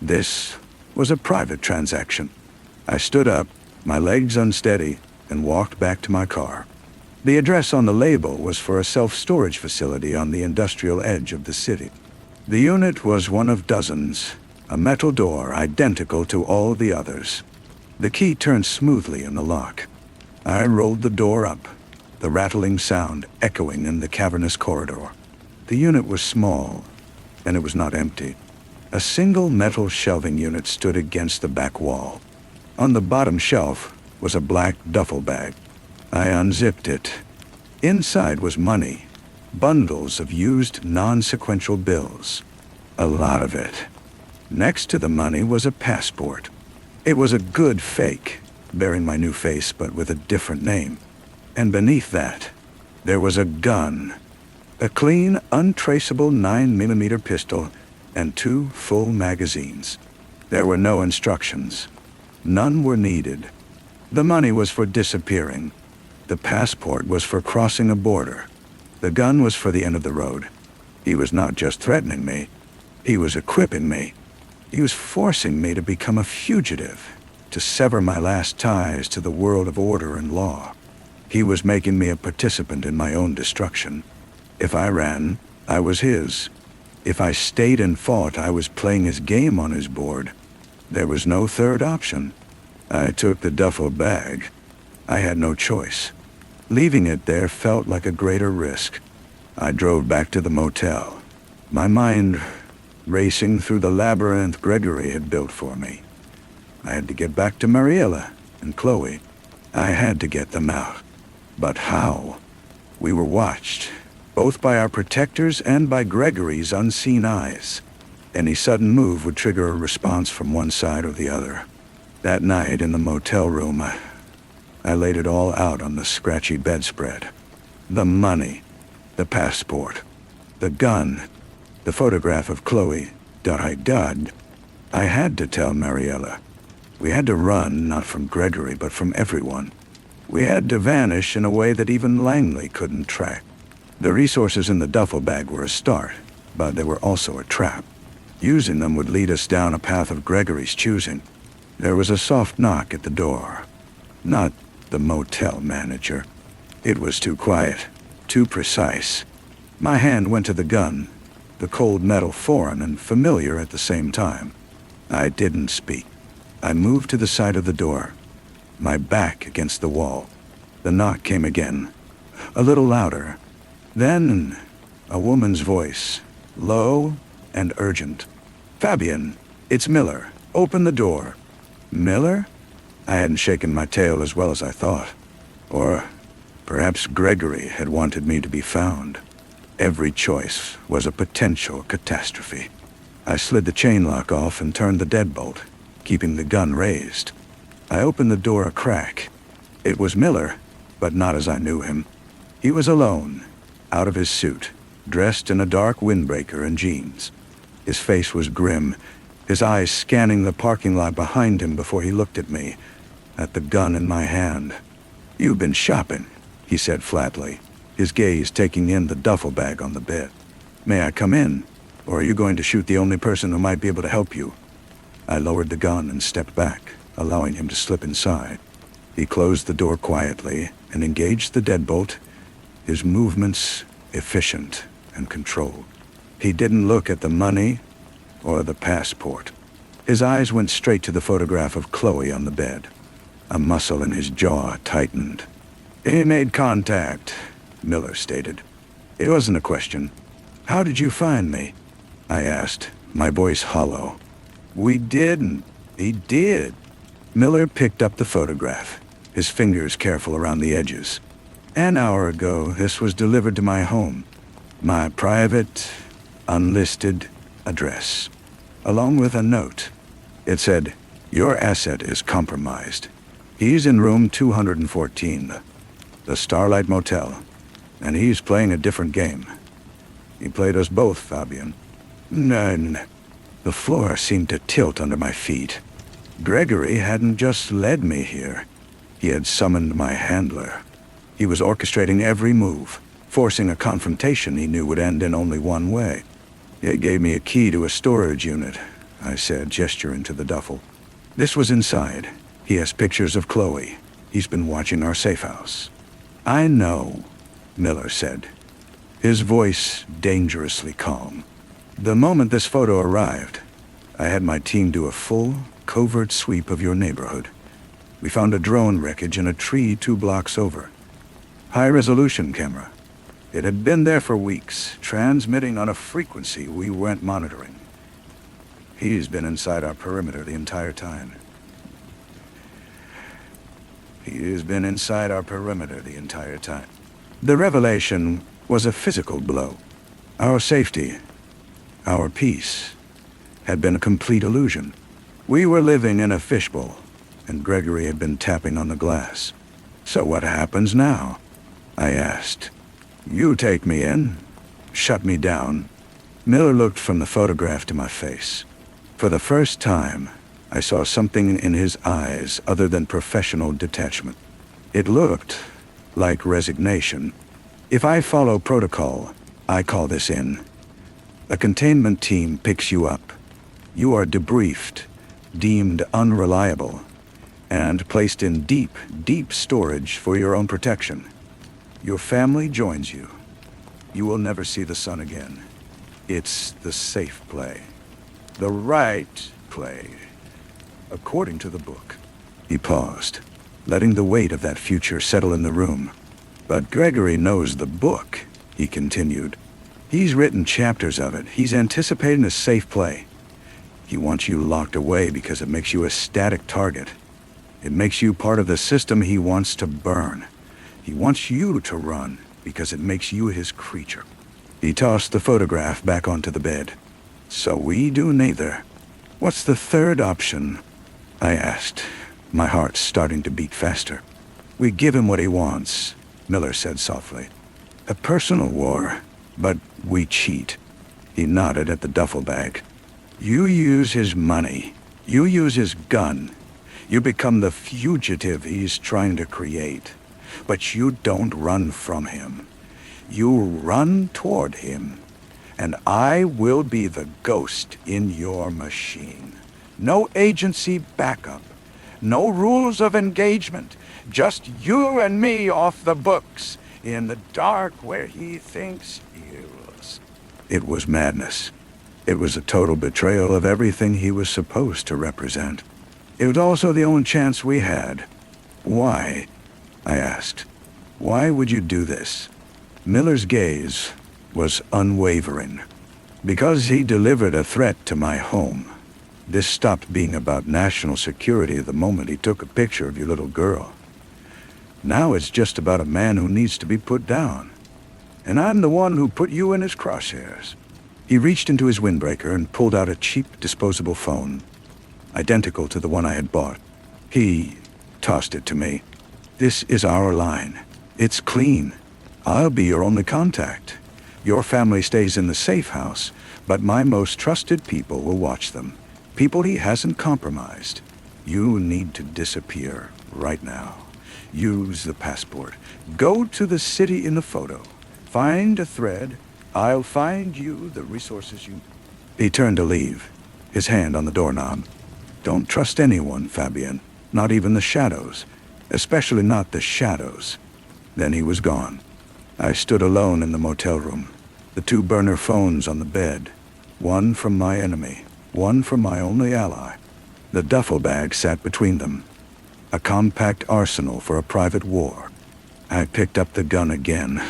This was a private transaction. I stood up, my legs unsteady, and walked back to my car. The address on the label was for a self-storage facility on the industrial edge of the city. The unit was one of dozens, a metal door identical to all the others. The key turned smoothly in the lock. I rolled the door up, the rattling sound echoing in the cavernous corridor. The unit was small, and it was not empty. A single metal shelving unit stood against the back wall. On the bottom shelf was a black duffel bag. I unzipped it. Inside was money, bundles of used non-sequential bills. A lot of it. Next to the money was a passport. It was a good fake, bearing my new face but with a different name. And beneath that, there was a gun. A clean, untraceable 9mm pistol and 2 full magazines. There were no instructions. None were needed. The money was for disappearing. The passport was for crossing a border. The gun was for the end of the road. He was not just threatening me. He was equipping me. He was forcing me to become a fugitive, to sever my last ties to the world of order and law. He was making me a participant in my own destruction. If I ran, I was his. If I stayed and fought, I was playing his game on his board. There was no third option. I took the duffel bag. I had no choice. Leaving it there felt like a greater risk. I drove back to the motel, my mind racing through the labyrinth Gregory had built for me. I had to get back to Mariella and Chloe. I had to get them out. But how? We were watched, both by our protectors and by Gregory's unseen eyes. Any sudden move would trigger a response from one side or the other. That night in the motel room, I laid it all out on the scratchy bedspread. The money, the passport, the gun, the photograph of Chloe. I had to tell Mariella. We had to run, not from Gregory, but from everyone. We had to vanish in a way that even Langley couldn't track. The resources in the duffel bag were a start, but they were also a trap. Using them would lead us down a path of Gregory's choosing. There was a soft knock at the door. Not the motel manager. It was too quiet, too precise. My hand went to the gun, the cold metal foreign and familiar at the same time. I didn't speak. I moved to the side of the door, my back against the wall. The knock came again, a little louder. Then A woman's voice, low and urgent. "Fabian, it's Miller. Open the door." Miller? I hadn't shaken my tail as well as I thought. Or perhaps Gregory had wanted me to be found. Every choice was a potential catastrophe. I slid the chain lock off and turned the deadbolt, keeping the gun raised. I opened the door a crack. It was Miller, but not as I knew him. He was alone, out of his suit, dressed in a dark windbreaker and jeans. His face was grim, his eyes scanning the parking lot behind him before he looked at me, at the gun in my hand. "You've been shopping," he said flatly, his gaze taking in the duffel bag on the bed. "May I come in, or are you going to shoot the only person who might be able to help you?" I lowered the gun and stepped back, allowing him to slip inside. He closed the door quietly and engaged the deadbolt, his movements efficient and controlled. He didn't look at the money or the passport. His eyes went straight to the photograph of Chloe on the bed. A muscle in his jaw tightened. "He made contact," Miller stated. It wasn't a question. "How did you find me?" I asked, my voice hollow. "We didn't. He did." Miller picked up the photograph, his fingers careful around the edges. "An hour ago, this was delivered to my home. My private, unlisted address, along with a note. It said, 'Your asset is compromised. He's in room 214, the Starlight Motel, and he's playing a different game. He played us both, Fabian.'" None. The floor seemed to tilt under my feet. Gregory hadn't just led me here. He had summoned my handler. He was orchestrating every move, forcing a confrontation he knew would end in only one way. "He gave me a key to a storage unit," I said, gesturing to the duffel. "This was inside. He has pictures of Chloe. He's been watching our safe house." "I know," Miller said, his voice dangerously calm. "The moment this photo arrived, I had my team do a full, covert sweep of your neighborhood. We found a drone wreckage in a tree 2 blocks over. High-resolution camera. It had been there for weeks, transmitting on a frequency we weren't monitoring. He's been inside our perimeter the entire time. The revelation was a physical blow. Our safety, our peace, had been a complete illusion. We were living in a fishbowl, and Gregory had been tapping on the glass. "So what happens now?" I asked. "You take me in, shut me down." Miller looked from the photograph to my face. For the first time, I saw something in his eyes other than professional detachment. It looked like resignation. "If I follow protocol, I call this in. A containment team picks you up. You are debriefed, deemed unreliable, and placed in deep, deep storage for your own protection. Your family joins you. You will never see the sun again. It's the safe play. The right play. According to the book." He paused, letting the weight of that future settle in the room. "But Gregory knows the book," he continued. "He's written chapters of it. He's anticipating a safe play. He wants you locked away because it makes you a static target. It makes you part of the system he wants to burn. He wants you to run because it makes you his creature." He tossed the photograph back onto the bed. "So we do neither. What's the third option?" I asked, my heart starting to beat faster. "We give him what he wants," Miller said softly. "A personal war, but we cheat." He nodded at the duffel bag. "You use his money. You use his gun. You become the fugitive he's trying to create. But you don't run from him. You run toward him. And I will be the ghost in your machine. No agency backup. No rules of engagement. Just you and me off the books, in the dark where he thinks he is." It was madness. It was a total betrayal of everything he was supposed to represent. It was also the only chance we had. "Why?" I asked. "Why would you do this?" Miller's gaze, was unwavering. Because he delivered a threat to my home, this stopped being about national security the moment he took a picture of your little girl. Now it's just about a man who needs to be put down. And I'm the one who put you in his crosshairs. He reached into his windbreaker and pulled out a cheap disposable phone, identical to the one I had bought. He tossed it to me. This is our line. It's clean. I'll be your only contact. Your family stays in the safe house, but my most trusted people will watch them. People he hasn't compromised. You need to disappear right now. Use the passport. Go to the city in the photo. Find a thread. I'll find you the resources you... He turned to leave, his hand on the doorknob. Don't trust anyone, Fabian. Not even the shadows. Especially not the shadows. Then he was gone. I stood alone in the motel room. The two burner phones on the bed. One from my enemy. One from my only ally. The duffel bag sat between them. A compact arsenal for a private war. I picked up the gun again.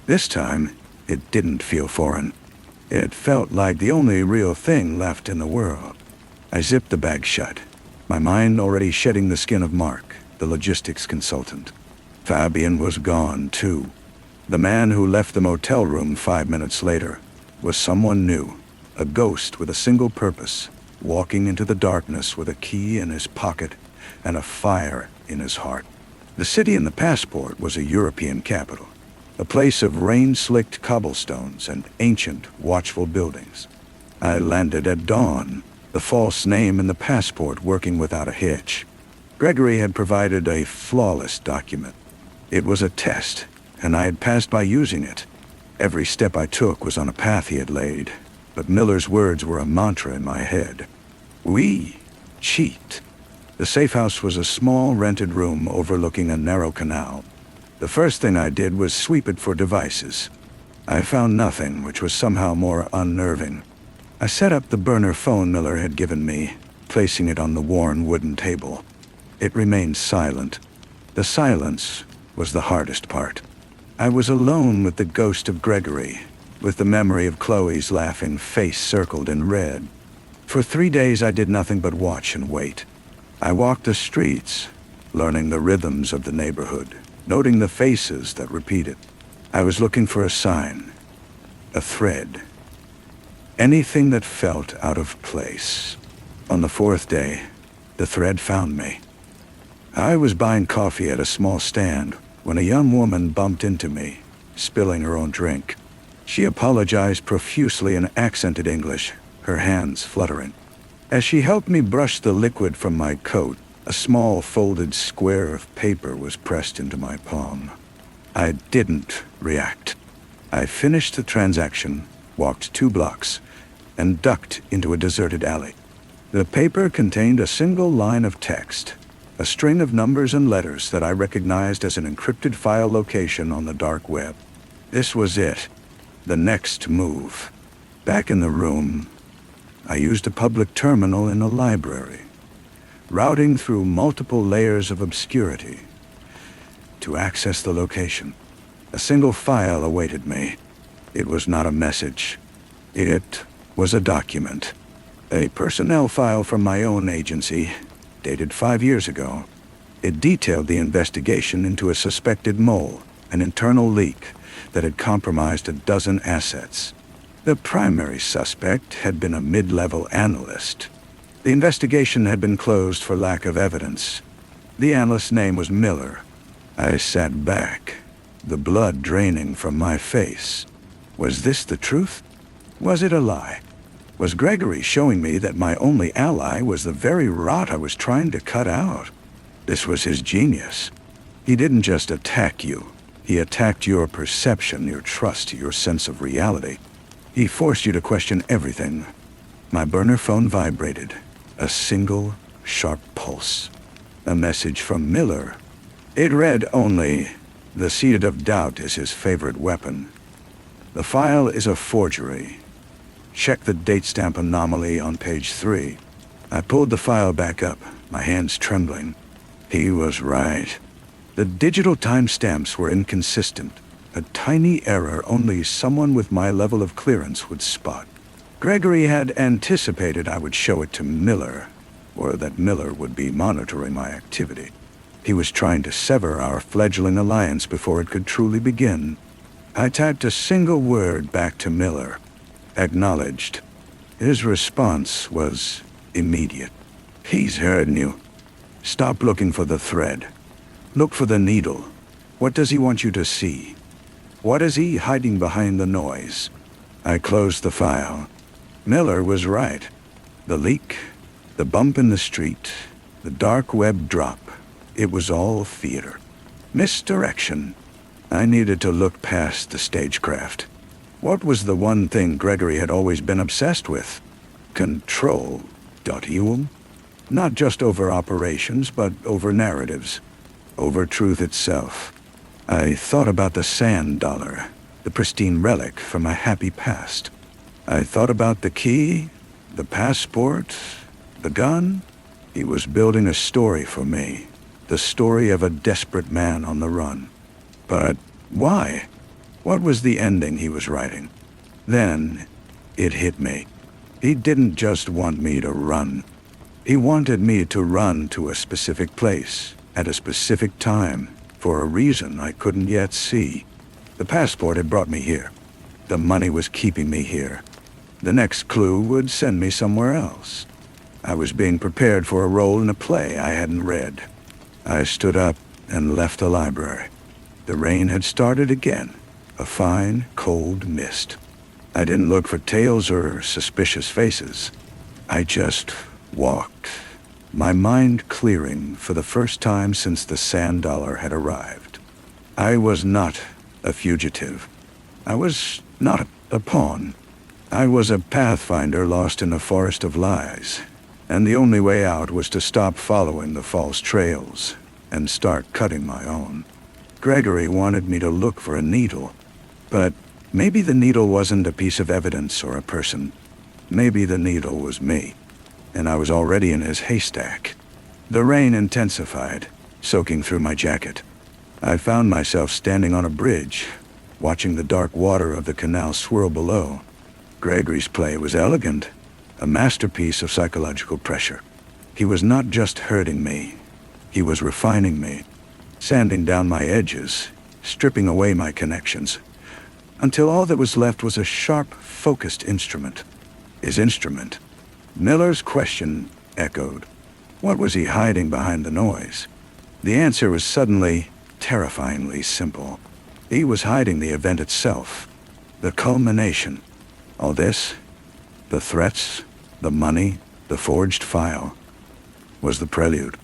This time, it didn't feel foreign. It felt like the only real thing left in the world. I zipped the bag shut, my mind already shedding the skin of Mark, the logistics consultant. Fabian was gone, too. The man who left the motel room 5 minutes later was someone new, a ghost with a single purpose, walking into the darkness with a key in his pocket and a fire in his heart. The city in the passport was a European capital, a place of rain-slicked cobblestones and ancient, watchful buildings. I landed at dawn, the false name in the passport working without a hitch. Gregory had provided a flawless document. It was a test, and I had passed by using it. Every step I took was on a path he had laid, but Miller's words were a mantra in my head. We cheat. The safe house was a small rented room overlooking a narrow canal. The first thing I did was sweep it for devices. I found nothing, which was somehow more unnerving. I set up the burner phone Miller had given me, placing it on the worn wooden table. It remained silent. The silence was the hardest part. I was alone with the ghost of Gregory, with the memory of Chloe's laughing face circled in red. For 3 days I did nothing but watch and wait. I walked the streets, learning the rhythms of the neighborhood, noting the faces that repeated. I was looking for a sign, a thread, anything that felt out of place. On the 4th day, the thread found me. I was buying coffee at a small stand when a young woman bumped into me, spilling her own drink. She apologized profusely in accented English, her hands fluttering. As she helped me brush the liquid from my coat, a small folded square of paper was pressed into my palm. I didn't react. I finished the transaction, walked 2 blocks, and ducked into a deserted alley. The paper contained a single line of text, a string of numbers and letters that I recognized as an encrypted file location on the dark web. This was it, the next move. Back in the room, I used a public terminal in a library, routing through multiple layers of obscurity to access the location. A single file awaited me. It was not a message. It was a document. A personnel file from my own agency, dated 5 years ago. It detailed the investigation into a suspected mole, an internal leak that had compromised a dozen assets. The primary suspect had been a mid-level analyst. The investigation had been closed for lack of evidence. The analyst's name was Miller. I sat back, the blood draining from my face. Was this the truth? Was it a lie? Was Gregory showing me that my only ally was the very rot I was trying to cut out? This was his genius. He didn't just attack you. He attacked your perception, your trust, your sense of reality. He forced you to question everything. My burner phone vibrated. A single, sharp pulse. A message from Miller. It read only, "The seed of doubt is his favorite weapon. The file is a forgery. Check the date stamp anomaly on page 3. I pulled the file back up, my hands trembling. He was right. The digital timestamps were inconsistent. A tiny error only someone with my level of clearance would spot. Gregory had anticipated I would show it to Miller, or that Miller would be monitoring my activity. He was trying to sever our fledgling alliance before it could truly begin. I typed a single word back to Miller. Acknowledged. His response was immediate. He's heard you. Stop looking for the thread. Look for the needle. What does he want you to see? What is he hiding behind the noise? I closed the file. Miller was right. The leak, the bump in the street, the dark web drop. It was all theater. Misdirection. I needed to look past the stagecraft. What was the one thing Gregory had always been obsessed with? Control. Evil? Not just over operations, but over narratives. Over truth itself. I thought about the sand dollar, the pristine relic from my happy past. I thought about the key, the passport, the gun. He was building a story for me, the story of a desperate man on the run. But why? What was the ending he was writing? Then it hit me. He didn't just want me to run. He wanted me to run to a specific place, at a specific time, for a reason I couldn't yet see. The passport had brought me here. The money was keeping me here. The next clue would send me somewhere else. I was being prepared for a role in a play I hadn't read. I stood up and left the library. The rain had started again, a fine, cold mist. I didn't look for tales or suspicious faces. I just walked, my mind clearing for the first time since the sand dollar had arrived. I was not a fugitive. I was not a pawn. I was a pathfinder lost in a forest of lies, and the only way out was to stop following the false trails and start cutting my own. Gregory wanted me to look for a needle, but maybe the needle wasn't a piece of evidence or a person. Maybe the needle was me, and I was already in his haystack. The rain intensified, soaking through my jacket. I found myself standing on a bridge, watching the dark water of the canal swirl below. Gregory's play was elegant, a masterpiece of psychological pressure. He was not just hurting me, he was refining me, sanding down my edges, stripping away my connections, until all that was left was a sharp, focused instrument. His instrument. Miller's question echoed. What was he hiding behind the noise? The answer was suddenly, terrifyingly simple. He was hiding the event itself, the culmination. All this, the threats, the money, the forged file, was the prelude.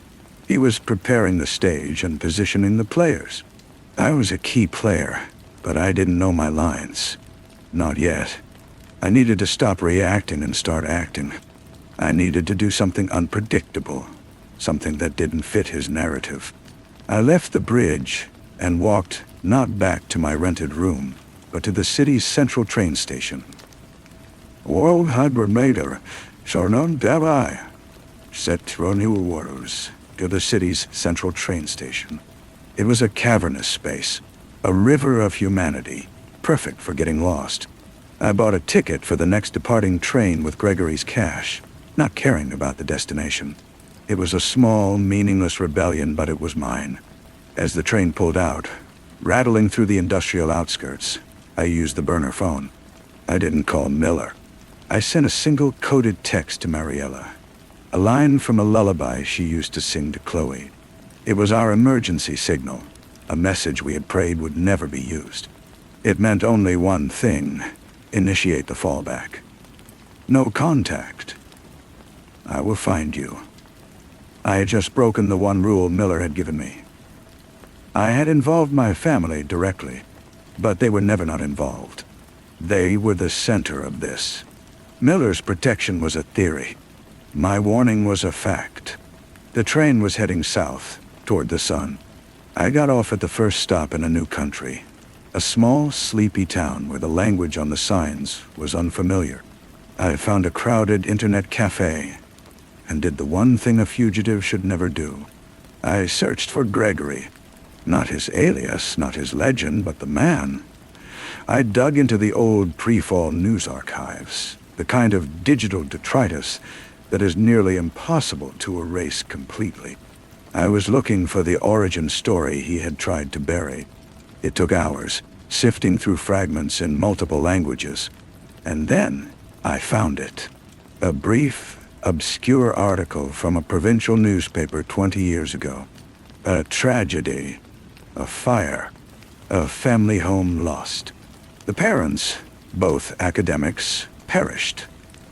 He was preparing the stage and positioning the players. I was a key player, but I didn't know my lines. Not yet. I needed to stop reacting and start acting. I needed to do something unpredictable, something that didn't fit his narrative. I left the bridge and walked not back to my rented room, but to the city's central train station. World Hibernator, Sarnon Davai, set Ronil Wars to the city's central train station. It was a cavernous space, a river of humanity, perfect for getting lost. I bought a ticket for the next departing train with Gregory's cash, not caring about the destination. It was a small, meaningless rebellion, but it was mine. As the train pulled out, rattling through the industrial outskirts, I used the burner phone. I didn't call Miller. I sent a single coded text to Mariella, a line from a lullaby she used to sing to Chloe. It was our emergency signal, a message we had prayed would never be used. It meant only one thing: initiate the fallback. No contact. I will find you. I had just broken the one rule Miller had given me. I had involved my family directly, but they were never not involved. They were the center of this. Miller's protection was a theory. My warning was a fact. The train was heading south, toward the sun. I got off at the first stop in a new country, a small, sleepy town where the language on the signs was unfamiliar. I found a crowded internet cafe and did the one thing a fugitive should never do. I searched for Gregory. Not his alias, not his legend, but the man. I dug into the old pre-fall news archives, the kind of digital detritus that is nearly impossible to erase completely. I was looking for the origin story he had tried to bury. It took hours, sifting through fragments in multiple languages. And then I found it. A brief, obscure article from a provincial newspaper 20 years ago. A tragedy. A fire. A family home lost. The parents, both academics, perished.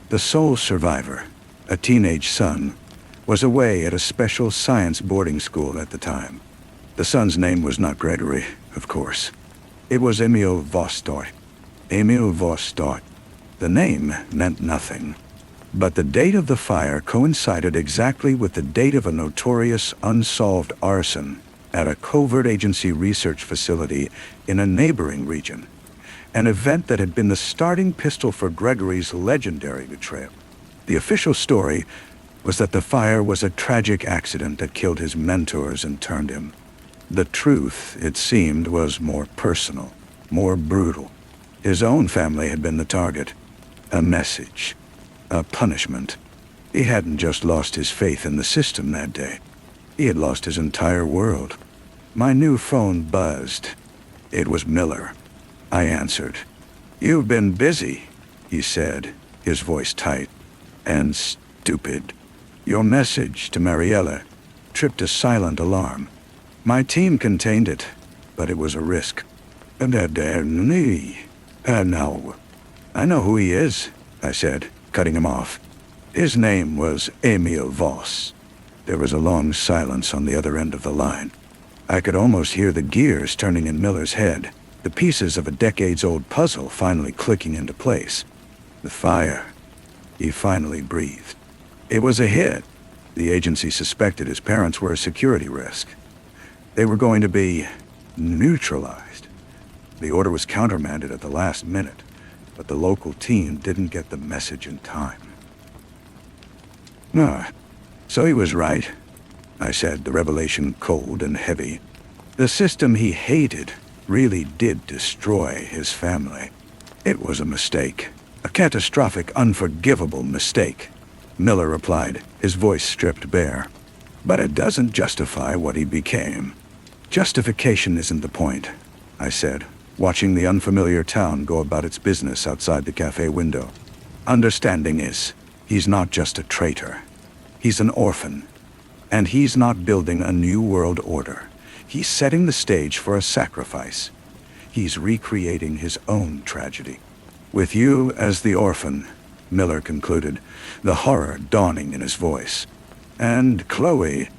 The sole survivor, a teenage son, was away at a special science boarding school at the time. The son's name was not Gregory, of course. It was Emil Vostort. Emil Vostort. The name meant nothing. But the date of the fire coincided exactly with the date of a notorious unsolved arson at a covert agency research facility in a neighboring region. An event that had been the starting pistol for Gregory's legendary betrayal. The official story was that the fire was a tragic accident that killed his mentors and turned him. The truth, it seemed, was more personal, more brutal. His own family had been the target. A message. A punishment. He hadn't just lost his faith in the system that day. He had lost his entire world. My new phone buzzed. It was Miller. I answered. "You've been busy," he said, his voice tight. "And stupid. Your message to Mariella tripped a silent alarm. My team contained it, but it was a risk." "No. I know who he is," I said, cutting him off. "His name was Emil Voss." There was a long silence on the other end of the line. I could almost hear the gears turning in Miller's head, the pieces of a decades-old puzzle finally clicking into place. The fire. He finally breathed. It was a hit. The agency suspected his parents were a security risk. They were going to be neutralized. The order was countermanded at the last minute, but the local team didn't get the message in time. So he was right, I said, the revelation cold and heavy. The system he hated really did destroy his family. It was a mistake. A catastrophic, unforgivable mistake. Miller replied, his voice stripped bare. But it doesn't justify what he became. Justification isn't the point, I said, watching the unfamiliar town go about its business outside the cafe window. Understanding is, he's not just a traitor. He's an orphan. And he's not building a new world order. He's setting the stage for a sacrifice. He's recreating his own tragedy. With you as the orphan, Miller concluded, the horror dawning in his voice. And Chloe,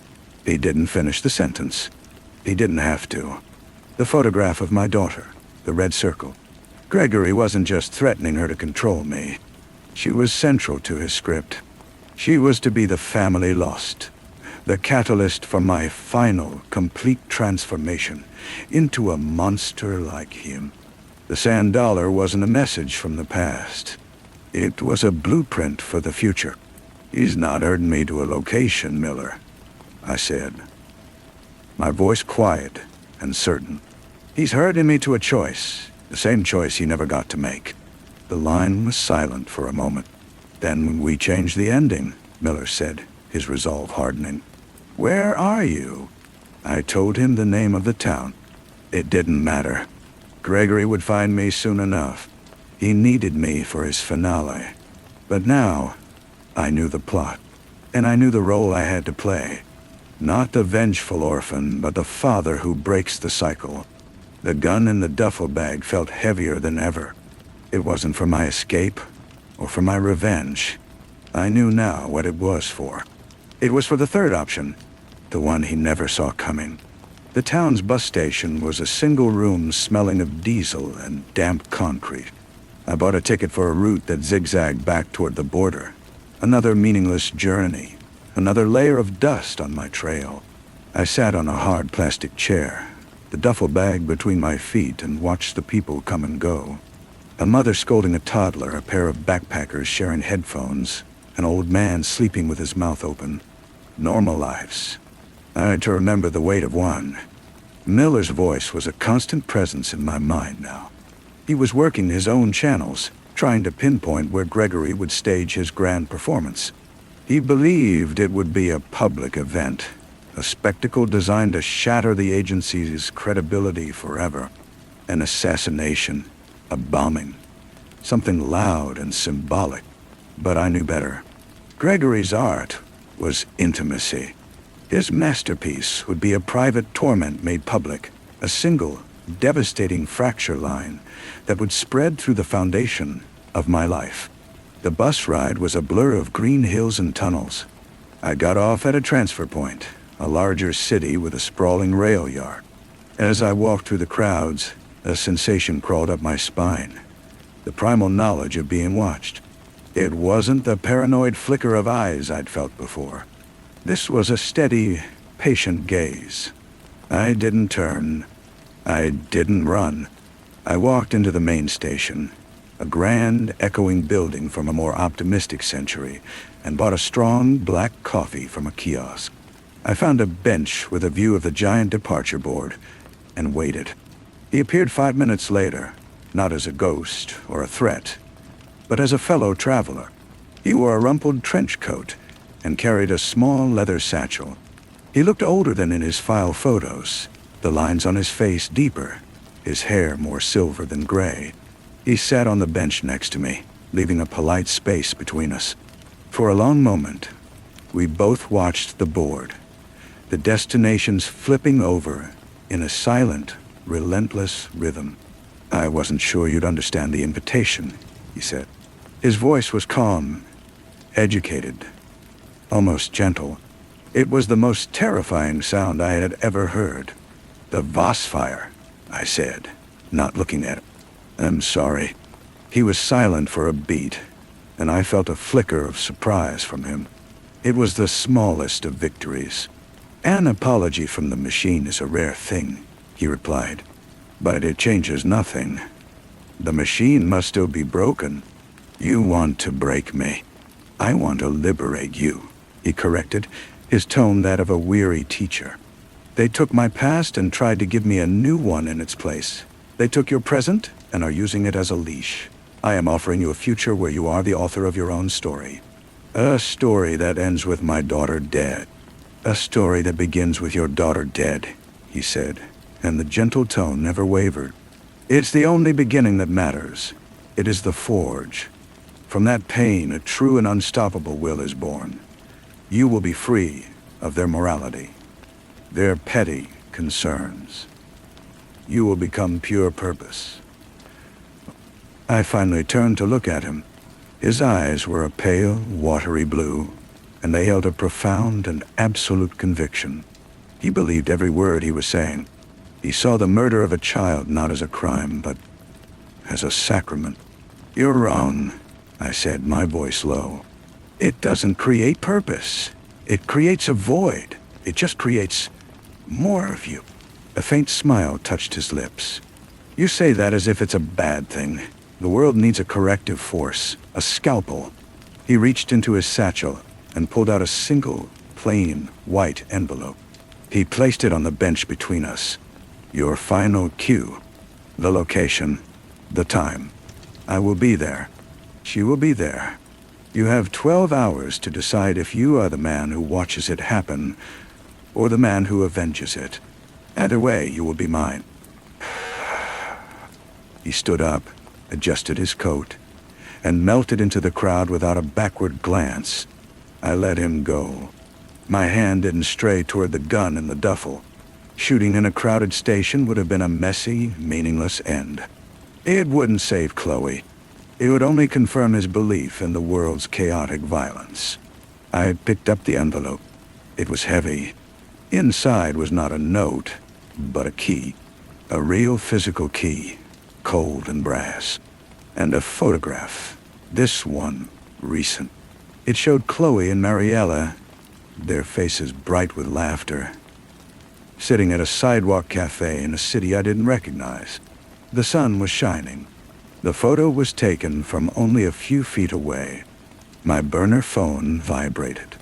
he didn't finish the sentence. He didn't have to. The photograph of my daughter, the red circle. Gregory wasn't just threatening her to control me. She was central to his script. She was to be the family lost, the catalyst for my final, complete transformation into a monster like him. The sand dollar wasn't a message from the past. It was a blueprint for the future. He's not herding me to a location, Miller, I said, my voice quiet and certain. He's herding me to a choice, the same choice he never got to make. The line was silent for a moment. Then we changed the ending, Miller said, his resolve hardening. Where are you? I told him the name of the town. It didn't matter. Gregory would find me soon enough. He needed me for his finale. But now, I knew the plot, and I knew the role I had to play. Not the vengeful orphan, but the father who breaks the cycle. The gun in the duffel bag felt heavier than ever. It wasn't for my escape, or for my revenge. I knew now what it was for. It was for the third option, the one he never saw coming. The town's bus station was a single room smelling of diesel and damp concrete. I bought a ticket for a route that zigzagged back toward the border. Another meaningless journey, another layer of dust on my trail. I sat on a hard plastic chair, the duffel bag between my feet, and watched the people come and go. A mother scolding a toddler, a pair of backpackers sharing headphones, an old man sleeping with his mouth open. Normal lives. I had to remember the weight of one. Miller's voice was a constant presence in my mind now. He was working his own channels, trying to pinpoint where Gregory would stage his grand performance. He believed it would be a public event, a spectacle designed to shatter the agency's credibility forever. An assassination, a bombing, something loud and symbolic. But I knew better. Gregory's art was intimacy. His masterpiece would be a private torment made public, a single, devastating fracture line that would spread through the foundation of my life. The bus ride was a blur of green hills and tunnels. I got off at a transfer point, a larger city with a sprawling rail yard. As I walked through the crowds, a sensation crawled up my spine, the primal knowledge of being watched. It wasn't the paranoid flicker of eyes I'd felt before. This was a steady, patient gaze. I didn't turn. I didn't run. I walked into the main station, a grand, echoing building from a more optimistic century, and bought a strong black coffee from a kiosk. I found a bench with a view of the giant departure board and waited. He appeared 5 minutes later, not as a ghost or a threat, but as a fellow traveler. He wore a rumpled trench coat and carried a small leather satchel. He looked older than in his file photos, the lines on his face deeper, his hair more silver than gray. He sat on the bench next to me, leaving a polite space between us. For a long moment, we both watched the board, the destinations flipping over in a silent, relentless rhythm. "I wasn't sure you'd understand the invitation," he said. His voice was calm, educated, almost gentle. It was the most terrifying sound I had ever heard. "The Vossfire," I said, not looking at him. "I'm sorry." He was silent for a beat, and I felt a flicker of surprise from him. It was the smallest of victories. "An apology from the machine is a rare thing," he replied, "but it changes nothing. The machine must still be broken. You want to break me. I want to liberate you," he corrected, his tone that of a weary teacher. "They took my past and tried to give me a new one in its place. They took your present and are using it as a leash. I am offering you a future where you are the author of your own story. A story that ends with my daughter dead. A story that begins with your daughter dead," he said, and the gentle tone never wavered. "It's the only beginning that matters. It is the forge. From that pain, a true and unstoppable will is born. You will be free of their morality, their petty concerns. You will become pure purpose." I finally turned to look at him. His eyes were a pale, watery blue, and they held a profound and absolute conviction. He believed every word he was saying. He saw the murder of a child not as a crime, but as a sacrament. "You're wrong," I said, my voice low. "It doesn't create purpose. It creates a void. It just creates more of you." A faint smile touched his lips. "You say that as if it's a bad thing. The world needs a corrective force, a scalpel." He reached into his satchel and pulled out a single, plain, white envelope. He placed it on the bench between us. "Your final cue. The location. The time. I will be there. She will be there. You have 12 hours to decide if you are the man who watches it happen or the man who avenges it. Either way, you will be mine." He stood up, adjusted his coat, and melted into the crowd without a backward glance. I let him go. My hand didn't stray toward the gun in the duffel. Shooting in a crowded station would have been a messy, meaningless end. It wouldn't save Chloe. It would only confirm his belief in the world's chaotic violence. I picked up the envelope. It was heavy. Inside was not a note, but a key. A real physical key, cold and brass. And a photograph. This one, recent. It showed Chloe and Mariella, their faces bright with laughter, sitting at a sidewalk cafe in a city I didn't recognize. The sun was shining. The photo was taken from only a few feet away. My burner phone vibrated.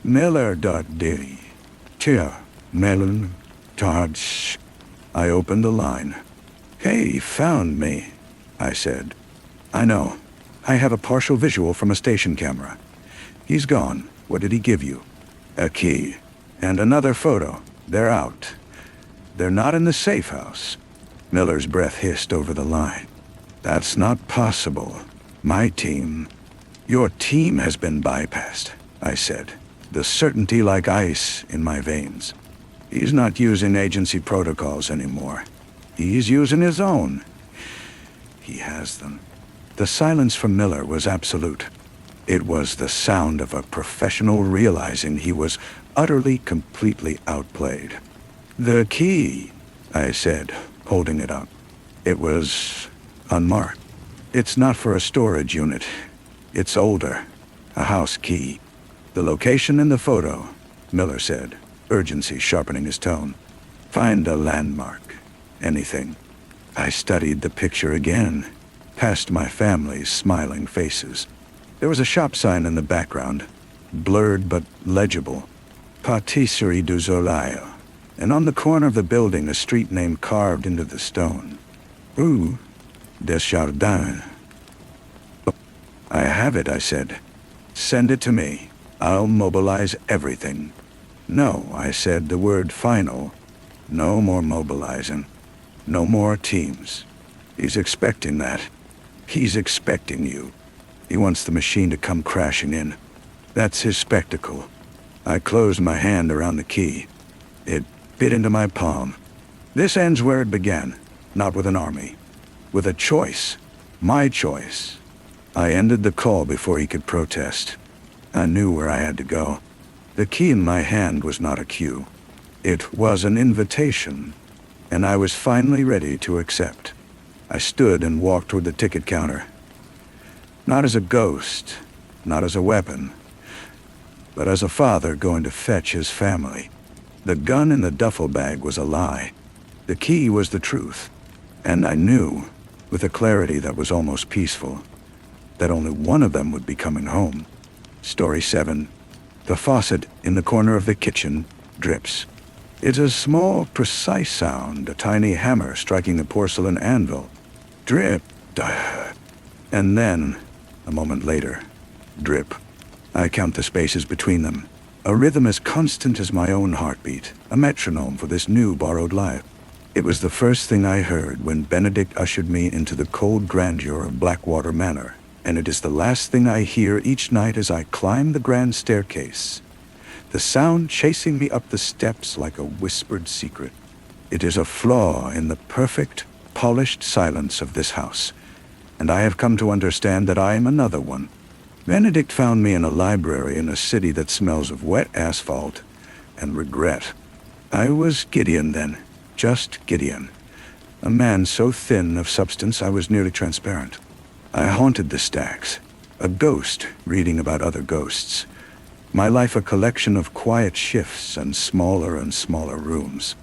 "Miller.D. Tia. Melon. Tards." I opened the line. "Hey, found me," I said. "I know. I have a partial visual from a station camera. He's gone. What did he give you?" "A key. And another photo. They're out. They're not in the safe house." Miller's breath hissed over the line. "That's not possible. My team..." "Your team has been bypassed," I said, the certainty like ice in my veins. "He's not using agency protocols anymore. He's using his own. He has them." The silence from Miller was absolute. It was the sound of a professional realizing he was utterly, completely outplayed. "The key," I said, holding it up. It was unmarked. "It's not for a storage unit. It's older. A house key." "The location in the photo," Miller said, urgency sharpening his tone. "Find a landmark. Anything." I studied the picture again, past my family's smiling faces. There was a shop sign in the background, blurred but legible. "Patisserie du Soleil," and on the corner of the building a street name carved into the stone. "Rue des Jardins." "I have it," I said. "Send it to me. I'll mobilize everything." "No," I said, the word final. "No more mobilizing. No more teams. He's expecting that. He's expecting you. He wants the machine to come crashing in. That's his spectacle." I closed my hand around the key. It bit into my palm. This ends where it began, not with an army. With a choice. My choice. I ended the call before he could protest. I knew where I had to go. The key in my hand was not a cue. It was an invitation, and I was finally ready to accept. I stood and walked toward the ticket counter. Not as a ghost, not as a weapon, but as a father going to fetch his family. The gun in the duffel bag was a lie. The key was the truth. And I knew, with a clarity that was almost peaceful, that only one of them would be coming home. Story 7. The faucet in the corner of the kitchen drips. It's a small, precise sound, a tiny hammer striking the porcelain anvil. Drip. And then, a moment later, drip. I count the spaces between them. A rhythm as constant as my own heartbeat, a metronome for this new borrowed life. It was the first thing I heard when Benedict ushered me into the cold grandeur of Blackwater Manor, and it is the last thing I hear each night as I climb the grand staircase. The sound chasing me up the steps like a whispered secret. It is a flaw in the perfect, polished silence of this house, and I have come to understand that I am another one. Benedict found me in a library in a city that smells of wet asphalt and regret. I was Gideon then, just Gideon. A man so thin of substance I was nearly transparent. I haunted the stacks, a ghost reading about other ghosts. My life a collection of quiet shifts and smaller rooms.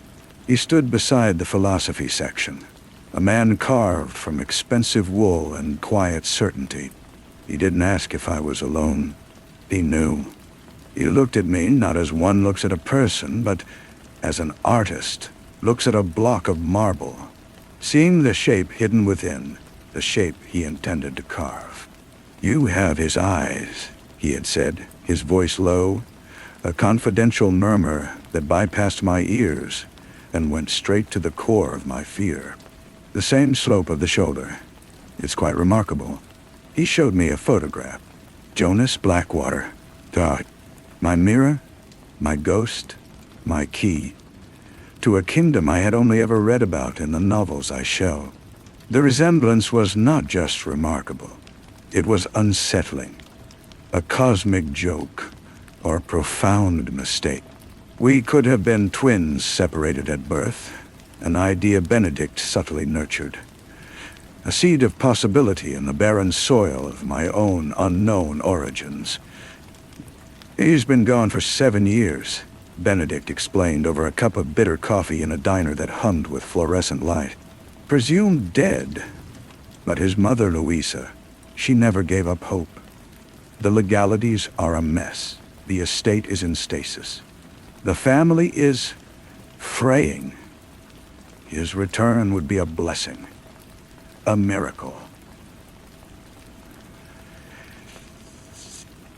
He stood beside the philosophy section, a man carved from expensive wool and quiet certainty. He didn't ask if I was alone. He knew. He looked at me not as one looks at a person, but as an artist looks at a block of marble, seeing the shape hidden within, the shape he intended to carve. "You have his eyes," he had said, his voice low, a confidential murmur that bypassed my ears and went straight to the core of my fear. The same slope of the shoulder. It's quite remarkable. He showed me a photograph. Jonas Blackwater. My mirror, my ghost, my key. To a kingdom I had only ever read about in the novels I shelved. The resemblance was not just remarkable. It was unsettling. A cosmic joke, or profound mistake. We could have been twins separated at birth, an idea Benedict subtly nurtured. A seed of possibility in the barren soil of my own unknown origins. "He's been gone for 7 years, Benedict explained over a cup of bitter coffee in a diner that hummed with fluorescent light. "Presumed dead. But his mother, Louisa, she never gave up hope. The legalities are a mess. The estate is in stasis. The family is fraying. His return would be a blessing, a miracle.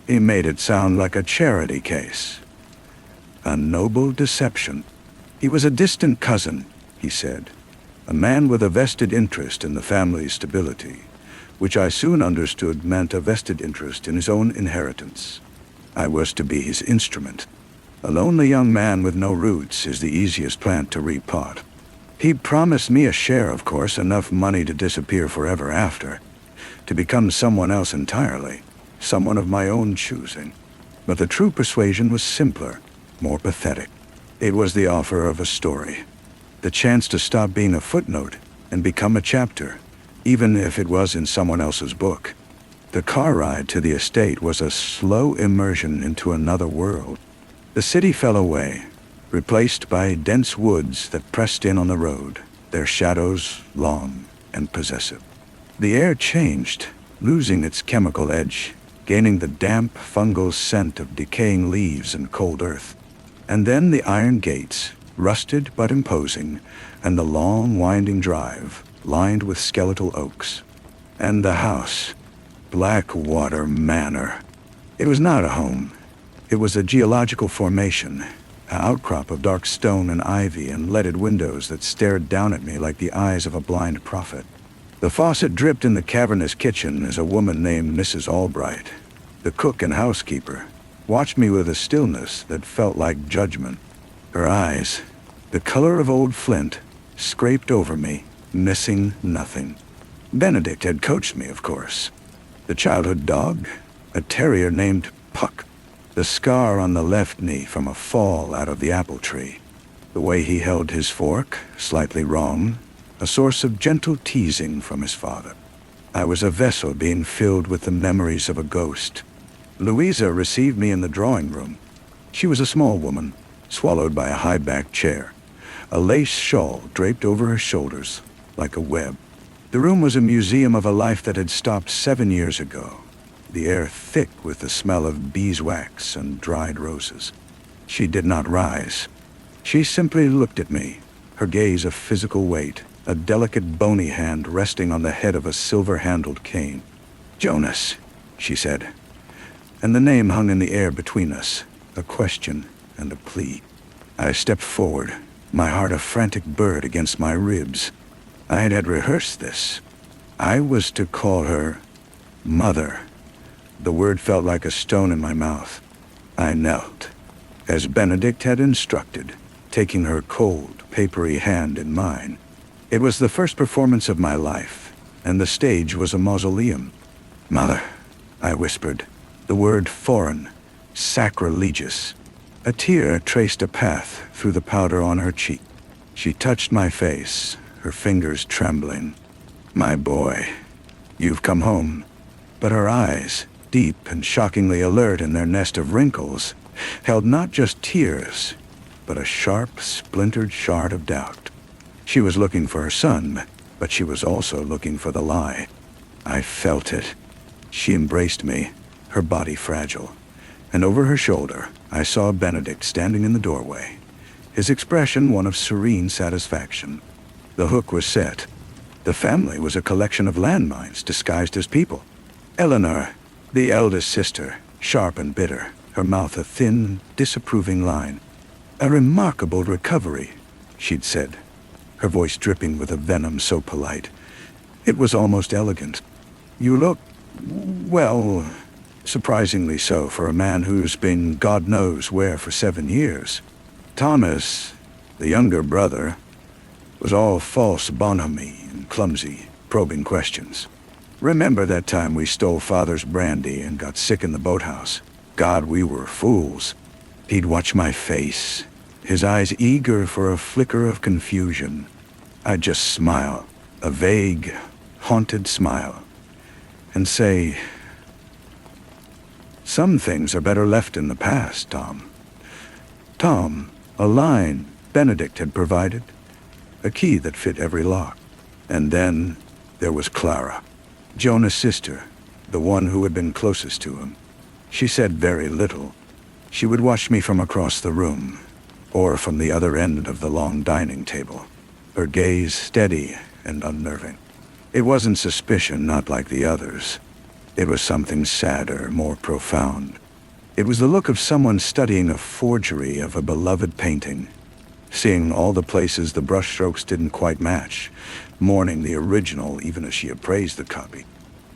He made it sound like a charity case. A noble deception. He was a distant cousin, he said, a man with a vested interest in the family's stability, which I soon understood meant a vested interest in his own inheritance. I was to be his instrument. A lonely young man with no roots is the easiest plant to repot. He promised me a share, of course, enough money to disappear forever after, to become someone else entirely, someone of my own choosing. But the true persuasion was simpler, more pathetic. It was the offer of a story, the chance to stop being a footnote and become a chapter, even if it was in someone else's book. The car ride to the estate was a slow immersion into another world. The city fell away, replaced by dense woods that pressed in on the road, their shadows long and possessive. The air changed, losing its chemical edge, gaining the damp, fungal scent of decaying leaves and cold earth. And then the iron gates, rusted but imposing, and the long, winding drive, lined with skeletal oaks. And the house, Blackwater Manor. It was not a home. It was a geological formation, an outcrop of dark stone and ivy and leaded windows that stared down at me like the eyes of a blind prophet. The faucet dripped in the cavernous kitchen as a woman named Mrs. Albright, the cook and housekeeper, watched me with a stillness that felt like judgment. Her eyes, the color of old flint, scraped over me, missing nothing. Benedict had coached me, of course. The childhood dog, a terrier named Puck. The scar on the left knee from a fall out of the apple tree. The way he held his fork, slightly wrong, a source of gentle teasing from his father. I was a vessel being filled with the memories of a ghost. Louisa received me in the drawing room. She was a small woman, swallowed by a high-backed chair, a lace shawl draped over her shoulders like a web. The room was a museum of a life that had stopped 7 years ago, the air thick with the smell of beeswax and dried roses. She did not rise. She simply looked at me, her gaze of physical weight, a delicate bony hand resting on the head of a silver-handled cane. "Jonas," she said, and the name hung in the air between us, a question and a plea. I stepped forward, my heart a frantic bird against my ribs. I had rehearsed this. I was to call her Mother. The word felt like a stone in my mouth. I knelt, as Benedict had instructed, taking her cold, papery hand in mine. It was the first performance of my life, and the stage was a mausoleum. "Mother," I whispered, the word foreign, sacrilegious. A tear traced a path through the powder on her cheek. She touched my face, her fingers trembling. "My boy, you've come home." But her eyes, deep and shockingly alert in their nest of wrinkles, held not just tears, but a sharp, splintered shard of doubt. She was looking for her son, but she was also looking for the lie. I felt it. She embraced me, her body fragile, and over her shoulder I saw Benedict standing in the doorway, his expression one of serene satisfaction. The hook was set. The family was a collection of landmines disguised as people. Eleanor, the eldest sister, sharp and bitter, her mouth a thin, disapproving line. "A remarkable recovery," she'd said, her voice dripping with a venom so polite. It was almost elegant. "You look, well, surprisingly so for a man who's been God knows where for 7 years. Thomas, the younger brother, was all false bonhomie and clumsy, probing questions. Remember that time we stole Father's brandy and got sick in the boathouse? God, we were fools." He'd watch my face, his eyes eager for a flicker of confusion. I'd just smile, a vague, haunted smile, and say, "Some things are better left in the past, Tom." Tom, a line Benedict had provided, a key that fit every lock. And then there was Clara, Jonah's sister, the one who had been closest to him. She said very little. She would watch me from across the room, or from the other end of the long dining table. her gaze steady and unnerving. It wasn't suspicion, not like the others. It was something sadder, more profound. It was the look of someone studying a forgery of a beloved painting, seeing all the places the brushstrokes didn't quite match, mourning the original even as she appraised the copy.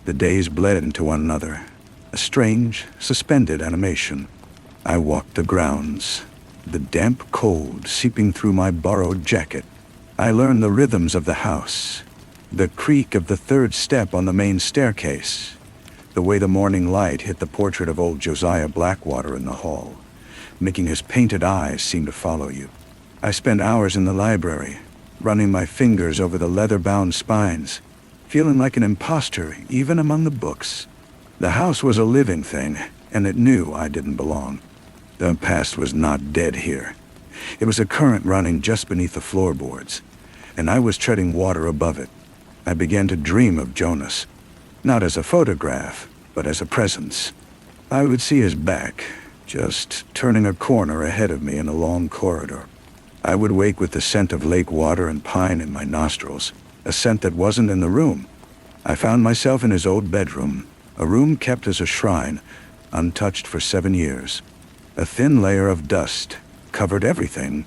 The days bled into one another, a strange, suspended animation. I walked the grounds, the damp cold seeping through my borrowed jacket. I learned the rhythms of the house, the creak of the third step on the main staircase, the way the morning light hit the portrait of old Josiah Blackwater in the hall, making his painted eyes seem to follow you. I spent hours in the library, running my fingers over the leather-bound spines, feeling like an imposter even among the books. The house was a living thing, and it knew I didn't belong. The past was not dead here. It was a current running just beneath the floorboards, and I was treading water above it. I began to dream of Jonas, not as a photograph, but as a presence. I would see his back, just turning a corner ahead of me in a long corridor. I would wake with the scent of lake water and pine in my nostrils, a scent that wasn't in the room. I found myself in his old bedroom, a room kept as a shrine, untouched for 7 years. A thin layer of dust covered everything.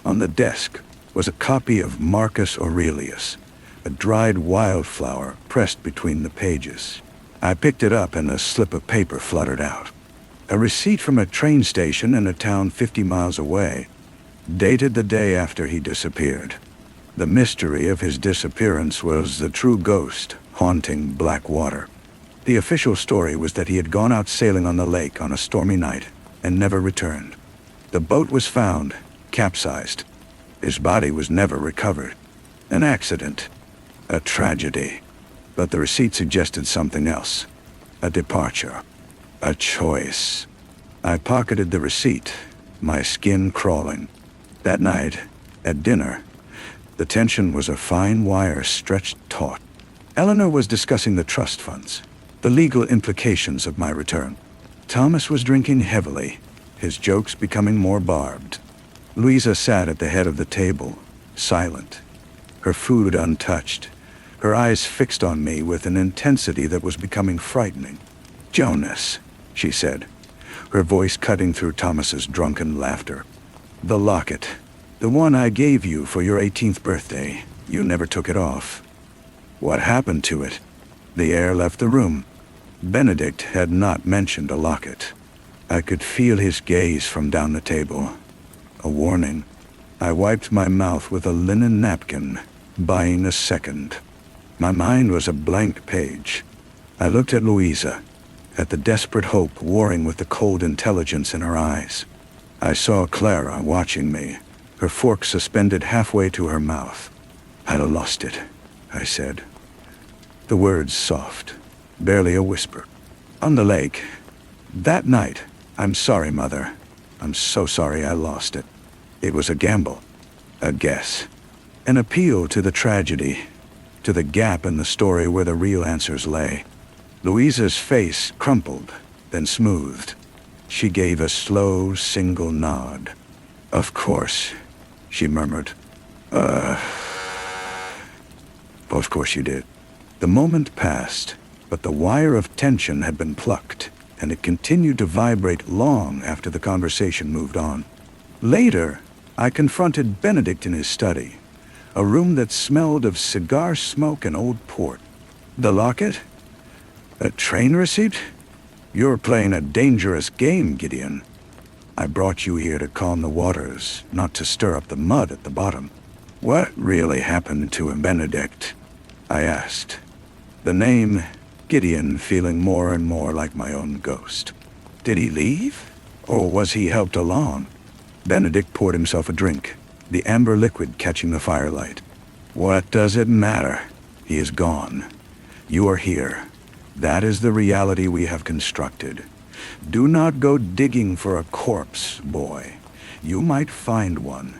On the desk was a copy of Marcus Aurelius, a dried wildflower pressed between the pages. I picked it up and a slip of paper fluttered out. A receipt from a train station in a town 50 miles away, dated the day after he disappeared. The mystery of his disappearance was the true ghost haunting Blackwater. The official story was that he had gone out sailing on the lake on a stormy night and never returned. The boat was found, capsized. His body was never recovered. An accident. A tragedy. But the receipt suggested something else. A departure. A choice. I pocketed the receipt, my skin crawling. That night, at dinner, the tension was a fine wire stretched taut. Eleanor was discussing the trust funds, the legal implications of my return. Thomas was drinking heavily, his jokes becoming more barbed. Louisa sat at the head of the table, silent, her food untouched, her eyes fixed on me with an intensity that was becoming frightening. "Jonas," she said, her voice cutting through Thomas's drunken laughter. "The locket, the one I gave you for your 18th birthday, you never took it off. What happened to it?" The air left the room. Benedict had not mentioned a locket. I could feel his gaze from down the table. A warning. I wiped my mouth with a linen napkin, buying a second. My mind was a blank page. I looked at Louisa, at the desperate hope warring with the cold intelligence in her eyes. I saw Clara watching me, her fork suspended halfway to her mouth. "I lost it," I said. The words soft, barely a whisper. "On the lake. That night. I'm sorry, Mother. I'm so sorry I lost it. It was a gamble. A guess. An appeal to the tragedy, to the gap in the story where the real answers lay." Louisa's face crumpled, then smoothed. She gave a slow, single nod. "Of course," she murmured. Of course you did." The moment passed, but the wire of tension had been plucked, and it continued to vibrate long after the conversation moved on. Later, I confronted Benedict in his study, a room that smelled of cigar smoke and old port. "The locket? A train receipt? You're playing a dangerous game, Gideon. I brought you here to calm the waters, not to stir up the mud at the bottom." "What really happened to him, Benedict?" I asked, the name Gideon feeling more and more like my own ghost. "Did he leave? Or was he helped along?" Benedict poured himself a drink, the amber liquid catching the firelight. "What does it matter? He is gone. You are here. That is the reality we have constructed. Do not go digging for a corpse, boy. You might find one,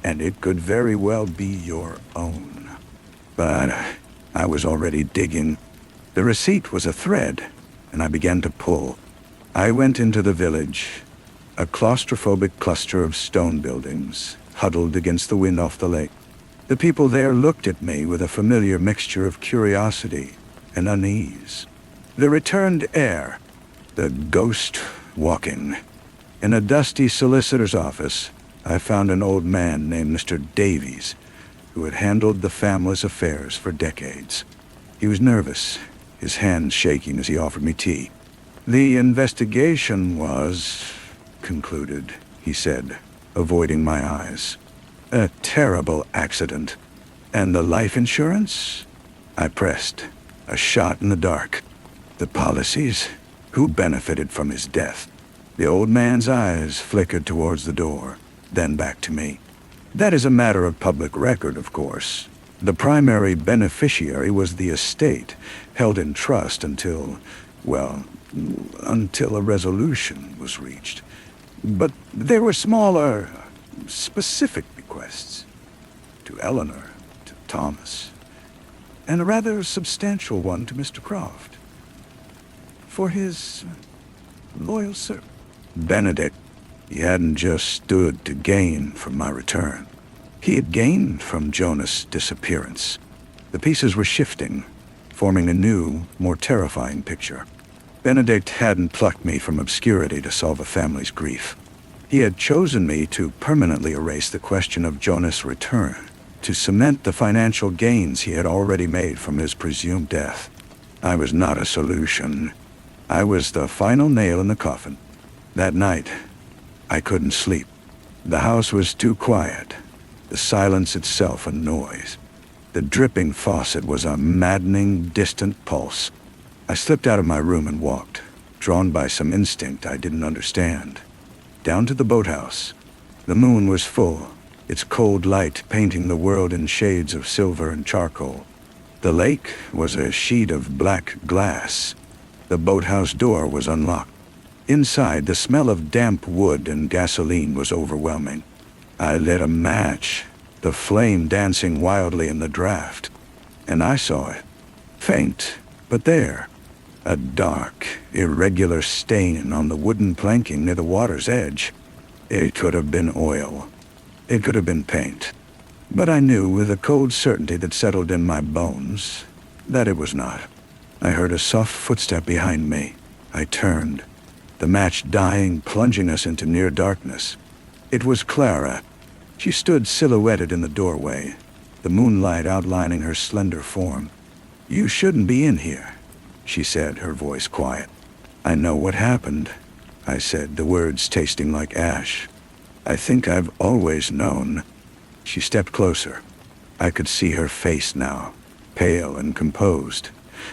and it could very well be your own." But I was already digging. The receipt was a thread, and I began to pull. I went into the village, a claustrophobic cluster of stone buildings, huddled against the wind off the lake. The people there looked at me with a familiar mixture of curiosity and unease. The returned heir, the ghost walking. In a dusty solicitor's office, I found an old man named Mr. Davies, who had handled the family's affairs for decades. He was nervous, his hands shaking as he offered me tea. The investigation was concluded, he said, avoiding my eyes. A terrible accident. And the life insurance? I pressed, a shot in the dark. The policies? Who benefited from his death? The old man's eyes flickered towards the door, then back to me. That is a matter of public record, of course. The primary beneficiary was the estate, held in trust until a resolution was reached. But there were smaller, specific bequests. To Eleanor, to Thomas, and a rather substantial one to Mr. Croft. For his loyal servant. Benedict. He hadn't just stood to gain from my return. He had gained from Jonas' disappearance. The pieces were shifting, forming a new, more terrifying picture. Benedict hadn't plucked me from obscurity to solve a family's grief. He had chosen me to permanently erase the question of Jonas' return, to cement the financial gains he had already made from his presumed death. I was not a solution. I was the final nail in the coffin. That night, I couldn't sleep. The house was too quiet, the silence itself a noise. The dripping faucet was a maddening, distant pulse. I slipped out of my room and walked, drawn by some instinct I didn't understand, down to the boathouse. The moon was full, its cold light painting the world in shades of silver and charcoal. The lake was a sheet of black glass. The boathouse door was unlocked. Inside, the smell of damp wood and gasoline was overwhelming. I lit a match, the flame dancing wildly in the draft, and I saw it. Faint, but there. A dark, irregular stain on the wooden planking near the water's edge. It could have been oil. It could have been paint. But I knew with a cold certainty that settled in my bones that it was not. I heard a soft footstep behind me. I turned, the match dying, plunging us into near darkness. It was Clara. She stood silhouetted in the doorway, the moonlight outlining her slender form. "You shouldn't be in here," she said, her voice quiet. "I know what happened," I said, the words tasting like ash. "I think I've always known." She stepped closer. I could see her face now, pale and composed,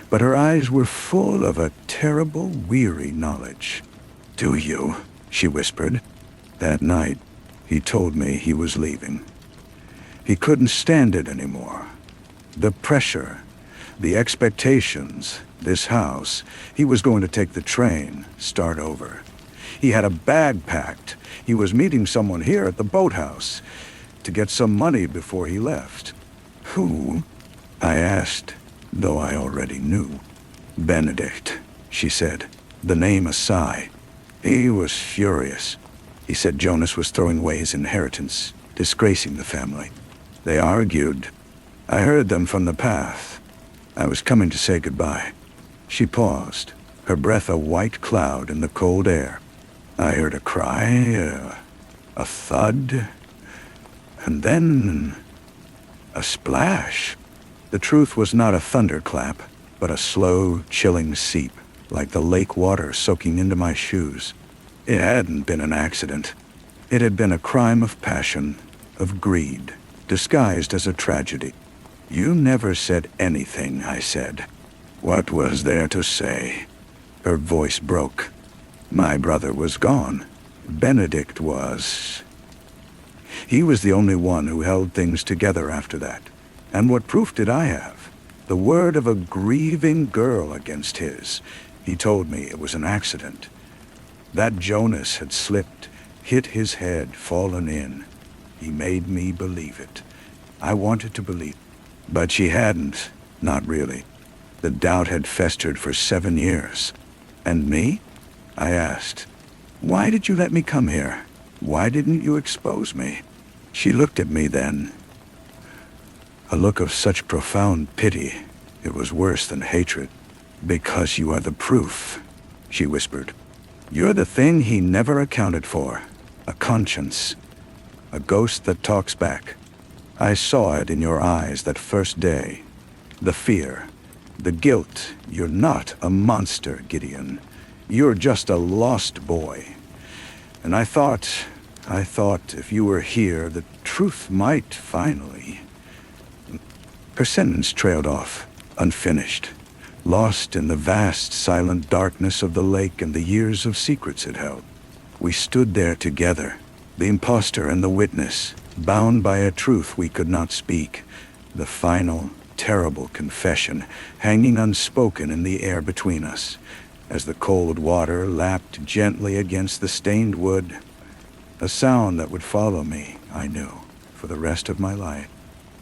but her eyes were full of a terrible, weary knowledge. "Do you?" she whispered. That night, he told me he was leaving. He couldn't stand it anymore. The pressure, the expectations, this house. He was going to take the train, start over. He had a bag packed. He was meeting someone here at the boathouse to get some money before he left. "Who?" I asked, though I already knew. "Benedict," she said, the name a sigh. He was furious. He said Jonas was throwing away his inheritance, disgracing the family. They argued. I heard them from the path. I was coming to say goodbye. She paused, her breath a white cloud in the cold air. I heard a cry, a thud, and then a splash. The truth was not a thunderclap, but a slow, chilling seep, like the lake water soaking into my shoes. It hadn't been an accident. It had been a crime of passion, of greed, disguised as a tragedy. "You never said anything," I said. "What was there to say?" Her voice broke. My brother was gone. Benedict was. He was the only one who held things together after that. And what proof did I have? The word of a grieving girl against his. He told me it was an accident. That Jonas had slipped, hit his head, fallen in. He made me believe it. I wanted to believe. But she hadn't. Not really. The doubt had festered for 7 years. "And me?" I asked. "Why did you let me come here? Why didn't you expose me?" She looked at me then. a look of such profound pity, it was worse than hatred. "Because you are the proof," she whispered. "You're the thing he never accounted for. A conscience. A ghost that talks back. I saw it in your eyes that first day. The fear. The guilt. You're not a monster, Gideon. You're just a lost boy. And I thought if you were here, the truth might finally..." Her sentence trailed off, unfinished, lost in the vast, silent darkness of the lake and the years of secrets it held. We stood there together, the impostor and the witness, bound by a truth we could not speak, the final, terrible confession hanging unspoken in the air between us, as the cold water lapped gently against the stained wood, a sound that would follow me, I knew, for the rest of my life.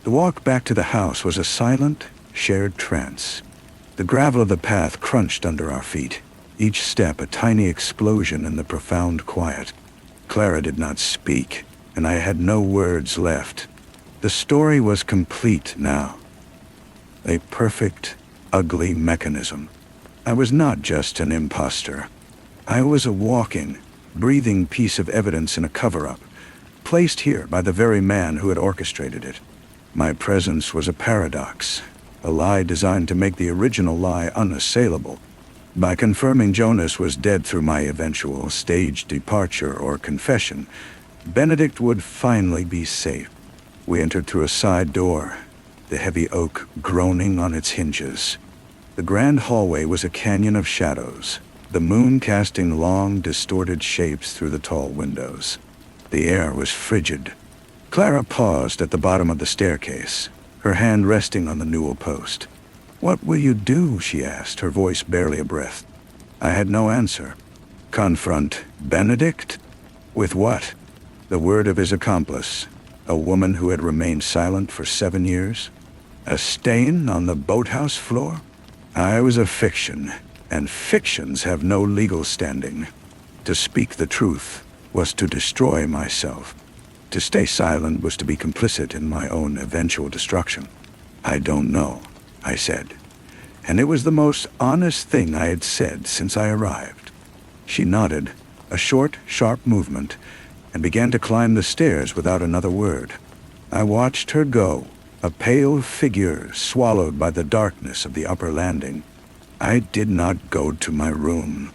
The walk back to the house was a silent, shared trance. The gravel of the path crunched under our feet, each step a tiny explosion in the profound quiet. Clara did not speak, and I had no words left. The story was complete now. A perfect, ugly mechanism. I was not just an imposter. I was a walking, breathing piece of evidence in a cover-up, placed here by the very man who had orchestrated it. My presence was a paradox, a lie designed to make the original lie unassailable. By confirming Jonas was dead through my eventual staged departure or confession, Benedict would finally be safe. We entered through a side door, the heavy oak groaning on its hinges. The grand hallway was a canyon of shadows, the moon casting long, distorted shapes through the tall windows. The air was frigid. Clara paused at the bottom of the staircase, her hand resting on the newel post. "What will you do?" she asked, her voice barely a breath. I had no answer. Confront Benedict? With what? The word of his accomplice, a woman who had remained silent for 7 years? A stain on the boathouse floor? I was a fiction, and fictions have no legal standing. To speak the truth was to destroy myself. To stay silent was to be complicit in my own eventual destruction. "I don't know," I said, and it was the most honest thing I had said since I arrived. She nodded, a short, sharp movement, and began to climb the stairs without another word. I watched her go, a pale figure swallowed by the darkness of the upper landing. I did not go to my room.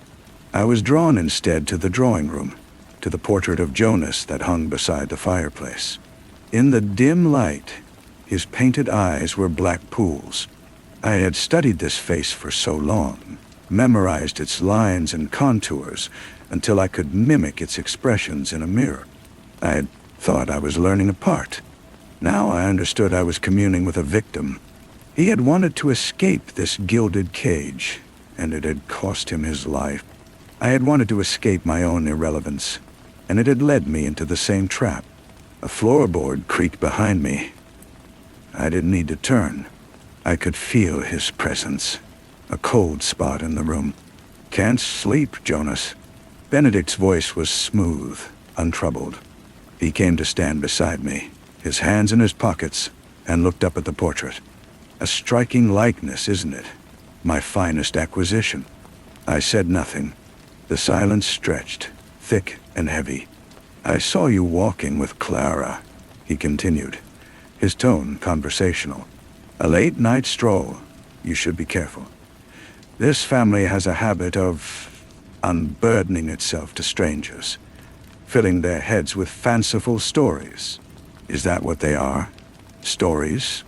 I was drawn instead to the drawing room, to the portrait of Jonas that hung beside the fireplace. In the dim light, his painted eyes were black pools. I had studied this face for so long, memorized its lines and contours, until I could mimic its expressions in a mirror. I had thought I was learning a part. Now I understood I was communing with a victim. He had wanted to escape this gilded cage, and it had cost him his life. I had wanted to escape my own irrelevance, and it had led me into the same trap. A floorboard creaked behind me. I didn't need to turn. I could feel his presence, a cold spot in the room. "Can't sleep, Jonas." Benedict's voice was smooth, untroubled. He came to stand beside me, his hands in his pockets, and looked up at the portrait. A striking likeness, isn't it? My finest acquisition. I said nothing. The silence stretched, thick and heavy. "I saw you walking with Clara," he continued, his tone conversational. "A late night stroll. You should be careful. This family has a habit of unburdening itself to strangers, filling their heads with fanciful stories. Is that what they are? Stories?"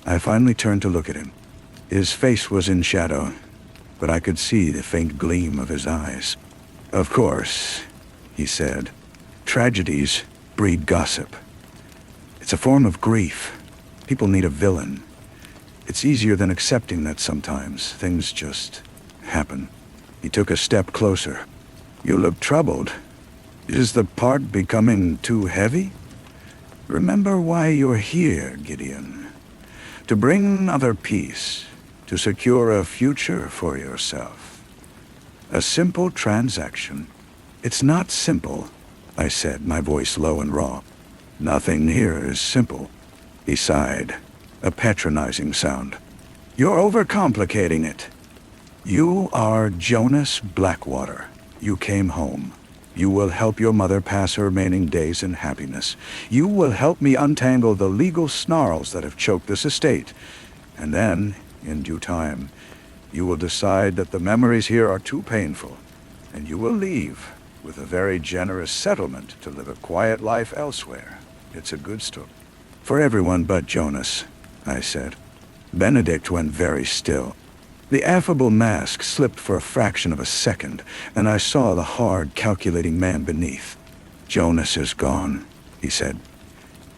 I finally turned to look at him. His face was in shadow, but I could see the faint gleam of his eyes. "Of course," he said. "Tragedies breed gossip. It's a form of grief. People need a villain. It's easier than accepting that sometimes things just happen." He took a step closer. "You look troubled. Is the part becoming too heavy? Remember why you're here, Gideon. To bring other peace, to secure a future for yourself. A simple transaction." "It's not simple," I said, my voice low and raw. "Nothing here is simple." He sighed. a patronizing sound. "You're overcomplicating it. You are Jonas Blackwater. You came home. You will help your mother pass her remaining days in happiness. You will help me untangle the legal snarls that have choked this estate. And then, in due time, you will decide that the memories here are too painful, and you will leave with a very generous settlement to live a quiet life elsewhere. It's a good story." "For everyone but Jonas," I said. Benedict went very still. The affable mask slipped for a fraction of a second, and I saw the hard, calculating man beneath. "Jonas is gone," he said,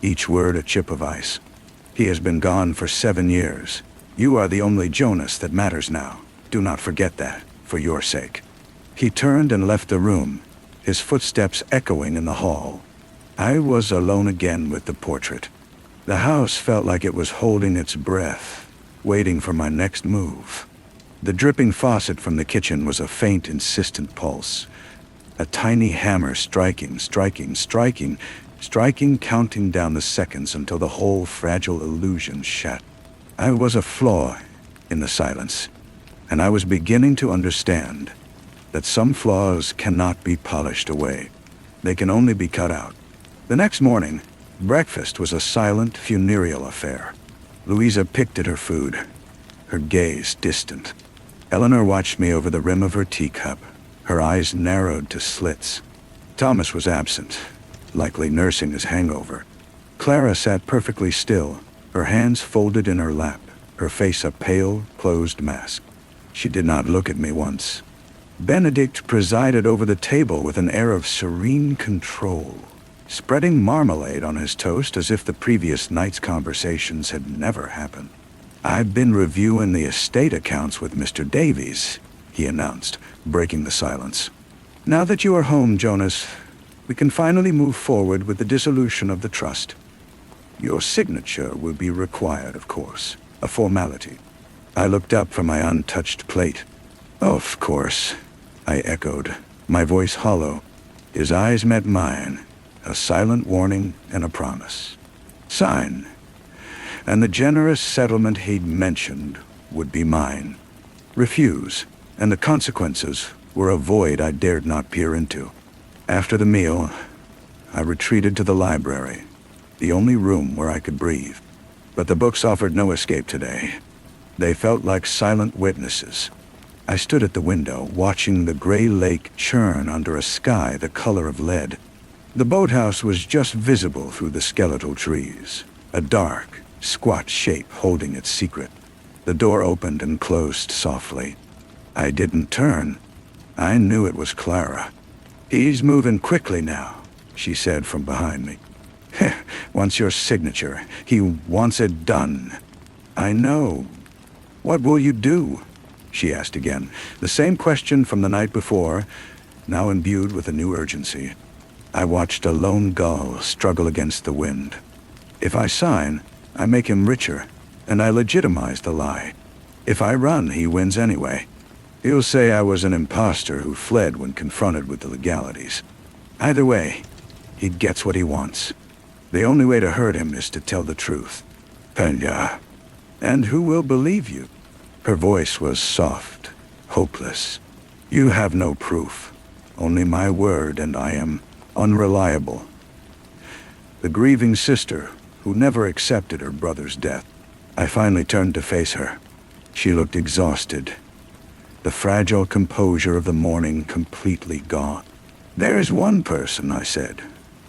each word a chip of ice. "He has been gone for 7 years. You are the only Jonas that matters now. Do not forget that, for your sake." He turned and left the room, his footsteps echoing in the hall. I was alone again with the portrait. The house felt like it was holding its breath, waiting for my next move. The dripping faucet from the kitchen was a faint, insistent pulse. A tiny hammer striking, counting down the seconds until the whole fragile illusion shattered. I was a flaw in the silence, and I was beginning to understand that some flaws cannot be polished away. They can only be cut out. The next morning, breakfast was a silent, funereal affair. Louisa picked at her food, her gaze distant. Eleanor watched me over the rim of her teacup, her eyes narrowed to slits. Thomas was absent, likely nursing his hangover. Clara sat perfectly still, her hands folded in her lap, her face a pale, closed mask. She did not look at me once. Benedict presided over the table with an air of serene control, spreading marmalade on his toast as if the previous night's conversations had never happened. "I've been reviewing the estate accounts with Mr. Davies," he announced, breaking the silence. "Now that you are home, Jonas, we can finally move forward with the dissolution of the trust. Your signature will be required, of course, a formality." I looked up from my untouched plate. "Of course," I echoed, my voice hollow. His eyes met mine, a silent warning and a promise. "Sign." And the generous settlement he'd mentioned would be mine. Refuse, and the consequences were a void I dared not peer into. After the meal, I retreated to the library, the only room where I could breathe. But the books offered no escape today. They felt like silent witnesses. I stood at the window, watching the gray lake churn under a sky the color of lead. The boathouse was just visible through the skeletal trees, a dark, squat shape holding its secret. The door opened and closed softly. I didn't turn. I knew it was Clara. "He's moving quickly now," she said from behind me. "Wants your signature. He wants it done." "I know. What will you do?" she asked again, the same question from the night before, now imbued with a new urgency. I watched a lone gull struggle against the wind. "If I sign, I make him richer, and I legitimize the lie. If I run, he wins anyway. He'll say I was an imposter who fled when confronted with the legalities. Either way, he gets what he wants. The only way to hurt him is to tell the truth." "Penya, and who will believe you?" Her voice was soft, hopeless. "You have no proof, only my word, and I am unreliable." The grieving sister, who never accepted her brother's death. I finally turned to face her. She looked exhausted, the fragile composure of the morning completely gone. "There is one person," I said,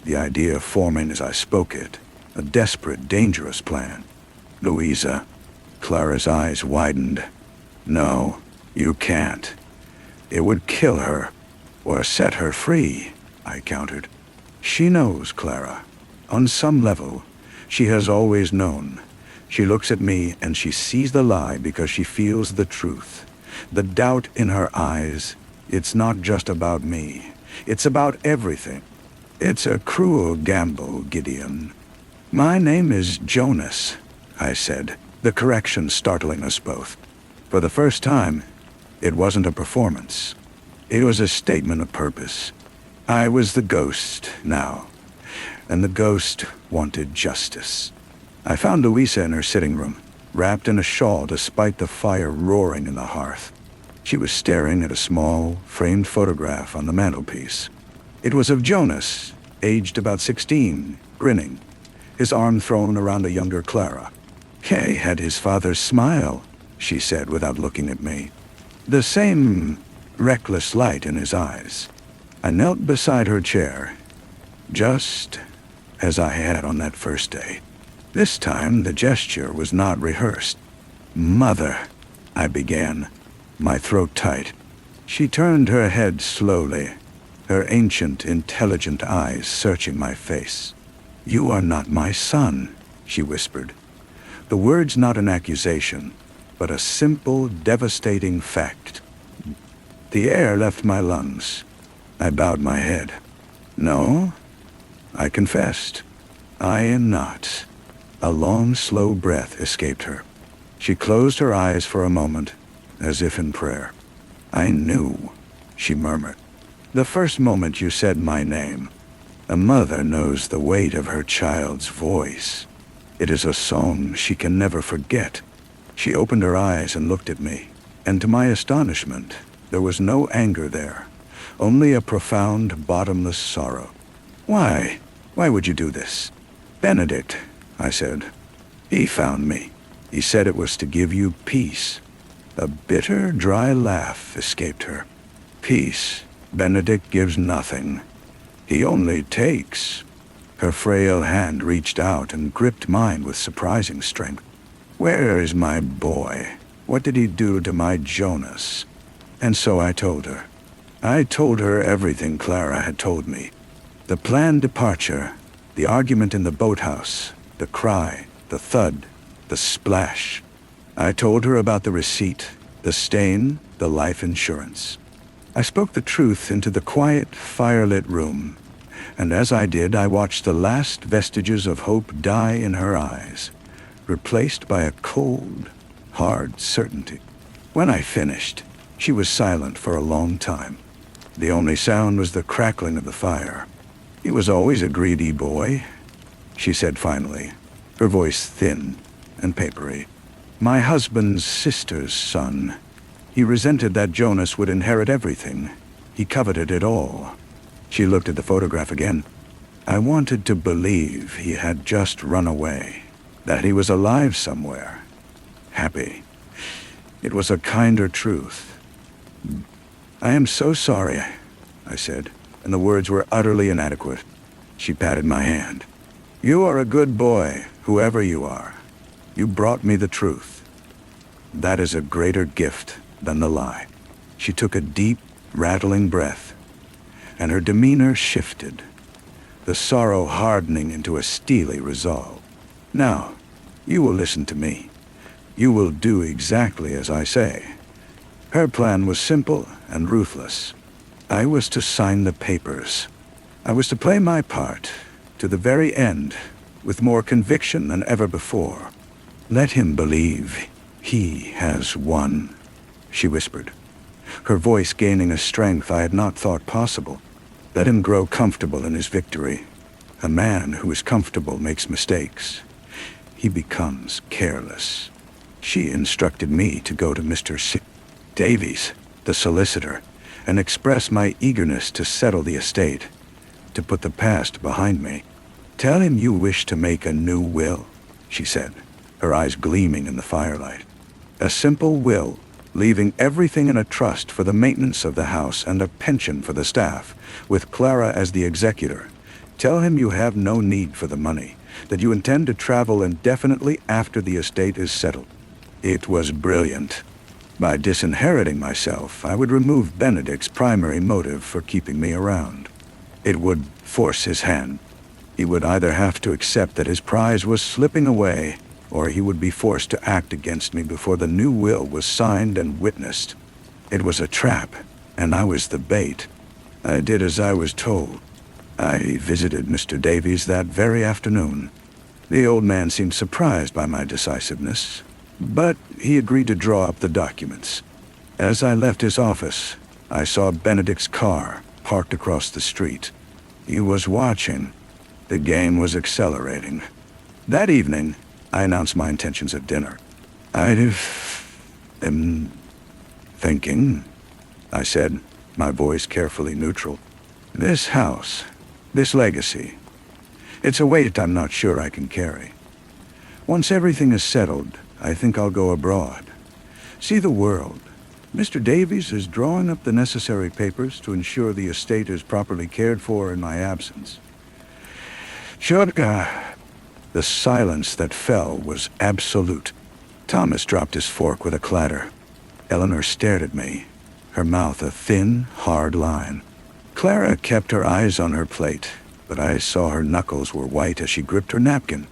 the idea forming as I spoke it, a desperate, dangerous plan. "Louisa." Clara's eyes widened. "No, you can't. It would kill her, or set her free," I countered. "She knows, Clara. On some level, she has always known. She looks at me and she sees the lie because she feels the truth. The doubt in her eyes. It's not just about me. It's about everything. It's a cruel gamble, Gideon." "My name is Jonas," I said, the correction startling us both. For the first time, it wasn't a performance. It was a statement of purpose. I was the ghost now, and the ghost wanted justice. I found Louisa in her sitting room, wrapped in a shawl despite the fire roaring in the hearth. She was staring at a small, framed photograph on the mantelpiece. It was of Jonas, aged about 16, grinning, his arm thrown around a younger Clara. Kay had his father's smile, she said without looking at me. The same reckless light in his eyes. I knelt beside her chair, just as I had on that first day. This time the gesture was not rehearsed. "Mother," I began, my throat tight. She turned her head slowly, her ancient, intelligent eyes searching my face. "You are not my son," she whispered. The words not an accusation, but a simple, devastating fact. The air left my lungs. I bowed my head. "No," I confessed. "I am not." A long, slow breath escaped her. She closed her eyes for a moment, as if in prayer. "I knew," she murmured. "The first moment you said my name. A mother knows the weight of her child's voice. It is a song she can never forget." She opened her eyes and looked at me, and to my astonishment, there was no anger there, only a profound, bottomless sorrow. "Why? Why would you do this?" "Benedict," I said. "He found me. He said it was to give you peace." A bitter, dry laugh escaped her. "Peace. Benedict gives nothing. He only takes." Her frail hand reached out and gripped mine with surprising strength. "Where is my boy? What did he do to my Jonas?" And so I told her. I told her everything Clara had told me. The planned departure, the argument in the boathouse, the cry, the thud, the splash. I told her about the receipt, the stain, the life insurance. I spoke the truth into the quiet, firelit room, and as I did, I watched the last vestiges of hope die in her eyes, replaced by a cold, hard certainty. When I finished, she was silent for a long time. The only sound was the crackling of the fire. "He was always a greedy boy," she said finally, her voice thin and papery. "My husband's sister's son. He resented that Jonas would inherit everything. He coveted it all." She looked at the photograph again. "I wanted to believe he had just run away, that he was alive somewhere, happy. It was a kinder truth." "I am so sorry," I said, and the words were utterly inadequate. She patted my hand. "You are a good boy, whoever you are. You brought me the truth. That is a greater gift than the lie." She took a deep, rattling breath, and her demeanor shifted, the sorrow hardening into a steely resolve. "Now, you will listen to me. You will do exactly as I say." Her plan was simple and ruthless. I was to sign the papers. I was to play my part, to the very end, with more conviction than ever before. "Let him believe he has won," she whispered, her voice gaining a strength I had not thought possible. "Let him grow comfortable in his victory. A man who is comfortable makes mistakes. He becomes careless." She instructed me to go to Mr. Davies, the solicitor, and express my eagerness to settle the estate, to put the past behind me. "Tell him you wish to make a new will," she said, her eyes gleaming in the firelight. "A simple will, leaving everything in a trust for the maintenance of the house and a pension for the staff, with Clara as the executor. Tell him you have no need for the money, that you intend to travel indefinitely after the estate is settled." It was brilliant. By disinheriting myself, I would remove Benedict's primary motive for keeping me around. It would force his hand. He would either have to accept that his prize was slipping away, or he would be forced to act against me before the new will was signed and witnessed. It was a trap, and I was the bait. I did as I was told. I visited Mr. Davies that very afternoon. The old man seemed surprised by my decisiveness, but he agreed to draw up the documents. As I left his office, I saw Benedict's car parked across the street. He was watching. The game was accelerating. That evening, I announced my intentions at dinner. I am thinking, I said, my voice carefully neutral. This house, this legacy, it's a weight I'm not sure I can carry. Once everything is settled, I think I'll go abroad. See the world. Mr. Davies is drawing up the necessary papers to ensure the estate is properly cared for in my absence. Shurka. The silence that fell was absolute. Thomas dropped his fork with a clatter. Eleanor stared at me, her mouth a thin, hard line. Clara kept her eyes on her plate, but I saw her knuckles were white as she gripped her napkin.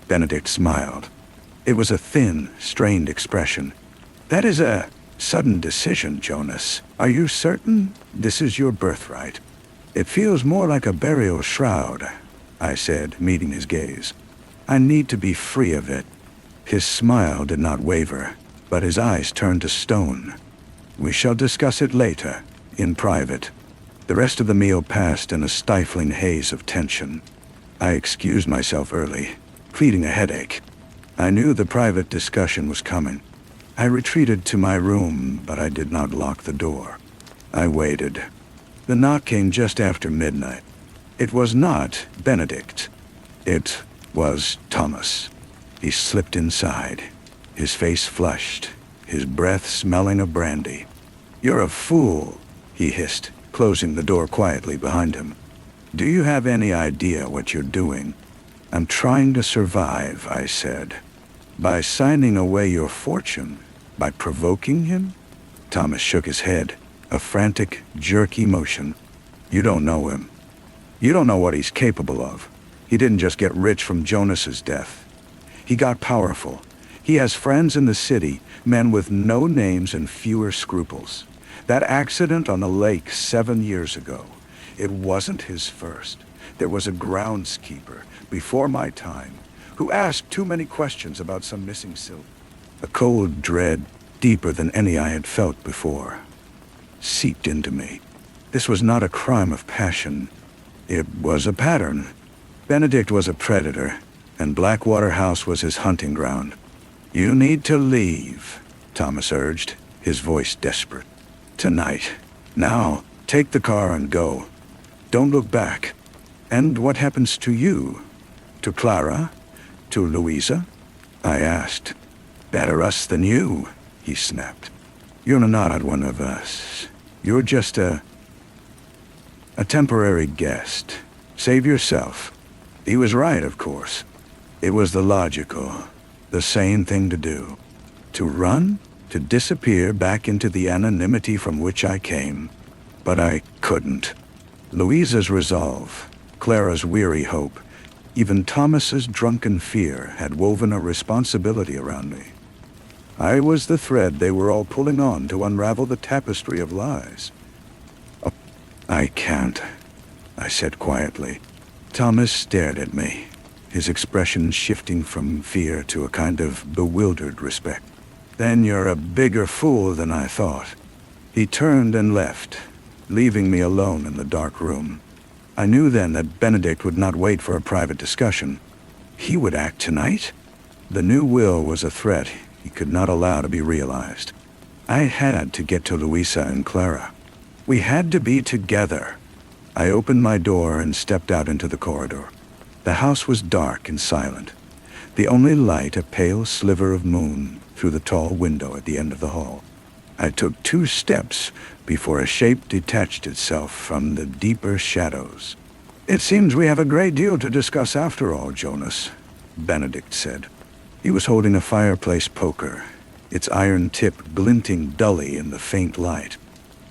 Benedict smiled. It was a thin, strained expression. That is a sudden decision, Jonas. Are you certain this is your birthright? It feels more like a burial shroud, I said, meeting his gaze. I need to be free of it. His smile did not waver, but his eyes turned to stone. We shall discuss it later, in private. The rest of the meal passed in a stifling haze of tension. I excused myself early, pleading a headache. I knew the private discussion was coming. I retreated to my room, but I did not lock the door. I waited. The knock came just after midnight. It was not Benedict. It was Thomas. He slipped inside, his face flushed, his breath smelling of brandy. You're a fool, he hissed, closing the door quietly behind him. Do you have any idea what you're doing? I'm trying to survive, I said. By signing away your fortune? By provoking him? Thomas shook his head, a frantic, jerky motion. You don't know him. You don't know what he's capable of. He didn't just get rich from Jonas's death. He got powerful. He has friends in the city, men with no names and fewer scruples. That accident on the lake 7 years ago, it wasn't his first. There was a groundskeeper, before my time, who asked too many questions about some missing silver. A cold dread, deeper than any I had felt before, seeped into me. This was not a crime of passion. It was a pattern. Benedict was a predator, and Blackwater House was his hunting ground. You need to leave, Thomas urged, his voice desperate. Tonight. Now, take the car and go. Don't look back. And what happens to you? To Clara? To Louisa? I asked. Better us than you, he snapped. You're not one of us. You're just a temporary guest. Save yourself. He was right, of course. It was the logical, the sane thing to do. To run? To disappear back into the anonymity from which I came. But I couldn't. Louisa's resolve, Clara's weary hope, even Thomas's drunken fear had woven a responsibility around me. I was the thread they were all pulling on to unravel the tapestry of lies. Oh, I can't, I said quietly. Thomas stared at me, his expression shifting from fear to a kind of bewildered respect. Then you're a bigger fool than I thought. He turned and left, leaving me alone in the dark room. I knew then that Benedict would not wait for a private discussion. He would act tonight? The new will was a threat he could not allow to be realized. I had to get to Louisa and Clara. We had to be together. I opened my door and stepped out into the corridor. The house was dark and silent, the only light a pale sliver of moon through the tall window at the end of the hall. I took 2 steps before a shape detached itself from the deeper shadows. It seems we have a great deal to discuss after all, Jonas, Benedict said. He was holding a fireplace poker, its iron tip glinting dully in the faint light.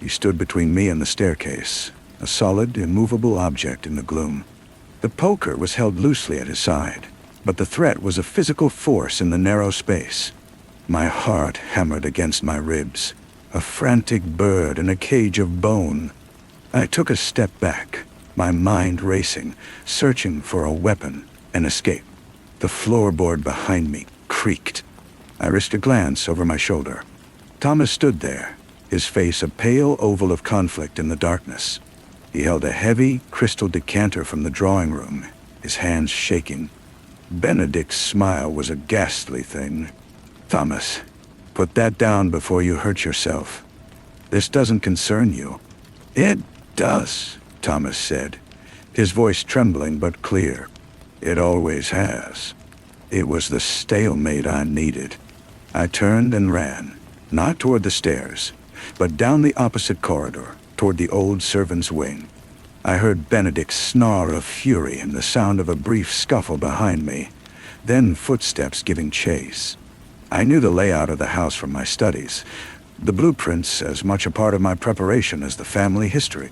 He stood between me and the staircase, a solid, immovable object in the gloom. The poker was held loosely at his side, but the threat was a physical force in the narrow space. My heart hammered against my ribs, a frantic bird in a cage of bone. I took a step back, my mind racing, searching for a weapon, an escape. The floorboard behind me creaked. I risked a glance over my shoulder. Thomas stood there, his face a pale oval of conflict in the darkness. He held a heavy, crystal decanter from the drawing room, his hands shaking. Benedict's smile was a ghastly thing. "Thomas, put that down before you hurt yourself. This doesn't concern you." "It does," Thomas said, his voice trembling but clear. "It always has." It was the stalemate I needed. I turned and ran, not toward the stairs, but down the opposite corridor, toward the old servant's wing. I heard Benedict snarl of fury and the sound of a brief scuffle behind me, then footsteps giving chase. I knew the layout of the house from my studies, the blueprints as much a part of my preparation as the family history.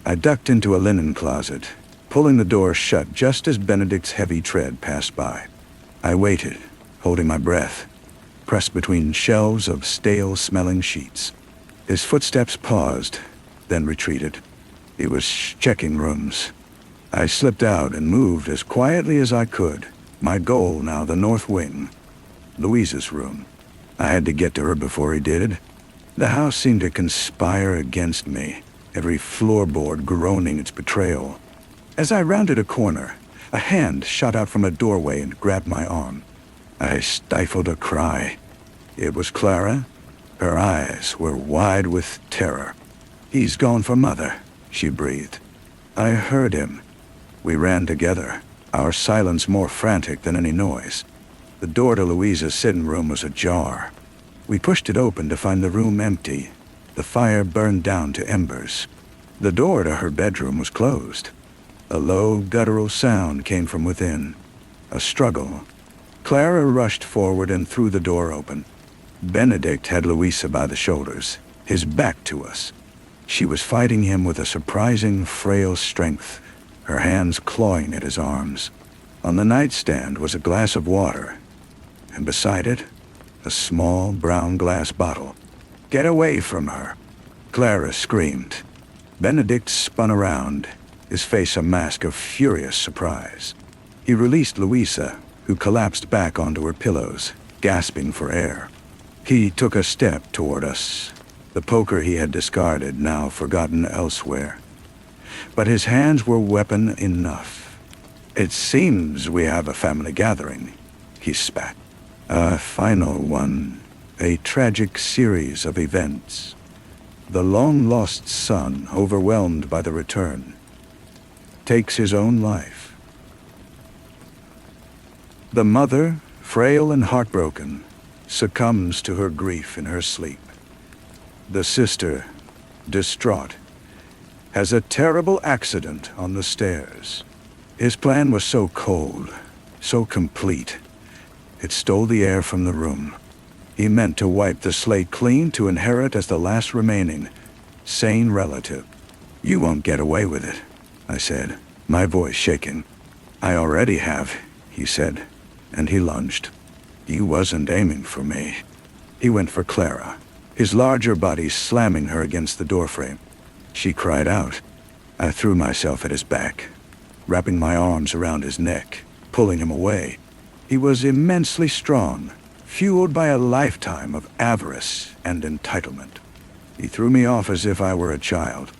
I ducked into a linen closet, pulling the door shut just as Benedict's heavy tread passed by. I waited, holding my breath, pressed between shelves of stale-smelling sheets. His footsteps paused, then retreated. He was checking rooms. I slipped out and moved as quietly as I could, my goal now the north wing, Louisa's room. I had to get to her before he did. The house seemed to conspire against me, every floorboard groaning its betrayal. As I rounded a corner, a hand shot out from a doorway and grabbed my arm. I stifled a cry. It was Clara. Her eyes were wide with terror. "He's gone for Mother," she breathed. I heard him. We ran together, our silence more frantic than any noise. The door to Louisa's sitting room was ajar. We pushed it open to find the room empty, the fire burned down to embers. The door to her bedroom was closed. A low, guttural sound came from within. A struggle. Clara rushed forward and threw the door open. Benedict had Louisa by the shoulders, his back to us. She was fighting him with a surprising, frail strength, her hands clawing at his arms. On the nightstand was a glass of water, and beside it, a small brown glass bottle. "Get away from her!" Clara screamed. Benedict spun around, his face a mask of furious surprise. He released Louisa, who collapsed back onto her pillows, gasping for air. He took a step toward us, the poker he had discarded now forgotten elsewhere. But his hands were weapon enough. "It seems we have a family gathering," he spat. "A final one, a tragic series of events. The long-lost son, overwhelmed by the return, takes his own life. The mother, frail and heartbroken, succumbs to her grief in her sleep. The sister, distraught, has a terrible accident on the stairs. His plan was so cold, so complete. It stole the air from the room. He meant to wipe the slate clean to inherit as the last remaining, sane relative. "You won't get away with it," I said, my voice shaking. "I already have," he said, and he lunged. He wasn't aiming for me. He went for Clara, his larger body slamming her against the doorframe. She cried out. I threw myself at his back, wrapping my arms around his neck, pulling him away. He was immensely strong, fueled by a lifetime of avarice and entitlement. He threw me off as if I were a child.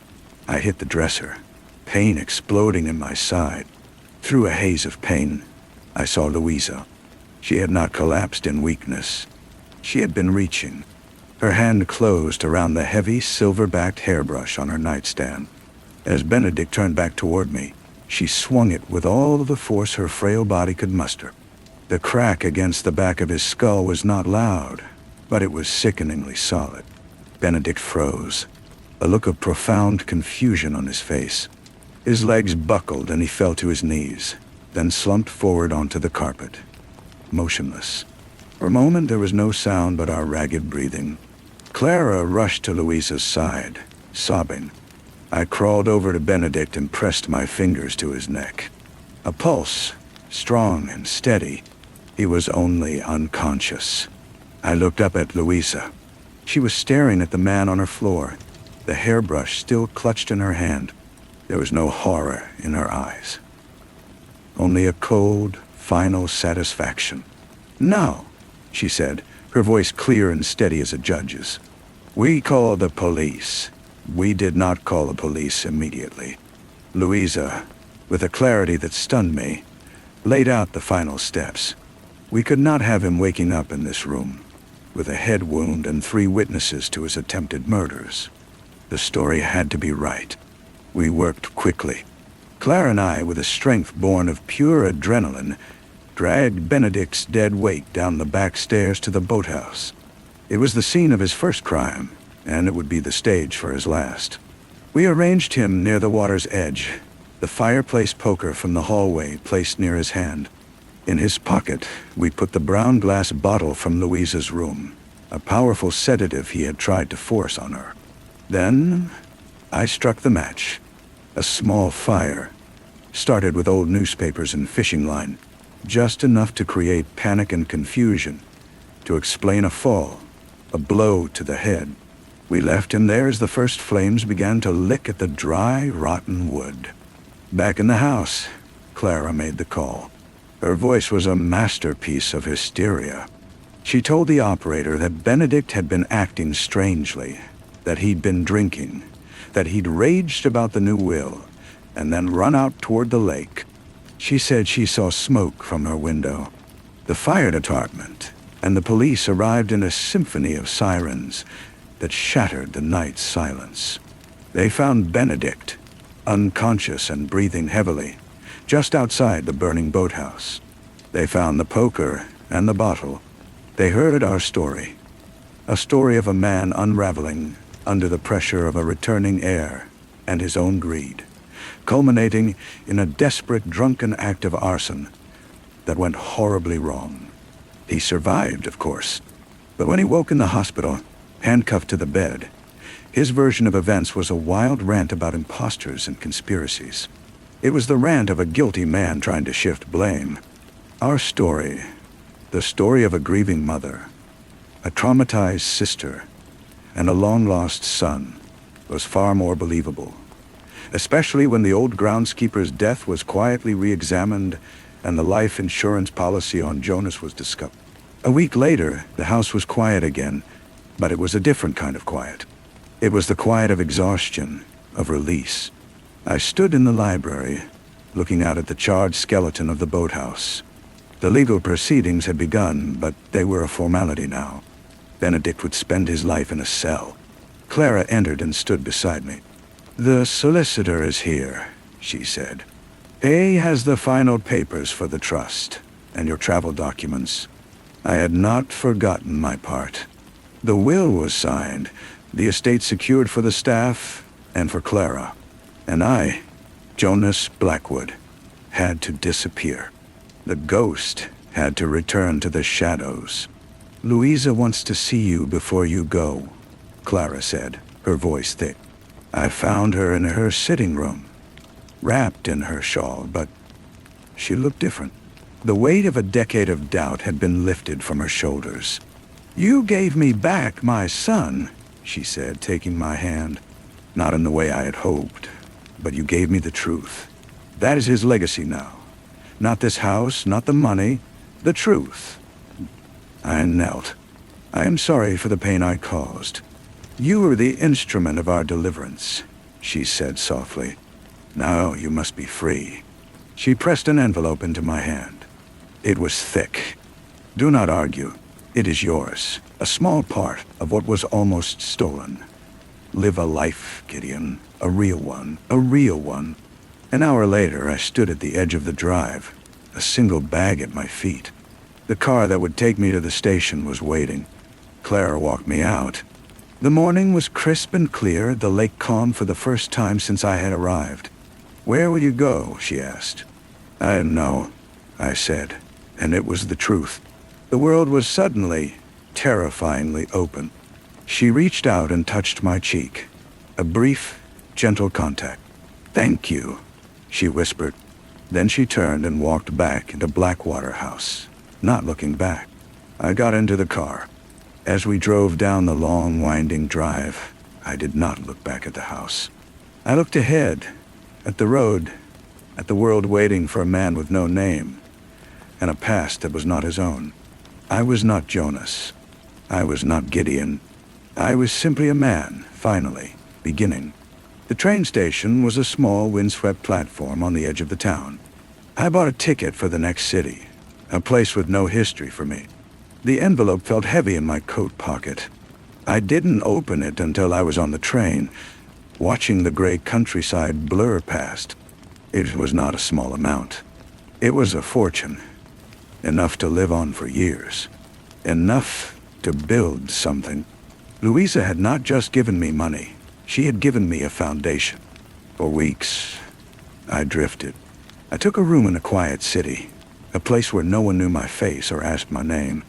I hit the dresser, pain exploding in my side. Through a haze of pain, I saw Louisa. She had not collapsed in weakness. She had been reaching. Her hand closed around the heavy, silver-backed hairbrush on her nightstand. As Benedict turned back toward me, she swung it with all the force her frail body could muster. The crack against the back of his skull was not loud, but it was sickeningly solid. Benedict froze, a look of profound confusion on his face. His legs buckled and he fell to his knees, then slumped forward onto the carpet, motionless. For a moment there was no sound but our ragged breathing. Clara rushed to Louisa's side, sobbing. I crawled over to Benedict and pressed my fingers to his neck. A pulse, strong and steady. He was only unconscious. I looked up at Louisa. She was staring at the man on her floor, the hairbrush still clutched in her hand. There was no horror in her eyes. Only a cold, final satisfaction. "No," she said, her voice clear and steady as a judge's. "We call the police." We did not call the police immediately. Louisa, with a clarity that stunned me, laid out the final steps. We could not have him waking up in this room, with a head wound and 3 witnesses to his attempted murders. The story had to be right. We worked quickly. Claire and I, with a strength born of pure adrenaline, dragged Benedict's dead weight down the back stairs to the boathouse. It was the scene of his first crime, and it would be the stage for his last. We arranged him near the water's edge, the fireplace poker from the hallway placed near his hand. In his pocket, we put the brown glass bottle from Louisa's room, a powerful sedative he had tried to force on her. Then, I struck the match. A small fire, started with old newspapers and fishing line, just enough to create panic and confusion, to explain a fall, a blow to the head. We left him there as the first flames began to lick at the dry, rotten wood. Back in the house, Clara made the call. Her voice was a masterpiece of hysteria. She told the operator that Benedict had been acting strangely, that he'd been drinking, that he'd raged about the new will, and then run out toward the lake. She said she saw smoke from her window. The fire department and the police arrived in a symphony of sirens that shattered the night's silence. They found Benedict, unconscious and breathing heavily, just outside the burning boathouse. They found the poker and the bottle. They heard our story, a story of a man unraveling under the pressure of a returning heir and his own greed, culminating in a desperate, drunken act of arson that went horribly wrong. He survived, of course, but when he woke in the hospital, handcuffed to the bed, his version of events was a wild rant about imposters and conspiracies. It was the rant of a guilty man trying to shift blame. Our story, the story of a grieving mother, a traumatized sister, and a long-lost son, was far more believable, especially when the old groundskeeper's death was quietly re-examined and the life insurance policy on Jonas was discovered. A week later, the house was quiet again, but it was a different kind of quiet. It was the quiet of exhaustion, of release. I stood in the library, looking out at the charred skeleton of the boathouse. The legal proceedings had begun, but they were a formality now. Benedict would spend his life in a cell. Clara entered and stood beside me. "The solicitor is here," she said. "A has the final papers for the trust, and your travel documents." I had not forgotten my part. The will was signed, the estate secured for the staff and for Clara. And I, Jonas Blackwood, had to disappear. The ghost had to return to the shadows. "Louisa wants to see you before you go," Clara said, her voice thick. I found her in her sitting room, wrapped in her shawl, but she looked different. The weight of a decade of doubt had been lifted from her shoulders. "You gave me back my son," she said, taking my hand. "Not in the way I had hoped, but you gave me the truth. That is his legacy now. Not this house, not the money, the truth." I knelt. "I am sorry for the pain I caused. You were the instrument of our deliverance," she said softly. "Now you must be free." She pressed an envelope into my hand. It was thick. "Do not argue. It is yours, a small part of what was almost stolen. Live a life, Gideon, a real one, a real one." An hour later, I stood at the edge of the drive, a single bag at my feet. The car that would take me to the station was waiting. Clara walked me out. The morning was crisp and clear, the lake calm for the first time since I had arrived. "Where will you go?" she asked. "I don't know," I said, and it was the truth. The world was suddenly, terrifyingly open. She reached out and touched my cheek. A brief, gentle contact. "Thank you," she whispered. Then she turned and walked back into Blackwater House, not looking back. I got into the car. As we drove down the long, winding drive, I did not look back at the house. I looked ahead, at the road, at the world waiting for a man with no name, and a past that was not his own. I was not Jonas. I was not Gideon. I was simply a man, finally, beginning. The train station was a small, windswept platform on the edge of the town. I bought a ticket for the next city, a place with no history for me. The envelope felt heavy in my coat pocket. I didn't open it until I was on the train, watching the gray countryside blur past. It was not a small amount. It was a fortune. Enough to live on for years. Enough to build something. Louisa had not just given me money. She had given me a foundation. For weeks, I drifted. I took a room in a quiet city, a place where no one knew my face or asked my name.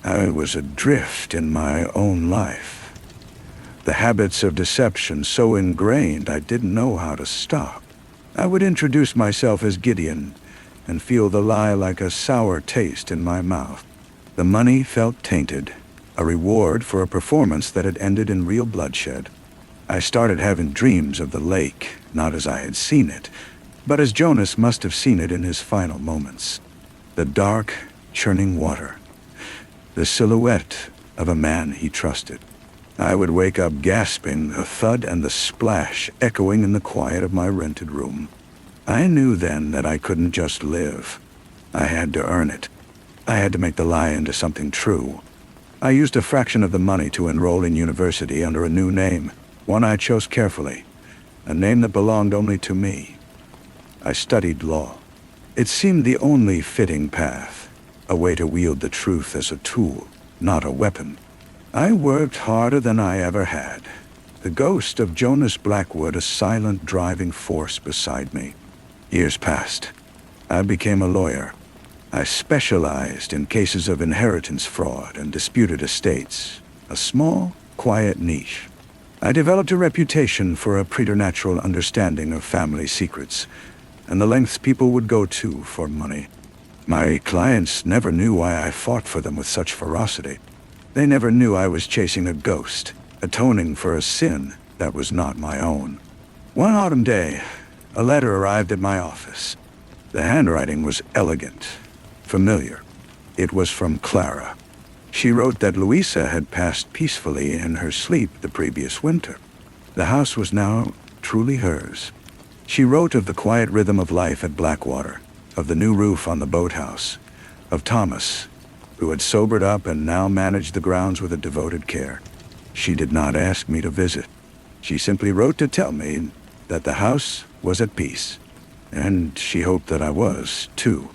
I was adrift in my own life. The habits of deception so ingrained I didn't know how to stop. I would introduce myself as Gideon and feel the lie like a sour taste in my mouth. The money felt tainted, a reward for a performance that had ended in real bloodshed. I started having dreams of the lake, not as I had seen it, but as Jonas must have seen it in his final moments. The dark, churning water. The silhouette of a man he trusted. I would wake up gasping, the thud and the splash echoing in the quiet of my rented room. I knew then that I couldn't just live. I had to earn it. I had to make the lie into something true. I used a fraction of the money to enroll in university under a new name, one I chose carefully, a name that belonged only to me. I studied law. It seemed the only fitting path, a way to wield the truth as a tool, not a weapon. I worked harder than I ever had, the ghost of Jonas Blackwood a silent driving force beside me. Years passed. I became a lawyer. I specialized in cases of inheritance fraud and disputed estates, a small, quiet niche. I developed a reputation for a preternatural understanding of family secrets, and the lengths people would go to for money. My clients never knew why I fought for them with such ferocity. They never knew I was chasing a ghost, atoning for a sin that was not my own. One autumn day, a letter arrived at my office. The handwriting was elegant, familiar. It was from Clara. She wrote that Louisa had passed peacefully in her sleep the previous winter. The house was now truly hers. She wrote of the quiet rhythm of life at Blackwater, of the new roof on the boathouse, of Thomas, who had sobered up and now managed the grounds with a devoted care. She did not ask me to visit. She simply wrote to tell me that the house was at peace, and she hoped that I was, too.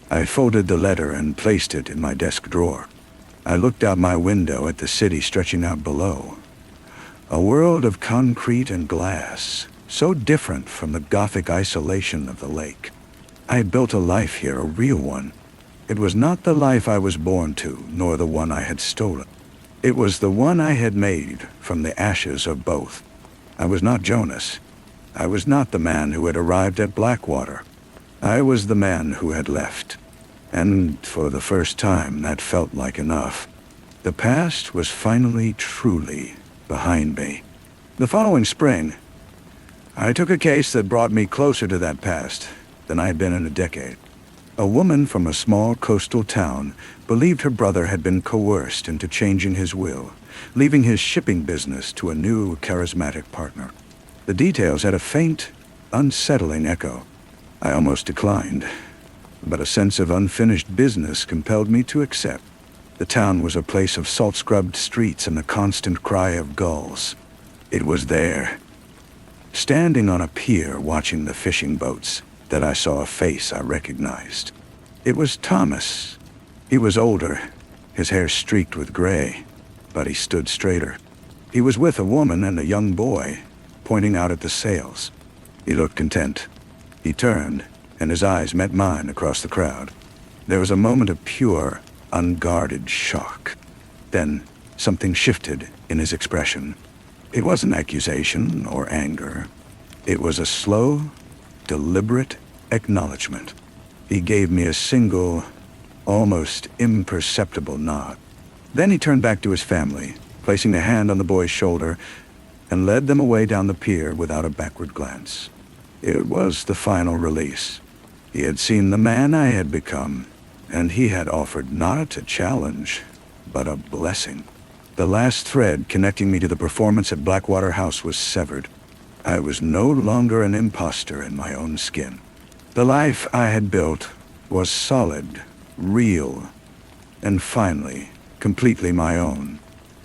I folded the letter and placed it in my desk drawer. I looked out my window at the city stretching out below. A world of concrete and glass, so different from the Gothic isolation of the lake. I had built a life here, a real one. It was not the life I was born to, nor the one I had stolen. It was the one I had made from the ashes of both. I was not Jonas. I was not the man who had arrived at Blackwater. I was the man who had left. And for the first time, that felt like enough. The past was finally, truly behind me. The following spring, I took a case that brought me closer to that past than I had been in a decade. A woman from a small coastal town believed her brother had been coerced into changing his will, leaving his shipping business to a new, charismatic partner. The details had a faint, unsettling echo. I almost declined, but a sense of unfinished business compelled me to accept. The town was a place of salt-scrubbed streets and the constant cry of gulls. It was there, standing on a pier watching the fishing boats, that I saw a face I recognized. It was Thomas. He was older, his hair streaked with gray, but he stood straighter. He was with a woman and a young boy, pointing out at the sails. He looked content. He turned, and his eyes met mine across the crowd. There was a moment of pure, unguarded shock. Then, something shifted in his expression. It wasn't accusation or anger. It was a slow, deliberate acknowledgement. He gave me a single, almost imperceptible nod. Then he turned back to his family, placing a hand on the boy's shoulder, and led them away down the pier without a backward glance. It was the final release. He had seen the man I had become, and he had offered not a challenge, but a blessing. The last thread connecting me to the performance at Blackwater House was severed. I was no longer an imposter in my own skin. The life I had built was solid, real, and finally, completely my own.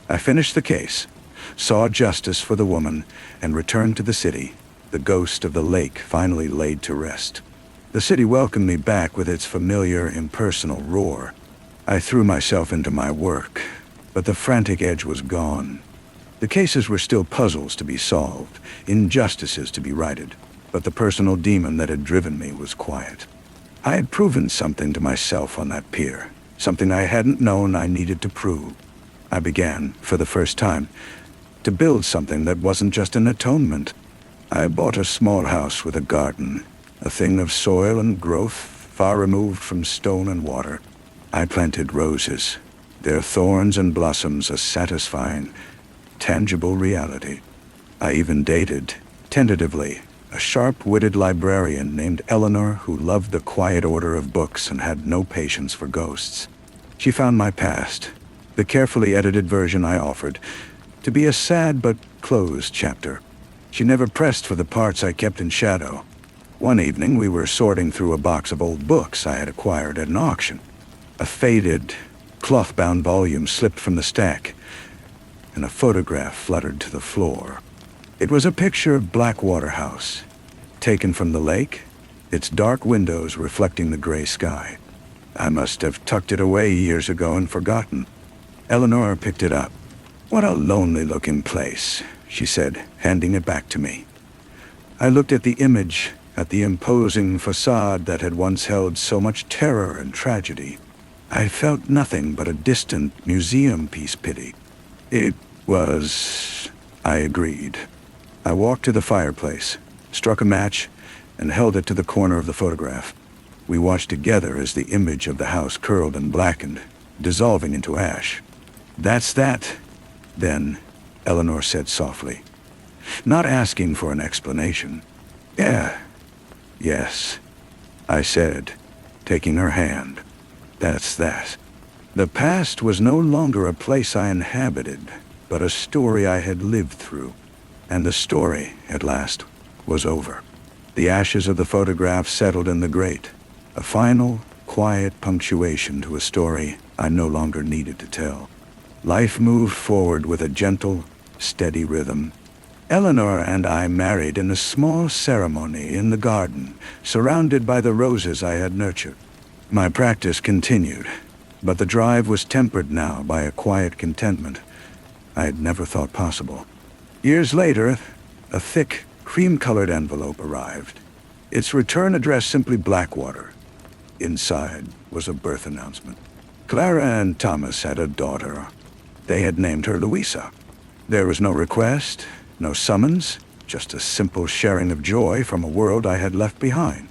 I finished the case, saw justice for the woman, and returned to the city, the ghost of the lake finally laid to rest. The city welcomed me back with its familiar, impersonal roar. I threw myself into my work, but the frantic edge was gone. The cases were still puzzles to be solved, injustices to be righted, but the personal demon that had driven me was quiet. I had proven something to myself on that pier, something I hadn't known I needed to prove. I began, for the first time, to build something that wasn't just an atonement. I bought a small house with a garden, a thing of soil and growth, far removed from stone and water. I planted roses, their thorns and blossoms a satisfying, tangible reality. I even dated, tentatively, a sharp-witted librarian named Eleanor who loved the quiet order of books and had no patience for ghosts. She found my past, the carefully edited version I offered, to be a sad but closed chapter. She never pressed for the parts I kept in shadow. One evening we were sorting through a box of old books I had acquired at an auction. A faded, cloth-bound volume slipped from the stack, and a photograph fluttered to the floor. It was a picture of Blackwater House, taken from the lake, its dark windows reflecting the gray sky. I must have tucked it away years ago and forgotten. Eleanor picked it up. "What a lonely-looking place," she said, handing it back to me. I looked at the image, at the imposing facade that had once held so much terror and tragedy. I felt nothing but a distant museum-piece pity. "It was," I agreed. I walked to the fireplace, struck a match, and held it to the corner of the photograph. We watched together as the image of the house curled and blackened, dissolving into ash. "That's that, then," Eleanor said softly, not asking for an explanation. Yes," I said, taking her hand. "That's that." The past was no longer a place I inhabited, but a story I had lived through. And the story, at last, was over. The ashes of the photograph settled in the grate, a final, quiet punctuation to a story I no longer needed to tell. Life moved forward with a gentle, steady rhythm. Eleanor and I married in a small ceremony in the garden, surrounded by the roses I had nurtured. My practice continued, but the drive was tempered now by a quiet contentment I had never thought possible. Years later, a thick, cream-colored envelope arrived. Its return address simply Blackwater. Inside was a birth announcement. Clara and Thomas had a daughter. They had named her Louisa. There was no request, no summons, just a simple sharing of joy from a world I had left behind.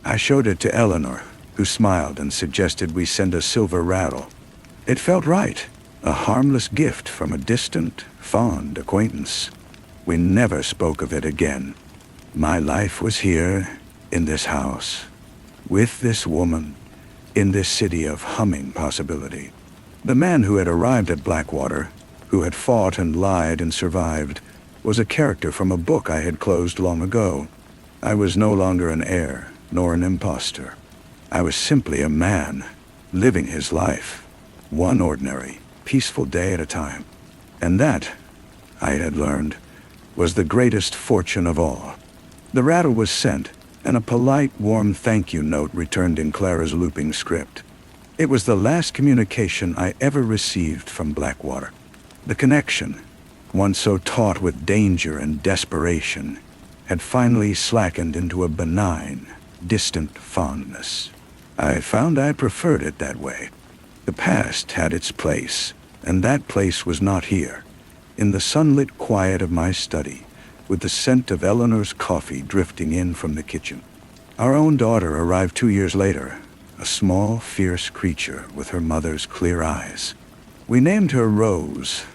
I showed it to Eleanor, who smiled and suggested we send a silver rattle. It felt right, a harmless gift from a distant, fond acquaintance. We never spoke of it again. My life was here, in this house, with this woman, in this city of humming possibility. The man who had arrived at Blackwater, who had fought and lied and survived, was a character from a book I had closed long ago. I was no longer an heir, nor an imposter. I was simply a man, living his life, one ordinary, peaceful day at a time. And that, I had learned, was the greatest fortune of all. The rattle was sent, and a polite, warm thank you note returned in Clara's looping script. It was the last communication I ever received from Blackwater. The connection, once so taut with danger and desperation, had finally slackened into a benign, distant fondness. I found I preferred it that way. The past had its place, and that place was not here. In the sunlit quiet of my study, with the scent of Eleanor's coffee drifting in from the kitchen. Our own daughter arrived 2 years later, a small, fierce creature with her mother's clear eyes. We named her Rose,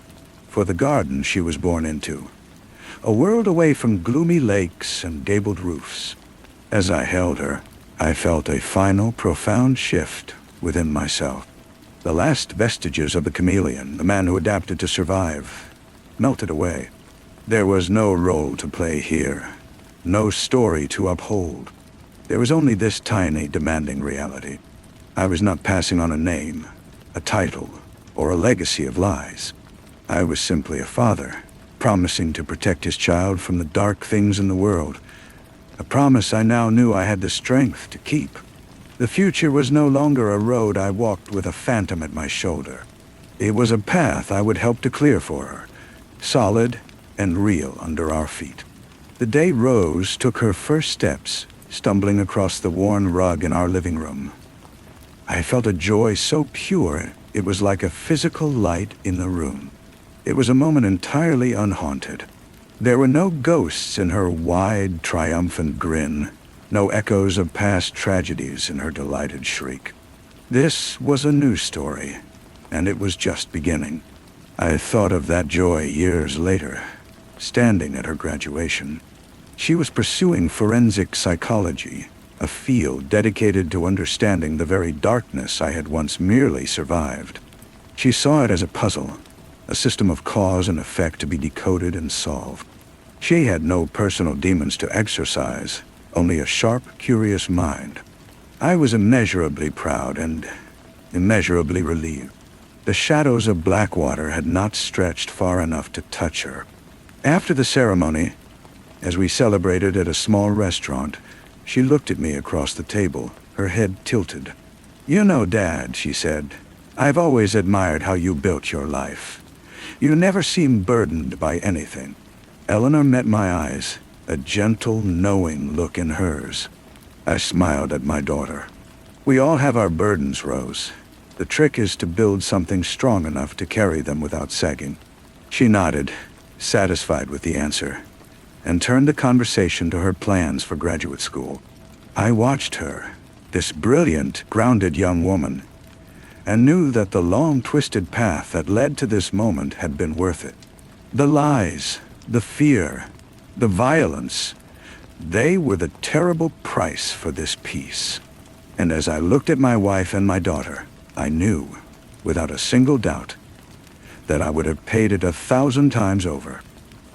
for the garden she was born into, a world away from gloomy lakes and gabled roofs. As I held her, I felt a final, profound shift within myself. The last vestiges of the chameleon, the man who adapted to survive, melted away. There was no role to play here, no story to uphold. There was only this tiny, demanding reality. I was not passing on a name, a title, or a legacy of lies. I was simply a father, promising to protect his child from the dark things in the world. A promise I now knew I had the strength to keep. The future was no longer a road I walked with a phantom at my shoulder. It was a path I would help to clear for her, solid and real under our feet. The day Rose took her first steps, stumbling across the worn rug in our living room, I felt a joy so pure it was like a physical light in the room. It was a moment entirely unhaunted. There were no ghosts in her wide, triumphant grin, no echoes of past tragedies in her delighted shriek. This was a new story, and it was just beginning. I thought of that joy years later, standing at her graduation. She was pursuing forensic psychology, a field dedicated to understanding the very darkness I had once merely survived. She saw it as a puzzle, a system of cause and effect to be decoded and solved. She had no personal demons to exorcise, only a sharp, curious mind. I was immeasurably proud and immeasurably relieved. The shadows of Blackwater had not stretched far enough to touch her. After the ceremony, as we celebrated at a small restaurant, she looked at me across the table, her head tilted. "You know, Dad," she said, "I've always admired how you built your life. You never seem burdened by anything." Eleanor met my eyes, a gentle, knowing look in hers. I smiled at my daughter. "We all have our burdens, Rose. The trick is to build something strong enough to carry them without sagging." She nodded, satisfied with the answer, and turned the conversation to her plans for graduate school. I watched her, this brilliant, grounded young woman, and knew that the long, twisted path that led to this moment had been worth it. The lies, the fear, the violence, they were the terrible price for this peace. And as I looked at my wife and my daughter, I knew, without a single doubt, that I would have paid it 1,000 times over.